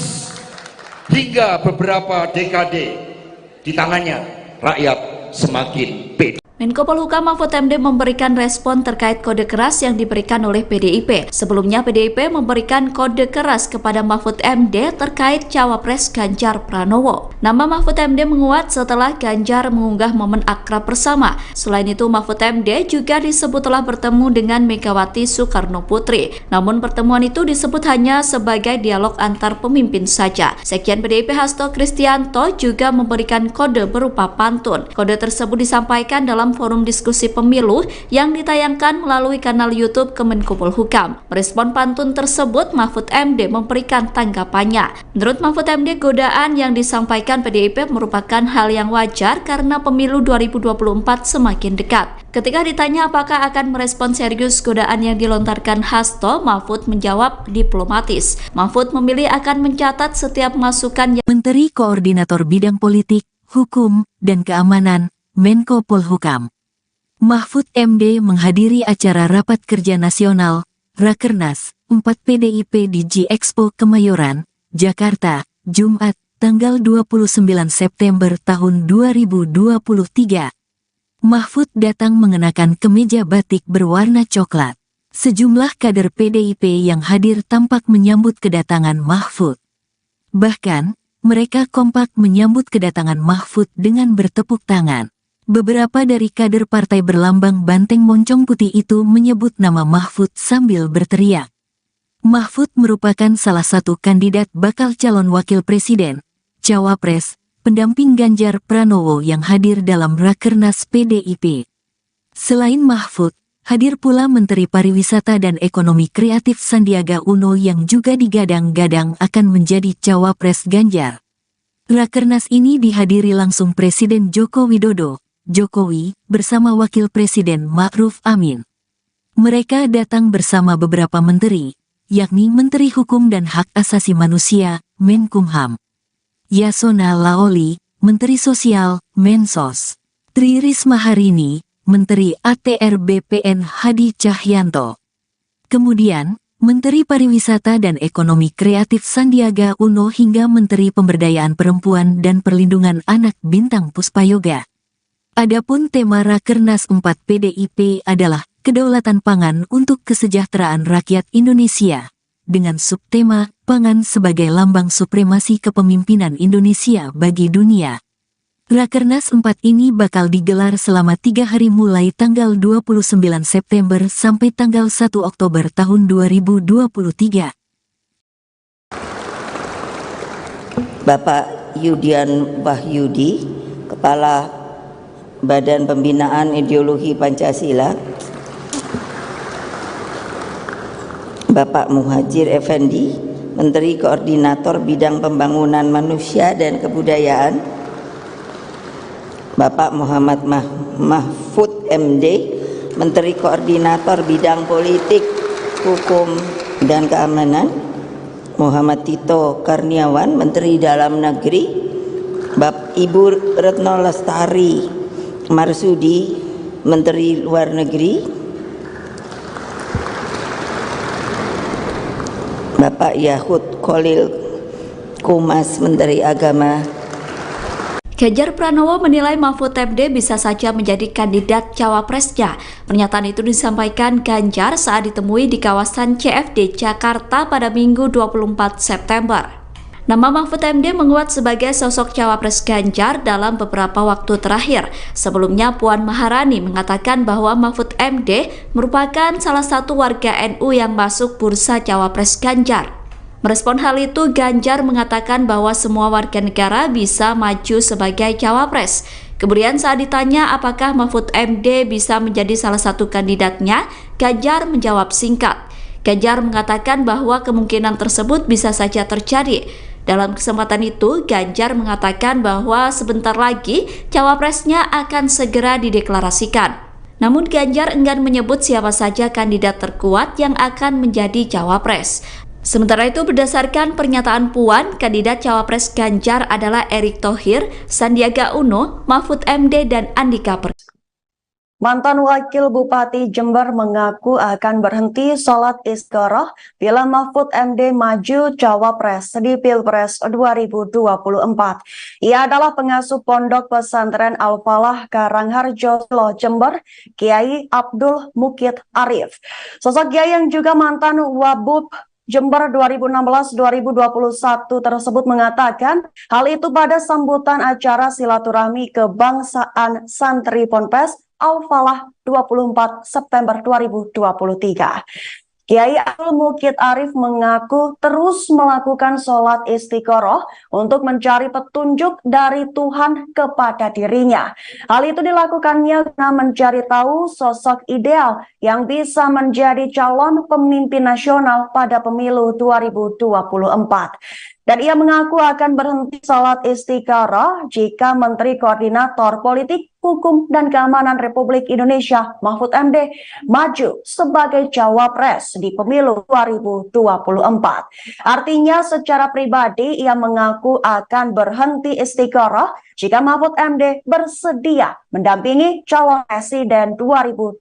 S6: hingga beberapa dekade. Di tangannya rakyat semakin pede.
S3: Menko Polhukam Mahfud MD memberikan respon terkait kode keras yang diberikan oleh PDIP. Sebelumnya PDIP memberikan kode keras kepada Mahfud MD terkait cawapres Ganjar Pranowo. Nama Mahfud MD menguat setelah Ganjar mengunggah momen akrab bersama. Selain itu, Mahfud MD juga disebut telah bertemu dengan Megawati Soekarno Putri. Namun pertemuan itu disebut hanya sebagai dialog antar pemimpin saja. Sekjen PDIP Hasto Kristianto juga memberikan kode berupa pantun. Kode tersebut disampaikan dalam dalam forum diskusi pemilu yang ditayangkan melalui kanal YouTube Kemenko Polhukam. Merespon pantun tersebut, Mahfud MD memberikan tanggapannya. Menurut Mahfud MD, godaan yang disampaikan PDIP merupakan hal yang wajar karena pemilu 2024 semakin dekat. Ketika ditanya apakah akan merespon serius godaan yang dilontarkan Hasto, Mahfud menjawab diplomatis. Mahfud memilih akan mencatat setiap masukan yang
S1: Menteri Koordinator Bidang Politik, Hukum, dan Keamanan, Menko Polhukam. Mahfud MD menghadiri acara Rapat Kerja Nasional, Rakernas, 4 PDIP di G-Expo Kemayoran, Jakarta, Jumat, tanggal 29 September tahun 2023. Mahfud datang mengenakan kemeja batik berwarna coklat. Sejumlah kader PDIP yang hadir tampak menyambut kedatangan Mahfud. Bahkan, mereka kompak menyambut kedatangan Mahfud dengan bertepuk tangan. Beberapa dari kader partai berlambang banteng moncong putih itu menyebut nama Mahfud sambil berteriak. Mahfud merupakan salah satu kandidat bakal calon wakil presiden, cawapres, pendamping Ganjar Pranowo yang hadir dalam Rakernas PDIP. Selain Mahfud, hadir pula Menteri Pariwisata dan Ekonomi Kreatif Sandiaga Uno yang juga digadang-gadang akan menjadi cawapres Ganjar. Rakernas ini dihadiri langsung Presiden Joko Widodo, Jokowi, bersama Wakil Presiden Ma'ruf Amin. Mereka datang bersama beberapa menteri, yakni Menteri Hukum dan Hak Asasi Manusia, Menkumham, Yasona Laoli, Menteri Sosial, Mensos, Tri Risma Harini, Menteri ATR BPN Hadi Cahyanto. Kemudian, Menteri Pariwisata dan Ekonomi Kreatif Sandiaga Uno hingga Menteri Pemberdayaan Perempuan dan Perlindungan Anak Bintang Puspayoga. Adapun tema Rakernas 4 PDIP adalah kedaulatan pangan untuk kesejahteraan rakyat Indonesia, dengan subtema pangan sebagai lambang supremasi kepemimpinan Indonesia bagi dunia. Rakernas 4 ini bakal digelar selama 3 hari mulai tanggal 29 September sampai tanggal 1 Oktober tahun 2023.
S2: Bapak Yudian Wahyudi, Kepala Badan Pembinaan Ideologi Pancasila, Bapak Muhajir Effendi, Menteri Koordinator Bidang Pembangunan Manusia dan Kebudayaan, Bapak Muhammad Mahfud MD, Menteri Koordinator Bidang Politik, Hukum, dan Keamanan, Muhammad Tito Karniawan, Menteri Dalam Negeri, Ibu Retno Lestari Marsudi, Menteri Luar Negeri, Bapak Yahud Khalil Kumas, Menteri Agama.
S3: Ganjar Pranowo menilai Mahfud MD bisa saja menjadi kandidat cawapresnya. Pernyataan itu disampaikan Ganjar saat ditemui di kawasan CFD Jakarta pada Minggu 24 September. Nama Mahfud MD menguat sebagai sosok cawapres Ganjar dalam beberapa waktu terakhir. Sebelumnya Puan Maharani mengatakan bahwa Mahfud MD merupakan salah satu warga NU yang masuk bursa cawapres Ganjar. Merespon hal itu, Ganjar mengatakan bahwa semua warga negara bisa maju sebagai cawapres. Kemudian saat ditanya apakah Mahfud MD bisa menjadi salah satu kandidatnya, Ganjar menjawab singkat. Ganjar mengatakan bahwa kemungkinan tersebut bisa saja terjadi. Dalam kesempatan itu, Ganjar mengatakan bahwa sebentar lagi cawapresnya akan segera dideklarasikan. Namun Ganjar enggan menyebut siapa saja kandidat terkuat yang akan menjadi cawapres. Sementara itu, berdasarkan pernyataan Puan, kandidat cawapres Ganjar adalah Erick Thohir, Sandiaga Uno, Mahfud MD, dan Andika Perkasa.
S4: Mantan Wakil Bupati Jember mengaku akan berhenti sholat istikharah bila Mahfud MD maju cawapres di Pilpres 2024. Ia adalah pengasuh Pondok Pesantren Al-Falah Karangharjo, Jember, Kiai Abdul Mukid Arif. Sosok Kiai yang juga mantan Wabub Jember 2016-2021 tersebut mengatakan hal itu pada sambutan acara silaturahmi kebangsaan Santri Ponpes Al-Falah 24 September 2023. Kiai Abdul Mukid Arif mengaku terus melakukan sholat istiqoroh untuk mencari petunjuk dari Tuhan kepada dirinya. Hal itu dilakukannya guna mencari tahu sosok ideal yang bisa menjadi calon pemimpin nasional pada pemilu 2024. Dan ia mengaku akan berhenti sholat istikharah jika Menteri Koordinator Politik, Hukum, dan Keamanan Republik Indonesia Mahfud MD maju sebagai cawapres di pemilu 2024. Artinya secara pribadi ia mengaku akan berhenti istikharah jika Mahfud MD bersedia mendampingi calon presiden 2024.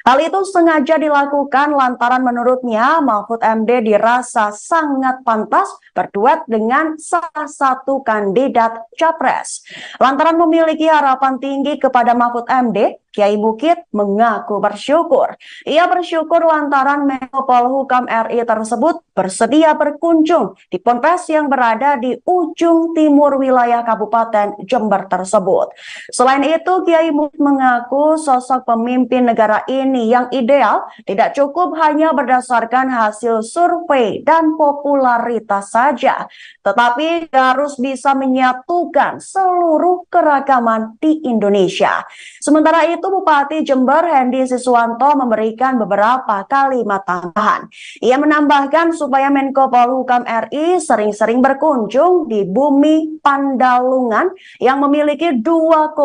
S4: Hal itu sengaja dilakukan lantaran menurutnya Mahfud MD dirasa sangat pantas berduet dengan salah satu kandidat capres. Lantaran memiliki harapan tinggi kepada Mahfud MD, Kiai Mukid mengaku bersyukur. Ia bersyukur lantaran Menko Polhukam RI tersebut bersedia berkunjung di ponpes yang berada di ujung timur wilayah Kabupaten Jember tersebut. Selain itu, Kiai Mukid mengaku sosok pemimpin negara ini yang ideal tidak cukup hanya berdasarkan hasil survei dan popularitas saja, tetapi harus bisa menyatukan seluruh keragaman di Indonesia. Sementara itu, Bupati Jember Hendy Siswanto memberikan beberapa kalimat tambahan. Ia menambahkan supaya Menko Polhukam RI sering-sering berkunjung di bumi Pandalungan yang memiliki 2,6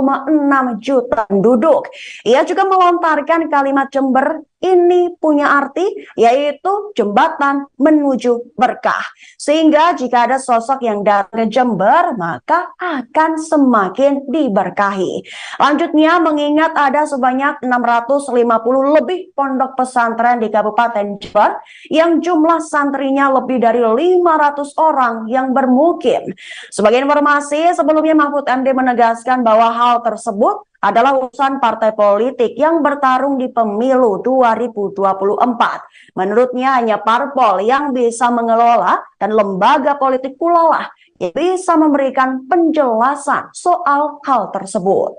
S4: juta penduduk. Ia juga melontarkan kalimat Jember ini punya arti, yaitu jembatan menuju berkah. Sehingga jika ada sosok yang datang ke Jember, maka akan semakin diberkahi. Lanjutnya, mengingat ada sebanyak 650 lebih pondok pesantren di Kabupaten Jember, yang jumlah santrinya lebih dari 500 orang yang bermukim. Sebagai informasi, sebelumnya Mahfud MD menegaskan bahwa hal tersebut adalah urusan partai politik yang bertarung di pemilu 2024. Menurutnya hanya parpol yang bisa mengelola dan lembaga politik pula lah yang bisa memberikan penjelasan soal hal tersebut.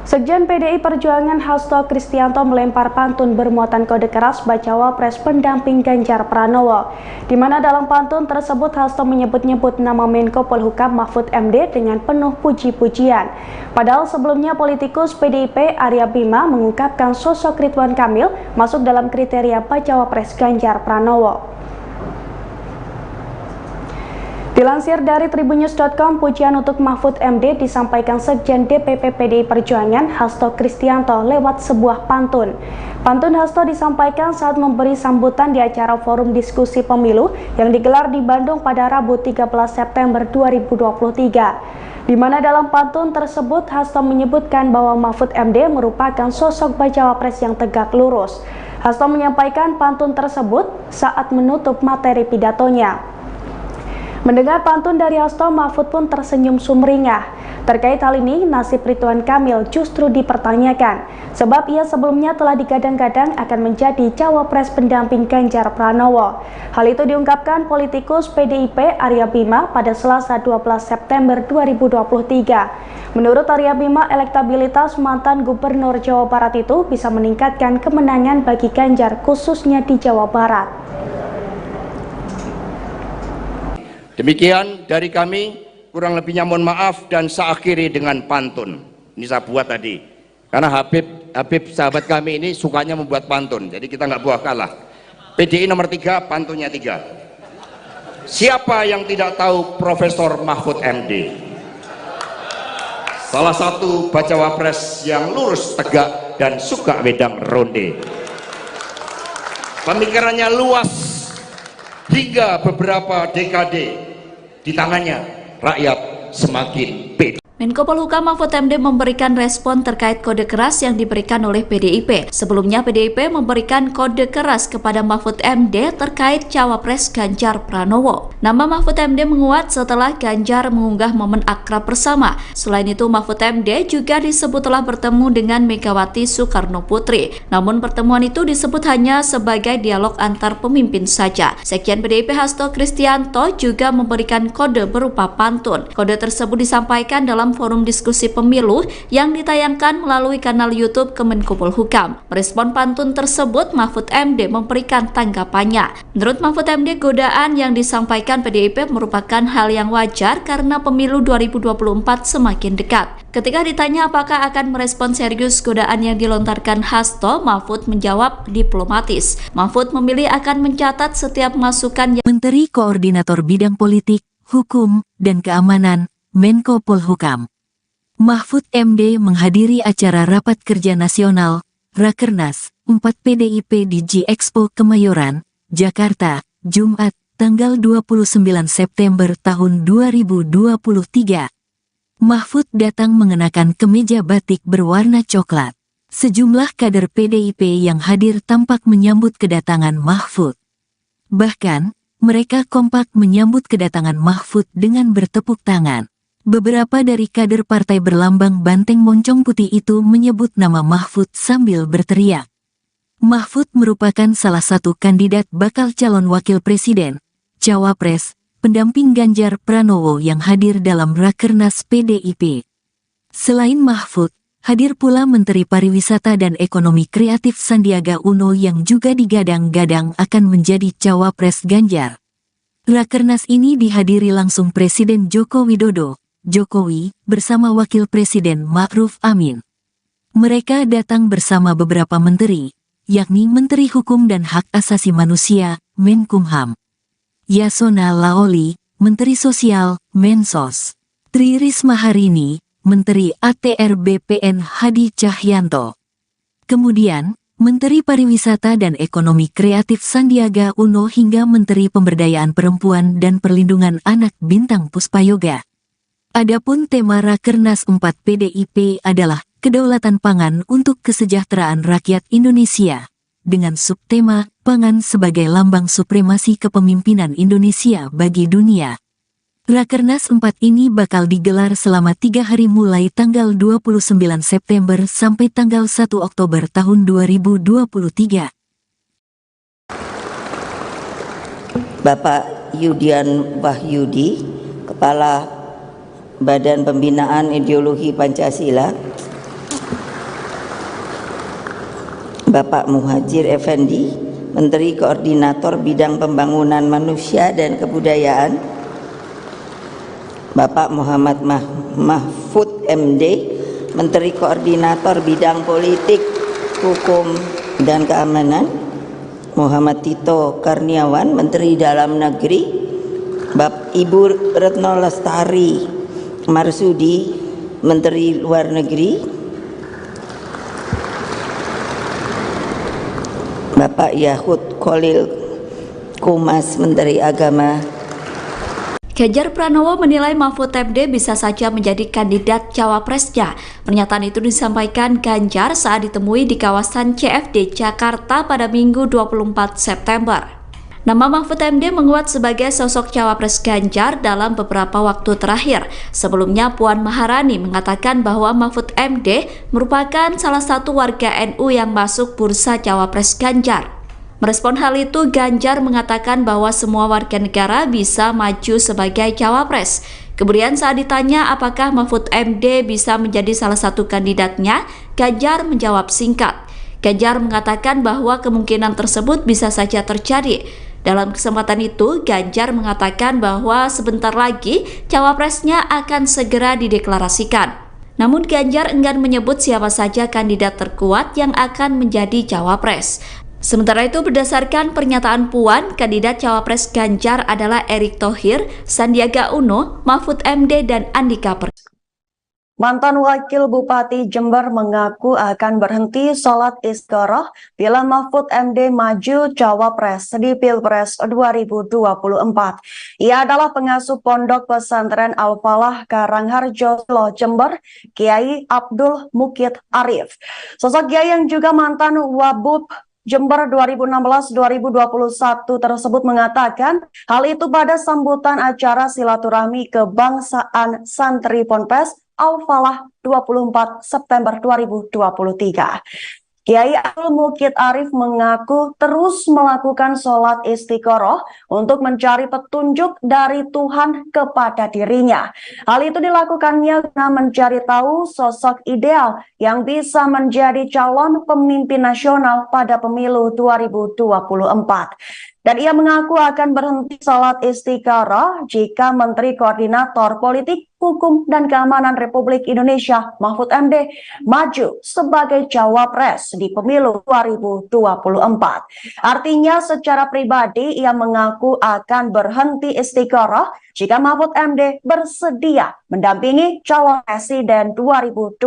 S5: Sekjen PDI Perjuangan Hasto Kristianto melempar pantun bermuatan kode keras bacawa pres pendamping Ganjar Pranowo, di mana dalam pantun tersebut Hasto menyebut-nyebut nama Menko Polhukam Mahfud MD dengan penuh puji-pujian. Padahal sebelumnya politikus PDIP Arya Bima mengungkapkan sosok Ridwan Kamil masuk dalam kriteria bacawa pres Ganjar Pranowo. Dilansir dari tribunnews.com, pujian untuk Mahfud MD disampaikan Sekjen DPP PDI Perjuangan Hasto Kristianto lewat sebuah pantun. Pantun Hasto disampaikan saat memberi sambutan di acara forum diskusi pemilu yang digelar di Bandung pada Rabu 13 September 2023. Di mana dalam pantun tersebut Hasto menyebutkan bahwa Mahfud MD merupakan sosok bacawa pres yang tegak lurus. Hasto menyampaikan pantun tersebut saat menutup materi pidatonya. Mendengar pantun dari Hasto, Mahfud pun tersenyum sumringah. Terkait hal ini, nasib Ridwan Kamil justru dipertanyakan, sebab ia sebelumnya telah digadang-gadang akan menjadi cawapres pendamping Ganjar Pranowo. Hal itu diungkapkan politikus PDIP Arya Bima pada Selasa 12 September 2023. Menurut Arya Bima, elektabilitas mantan Gubernur Jawa Barat itu bisa meningkatkan kemenangan bagi Ganjar khususnya di Jawa Barat.
S6: Demikian dari kami, kurang lebihnya mohon maaf dan saya akhiri dengan pantun. Ini saya buat tadi, karena Habib sahabat kami ini sukanya membuat pantun, jadi kita nggak buah kalah. PDI nomor 3, pantunnya 3. Siapa yang tidak tahu Profesor Mahfud MD? Salah satu bacawa pres yang lurus, tegak, dan suka wedang ronde. Pemikirannya luas hingga beberapa dekade. Di tangannya rakyat semakin pede.
S3: Menko Polhukam Mahfud MD memberikan respon terkait kode keras yang diberikan oleh PDIP. Sebelumnya PDIP memberikan kode keras kepada Mahfud MD terkait cawapres Ganjar Pranowo. Nama Mahfud MD menguat setelah Ganjar mengunggah momen akrab bersama. Selain itu, Mahfud MD juga disebut telah bertemu dengan Megawati Soekarno Putri. Namun pertemuan itu disebut hanya sebagai dialog antar pemimpin saja. Sekjen PDIP Hasto Kristianto juga memberikan kode berupa pantun. Kode tersebut disampaikan dalam dalam forum diskusi pemilu yang ditayangkan melalui kanal YouTube Kemenko Polhukam. Merespon pantun tersebut, Mahfud MD memberikan tanggapannya. Menurut Mahfud MD, godaan yang disampaikan PDIP merupakan hal yang wajar karena pemilu 2024 semakin dekat. Ketika ditanya apakah akan merespon serius godaan yang dilontarkan Hasto, Mahfud menjawab diplomatis. Mahfud memilih akan mencatat setiap masukan yang
S1: Menteri Koordinator Bidang Politik, Hukum, dan Keamanan, Menko Polhukam. Mahfud MD menghadiri acara Rapat Kerja Nasional, Rakernas, 4 PDIP di G-Expo Kemayoran, Jakarta, Jumat, tanggal 29 September tahun 2023. Mahfud datang mengenakan kemeja batik berwarna coklat. Sejumlah kader PDIP yang hadir tampak menyambut kedatangan Mahfud. Bahkan, mereka kompak menyambut kedatangan Mahfud dengan bertepuk tangan. Beberapa dari kader partai berlambang banteng moncong putih itu menyebut nama Mahfud sambil berteriak. Mahfud merupakan salah satu kandidat bakal calon wakil presiden, cawapres, pendamping Ganjar Pranowo yang hadir dalam Rakernas PDIP. Selain Mahfud, hadir pula Menteri Pariwisata dan Ekonomi Kreatif Sandiaga Uno yang juga digadang-gadang akan menjadi cawapres Ganjar. Rakernas ini dihadiri langsung Presiden Joko Widodo, Jokowi, bersama Wakil Presiden Ma'ruf Amin. Mereka datang bersama beberapa menteri, yakni Menteri Hukum dan Hak Asasi Manusia, Menkumham, Yasona Laoli, Menteri Sosial, Mensos, Tri Risma Harini, Menteri ATR BPN Hadi Cahyanto. Kemudian, Menteri Pariwisata dan Ekonomi Kreatif Sandiaga Uno hingga Menteri Pemberdayaan Perempuan dan Perlindungan Anak Bintang Puspayoga. Adapun tema Rakernas 4 PDIP adalah Kedaulatan Pangan untuk Kesejahteraan Rakyat Indonesia, dengan subtema Pangan sebagai Lambang Supremasi Kepemimpinan Indonesia bagi Dunia. Rakernas 4 ini bakal digelar selama 3 hari mulai tanggal 29 September sampai tanggal 1 Oktober tahun 2023.
S2: Bapak Yudian Wahyudi, Kepala Badan Pembinaan Ideologi Pancasila, Bapak Muhajir Effendi, Menteri Koordinator Bidang Pembangunan Manusia dan Kebudayaan, Bapak Muhammad Mahfud MD, Menteri Koordinator Bidang Politik, Hukum, dan Keamanan, Muhammad Tito Karniawan, Menteri Dalam Negeri, Ibu Retno Lestari Marsudi, Menteri Luar Negeri, Bapak Yahud Khalil Kumas, Menteri Agama.
S3: Ganjar Pranowo menilai Mahfud MD bisa saja menjadi kandidat cawapresnya. Pernyataan itu disampaikan Ganjar saat ditemui di kawasan CFD Jakarta pada Minggu 24 September. Nama Mahfud MD menguat sebagai sosok cawapres Ganjar dalam beberapa waktu terakhir. Sebelumnya Puan Maharani mengatakan bahwa Mahfud MD merupakan salah satu warga NU yang masuk bursa cawapres Ganjar. Merespon hal itu, Ganjar mengatakan bahwa semua warga negara bisa maju sebagai cawapres. Kemudian saat ditanya apakah Mahfud MD bisa menjadi salah satu kandidatnya, Ganjar menjawab singkat. Ganjar mengatakan bahwa kemungkinan tersebut bisa saja terjadi. Dalam kesempatan itu, Ganjar mengatakan bahwa sebentar lagi cawapresnya akan segera dideklarasikan. Namun Ganjar enggan menyebut siapa saja kandidat terkuat yang akan menjadi cawapres. Sementara itu, berdasarkan pernyataan Puan, kandidat cawapres Ganjar adalah Erick Thohir, Sandiaga Uno, Mahfud MD, dan Andika Perkasa.
S4: Mantan Wakil Bupati Jember mengaku akan berhenti sholat istigharah bila Mahfud MD maju cawapres di Pilpres 2024. Ia adalah pengasuh Pondok Pesantren Al-Falah Karangharjo, Jember, Kiai Abdul Mukid Arif. Sosok Kiai yang juga mantan Wabub Jember 2016-2021 tersebut mengatakan hal itu pada sambutan acara silaturahmi kebangsaan santri Ponpes Al-Falah 24 September 2023. Kiai Abdul Mukid Arif mengaku terus melakukan sholat istiqoroh untuk mencari petunjuk dari Tuhan kepada dirinya. Hal itu dilakukannya guna mencari tahu sosok ideal yang bisa menjadi calon pemimpin nasional pada pemilu 2024. Dan ia mengaku akan berhenti sholat istikharah jika Menteri Koordinator Politik, Hukum, dan Keamanan Republik Indonesia Mahfud MD maju sebagai cawapres di pemilu 2024. Artinya secara pribadi ia mengaku akan berhenti istikharah jika Mahfud MD bersedia mendampingi calon presiden 2024.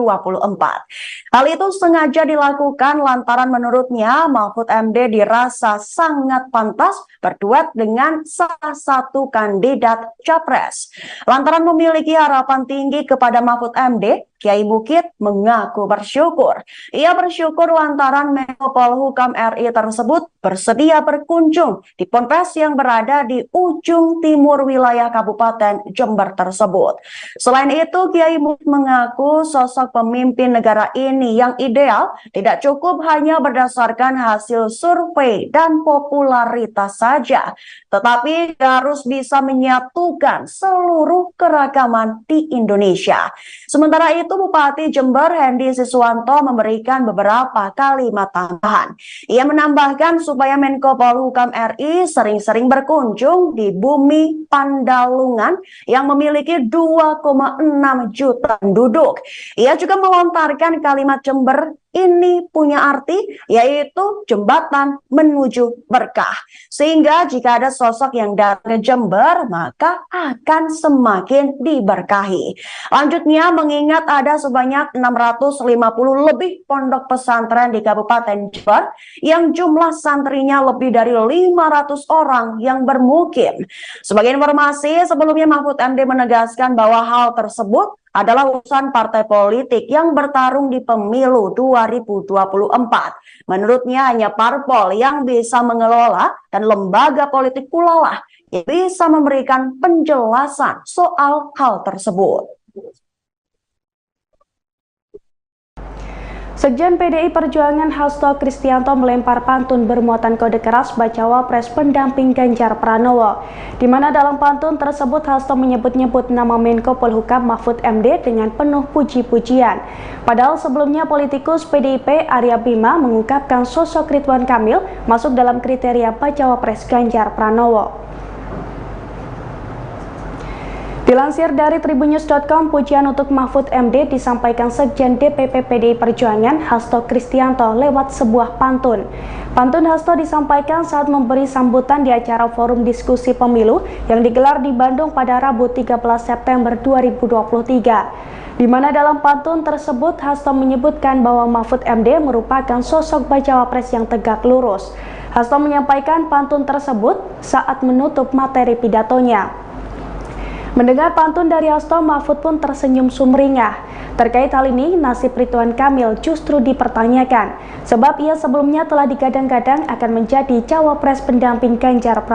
S4: Hal itu sengaja dilakukan lantaran menurutnya Mahfud MD dirasa sangat pantas berduet dengan salah satu kandidat capres. Lantaran memiliki harapan tinggi kepada Mahfud MD, Kiai Mukid mengaku bersyukur. Ia bersyukur lantaran Menko Polhukam RI tersebut bersedia berkunjung di ponpes yang berada di ujung timur wilayah Kabupaten Jember tersebut. Selain itu, Kiai Mukid mengaku sosok pemimpin negara ini yang ideal tidak cukup hanya berdasarkan hasil survei dan popularitas saja, tetapi harus bisa menyatukan seluruh keragaman di Indonesia. Sementara itu, Bupati Jember Hendy Siswanto memberikan beberapa kalimat tambahan. Ia menambahkan supaya Menko Polhukam RI sering-sering berkunjung di bumi Pandalungan yang memiliki 2,6 juta penduduk. Ia juga melontarkan kalimat Jember ini punya arti, yaitu jembatan menuju berkah. Sehingga jika ada sosok yang datang ke Jember, maka akan semakin diberkahi. Lanjutnya, mengingat ada sebanyak 650 lebih pondok pesantren di Kabupaten Jember, yang jumlah santrinya lebih dari 500 orang yang bermukim. Sebagai informasi, sebelumnya Mahfud MD menegaskan bahwa hal tersebut adalah urusan partai politik yang bertarung di pemilu 2024. Menurutnya hanya parpol yang bisa mengelola dan lembaga politik pula lah yang bisa memberikan penjelasan soal hal tersebut.
S5: Sekjen PDI Perjuangan Hasto Kristianto melempar pantun bermuatan kode keras bacawa pres pendamping Ganjar Pranowo, di mana dalam pantun tersebut Hasto menyebut-nyebut nama Menko Polhukam Mahfud MD dengan penuh puji-pujian. Padahal sebelumnya politikus PDIP Arya Bima mengungkapkan sosok Ridwan Kamil masuk dalam kriteria bacawa pres Ganjar Pranowo. Dilansir dari tribunnews.com, pujian untuk Mahfud MD disampaikan Sekjen DPP PDI Perjuangan Hasto Kristianto lewat sebuah pantun. Pantun Hasto disampaikan saat memberi sambutan di acara forum diskusi pemilu yang digelar di Bandung pada Rabu 13 September 2023. Di mana dalam pantun tersebut Hasto menyebutkan bahwa Mahfud MD merupakan sosok bacawa pres yang tegak lurus. Hasto menyampaikan pantun tersebut saat menutup materi pidatonya. Mendengar pantun dari Hasto, Mahfud pun tersenyum sumringah. Terkait hal ini, nasib Ridwan Kamil justru dipertanyakan, sebab ia sebelumnya telah digadang-gadang akan menjadi cawapres pendamping Ganjar Pranowo.